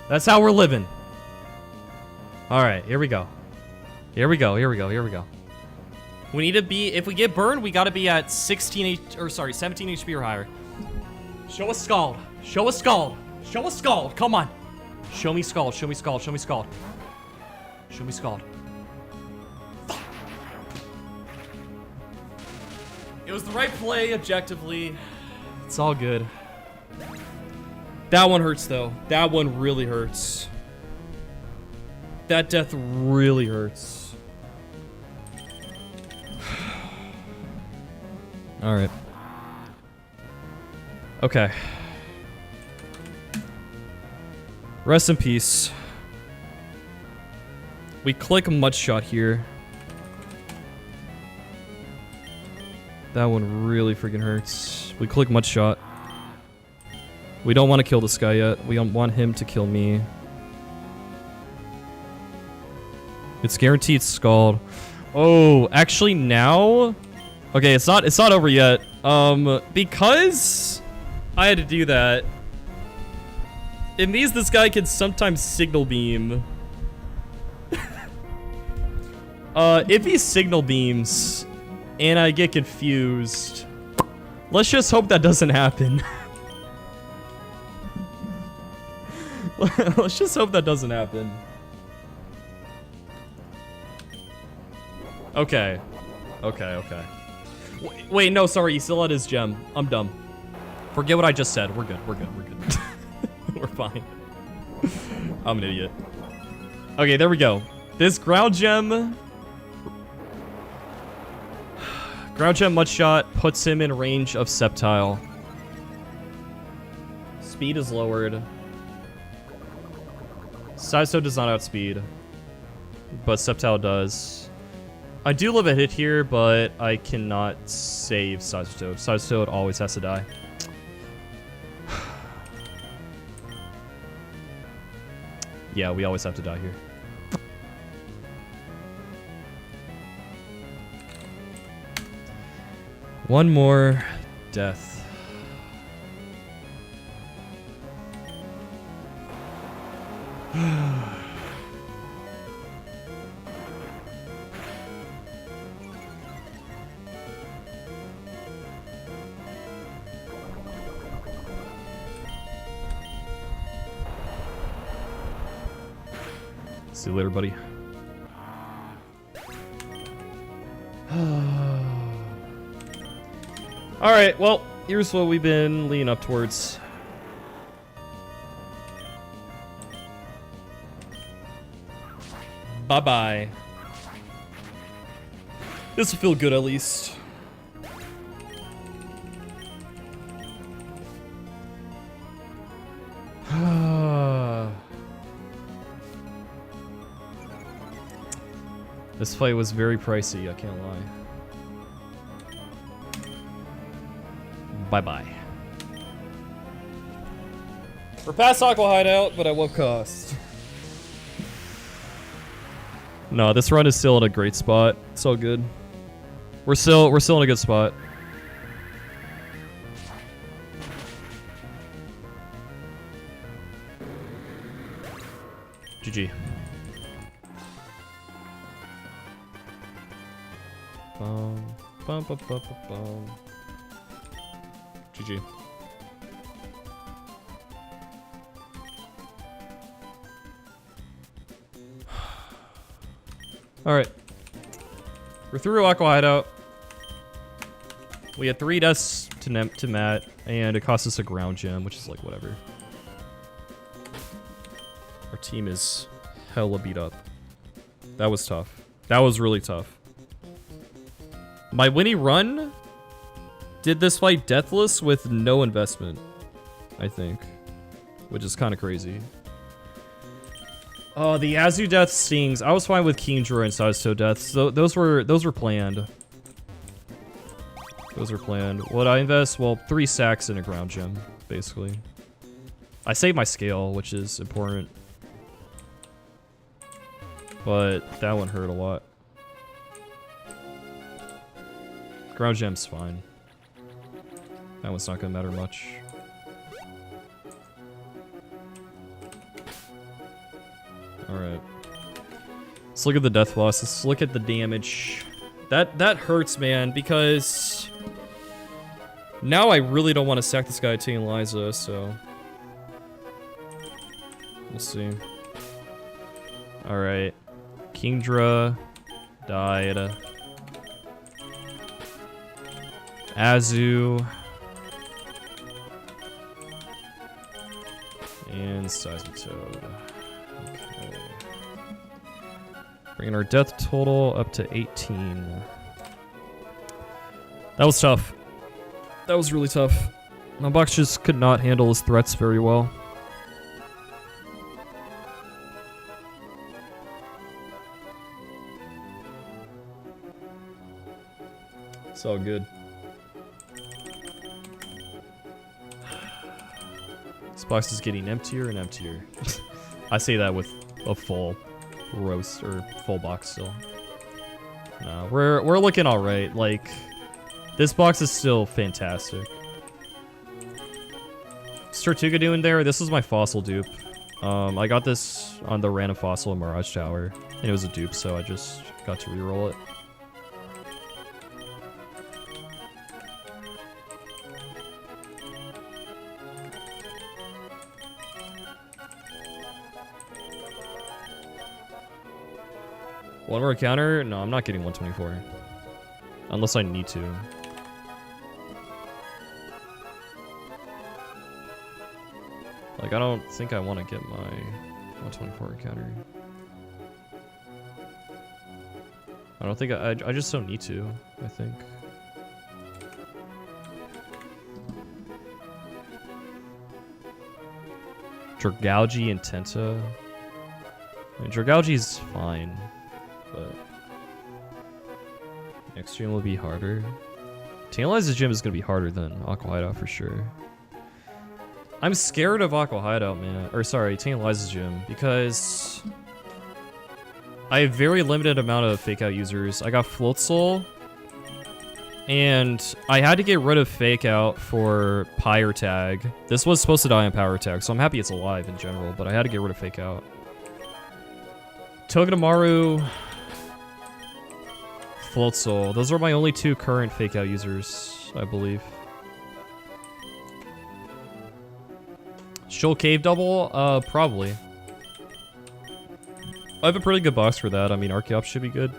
That's how we're living. Alright, here we go. Here we go. We need to be, if we get burned, we gotta be at 17 HP or higher. Show us Scald. Come on. Show me Scald. It was the right play, objectively. It's all good. That one hurts, though. That one really hurts. That death really hurts. Alright. Okay. Rest in peace. We click Mudshot here. That one really freaking hurts. We click Mudshot. We don't want to kill this guy yet. We don't want him to kill me. It's guaranteed Scald. Oh, actually now... Okay, it's not over yet. Because I had to do that, it means this guy can sometimes signal beam. If he signal beams and I get confused, let's just hope that doesn't happen. Let's just hope that doesn't happen. Okay. Wait, no, sorry, he still had his gem. I'm dumb. Forget what I just said. We're good. We're fine. I'm an idiot. Okay, there we go. This ground gem Mudshot puts him in range of Sceptile. speed is lowered. Sidestone does not outspeed, but Sceptile does. I do live a hit here, but I cannot save Sidestone. Sidestone always has to die. Yeah, we always have to die here. One more death. See you later, buddy. Alright, well, here's what we've been leaning up towards. Bye-bye. This will feel good at least. This fight was very pricey, I can't lie. Bye-bye. We're past Aqua Hideout, but at what cost? No, this run is still in a great spot. It's all good. We're still in a good spot. GG. Bum, bum, bum, bum, bum, bum. GG. Alright. We're through Aqua Hideout. We had 3 deaths to Matt, and it cost us a ground gem, which is like whatever. Our team is hella beat up. That was tough. That was really tough. My Winnie run did this fight deathless with no investment, I think, which is kind of crazy. Oh, the Azu death stings. I was fine with Kingdra and Sidestone deaths. So those were planned. Those were planned. What I invest? Well, 3 sacks in a ground gem, basically. I saved my scale, which is important, but that one hurt a lot. Ground gem's fine. That one's not gonna matter much. Alright. Let's look at the death loss. Let's look at the damage. That hurts, man, because now I really don't want to sack this guy to Eliza, so we'll see. Alright. Kingdra died. Azu. And Seismitoad. Okay. Bringing our death total up to 18. That was tough. That was really tough. My box just could not handle his threats very well. It's all good. This box is getting emptier and emptier. I say that with a full roast or full box still. No, we're looking all right. Like, this box is still fantastic. What's Tortuga doing there? This is my fossil dupe. I got this on the random fossil in Mirage Tower, and it was a dupe, so I just got to reroll it. One more counter? No, I'm not getting 124. Unless I need to. Like, I don't think I want to get my 124 counter. I don't think I just don't need to, I think. Drgauji and Tenta. I mean, Drgauji's fine, but next stream will be harder. Finalizing gym is gonna be harder than Aqua Hideout for sure. I'm scared of Aqua Hideout, man. Or sorry, Finalizing gym, because I have very limited amount of fake out users. I got Float Soul, and I had to get rid of fake out for Pyre Tag. This was supposed to die on Power Tag, so I'm happy it's alive in general, but I had to get rid of fake out. Togedemaru, Float Soul. Those are my only two current fake out users, I believe. Shoal Cave double? Probably. I have a pretty good box for that. I mean, Archeops should be good.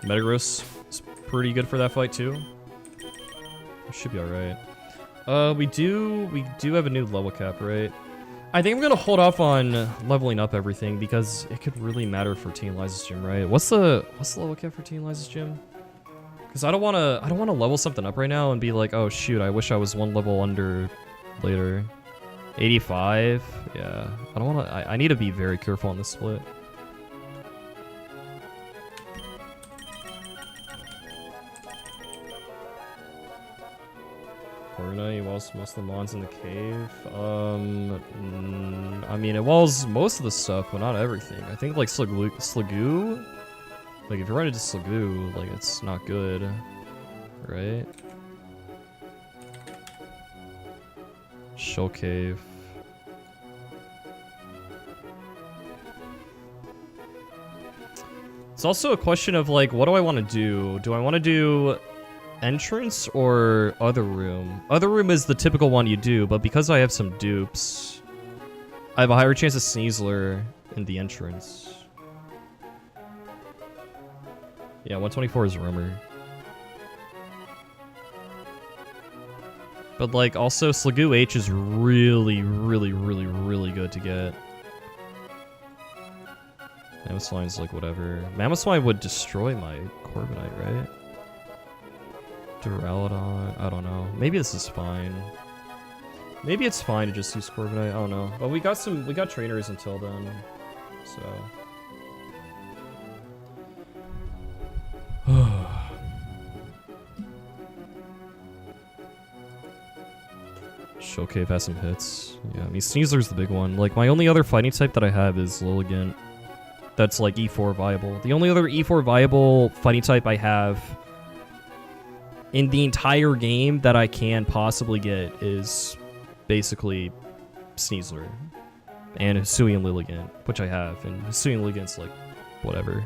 Metagross is pretty good for that fight too. Should be alright. We do have a new level cap, right? I think I'm gonna hold off on leveling up everything because it could really matter for Finalizing gym, right? What's the level cap for Finalizing gym? Because I don't wanna level something up right now and be like, oh shoot, I wish I was one level under later. 85? Yeah. I don't wanna I need to be very careful on this split. Corviknight walls most of the mons in the cave. I mean, it walls most of the stuff, but not everything. I think like Slagoo, like if you run into Slagoo, like it's not good, right? Shoal Cave. It's also a question of like, what do I want to do? Do I want to do entrance or other room? Other room is the typical one you do, but because I have some dupes, I have a higher chance of Sneasler in the entrance. Yeah, 124 is rumor. But like also Slagoo H is really good to get. Mamoswine's like whatever. Mamoswine would destroy my Corviknight, right? Duraludon, I don't know. Maybe this is fine. Maybe it's fine to just use Corviknight, I don't know. But we got trainers until then, so. Shoal Cave has some hits. Yeah, I mean Sneasler's the big one. Like my only other fighting type that I have is Lilligant. That's like E4 viable. The only other E4 viable fighting type I have in the entire game that I can possibly get is basically Sneasler and Hisuian Lilligant, which I have, and Hisuian Lilligant's like whatever.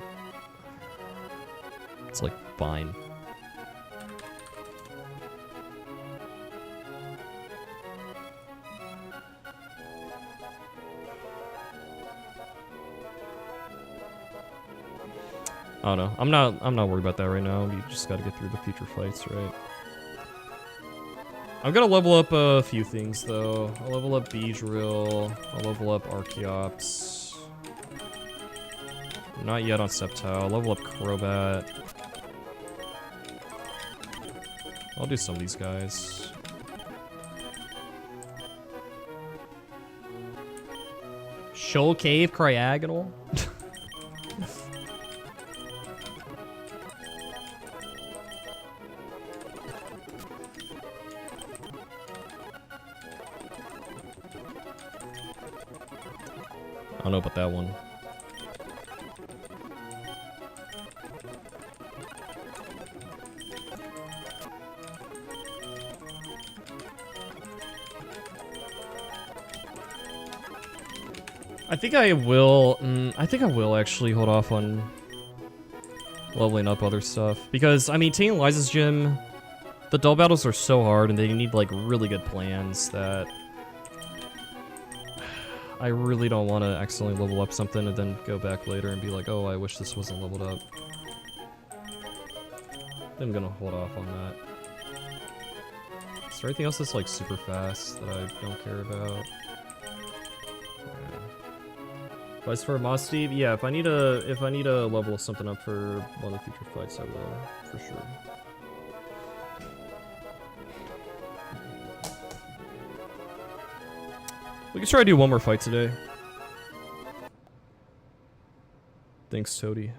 It's like fine. I don't know. I'm not worried about that right now. You just gotta get through the future fights, right? I'm gonna level up a few things though. I'll level up Beedrill. I'll level up Archeops. Not yet on Sceptile. I'll level up Crobat. I'll do some of these guys. Shoal Cave Cryogonal? I don't know about that one. I think I will. I think I will actually hold off on leveling up other stuff because I mean, Finalizing gym, the dull battles are so hard and they need like really good plans that I really don't want to accidentally level up something and then go back later and be like, oh, I wish this wasn't leveled up. I'm gonna hold off on that. Is there anything else that's like super fast that I don't care about? Yeah. Fights for Moss Steve? Yeah, if I need to level something up for one of the future fights, I will, for sure. We can try to do one more fight today. Thanks, Toady.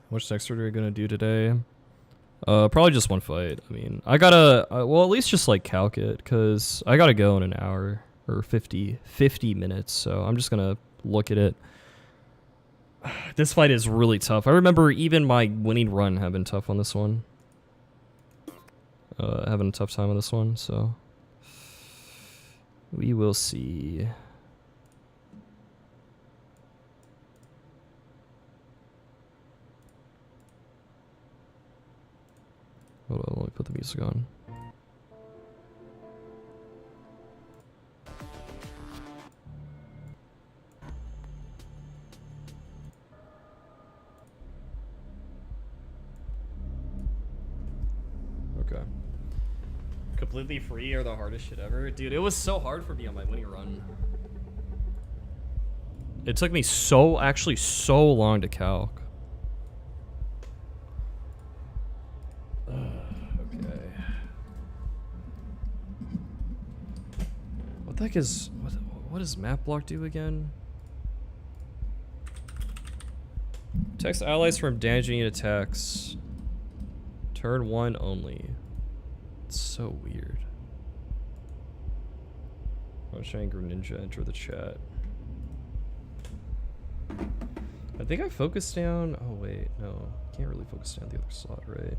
How much extra are we gonna do today? Probably just one fight. I mean, I gotta, well, at least just like calc it, because I gotta go in an hour, or 50 minutes, so I'm just gonna look at it. This fight is really tough. I remember even my winning run having tough on this one. Having a tough time on this one, so. We will see. Hold on, let me put the music on. Okay. Completely free or the hardest shit ever? Dude, it was so hard for me on my winning run. It took me actually so long to calc. Okay. What the heck is... What does map block do again? Protects allies from damaging attacks. Turn 1 only. It's so weird. I'll try and Greninja enter the chat. I think I focused down... Oh wait, no. Can't really focus down the other slot, right?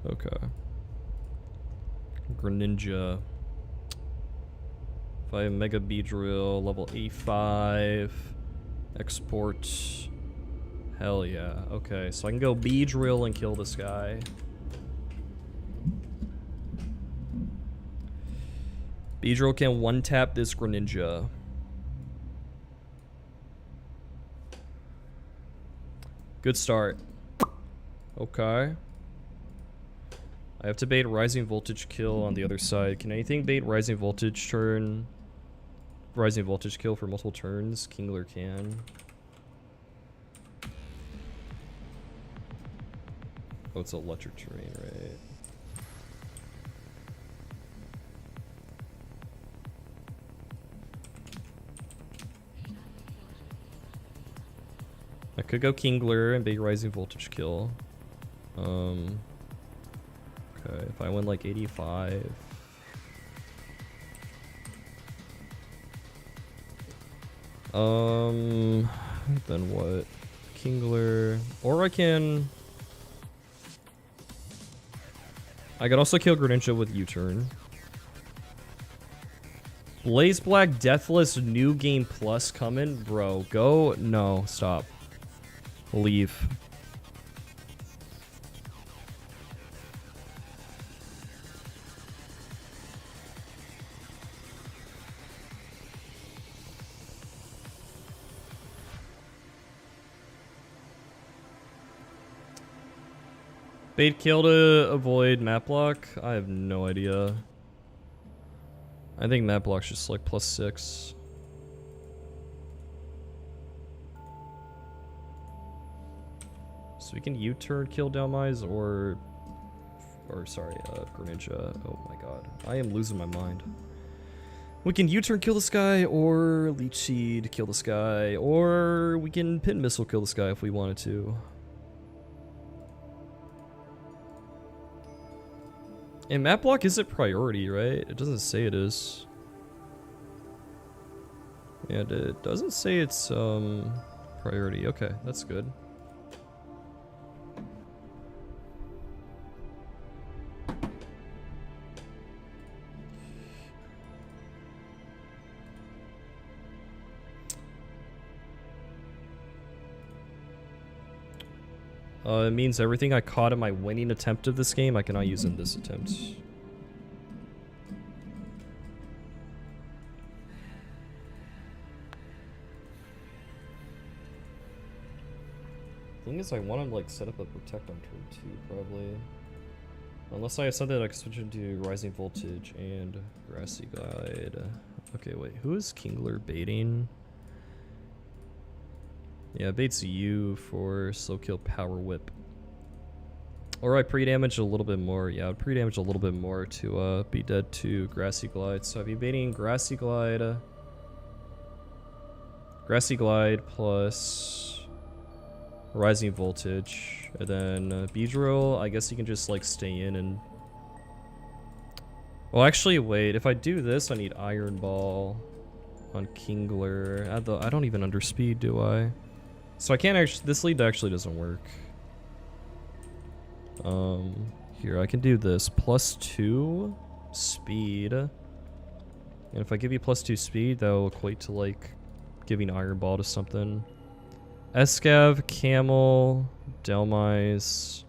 Okay. Greninja. 5 Mega Beedrill, level A5. Export. Hell yeah. Okay, so I can go Beedrill and kill this guy. Beedrill can one-tap this Greninja. Good start. Okay. I have to bait Rising Voltage kill on the other side. Can anything bait Rising Voltage turn? Rising Voltage kill for multiple turns? Kingler can. Oh, it's electric terrain, right? I could go Kingler and bait Rising Voltage kill. Okay, if I win like 85. Then what? Kingler. Or I can also kill Greninja with U-turn. Blaze Black Deathless New Game Plus coming? Bro, go. No, stop. Leave. Bait kill to avoid map block? I have no idea. I think map block's just like +6. So we can U-turn kill Dhelmise or sorry, Greninja. Oh my god. I am losing my mind. We can U-turn kill this guy, or Leech Seed kill this guy, or we can Pin Missile kill this guy if we wanted to. And map block isn't priority, right? It doesn't say it is. And it doesn't say it's priority. Okay, that's good. It means everything I caught in my winning attempt of this game, I cannot use in this attempt. Thing is, I want to like set up a protect on turn 2, probably. Unless I have something that I can switch into Rising Voltage and Grassy Glide. Okay, wait, who is Kingler baiting? Yeah, baits you for slow kill power whip. Or I pre-damage a little bit more. Yeah, I would pre-damage a little bit more to be dead to Grassy Glide. So I'd be baiting Grassy Glide. Grassy Glide plus Rising Voltage. And then Beedrill, I guess you can just like stay in and... Well, actually, wait. If I do this, I need Iron Ball on Kingler. I don't even underspeed, do I? So I can't actually... This lead actually doesn't work. Here, I can do this. +2 speed. And if I give you +2 speed, that will equate to, like, giving Iron Ball to something. Escav, Camel, Delmise,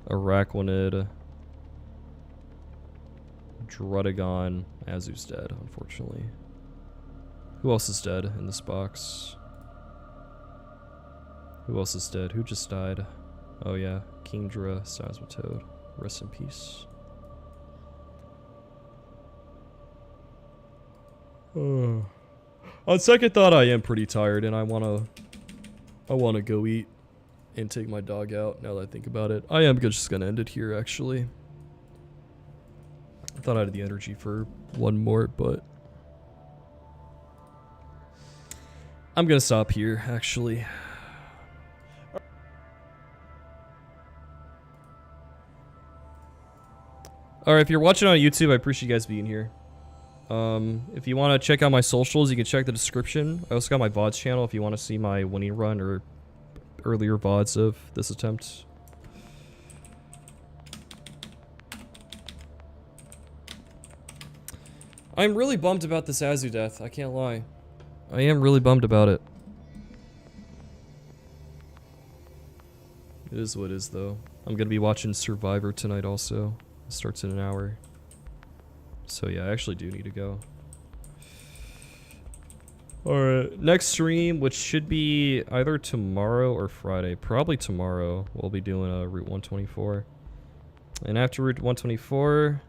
Araquanid, Drudagon. Azu's dead, unfortunately. Who else is dead in this box? Who else is dead? Who just died? Oh yeah, Kingdra, Seismitoad. Rest in peace. On second thought, I am pretty tired, and I wanna go eat and take my dog out. Now that I think about it, I am just gonna end it here. Actually, I thought I had the energy for one more, but I'm gonna stop here. Actually. Alright, if you're watching on YouTube, I appreciate you guys being here. If you want to check out my socials, you can check the description. I also got my VODs channel if you want to see my winning run or earlier VODs of this attempt. I'm really bummed about this Azu death, I can't lie. I am really bummed about it. It is what it is, though. I'm gonna be watching Survivor tonight also. It starts in an hour. So yeah, I actually do need to go. Alright, next stream, which should be either tomorrow or Friday. Probably tomorrow, we'll be doing Route 124. And after Route 124,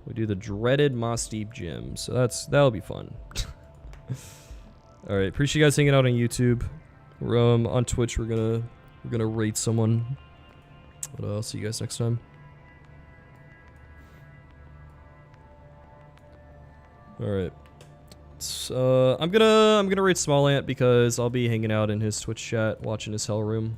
we do the dreaded Moss Deep Gym. So that'll be fun. Alright, appreciate you guys hanging out on YouTube. We're on Twitch, we're gonna rate someone. But I'll see you guys next time. Alright. So, I'm gonna rate Small Ant because I'll be hanging out in his Twitch chat, watching his Hell Room.